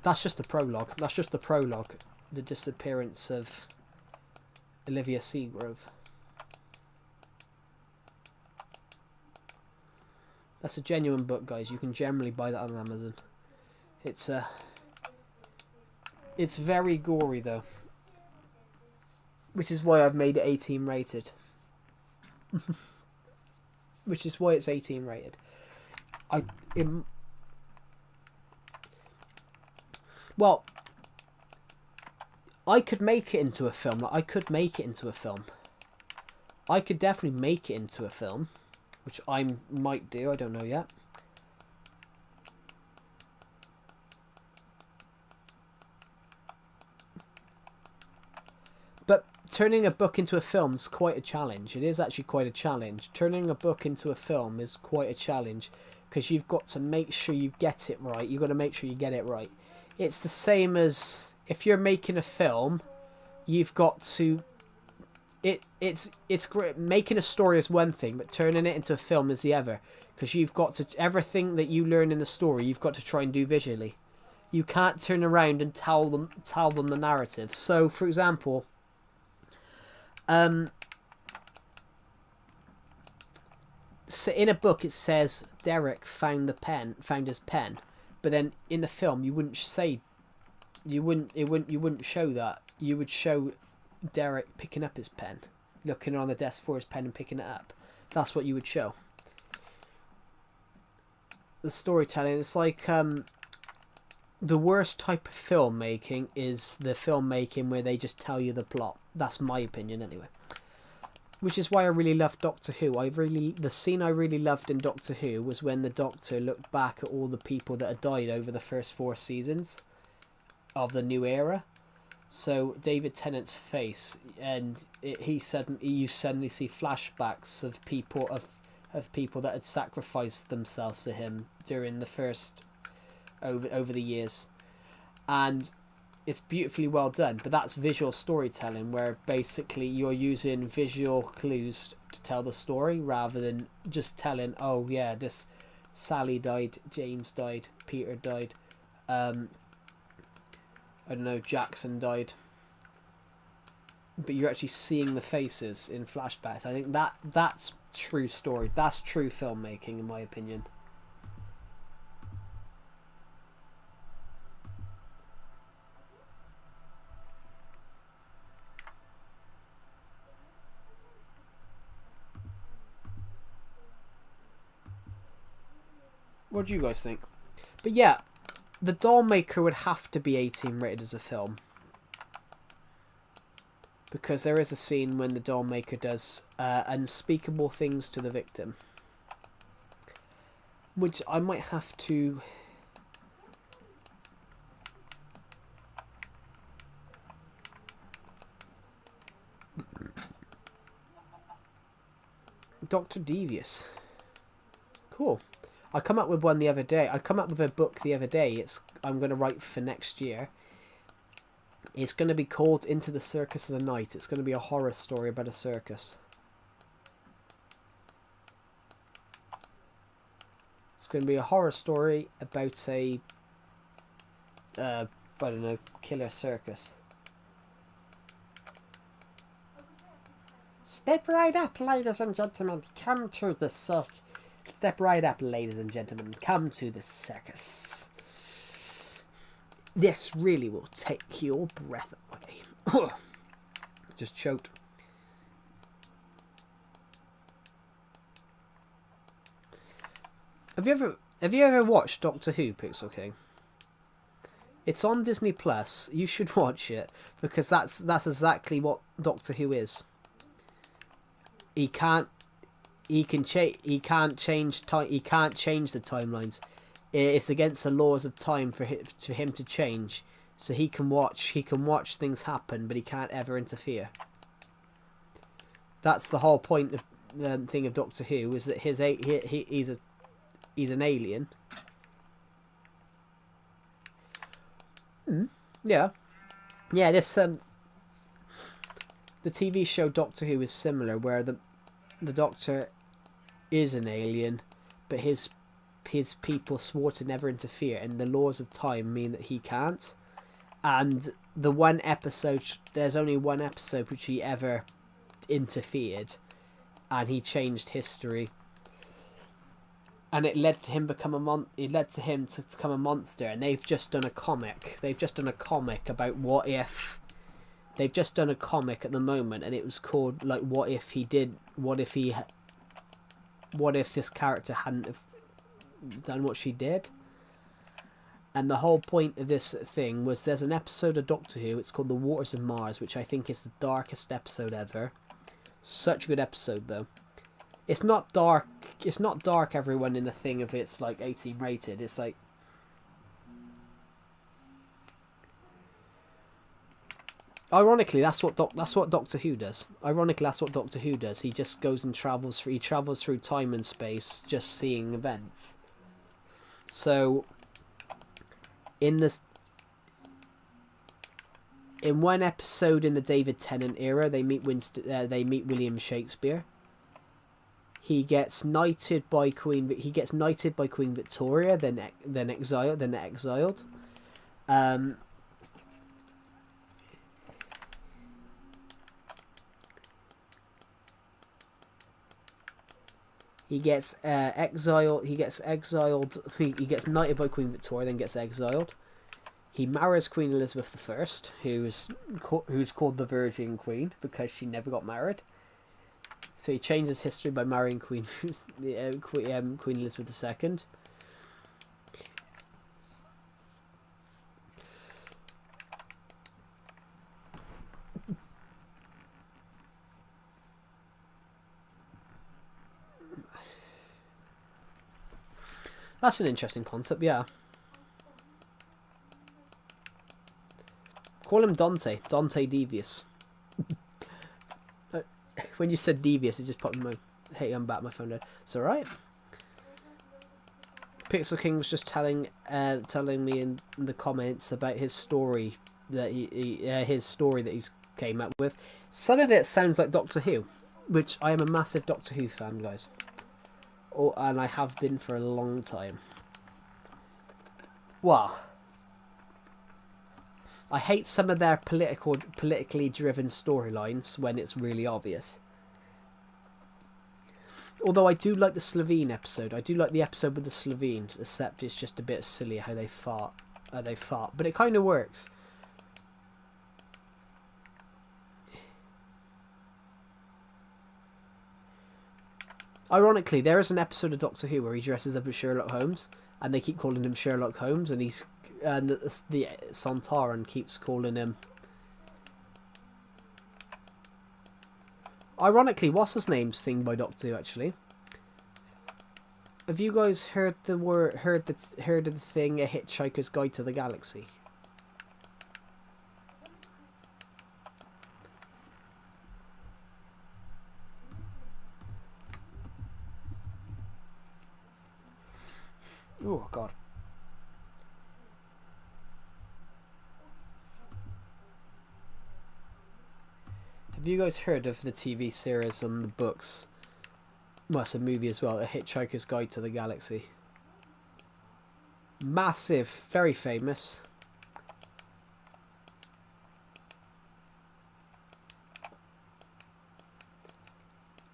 That's just the prologue. The disappearance of Olivia Seagrove. That's a genuine book, guys. You can generally buy that on Amazon. It's very gory though, which is why I've made it 18 rated. Which is why it's 18 rated. Well, I could make it into a film. I could definitely make it into a film, which I might do. I don't know yet. But turning a book into a film is quite a challenge. It is actually quite a challenge. Turning a book into a film is quite a challenge because you've got to make sure you get it right. You've got to make sure you get it right. It's the same as if you're making a film, you've got to... It's great. Making a story is one thing, but turning it into a film is the other. Because you've got to... Everything that you learn in the story, you've got to try and do visually. You can't turn around and tell them the narrative. So, for example... So in a book it says Derek found his pen, but then in the film you wouldn't say, you wouldn't show that. You would show Derek picking up his pen, looking on the desk for his pen and picking it up. That's what you would show. The storytelling, it's like the worst type of filmmaking is the filmmaking where they just tell you the plot. That's my opinion anyway. Which is why I really loved Doctor Who. The scene I really loved in Doctor Who was when the Doctor looked back at all the people that had died over the first 4 seasons of the new era. So David Tennant's face, and you suddenly see flashbacks of people that had sacrificed themselves for him during the first over the years, and it's beautifully well done. But that's visual storytelling, where basically you're using visual clues to tell the story rather than just telling, oh yeah, this Sally died, James died, Peter died, I don't know, Jackson died. But you're actually seeing the faces in flashbacks. I think that's true story. That's true filmmaking, in my opinion. What do you guys think? But yeah, The Doll Maker would have to be 18 rated as a film. Because there is a scene when the doll maker does unspeakable things to the victim. Which I might have to... Dr. Devious. Cool. I come up with one the other day. I come up with a book the other day. I'm going to write for next year. It's going to be called Into the Circus of the Night. It's going to be a horror story about a circus. It's going to be a horror story about a, I don't know, killer circus. Step right up, ladies and gentlemen. Come to the circus. Step right up, ladies and gentlemen. Come to the circus. This really will take your breath away. Just choked. Have you ever watched Doctor Who, Pixel King? It's on Disney Plus. You should watch it because that's exactly what Doctor Who is. He can't change time. He can't change the timelines. It's against the laws of time for him to change. So he can watch things happen, but he can't ever interfere. That's the whole point of the thing of Doctor Who, is that he's an alien. Yeah. This the TV show Doctor Who is similar, where the Doctor is an alien, but his people swore to never interfere, and the laws of time mean that he can't. And there's only one episode which he ever interfered, and he changed history, and it led to him to become a monster. And they've just done a comic. About what if. They've just done a comic at the moment, and it was called like what if this character hadn't have done what she did. And the whole point of this thing was, there's an episode of Doctor Who, it's called The Waters of Mars, which I think is the darkest episode ever. Such a good episode though. It's not dark, everyone, in the thing of it's like 18 rated. It's like, ironically, that's what Doctor Who does. He just goes and travels through time and space, just seeing events. So in one episode in the David Tennant era, they meet William Shakespeare. He gets knighted by Queen Victoria, then exiled. He gets exiled. He gets knighted by Queen Victoria, then gets exiled. He marries Queen Elizabeth I, who's called the Virgin Queen because she never got married. So he changes history by marrying Queen Elizabeth II. That's an interesting concept, yeah. Call him Dante Devious. When you said Devious, it just popped in my... Hey, I'm back, my phone dead. It's alright. Pixel King was just telling me in the comments about his story that he's came up with. Some of it sounds like Doctor Who, which I am a massive Doctor Who fan, guys. And I have been for a long time. Well, I hate some of their politically driven storylines when it's really obvious. Although I do like the Slovene episode. I do like the episode with the Slovenes, except it's just a bit silly how they fart. But it kind of works. Ironically, there is an episode of Doctor Who where he dresses up as Sherlock Holmes, and they keep calling him Sherlock Holmes, and the Sontaran keeps calling him. Ironically, what's his name's thing by Doctor Who actually? Have you guys heard the thing, A Hitchhiker's Guide to the Galaxy? Oh God. Have you guys heard of the TV series and the books? Well, it's a movie as well, A Hitchhiker's Guide to the Galaxy. Massive, very famous.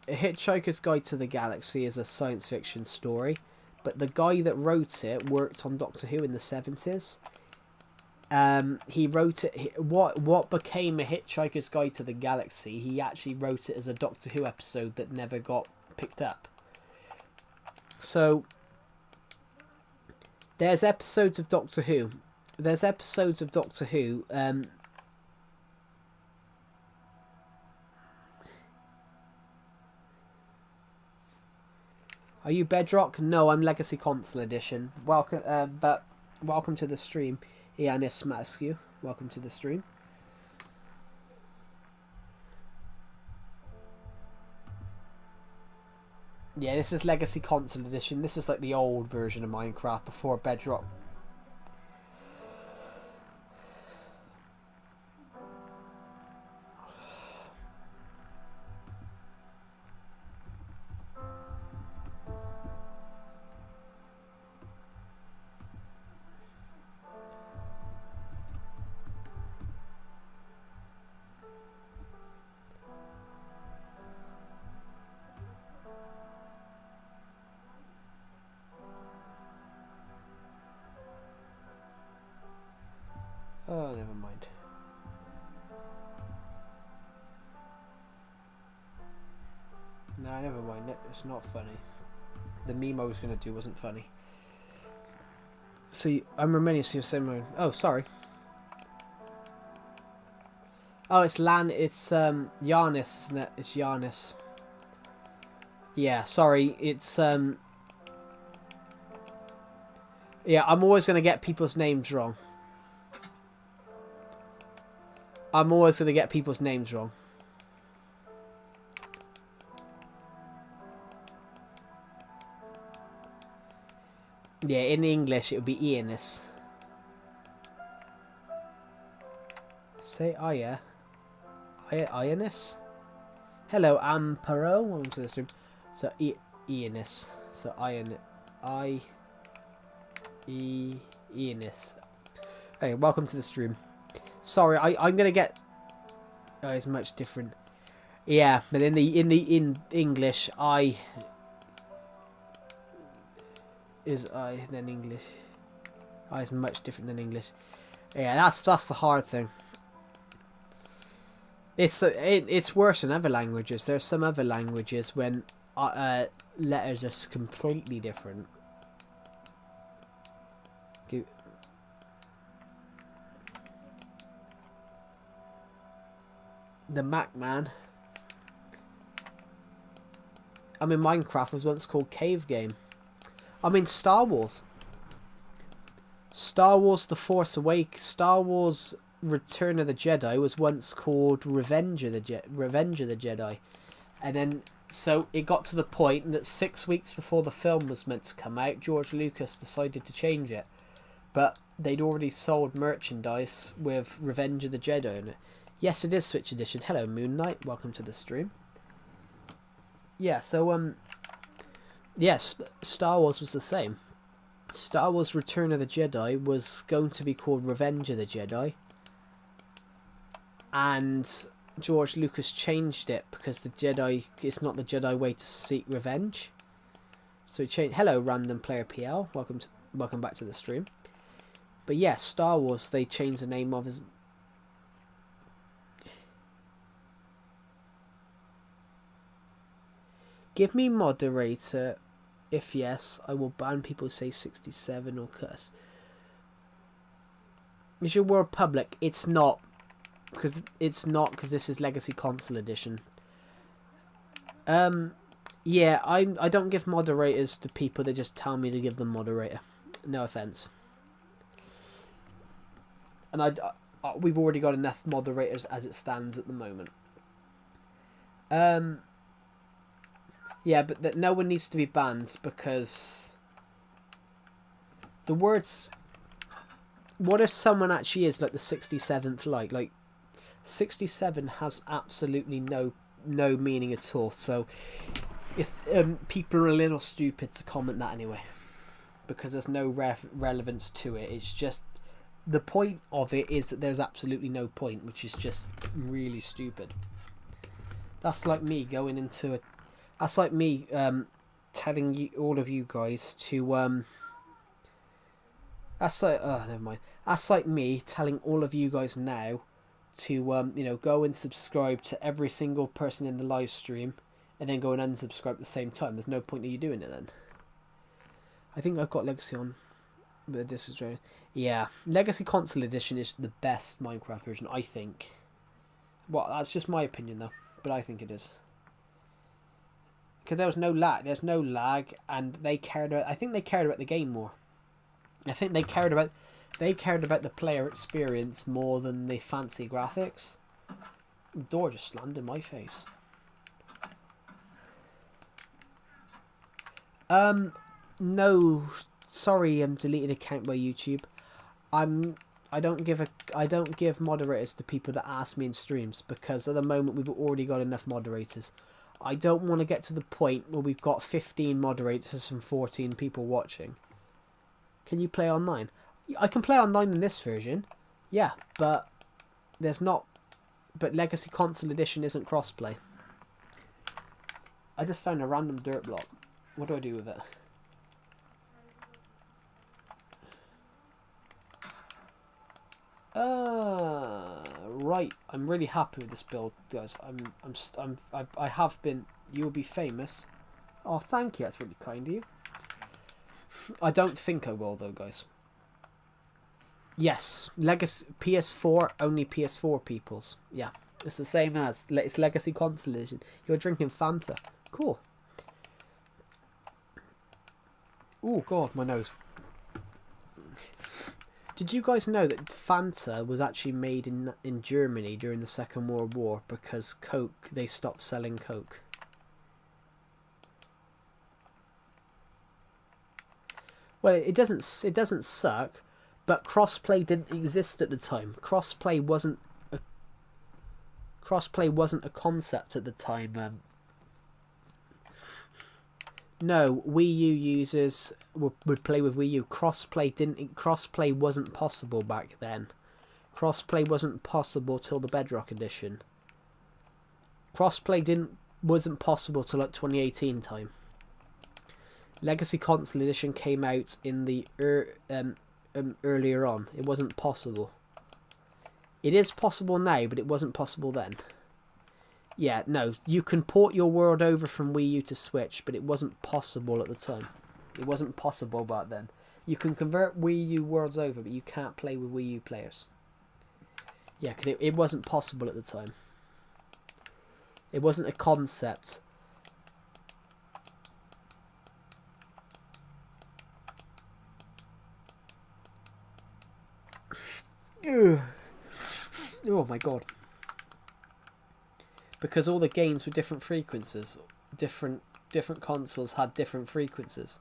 A Hitchhiker's Guide to the Galaxy is a science fiction story, but the guy that wrote it worked on Doctor Who in the 70s. He wrote it. What became A Hitchhiker's Guide to the Galaxy? He actually wrote it as a Doctor Who episode that never got picked up. So there's episodes of Doctor Who. Are you Bedrock? No, I'm Legacy Console Edition. Welcome, welcome to the stream, Ianis Maskew. Welcome to the stream. Yeah, this is Legacy Console Edition. This is like the old version of Minecraft before Bedrock. Oh, never mind. Nah, never mind. It's not funny. The meme I was going to do wasn't funny. So I'm remaining to your same. Oh, sorry. Oh, it's Giannis, isn't it? It's Giannis. Yeah, sorry. It's yeah, I'm always going to get people's names wrong. Yeah, in English it would be Ianis. Say Aya. Ianis? Hello, Amparo. Welcome to the stream. So, Ianis. So, Ianis. Hey, welcome to the stream. Sorry, I'm gonna get. Oh, it's much different. Yeah, but in English, I is I than English. I is much different than English. Yeah, that's the hard thing. It's worse in other languages. There's some other languages when letters are completely different. The Mac Man. I mean, Minecraft was once called Cave Game. I mean, Star Wars. Star Wars The Force Awakens. Star Wars Return of the Jedi was once called Revenge of the Jedi. And then, so it got to the point that 6 weeks before the film was meant to come out, George Lucas decided to change it. But they'd already sold merchandise with Revenge of the Jedi in it. Yes, it is Switch Edition. Hello, Moon Knight. Welcome to the stream. Yeah, so, yes, Star Wars was the same. Star Wars Return of the Jedi was going to be called Revenge of the Jedi. And George Lucas changed it because it's not the Jedi way to seek revenge. So he changed. Hello, Random Player PL. Welcome back to the stream. But yeah, Star Wars, they changed the name of his. Give me moderator If yes, I will ban people who say 67 or curse. Is your world public? It's not. Because this is Legacy Console Edition. Yeah, I don't give moderators to people that just tell me to give them moderator. No offense. And we've already got enough moderators as it stands at the moment. Yeah, but that no one needs to be banned because the words. What if someone actually is like the 67th like? Like 67 has absolutely no meaning at all. So if people are a little stupid to comment that anyway, because there's no relevance to it. It's just the point of it is that there's absolutely no point, which is just really stupid. That's like me going into a. That's like me telling you all of you guys to That's like never mind. That's like me telling all of you guys now to go and subscribe to every single person in the live stream, and then go and unsubscribe at the same time. There's no point of you doing it then. I think I've got Legacy on, but this is right. Yeah, Legacy Console Edition is the best Minecraft version, I think. Well, that's just my opinion though, but I think it is. Because there was no lag. There's no lag, and they cared about. I think they cared about the game more. I think they cared about the player experience more than the fancy graphics. The door just slammed in my face. No, sorry, deleted account by YouTube. I don't give moderators to people that ask me in streams, because at the moment we've already got enough moderators. I don't want to get to the point where we've got 15 moderators and 14 people watching. Can you play online? I can play online in this version. Yeah, but there's not. But Legacy Console Edition isn't crossplay. I just found a random dirt block. What do I do with it? Right. I'm really happy with this build, guys. I have been. You will be famous. Oh, thank you. That's really kind of you. I don't think I will, though, guys. Yes, Legacy PS4, only PS4 peoples. Yeah, it's the same as it's Legacy Console Edition. You're drinking Fanta. Cool. Oh God, my nose. Did you guys know that Fanta was actually made in Germany during the Second World War because Coke, they stopped selling Coke? Well, it doesn't suck, but crossplay didn't exist at the time. Crossplay wasn't a concept at the time. No, Wii U users would play with Wii U. Crossplay wasn't possible back then. Crossplay wasn't possible till the Bedrock edition. Crossplay wasn't possible till like 2018 time. Legacy Console Edition came out in the earlier on. It wasn't possible. It is possible now, but it wasn't possible then. Yeah, no, you can port your world over from Wii U to Switch, but it wasn't possible at the time. It wasn't possible back then. You can convert Wii U worlds over, but you can't play with Wii U players. Yeah, because it wasn't possible at the time. It wasn't a concept. Ugh. Oh my God. Because all the games were different frequencies. Different consoles had different frequencies.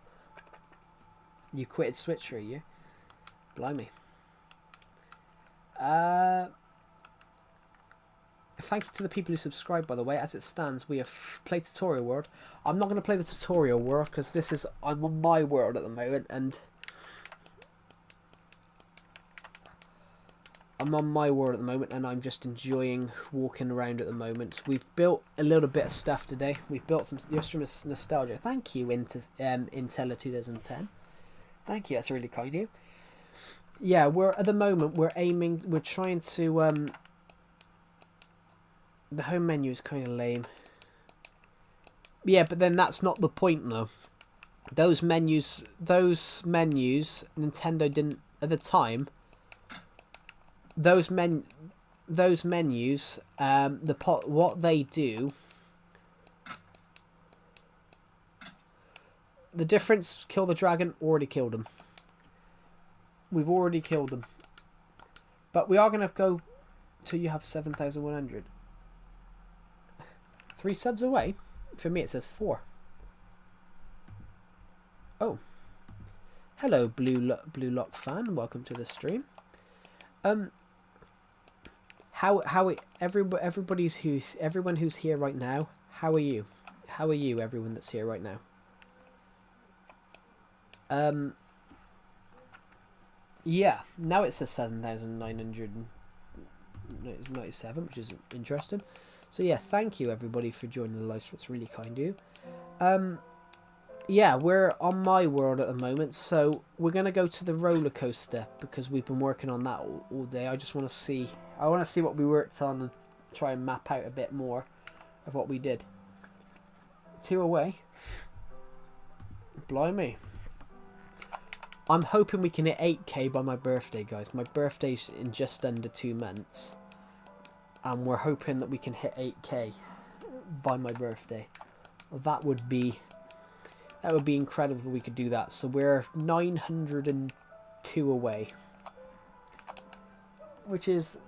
You quitted Switch for a year? Blimey. Thank you to the people who subscribe, by the way. As it stands, we have played tutorial world. I'm not going to play the tutorial world because I'm on my world at the moment, and I'm on my world at the moment, and I'm just enjoying walking around at the moment. We've built a little bit of stuff today. We've built some just from nostalgia. Thank you, Intella 2010. Thank you. That's really kind of you. Yeah, at the moment we're trying to the home menu is kind of lame. Yeah, but then that's not the point though. those menus, Nintendo didn't at the time. Those menus, what they do. The difference, kill the dragon, already killed him. We've already killed them. But we are going to go till you have 7,100. 3 subs away? For me it says 4. Oh. Hello, Blue Lock fan. Welcome to the stream. Everyone who's here right now, how are you? How are you, everyone that's here right now? Yeah, now it says 7,997, which is interesting. So yeah, thank you everybody for joining the live stream. It's really kind of you. Yeah, we're on my world at the moment, so we're gonna go to the roller coaster because we've been working on that all day. I just want to see. I want to see what we worked on and try and map out a bit more of what we did. 2 away. Blimey. I'm hoping we can hit 8k by my birthday, guys. My birthday's in just under 2 months. And we're hoping that we can hit 8k by my birthday. That would be incredible if we could do that. So we're 902 away. Which is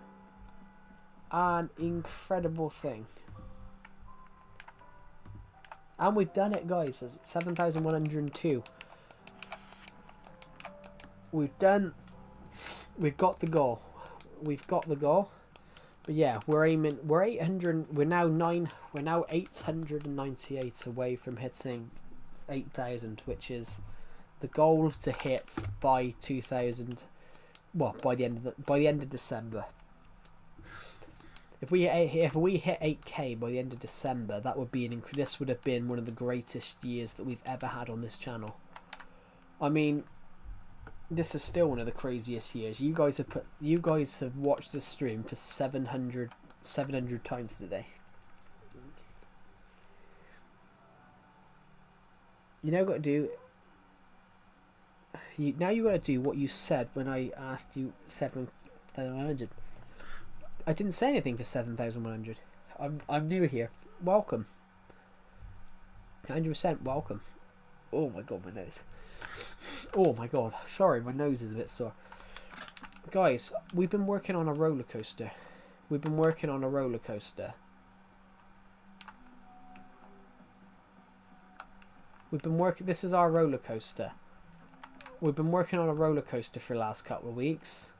an incredible thing. And we've done it, guys. It's 7,102. We've got the goal. We've got the goal. But yeah, we're 800, we're now 898 away from hitting 8,000, which is the goal to hit by 2000, well, by the end of December. If we hit 8k by the end of December, that would be this would have been one of the greatest years that we've ever had on this channel. I mean, this is still one of the craziest years. You guys have watched this stream for 700 times today. You now got to do. Now you got to do what you said when I asked you 7,100. I didn't say anything for 7,100. I'm new here. Welcome. 100% welcome. Oh my god, my nose. Oh my god, sorry, my nose is a bit sore. Guys, we've been working on a roller coaster. This is our roller coaster. We've been working on a roller coaster for the last couple of weeks.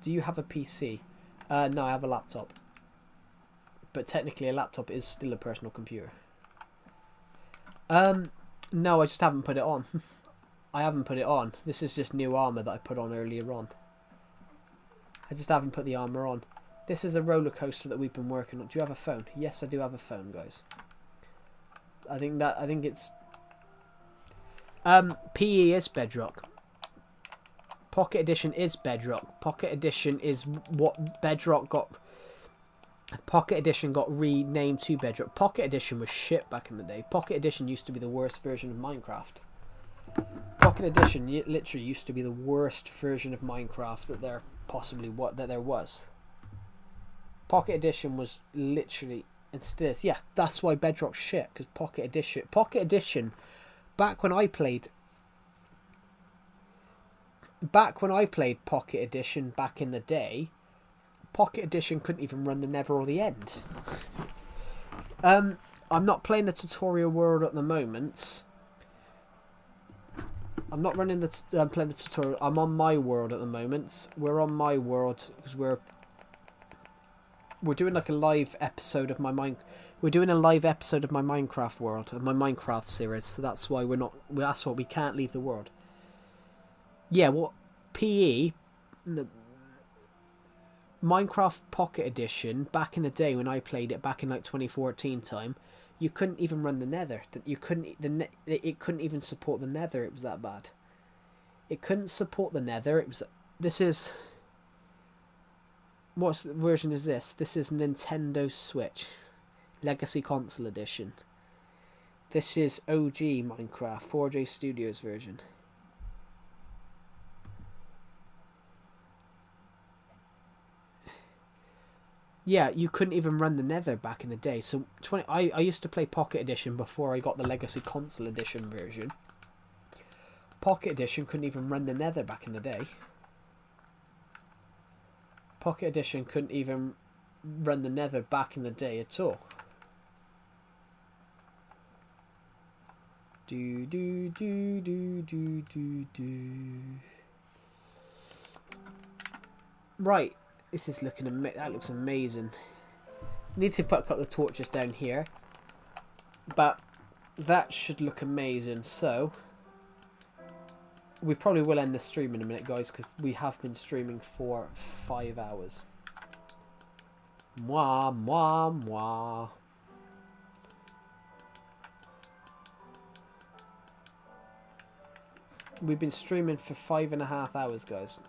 Do you have a PC? No, I have a laptop. But technically a laptop is still a personal computer. No, I just haven't put it on. I haven't put it on. This is just new armor that I put on earlier on. I just haven't put the armor on. This is a roller coaster that we've been working on. Do you have a phone? Yes, I do have a phone, guys. I think it's PE is Bedrock. Pocket Edition is Bedrock. Pocket Edition is what Bedrock got. Pocket Edition got renamed to Bedrock. Pocket Edition was shit back in the day. Pocket Edition used to be the worst version of Minecraft. Pocket Edition literally used to be the worst version of Minecraft that there was. Pocket Edition was literally, and still is. Yeah, that's why Bedrock's shit, because Pocket Edition, back when I played Pocket Edition back in the day, Pocket Edition couldn't even run the Nether or the End. I'm not playing the tutorial world at the moment. I'm not running the playing the tutorial. I'm on my world at the moment. We're on my world because we're doing like a live episode of my Minecraft world, of my Minecraft series. So that's why we can't leave the world. Yeah, well, PE, the Minecraft Pocket Edition, back in the day when I played it, back in like 2014 time, you couldn't even run the Nether. It couldn't even support the Nether. It was that bad. It couldn't support the Nether. What version is this? This is Nintendo Switch, Legacy Console Edition. This is OG Minecraft 4J Studios version. Yeah, you couldn't even run the Nether back in the day. So I used to play Pocket Edition before I got the Legacy Console Edition version. Pocket Edition couldn't even run the Nether back in the day. Pocket Edition couldn't even run the Nether back in the day at all. Do do do do do do do. Right. This is looking that looks amazing. Need to put a couple of torches down here, but that should look amazing. So we probably will end the stream in a minute, guys, because we have been streaming for 5 hours. Mwah mwah mwah. We've been streaming for 5.5 hours, guys.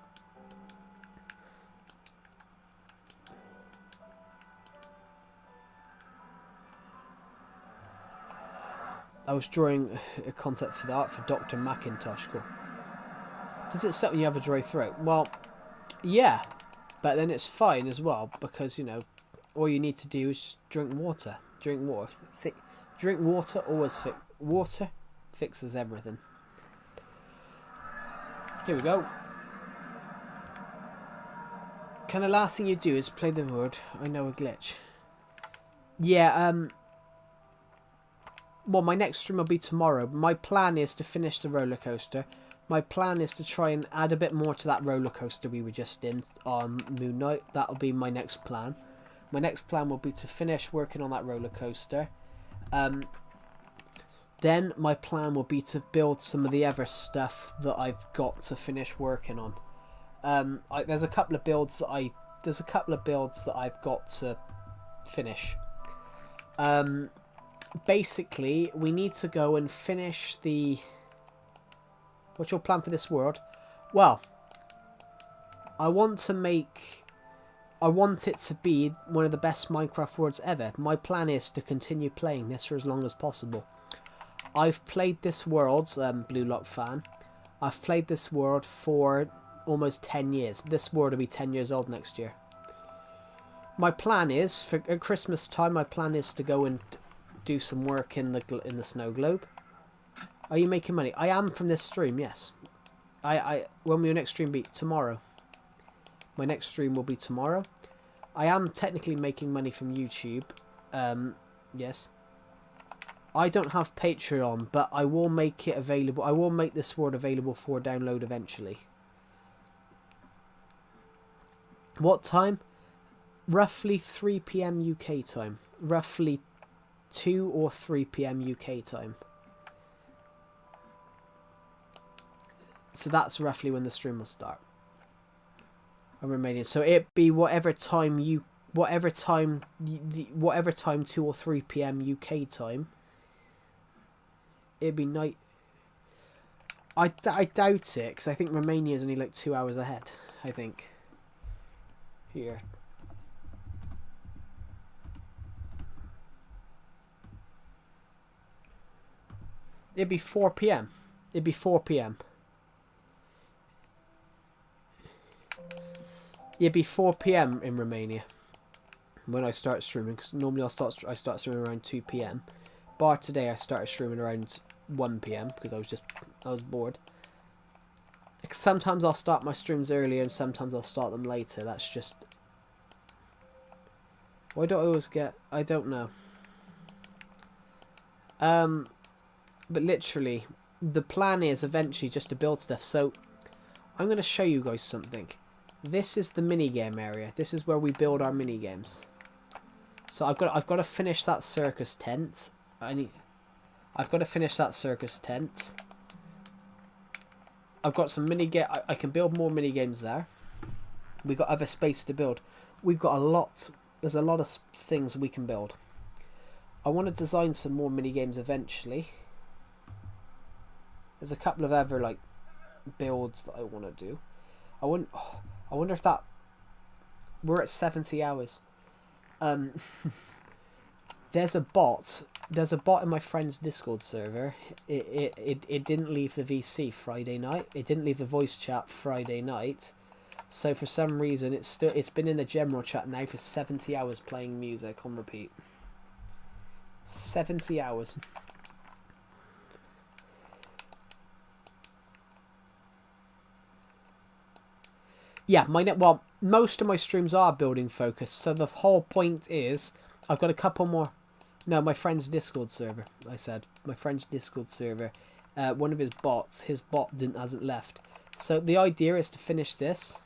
I was drawing a concept for the art for Dr. Macintosh. Cool. Does it stop when you have a dry throat? Well, yeah, but then it's fine as well because, you know, all you need to do is just drink water. Drink water. Drink water always water fixes everything. Here we go. Kind of last thing you do is play the word I know a glitch. Yeah, well, my next stream will be tomorrow. My plan is to finish the roller coaster. My plan is to try and add a bit more to that roller coaster we were just in on Moon Knight. That'll be my next plan. My next plan will be to finish working on that roller coaster. Then my plan will be to build some of the other stuff that I've got to finish working on. There's a couple of builds that I've got to finish. Basically, we need to go and finish the... What's your plan for this world? Well, I want it to be one of the best Minecraft worlds ever. My plan is to continue playing this for as long as possible. I've played this world, Blue Lock fan. I've played this world for almost 10 years. This world will be 10 years old next year. My plan is, at Christmas time, my plan is to go and do some work in the snow globe. Are you making money? I am from this stream, yes. When will your next stream be? Tomorrow. My next stream will be tomorrow. I am technically making money from YouTube. Yes. I don't have Patreon, but I will make it available. I will make this world available for download eventually. What time? Roughly 3 PM UK time. Roughly 2 or 3 PM UK time. So that's roughly when the stream will start. I'm Romanian. So it'd be whatever time 2 or 3 PM UK time. It'd be night. I doubt it, because I think Romania is only like 2 hours ahead, I think. Here. It'd be 4 PM. It'd be 4 PM. It'd be 4 PM in Romania when I start streaming, because normally I start streaming around 2 PM. Bar today I started streaming around 1 PM because I was bored. Sometimes I'll start my streams earlier and sometimes I'll start them later. That's just... Why don't I always get... I don't know. But literally, the plan is eventually just to build stuff. So, I'm going to show you guys something. This is the minigame area. This is where we build our minigames. So I've got to finish that circus tent. I've got to finish that circus tent. I've got some I can build more minigames there. We've got other space to build. We've got a lot. There's a lot of things we can build. I want to design some more minigames eventually. There's a couple of other like builds that I want to do. I wonder if that... We're at 70 hours. There's a bot there's a bot in my friend's Discord server. It didn't leave the VC Friday night. It didn't leave the voice chat Friday night. So for some reason it's been in the general chat now for 70 hours playing music on repeat. 70 hours. Yeah, well, most of my streams are building focused, so the whole point is I've got a couple more. No, my friend's Discord server. I said my friend's Discord server. One of his bots. His bot hasn't left. So the idea is to finish this.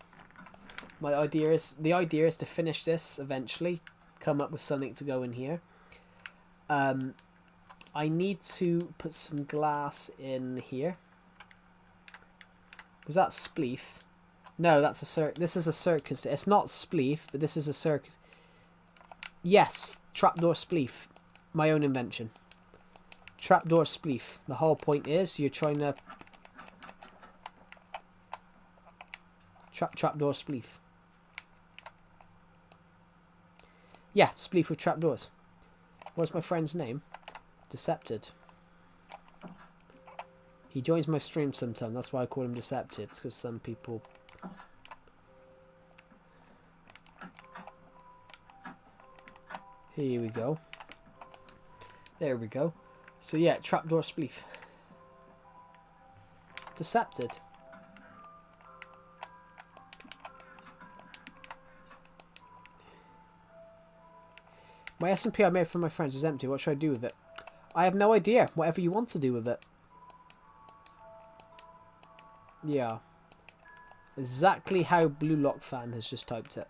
The idea is to finish this eventually. Come up with something to go in here. I need to put some glass in here. Was that spleef? No, that's a circ. This is a circus. It's not spleef, but this is a circus. Yes, trapdoor spleef. My own invention. Trapdoor spleef. The whole point is you're trying to trapdoor spleef. Yeah, spleef with trapdoors. What's my friend's name? Decepted. He joins my stream sometimes. That's why I call him Decepted. Because some people. Here we go. There we go. So yeah, trapdoor spleef. Decepted. My S&P I made for my friends is empty. What should I do with it? I have no idea. Whatever you want to do with it. Yeah. Exactly how Blue Lock Fan has just typed it.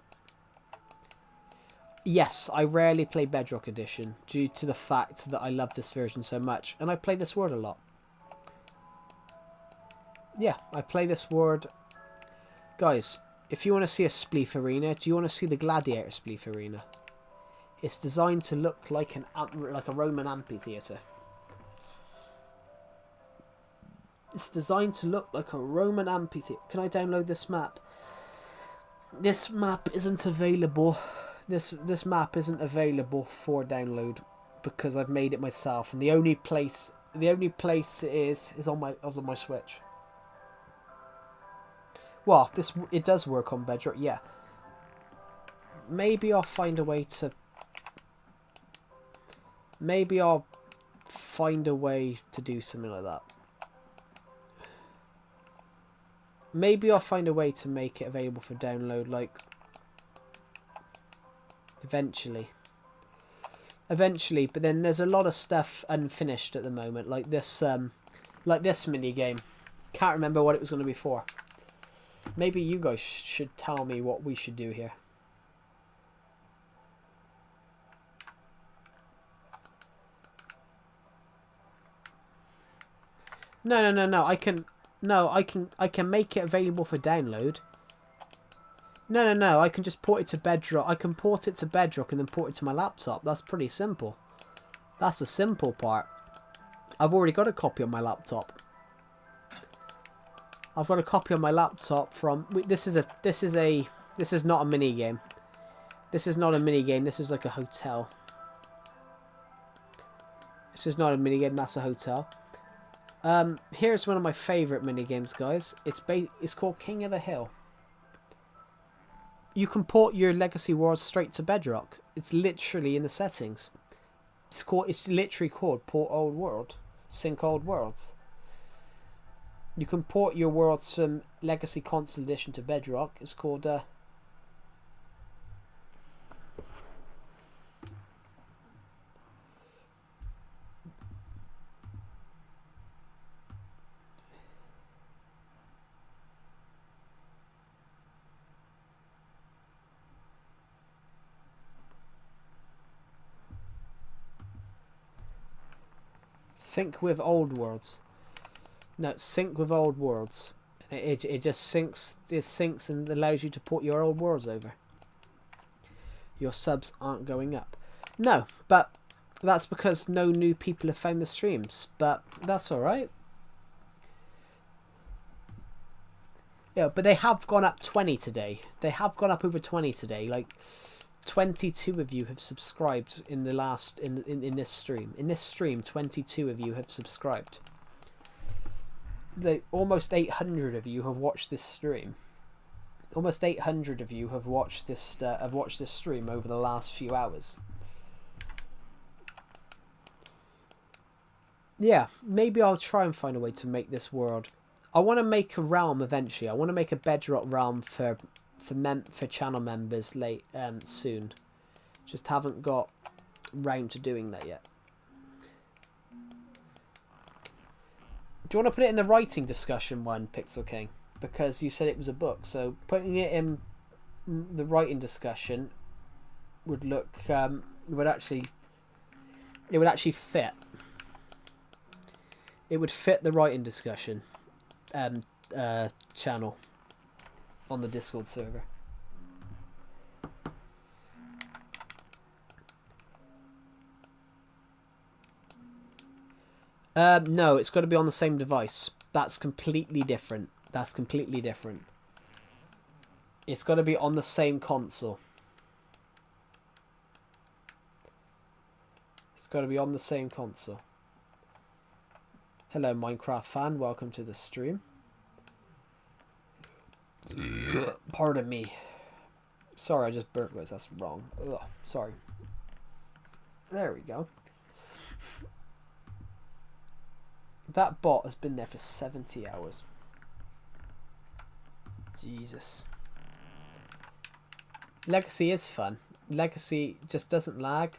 Yes, I rarely play Bedrock Edition due to the fact that I love this version so much. And I play this word a lot. Yeah, I play this word. Guys, if you want to see a Spleef Arena, do you want to see the Gladiator Spleef Arena? It's designed to look like a Roman amphitheatre. It's designed to look like a Roman amphitheatre. Can I download this map? This map isn't available. This map isn't available for download because I've made it myself, and the only place it is on my Switch. Well, it does work on Bedrock, yeah. Maybe I'll find a way to. Maybe I'll find a way to do something like that. Maybe I'll find a way to make it available for download, like. Eventually, but then there's a lot of stuff unfinished at the moment, like this mini game. Can't remember what it was going to be for. Maybe you guys should tell me what we should do here. No. I can make it available for download. No. I can just port it to Bedrock. I can port it to Bedrock and then port it to my laptop. That's pretty simple. That's the simple part. I've already got a copy on my laptop. I've got a copy on my laptop from. This is not a mini game. This is not a mini game. This is like a hotel. This is not a mini game. That's a hotel. Here's one of my favorite mini games, guys. It's called King of the Hill. You can port your legacy worlds straight to Bedrock. It's literally in the settings. It's literally called Port Old World, Sync Old Worlds. You can port your worlds from Legacy Console Edition to Bedrock. It's called Sync with Old Worlds. No, Sync with Old Worlds. It just syncs. It syncs and allows you to port your old worlds over. Your subs aren't going up. No, but that's because no new people have found the streams. But that's all right. Yeah, but they have gone up 20 today. They have gone up over 20 today. Like, 22 of you have subscribed in the last in this stream. In this stream, 22 of you have subscribed. Almost 800 of you have watched this stream. Almost 800 of you have watched this stream over the last few hours. Yeah, maybe I'll try and find a way to make this world. I want to make a realm eventually. I want to make a bedrock realm for channel members soon. Just haven't got round to doing that yet. Do you want to put it in the writing discussion one, Pixel King? Because you said it was a book, so putting it in the writing discussion would look it would actually fit. It would fit the writing discussion channel on the Discord server. No, it's got to be on the same device. That's completely different. That's completely different. It's got to be on the same console. It's got to be on the same console. Hello, Minecraft fan. Welcome to the stream. Pardon me. Sorry, I just burnt words. That's wrong. Ugh, sorry. There we go. That bot has been there for 70 hours. Jesus. Legacy is fun. Legacy just doesn't lag.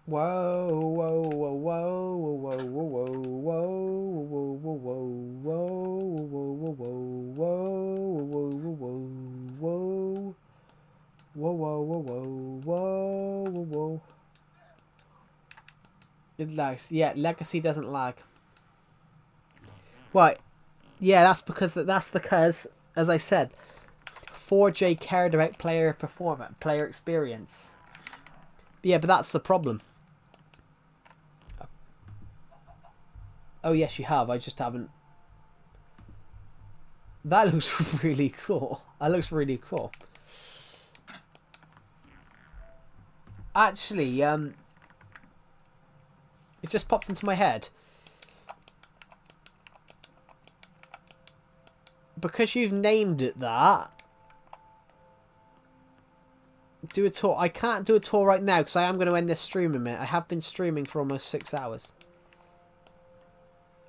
Whoa, whoa, whoa, whoa, whoa, whoa, whoa, whoa, whoa, whoa, whoa, whoa, whoa, whoa, whoa. It lags. Yeah, Legacy doesn't lag. Right. Yeah, that's because, as I said, 4J cared about player performance, player experience. Yeah, but that's the problem. Oh, yes, you have. I just haven't. That looks really cool. That looks really cool. Actually, it just pops into my head. Because you've named it that, do a tour. I can't do a tour right now because I am going to end this stream in a minute. I have been streaming for almost 6 hours.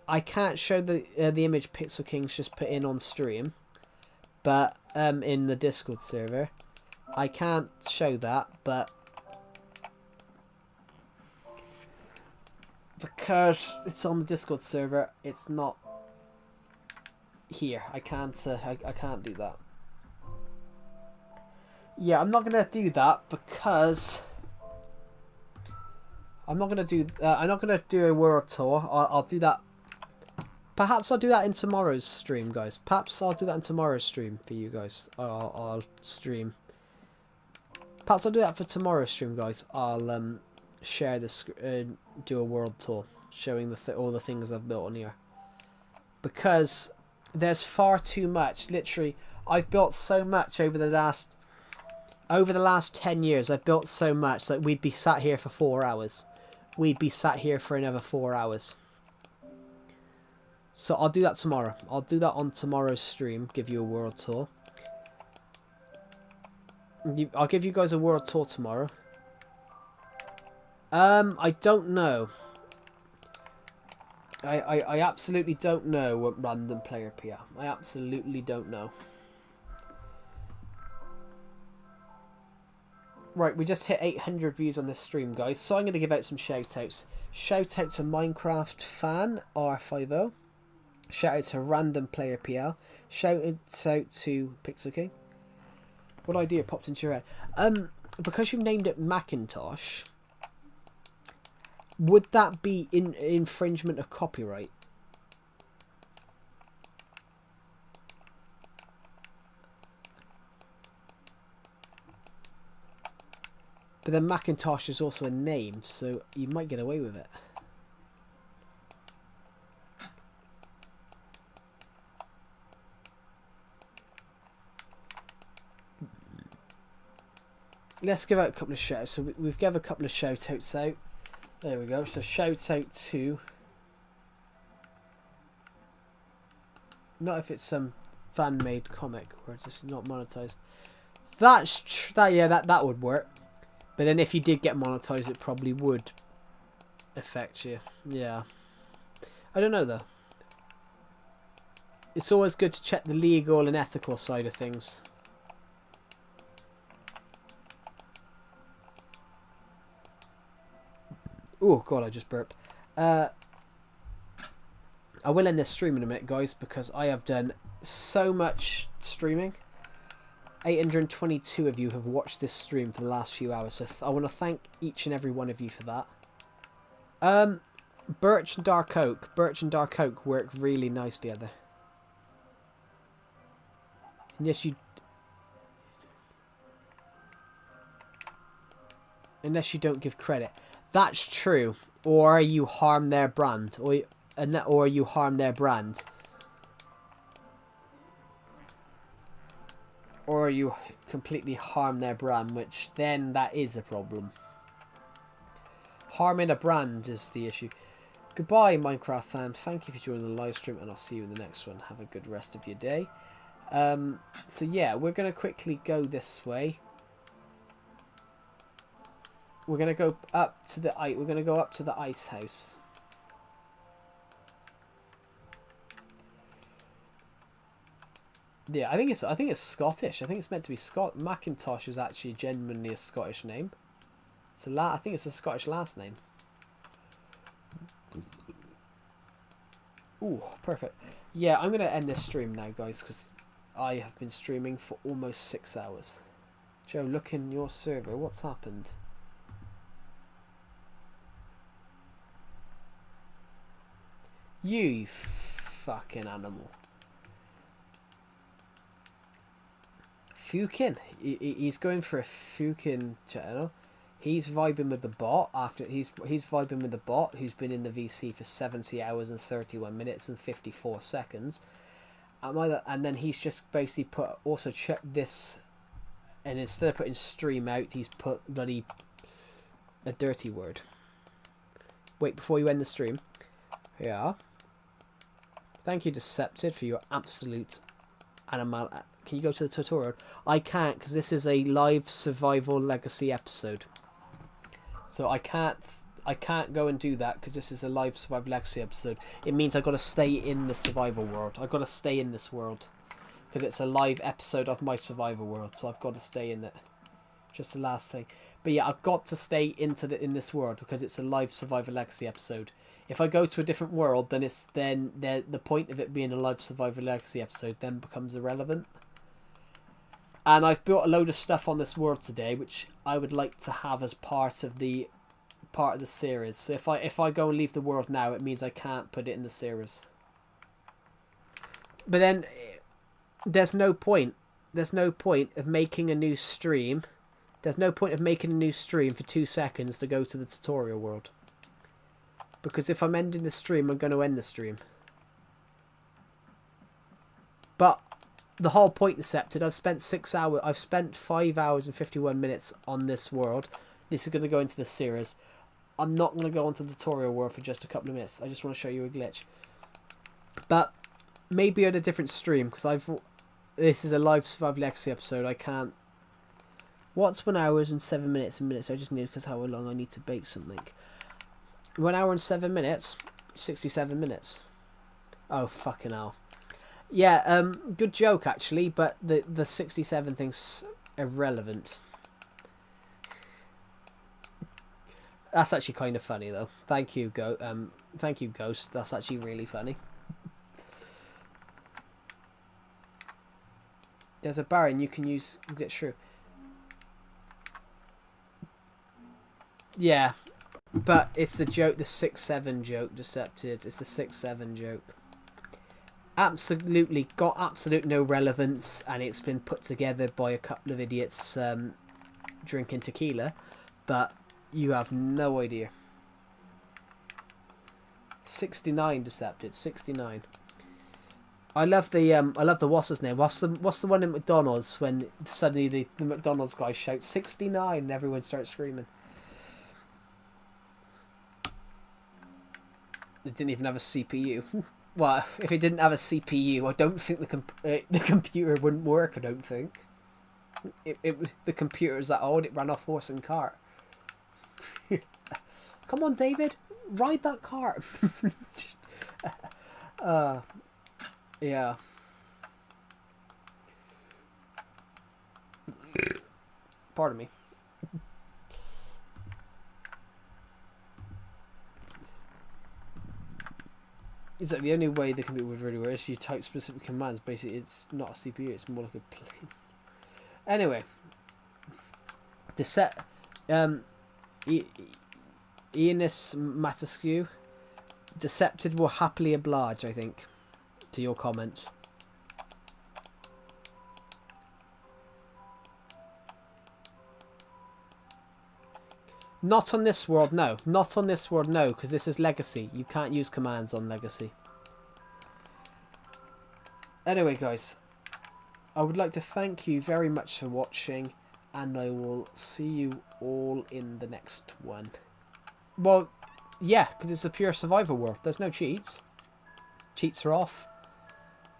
I can't show the image Pixel King's just put in on stream, but in the Discord server, I can't show that. But because it's on the Discord server, it's not here. I can't do that. Yeah, I'm not gonna do that because I'm not gonna do a world tour. I'll do that. Perhaps I'll do that in tomorrow's stream, guys. Perhaps I'll do that in tomorrow's stream for you guys. I'll stream. Perhaps I'll do that for tomorrow's stream, guys. I'll share this, do a world tour, showing all the things I've built on here. Because there's far too much. Literally, I've built so much over the last 10 years. I've built so much that we'd be sat here for 4 hours. We'd be sat here for another 4 hours. So I'll do that tomorrow. I'll do that on tomorrow's stream. Give you a world tour. I'll give you guys a world tour tomorrow. I don't know. I absolutely don't know what random player PR. I absolutely don't know. Right, we just hit 800 views on this stream, guys. So I'm going to give out some shout-outs. Shout out to Minecraft fan R50. Shout out to Random Player PL. Shout out to Pixel King. What idea popped into your head? Because you've named it Macintosh, would that be infringement of copyright? But then Macintosh is also a name, so you might get away with it. let's give out a couple of shout outs. So we've given a couple of shout outs out. There we go. So shout out to, not if it's some fan made comic where it's just not monetized. That would work. But then if you did get monetized, it probably would affect you. Yeah. I don't know though. It's always good to check the legal and ethical side of things. Oh god, I just burped. I will end this stream in a minute, guys, because I have done so much streaming. 822 of you have watched this stream for the last few hours, so I want to thank each and every one of you for that. Birch and Dark Oak work really nice together. And yes, unless you don't give credit. That's true. Or you harm their brand. Or you harm their brand. Or you completely harm their brand, which then that is a problem. Harming a brand is the issue. Goodbye, Minecraft fan. Thank you for joining the live stream, and I'll see you in the next one. Have a good rest of your day. So yeah, we're going to quickly go this way. We're going to go up to the ice house. Yeah, I think it's Scottish. I think it's meant to be Macintosh is actually genuinely a Scottish name. I think it's a Scottish last name. Ooh, perfect. Yeah, I'm gonna end this stream now, guys, because I have been streaming for almost 6 hours. Joe, look in your server. What's happened? You fucking animal. Fukin. He's going for a Fukin channel. He's vibing with the bot he's vibing with the bot who's been in the VC for 70 hours and 31 minutes and 54 seconds. And then he's just basically check this, and instead of putting stream out, he's put bloody a dirty word. Wait, before you end the stream. Yeah. Thank you, Decepted, for your absolute animal. Can you go to the tutorial? I can't, because this is a live survival legacy episode. So I can't go and do that because this is a live survival legacy episode. It means I've got to stay in the survival world. I've got to stay in this world because it's a live episode of my survival world. So I've got to stay in it. Just the last thing. But yeah, I've got to stay in this world because it's a live survival legacy episode. If I go to a different world, then the point of it being a live survival legacy episode then becomes irrelevant. And I've built a load of stuff on this world today, which I would like to have as part of the series. So if I go and leave the world now, it means I can't put it in the series. But then there's no point. There's no point of making a new stream. There's no point of making a new stream for 2 seconds to go to the tutorial world. Because if I'm ending the stream, I'm going to end the stream. But the whole point, Decepted, I've spent 5 hours and 51 minutes on this world. This is going to go into the series. I'm not going to go onto the tutorial world for just a couple of minutes. I just want to show you a glitch. But maybe on a different stream, because this is a live survival legacy episode. I can't. What's 1 hour and 7 minutes in minutes? I just need, because how long I need to bake something. 1 hour and 7 minutes, 67 minutes. Oh fucking hell. Yeah, good joke actually, but the 67 thing's irrelevant. That's actually kind of funny though. Thank you, Ghost. That's actually really funny. There's a Baron you can use get through. Yeah, but it's the joke, the 6-7 joke, Decepted. It's the 6-7 joke. Absolutely got absolute no relevance, and it's been put together by a couple of idiots drinking tequila, but you have no idea. 69, Decepted, 69. I love the what's his name? What's the one in McDonald's when suddenly the McDonald's guy shouts 69 and everyone starts screaming. It didn't even have a CPU. Well, if it didn't have a CPU, I don't think the computer wouldn't work. I don't think. The computer's that old. It ran off horse and cart. Come on, David, ride that cart. Yeah. Pardon me. Is that the only way the computer would really work is you type specific commands? Basically, it's not a CPU, it's more like a plane. Anyway. Eunice Matascu. Decepted will happily oblige, I think, to your comment. Not on this world, no. Not on this world, no, because this is Legacy. You can't use commands on Legacy. Anyway, guys, I would like to thank you very much for watching, and I will see you all in the next one. Well, yeah, because it's a pure survival world. There's no cheats. Cheats are off.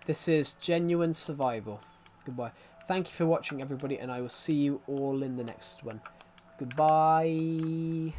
This is genuine survival. Goodbye. Thank you for watching, everybody, and I will see you all in the next one. Goodbye.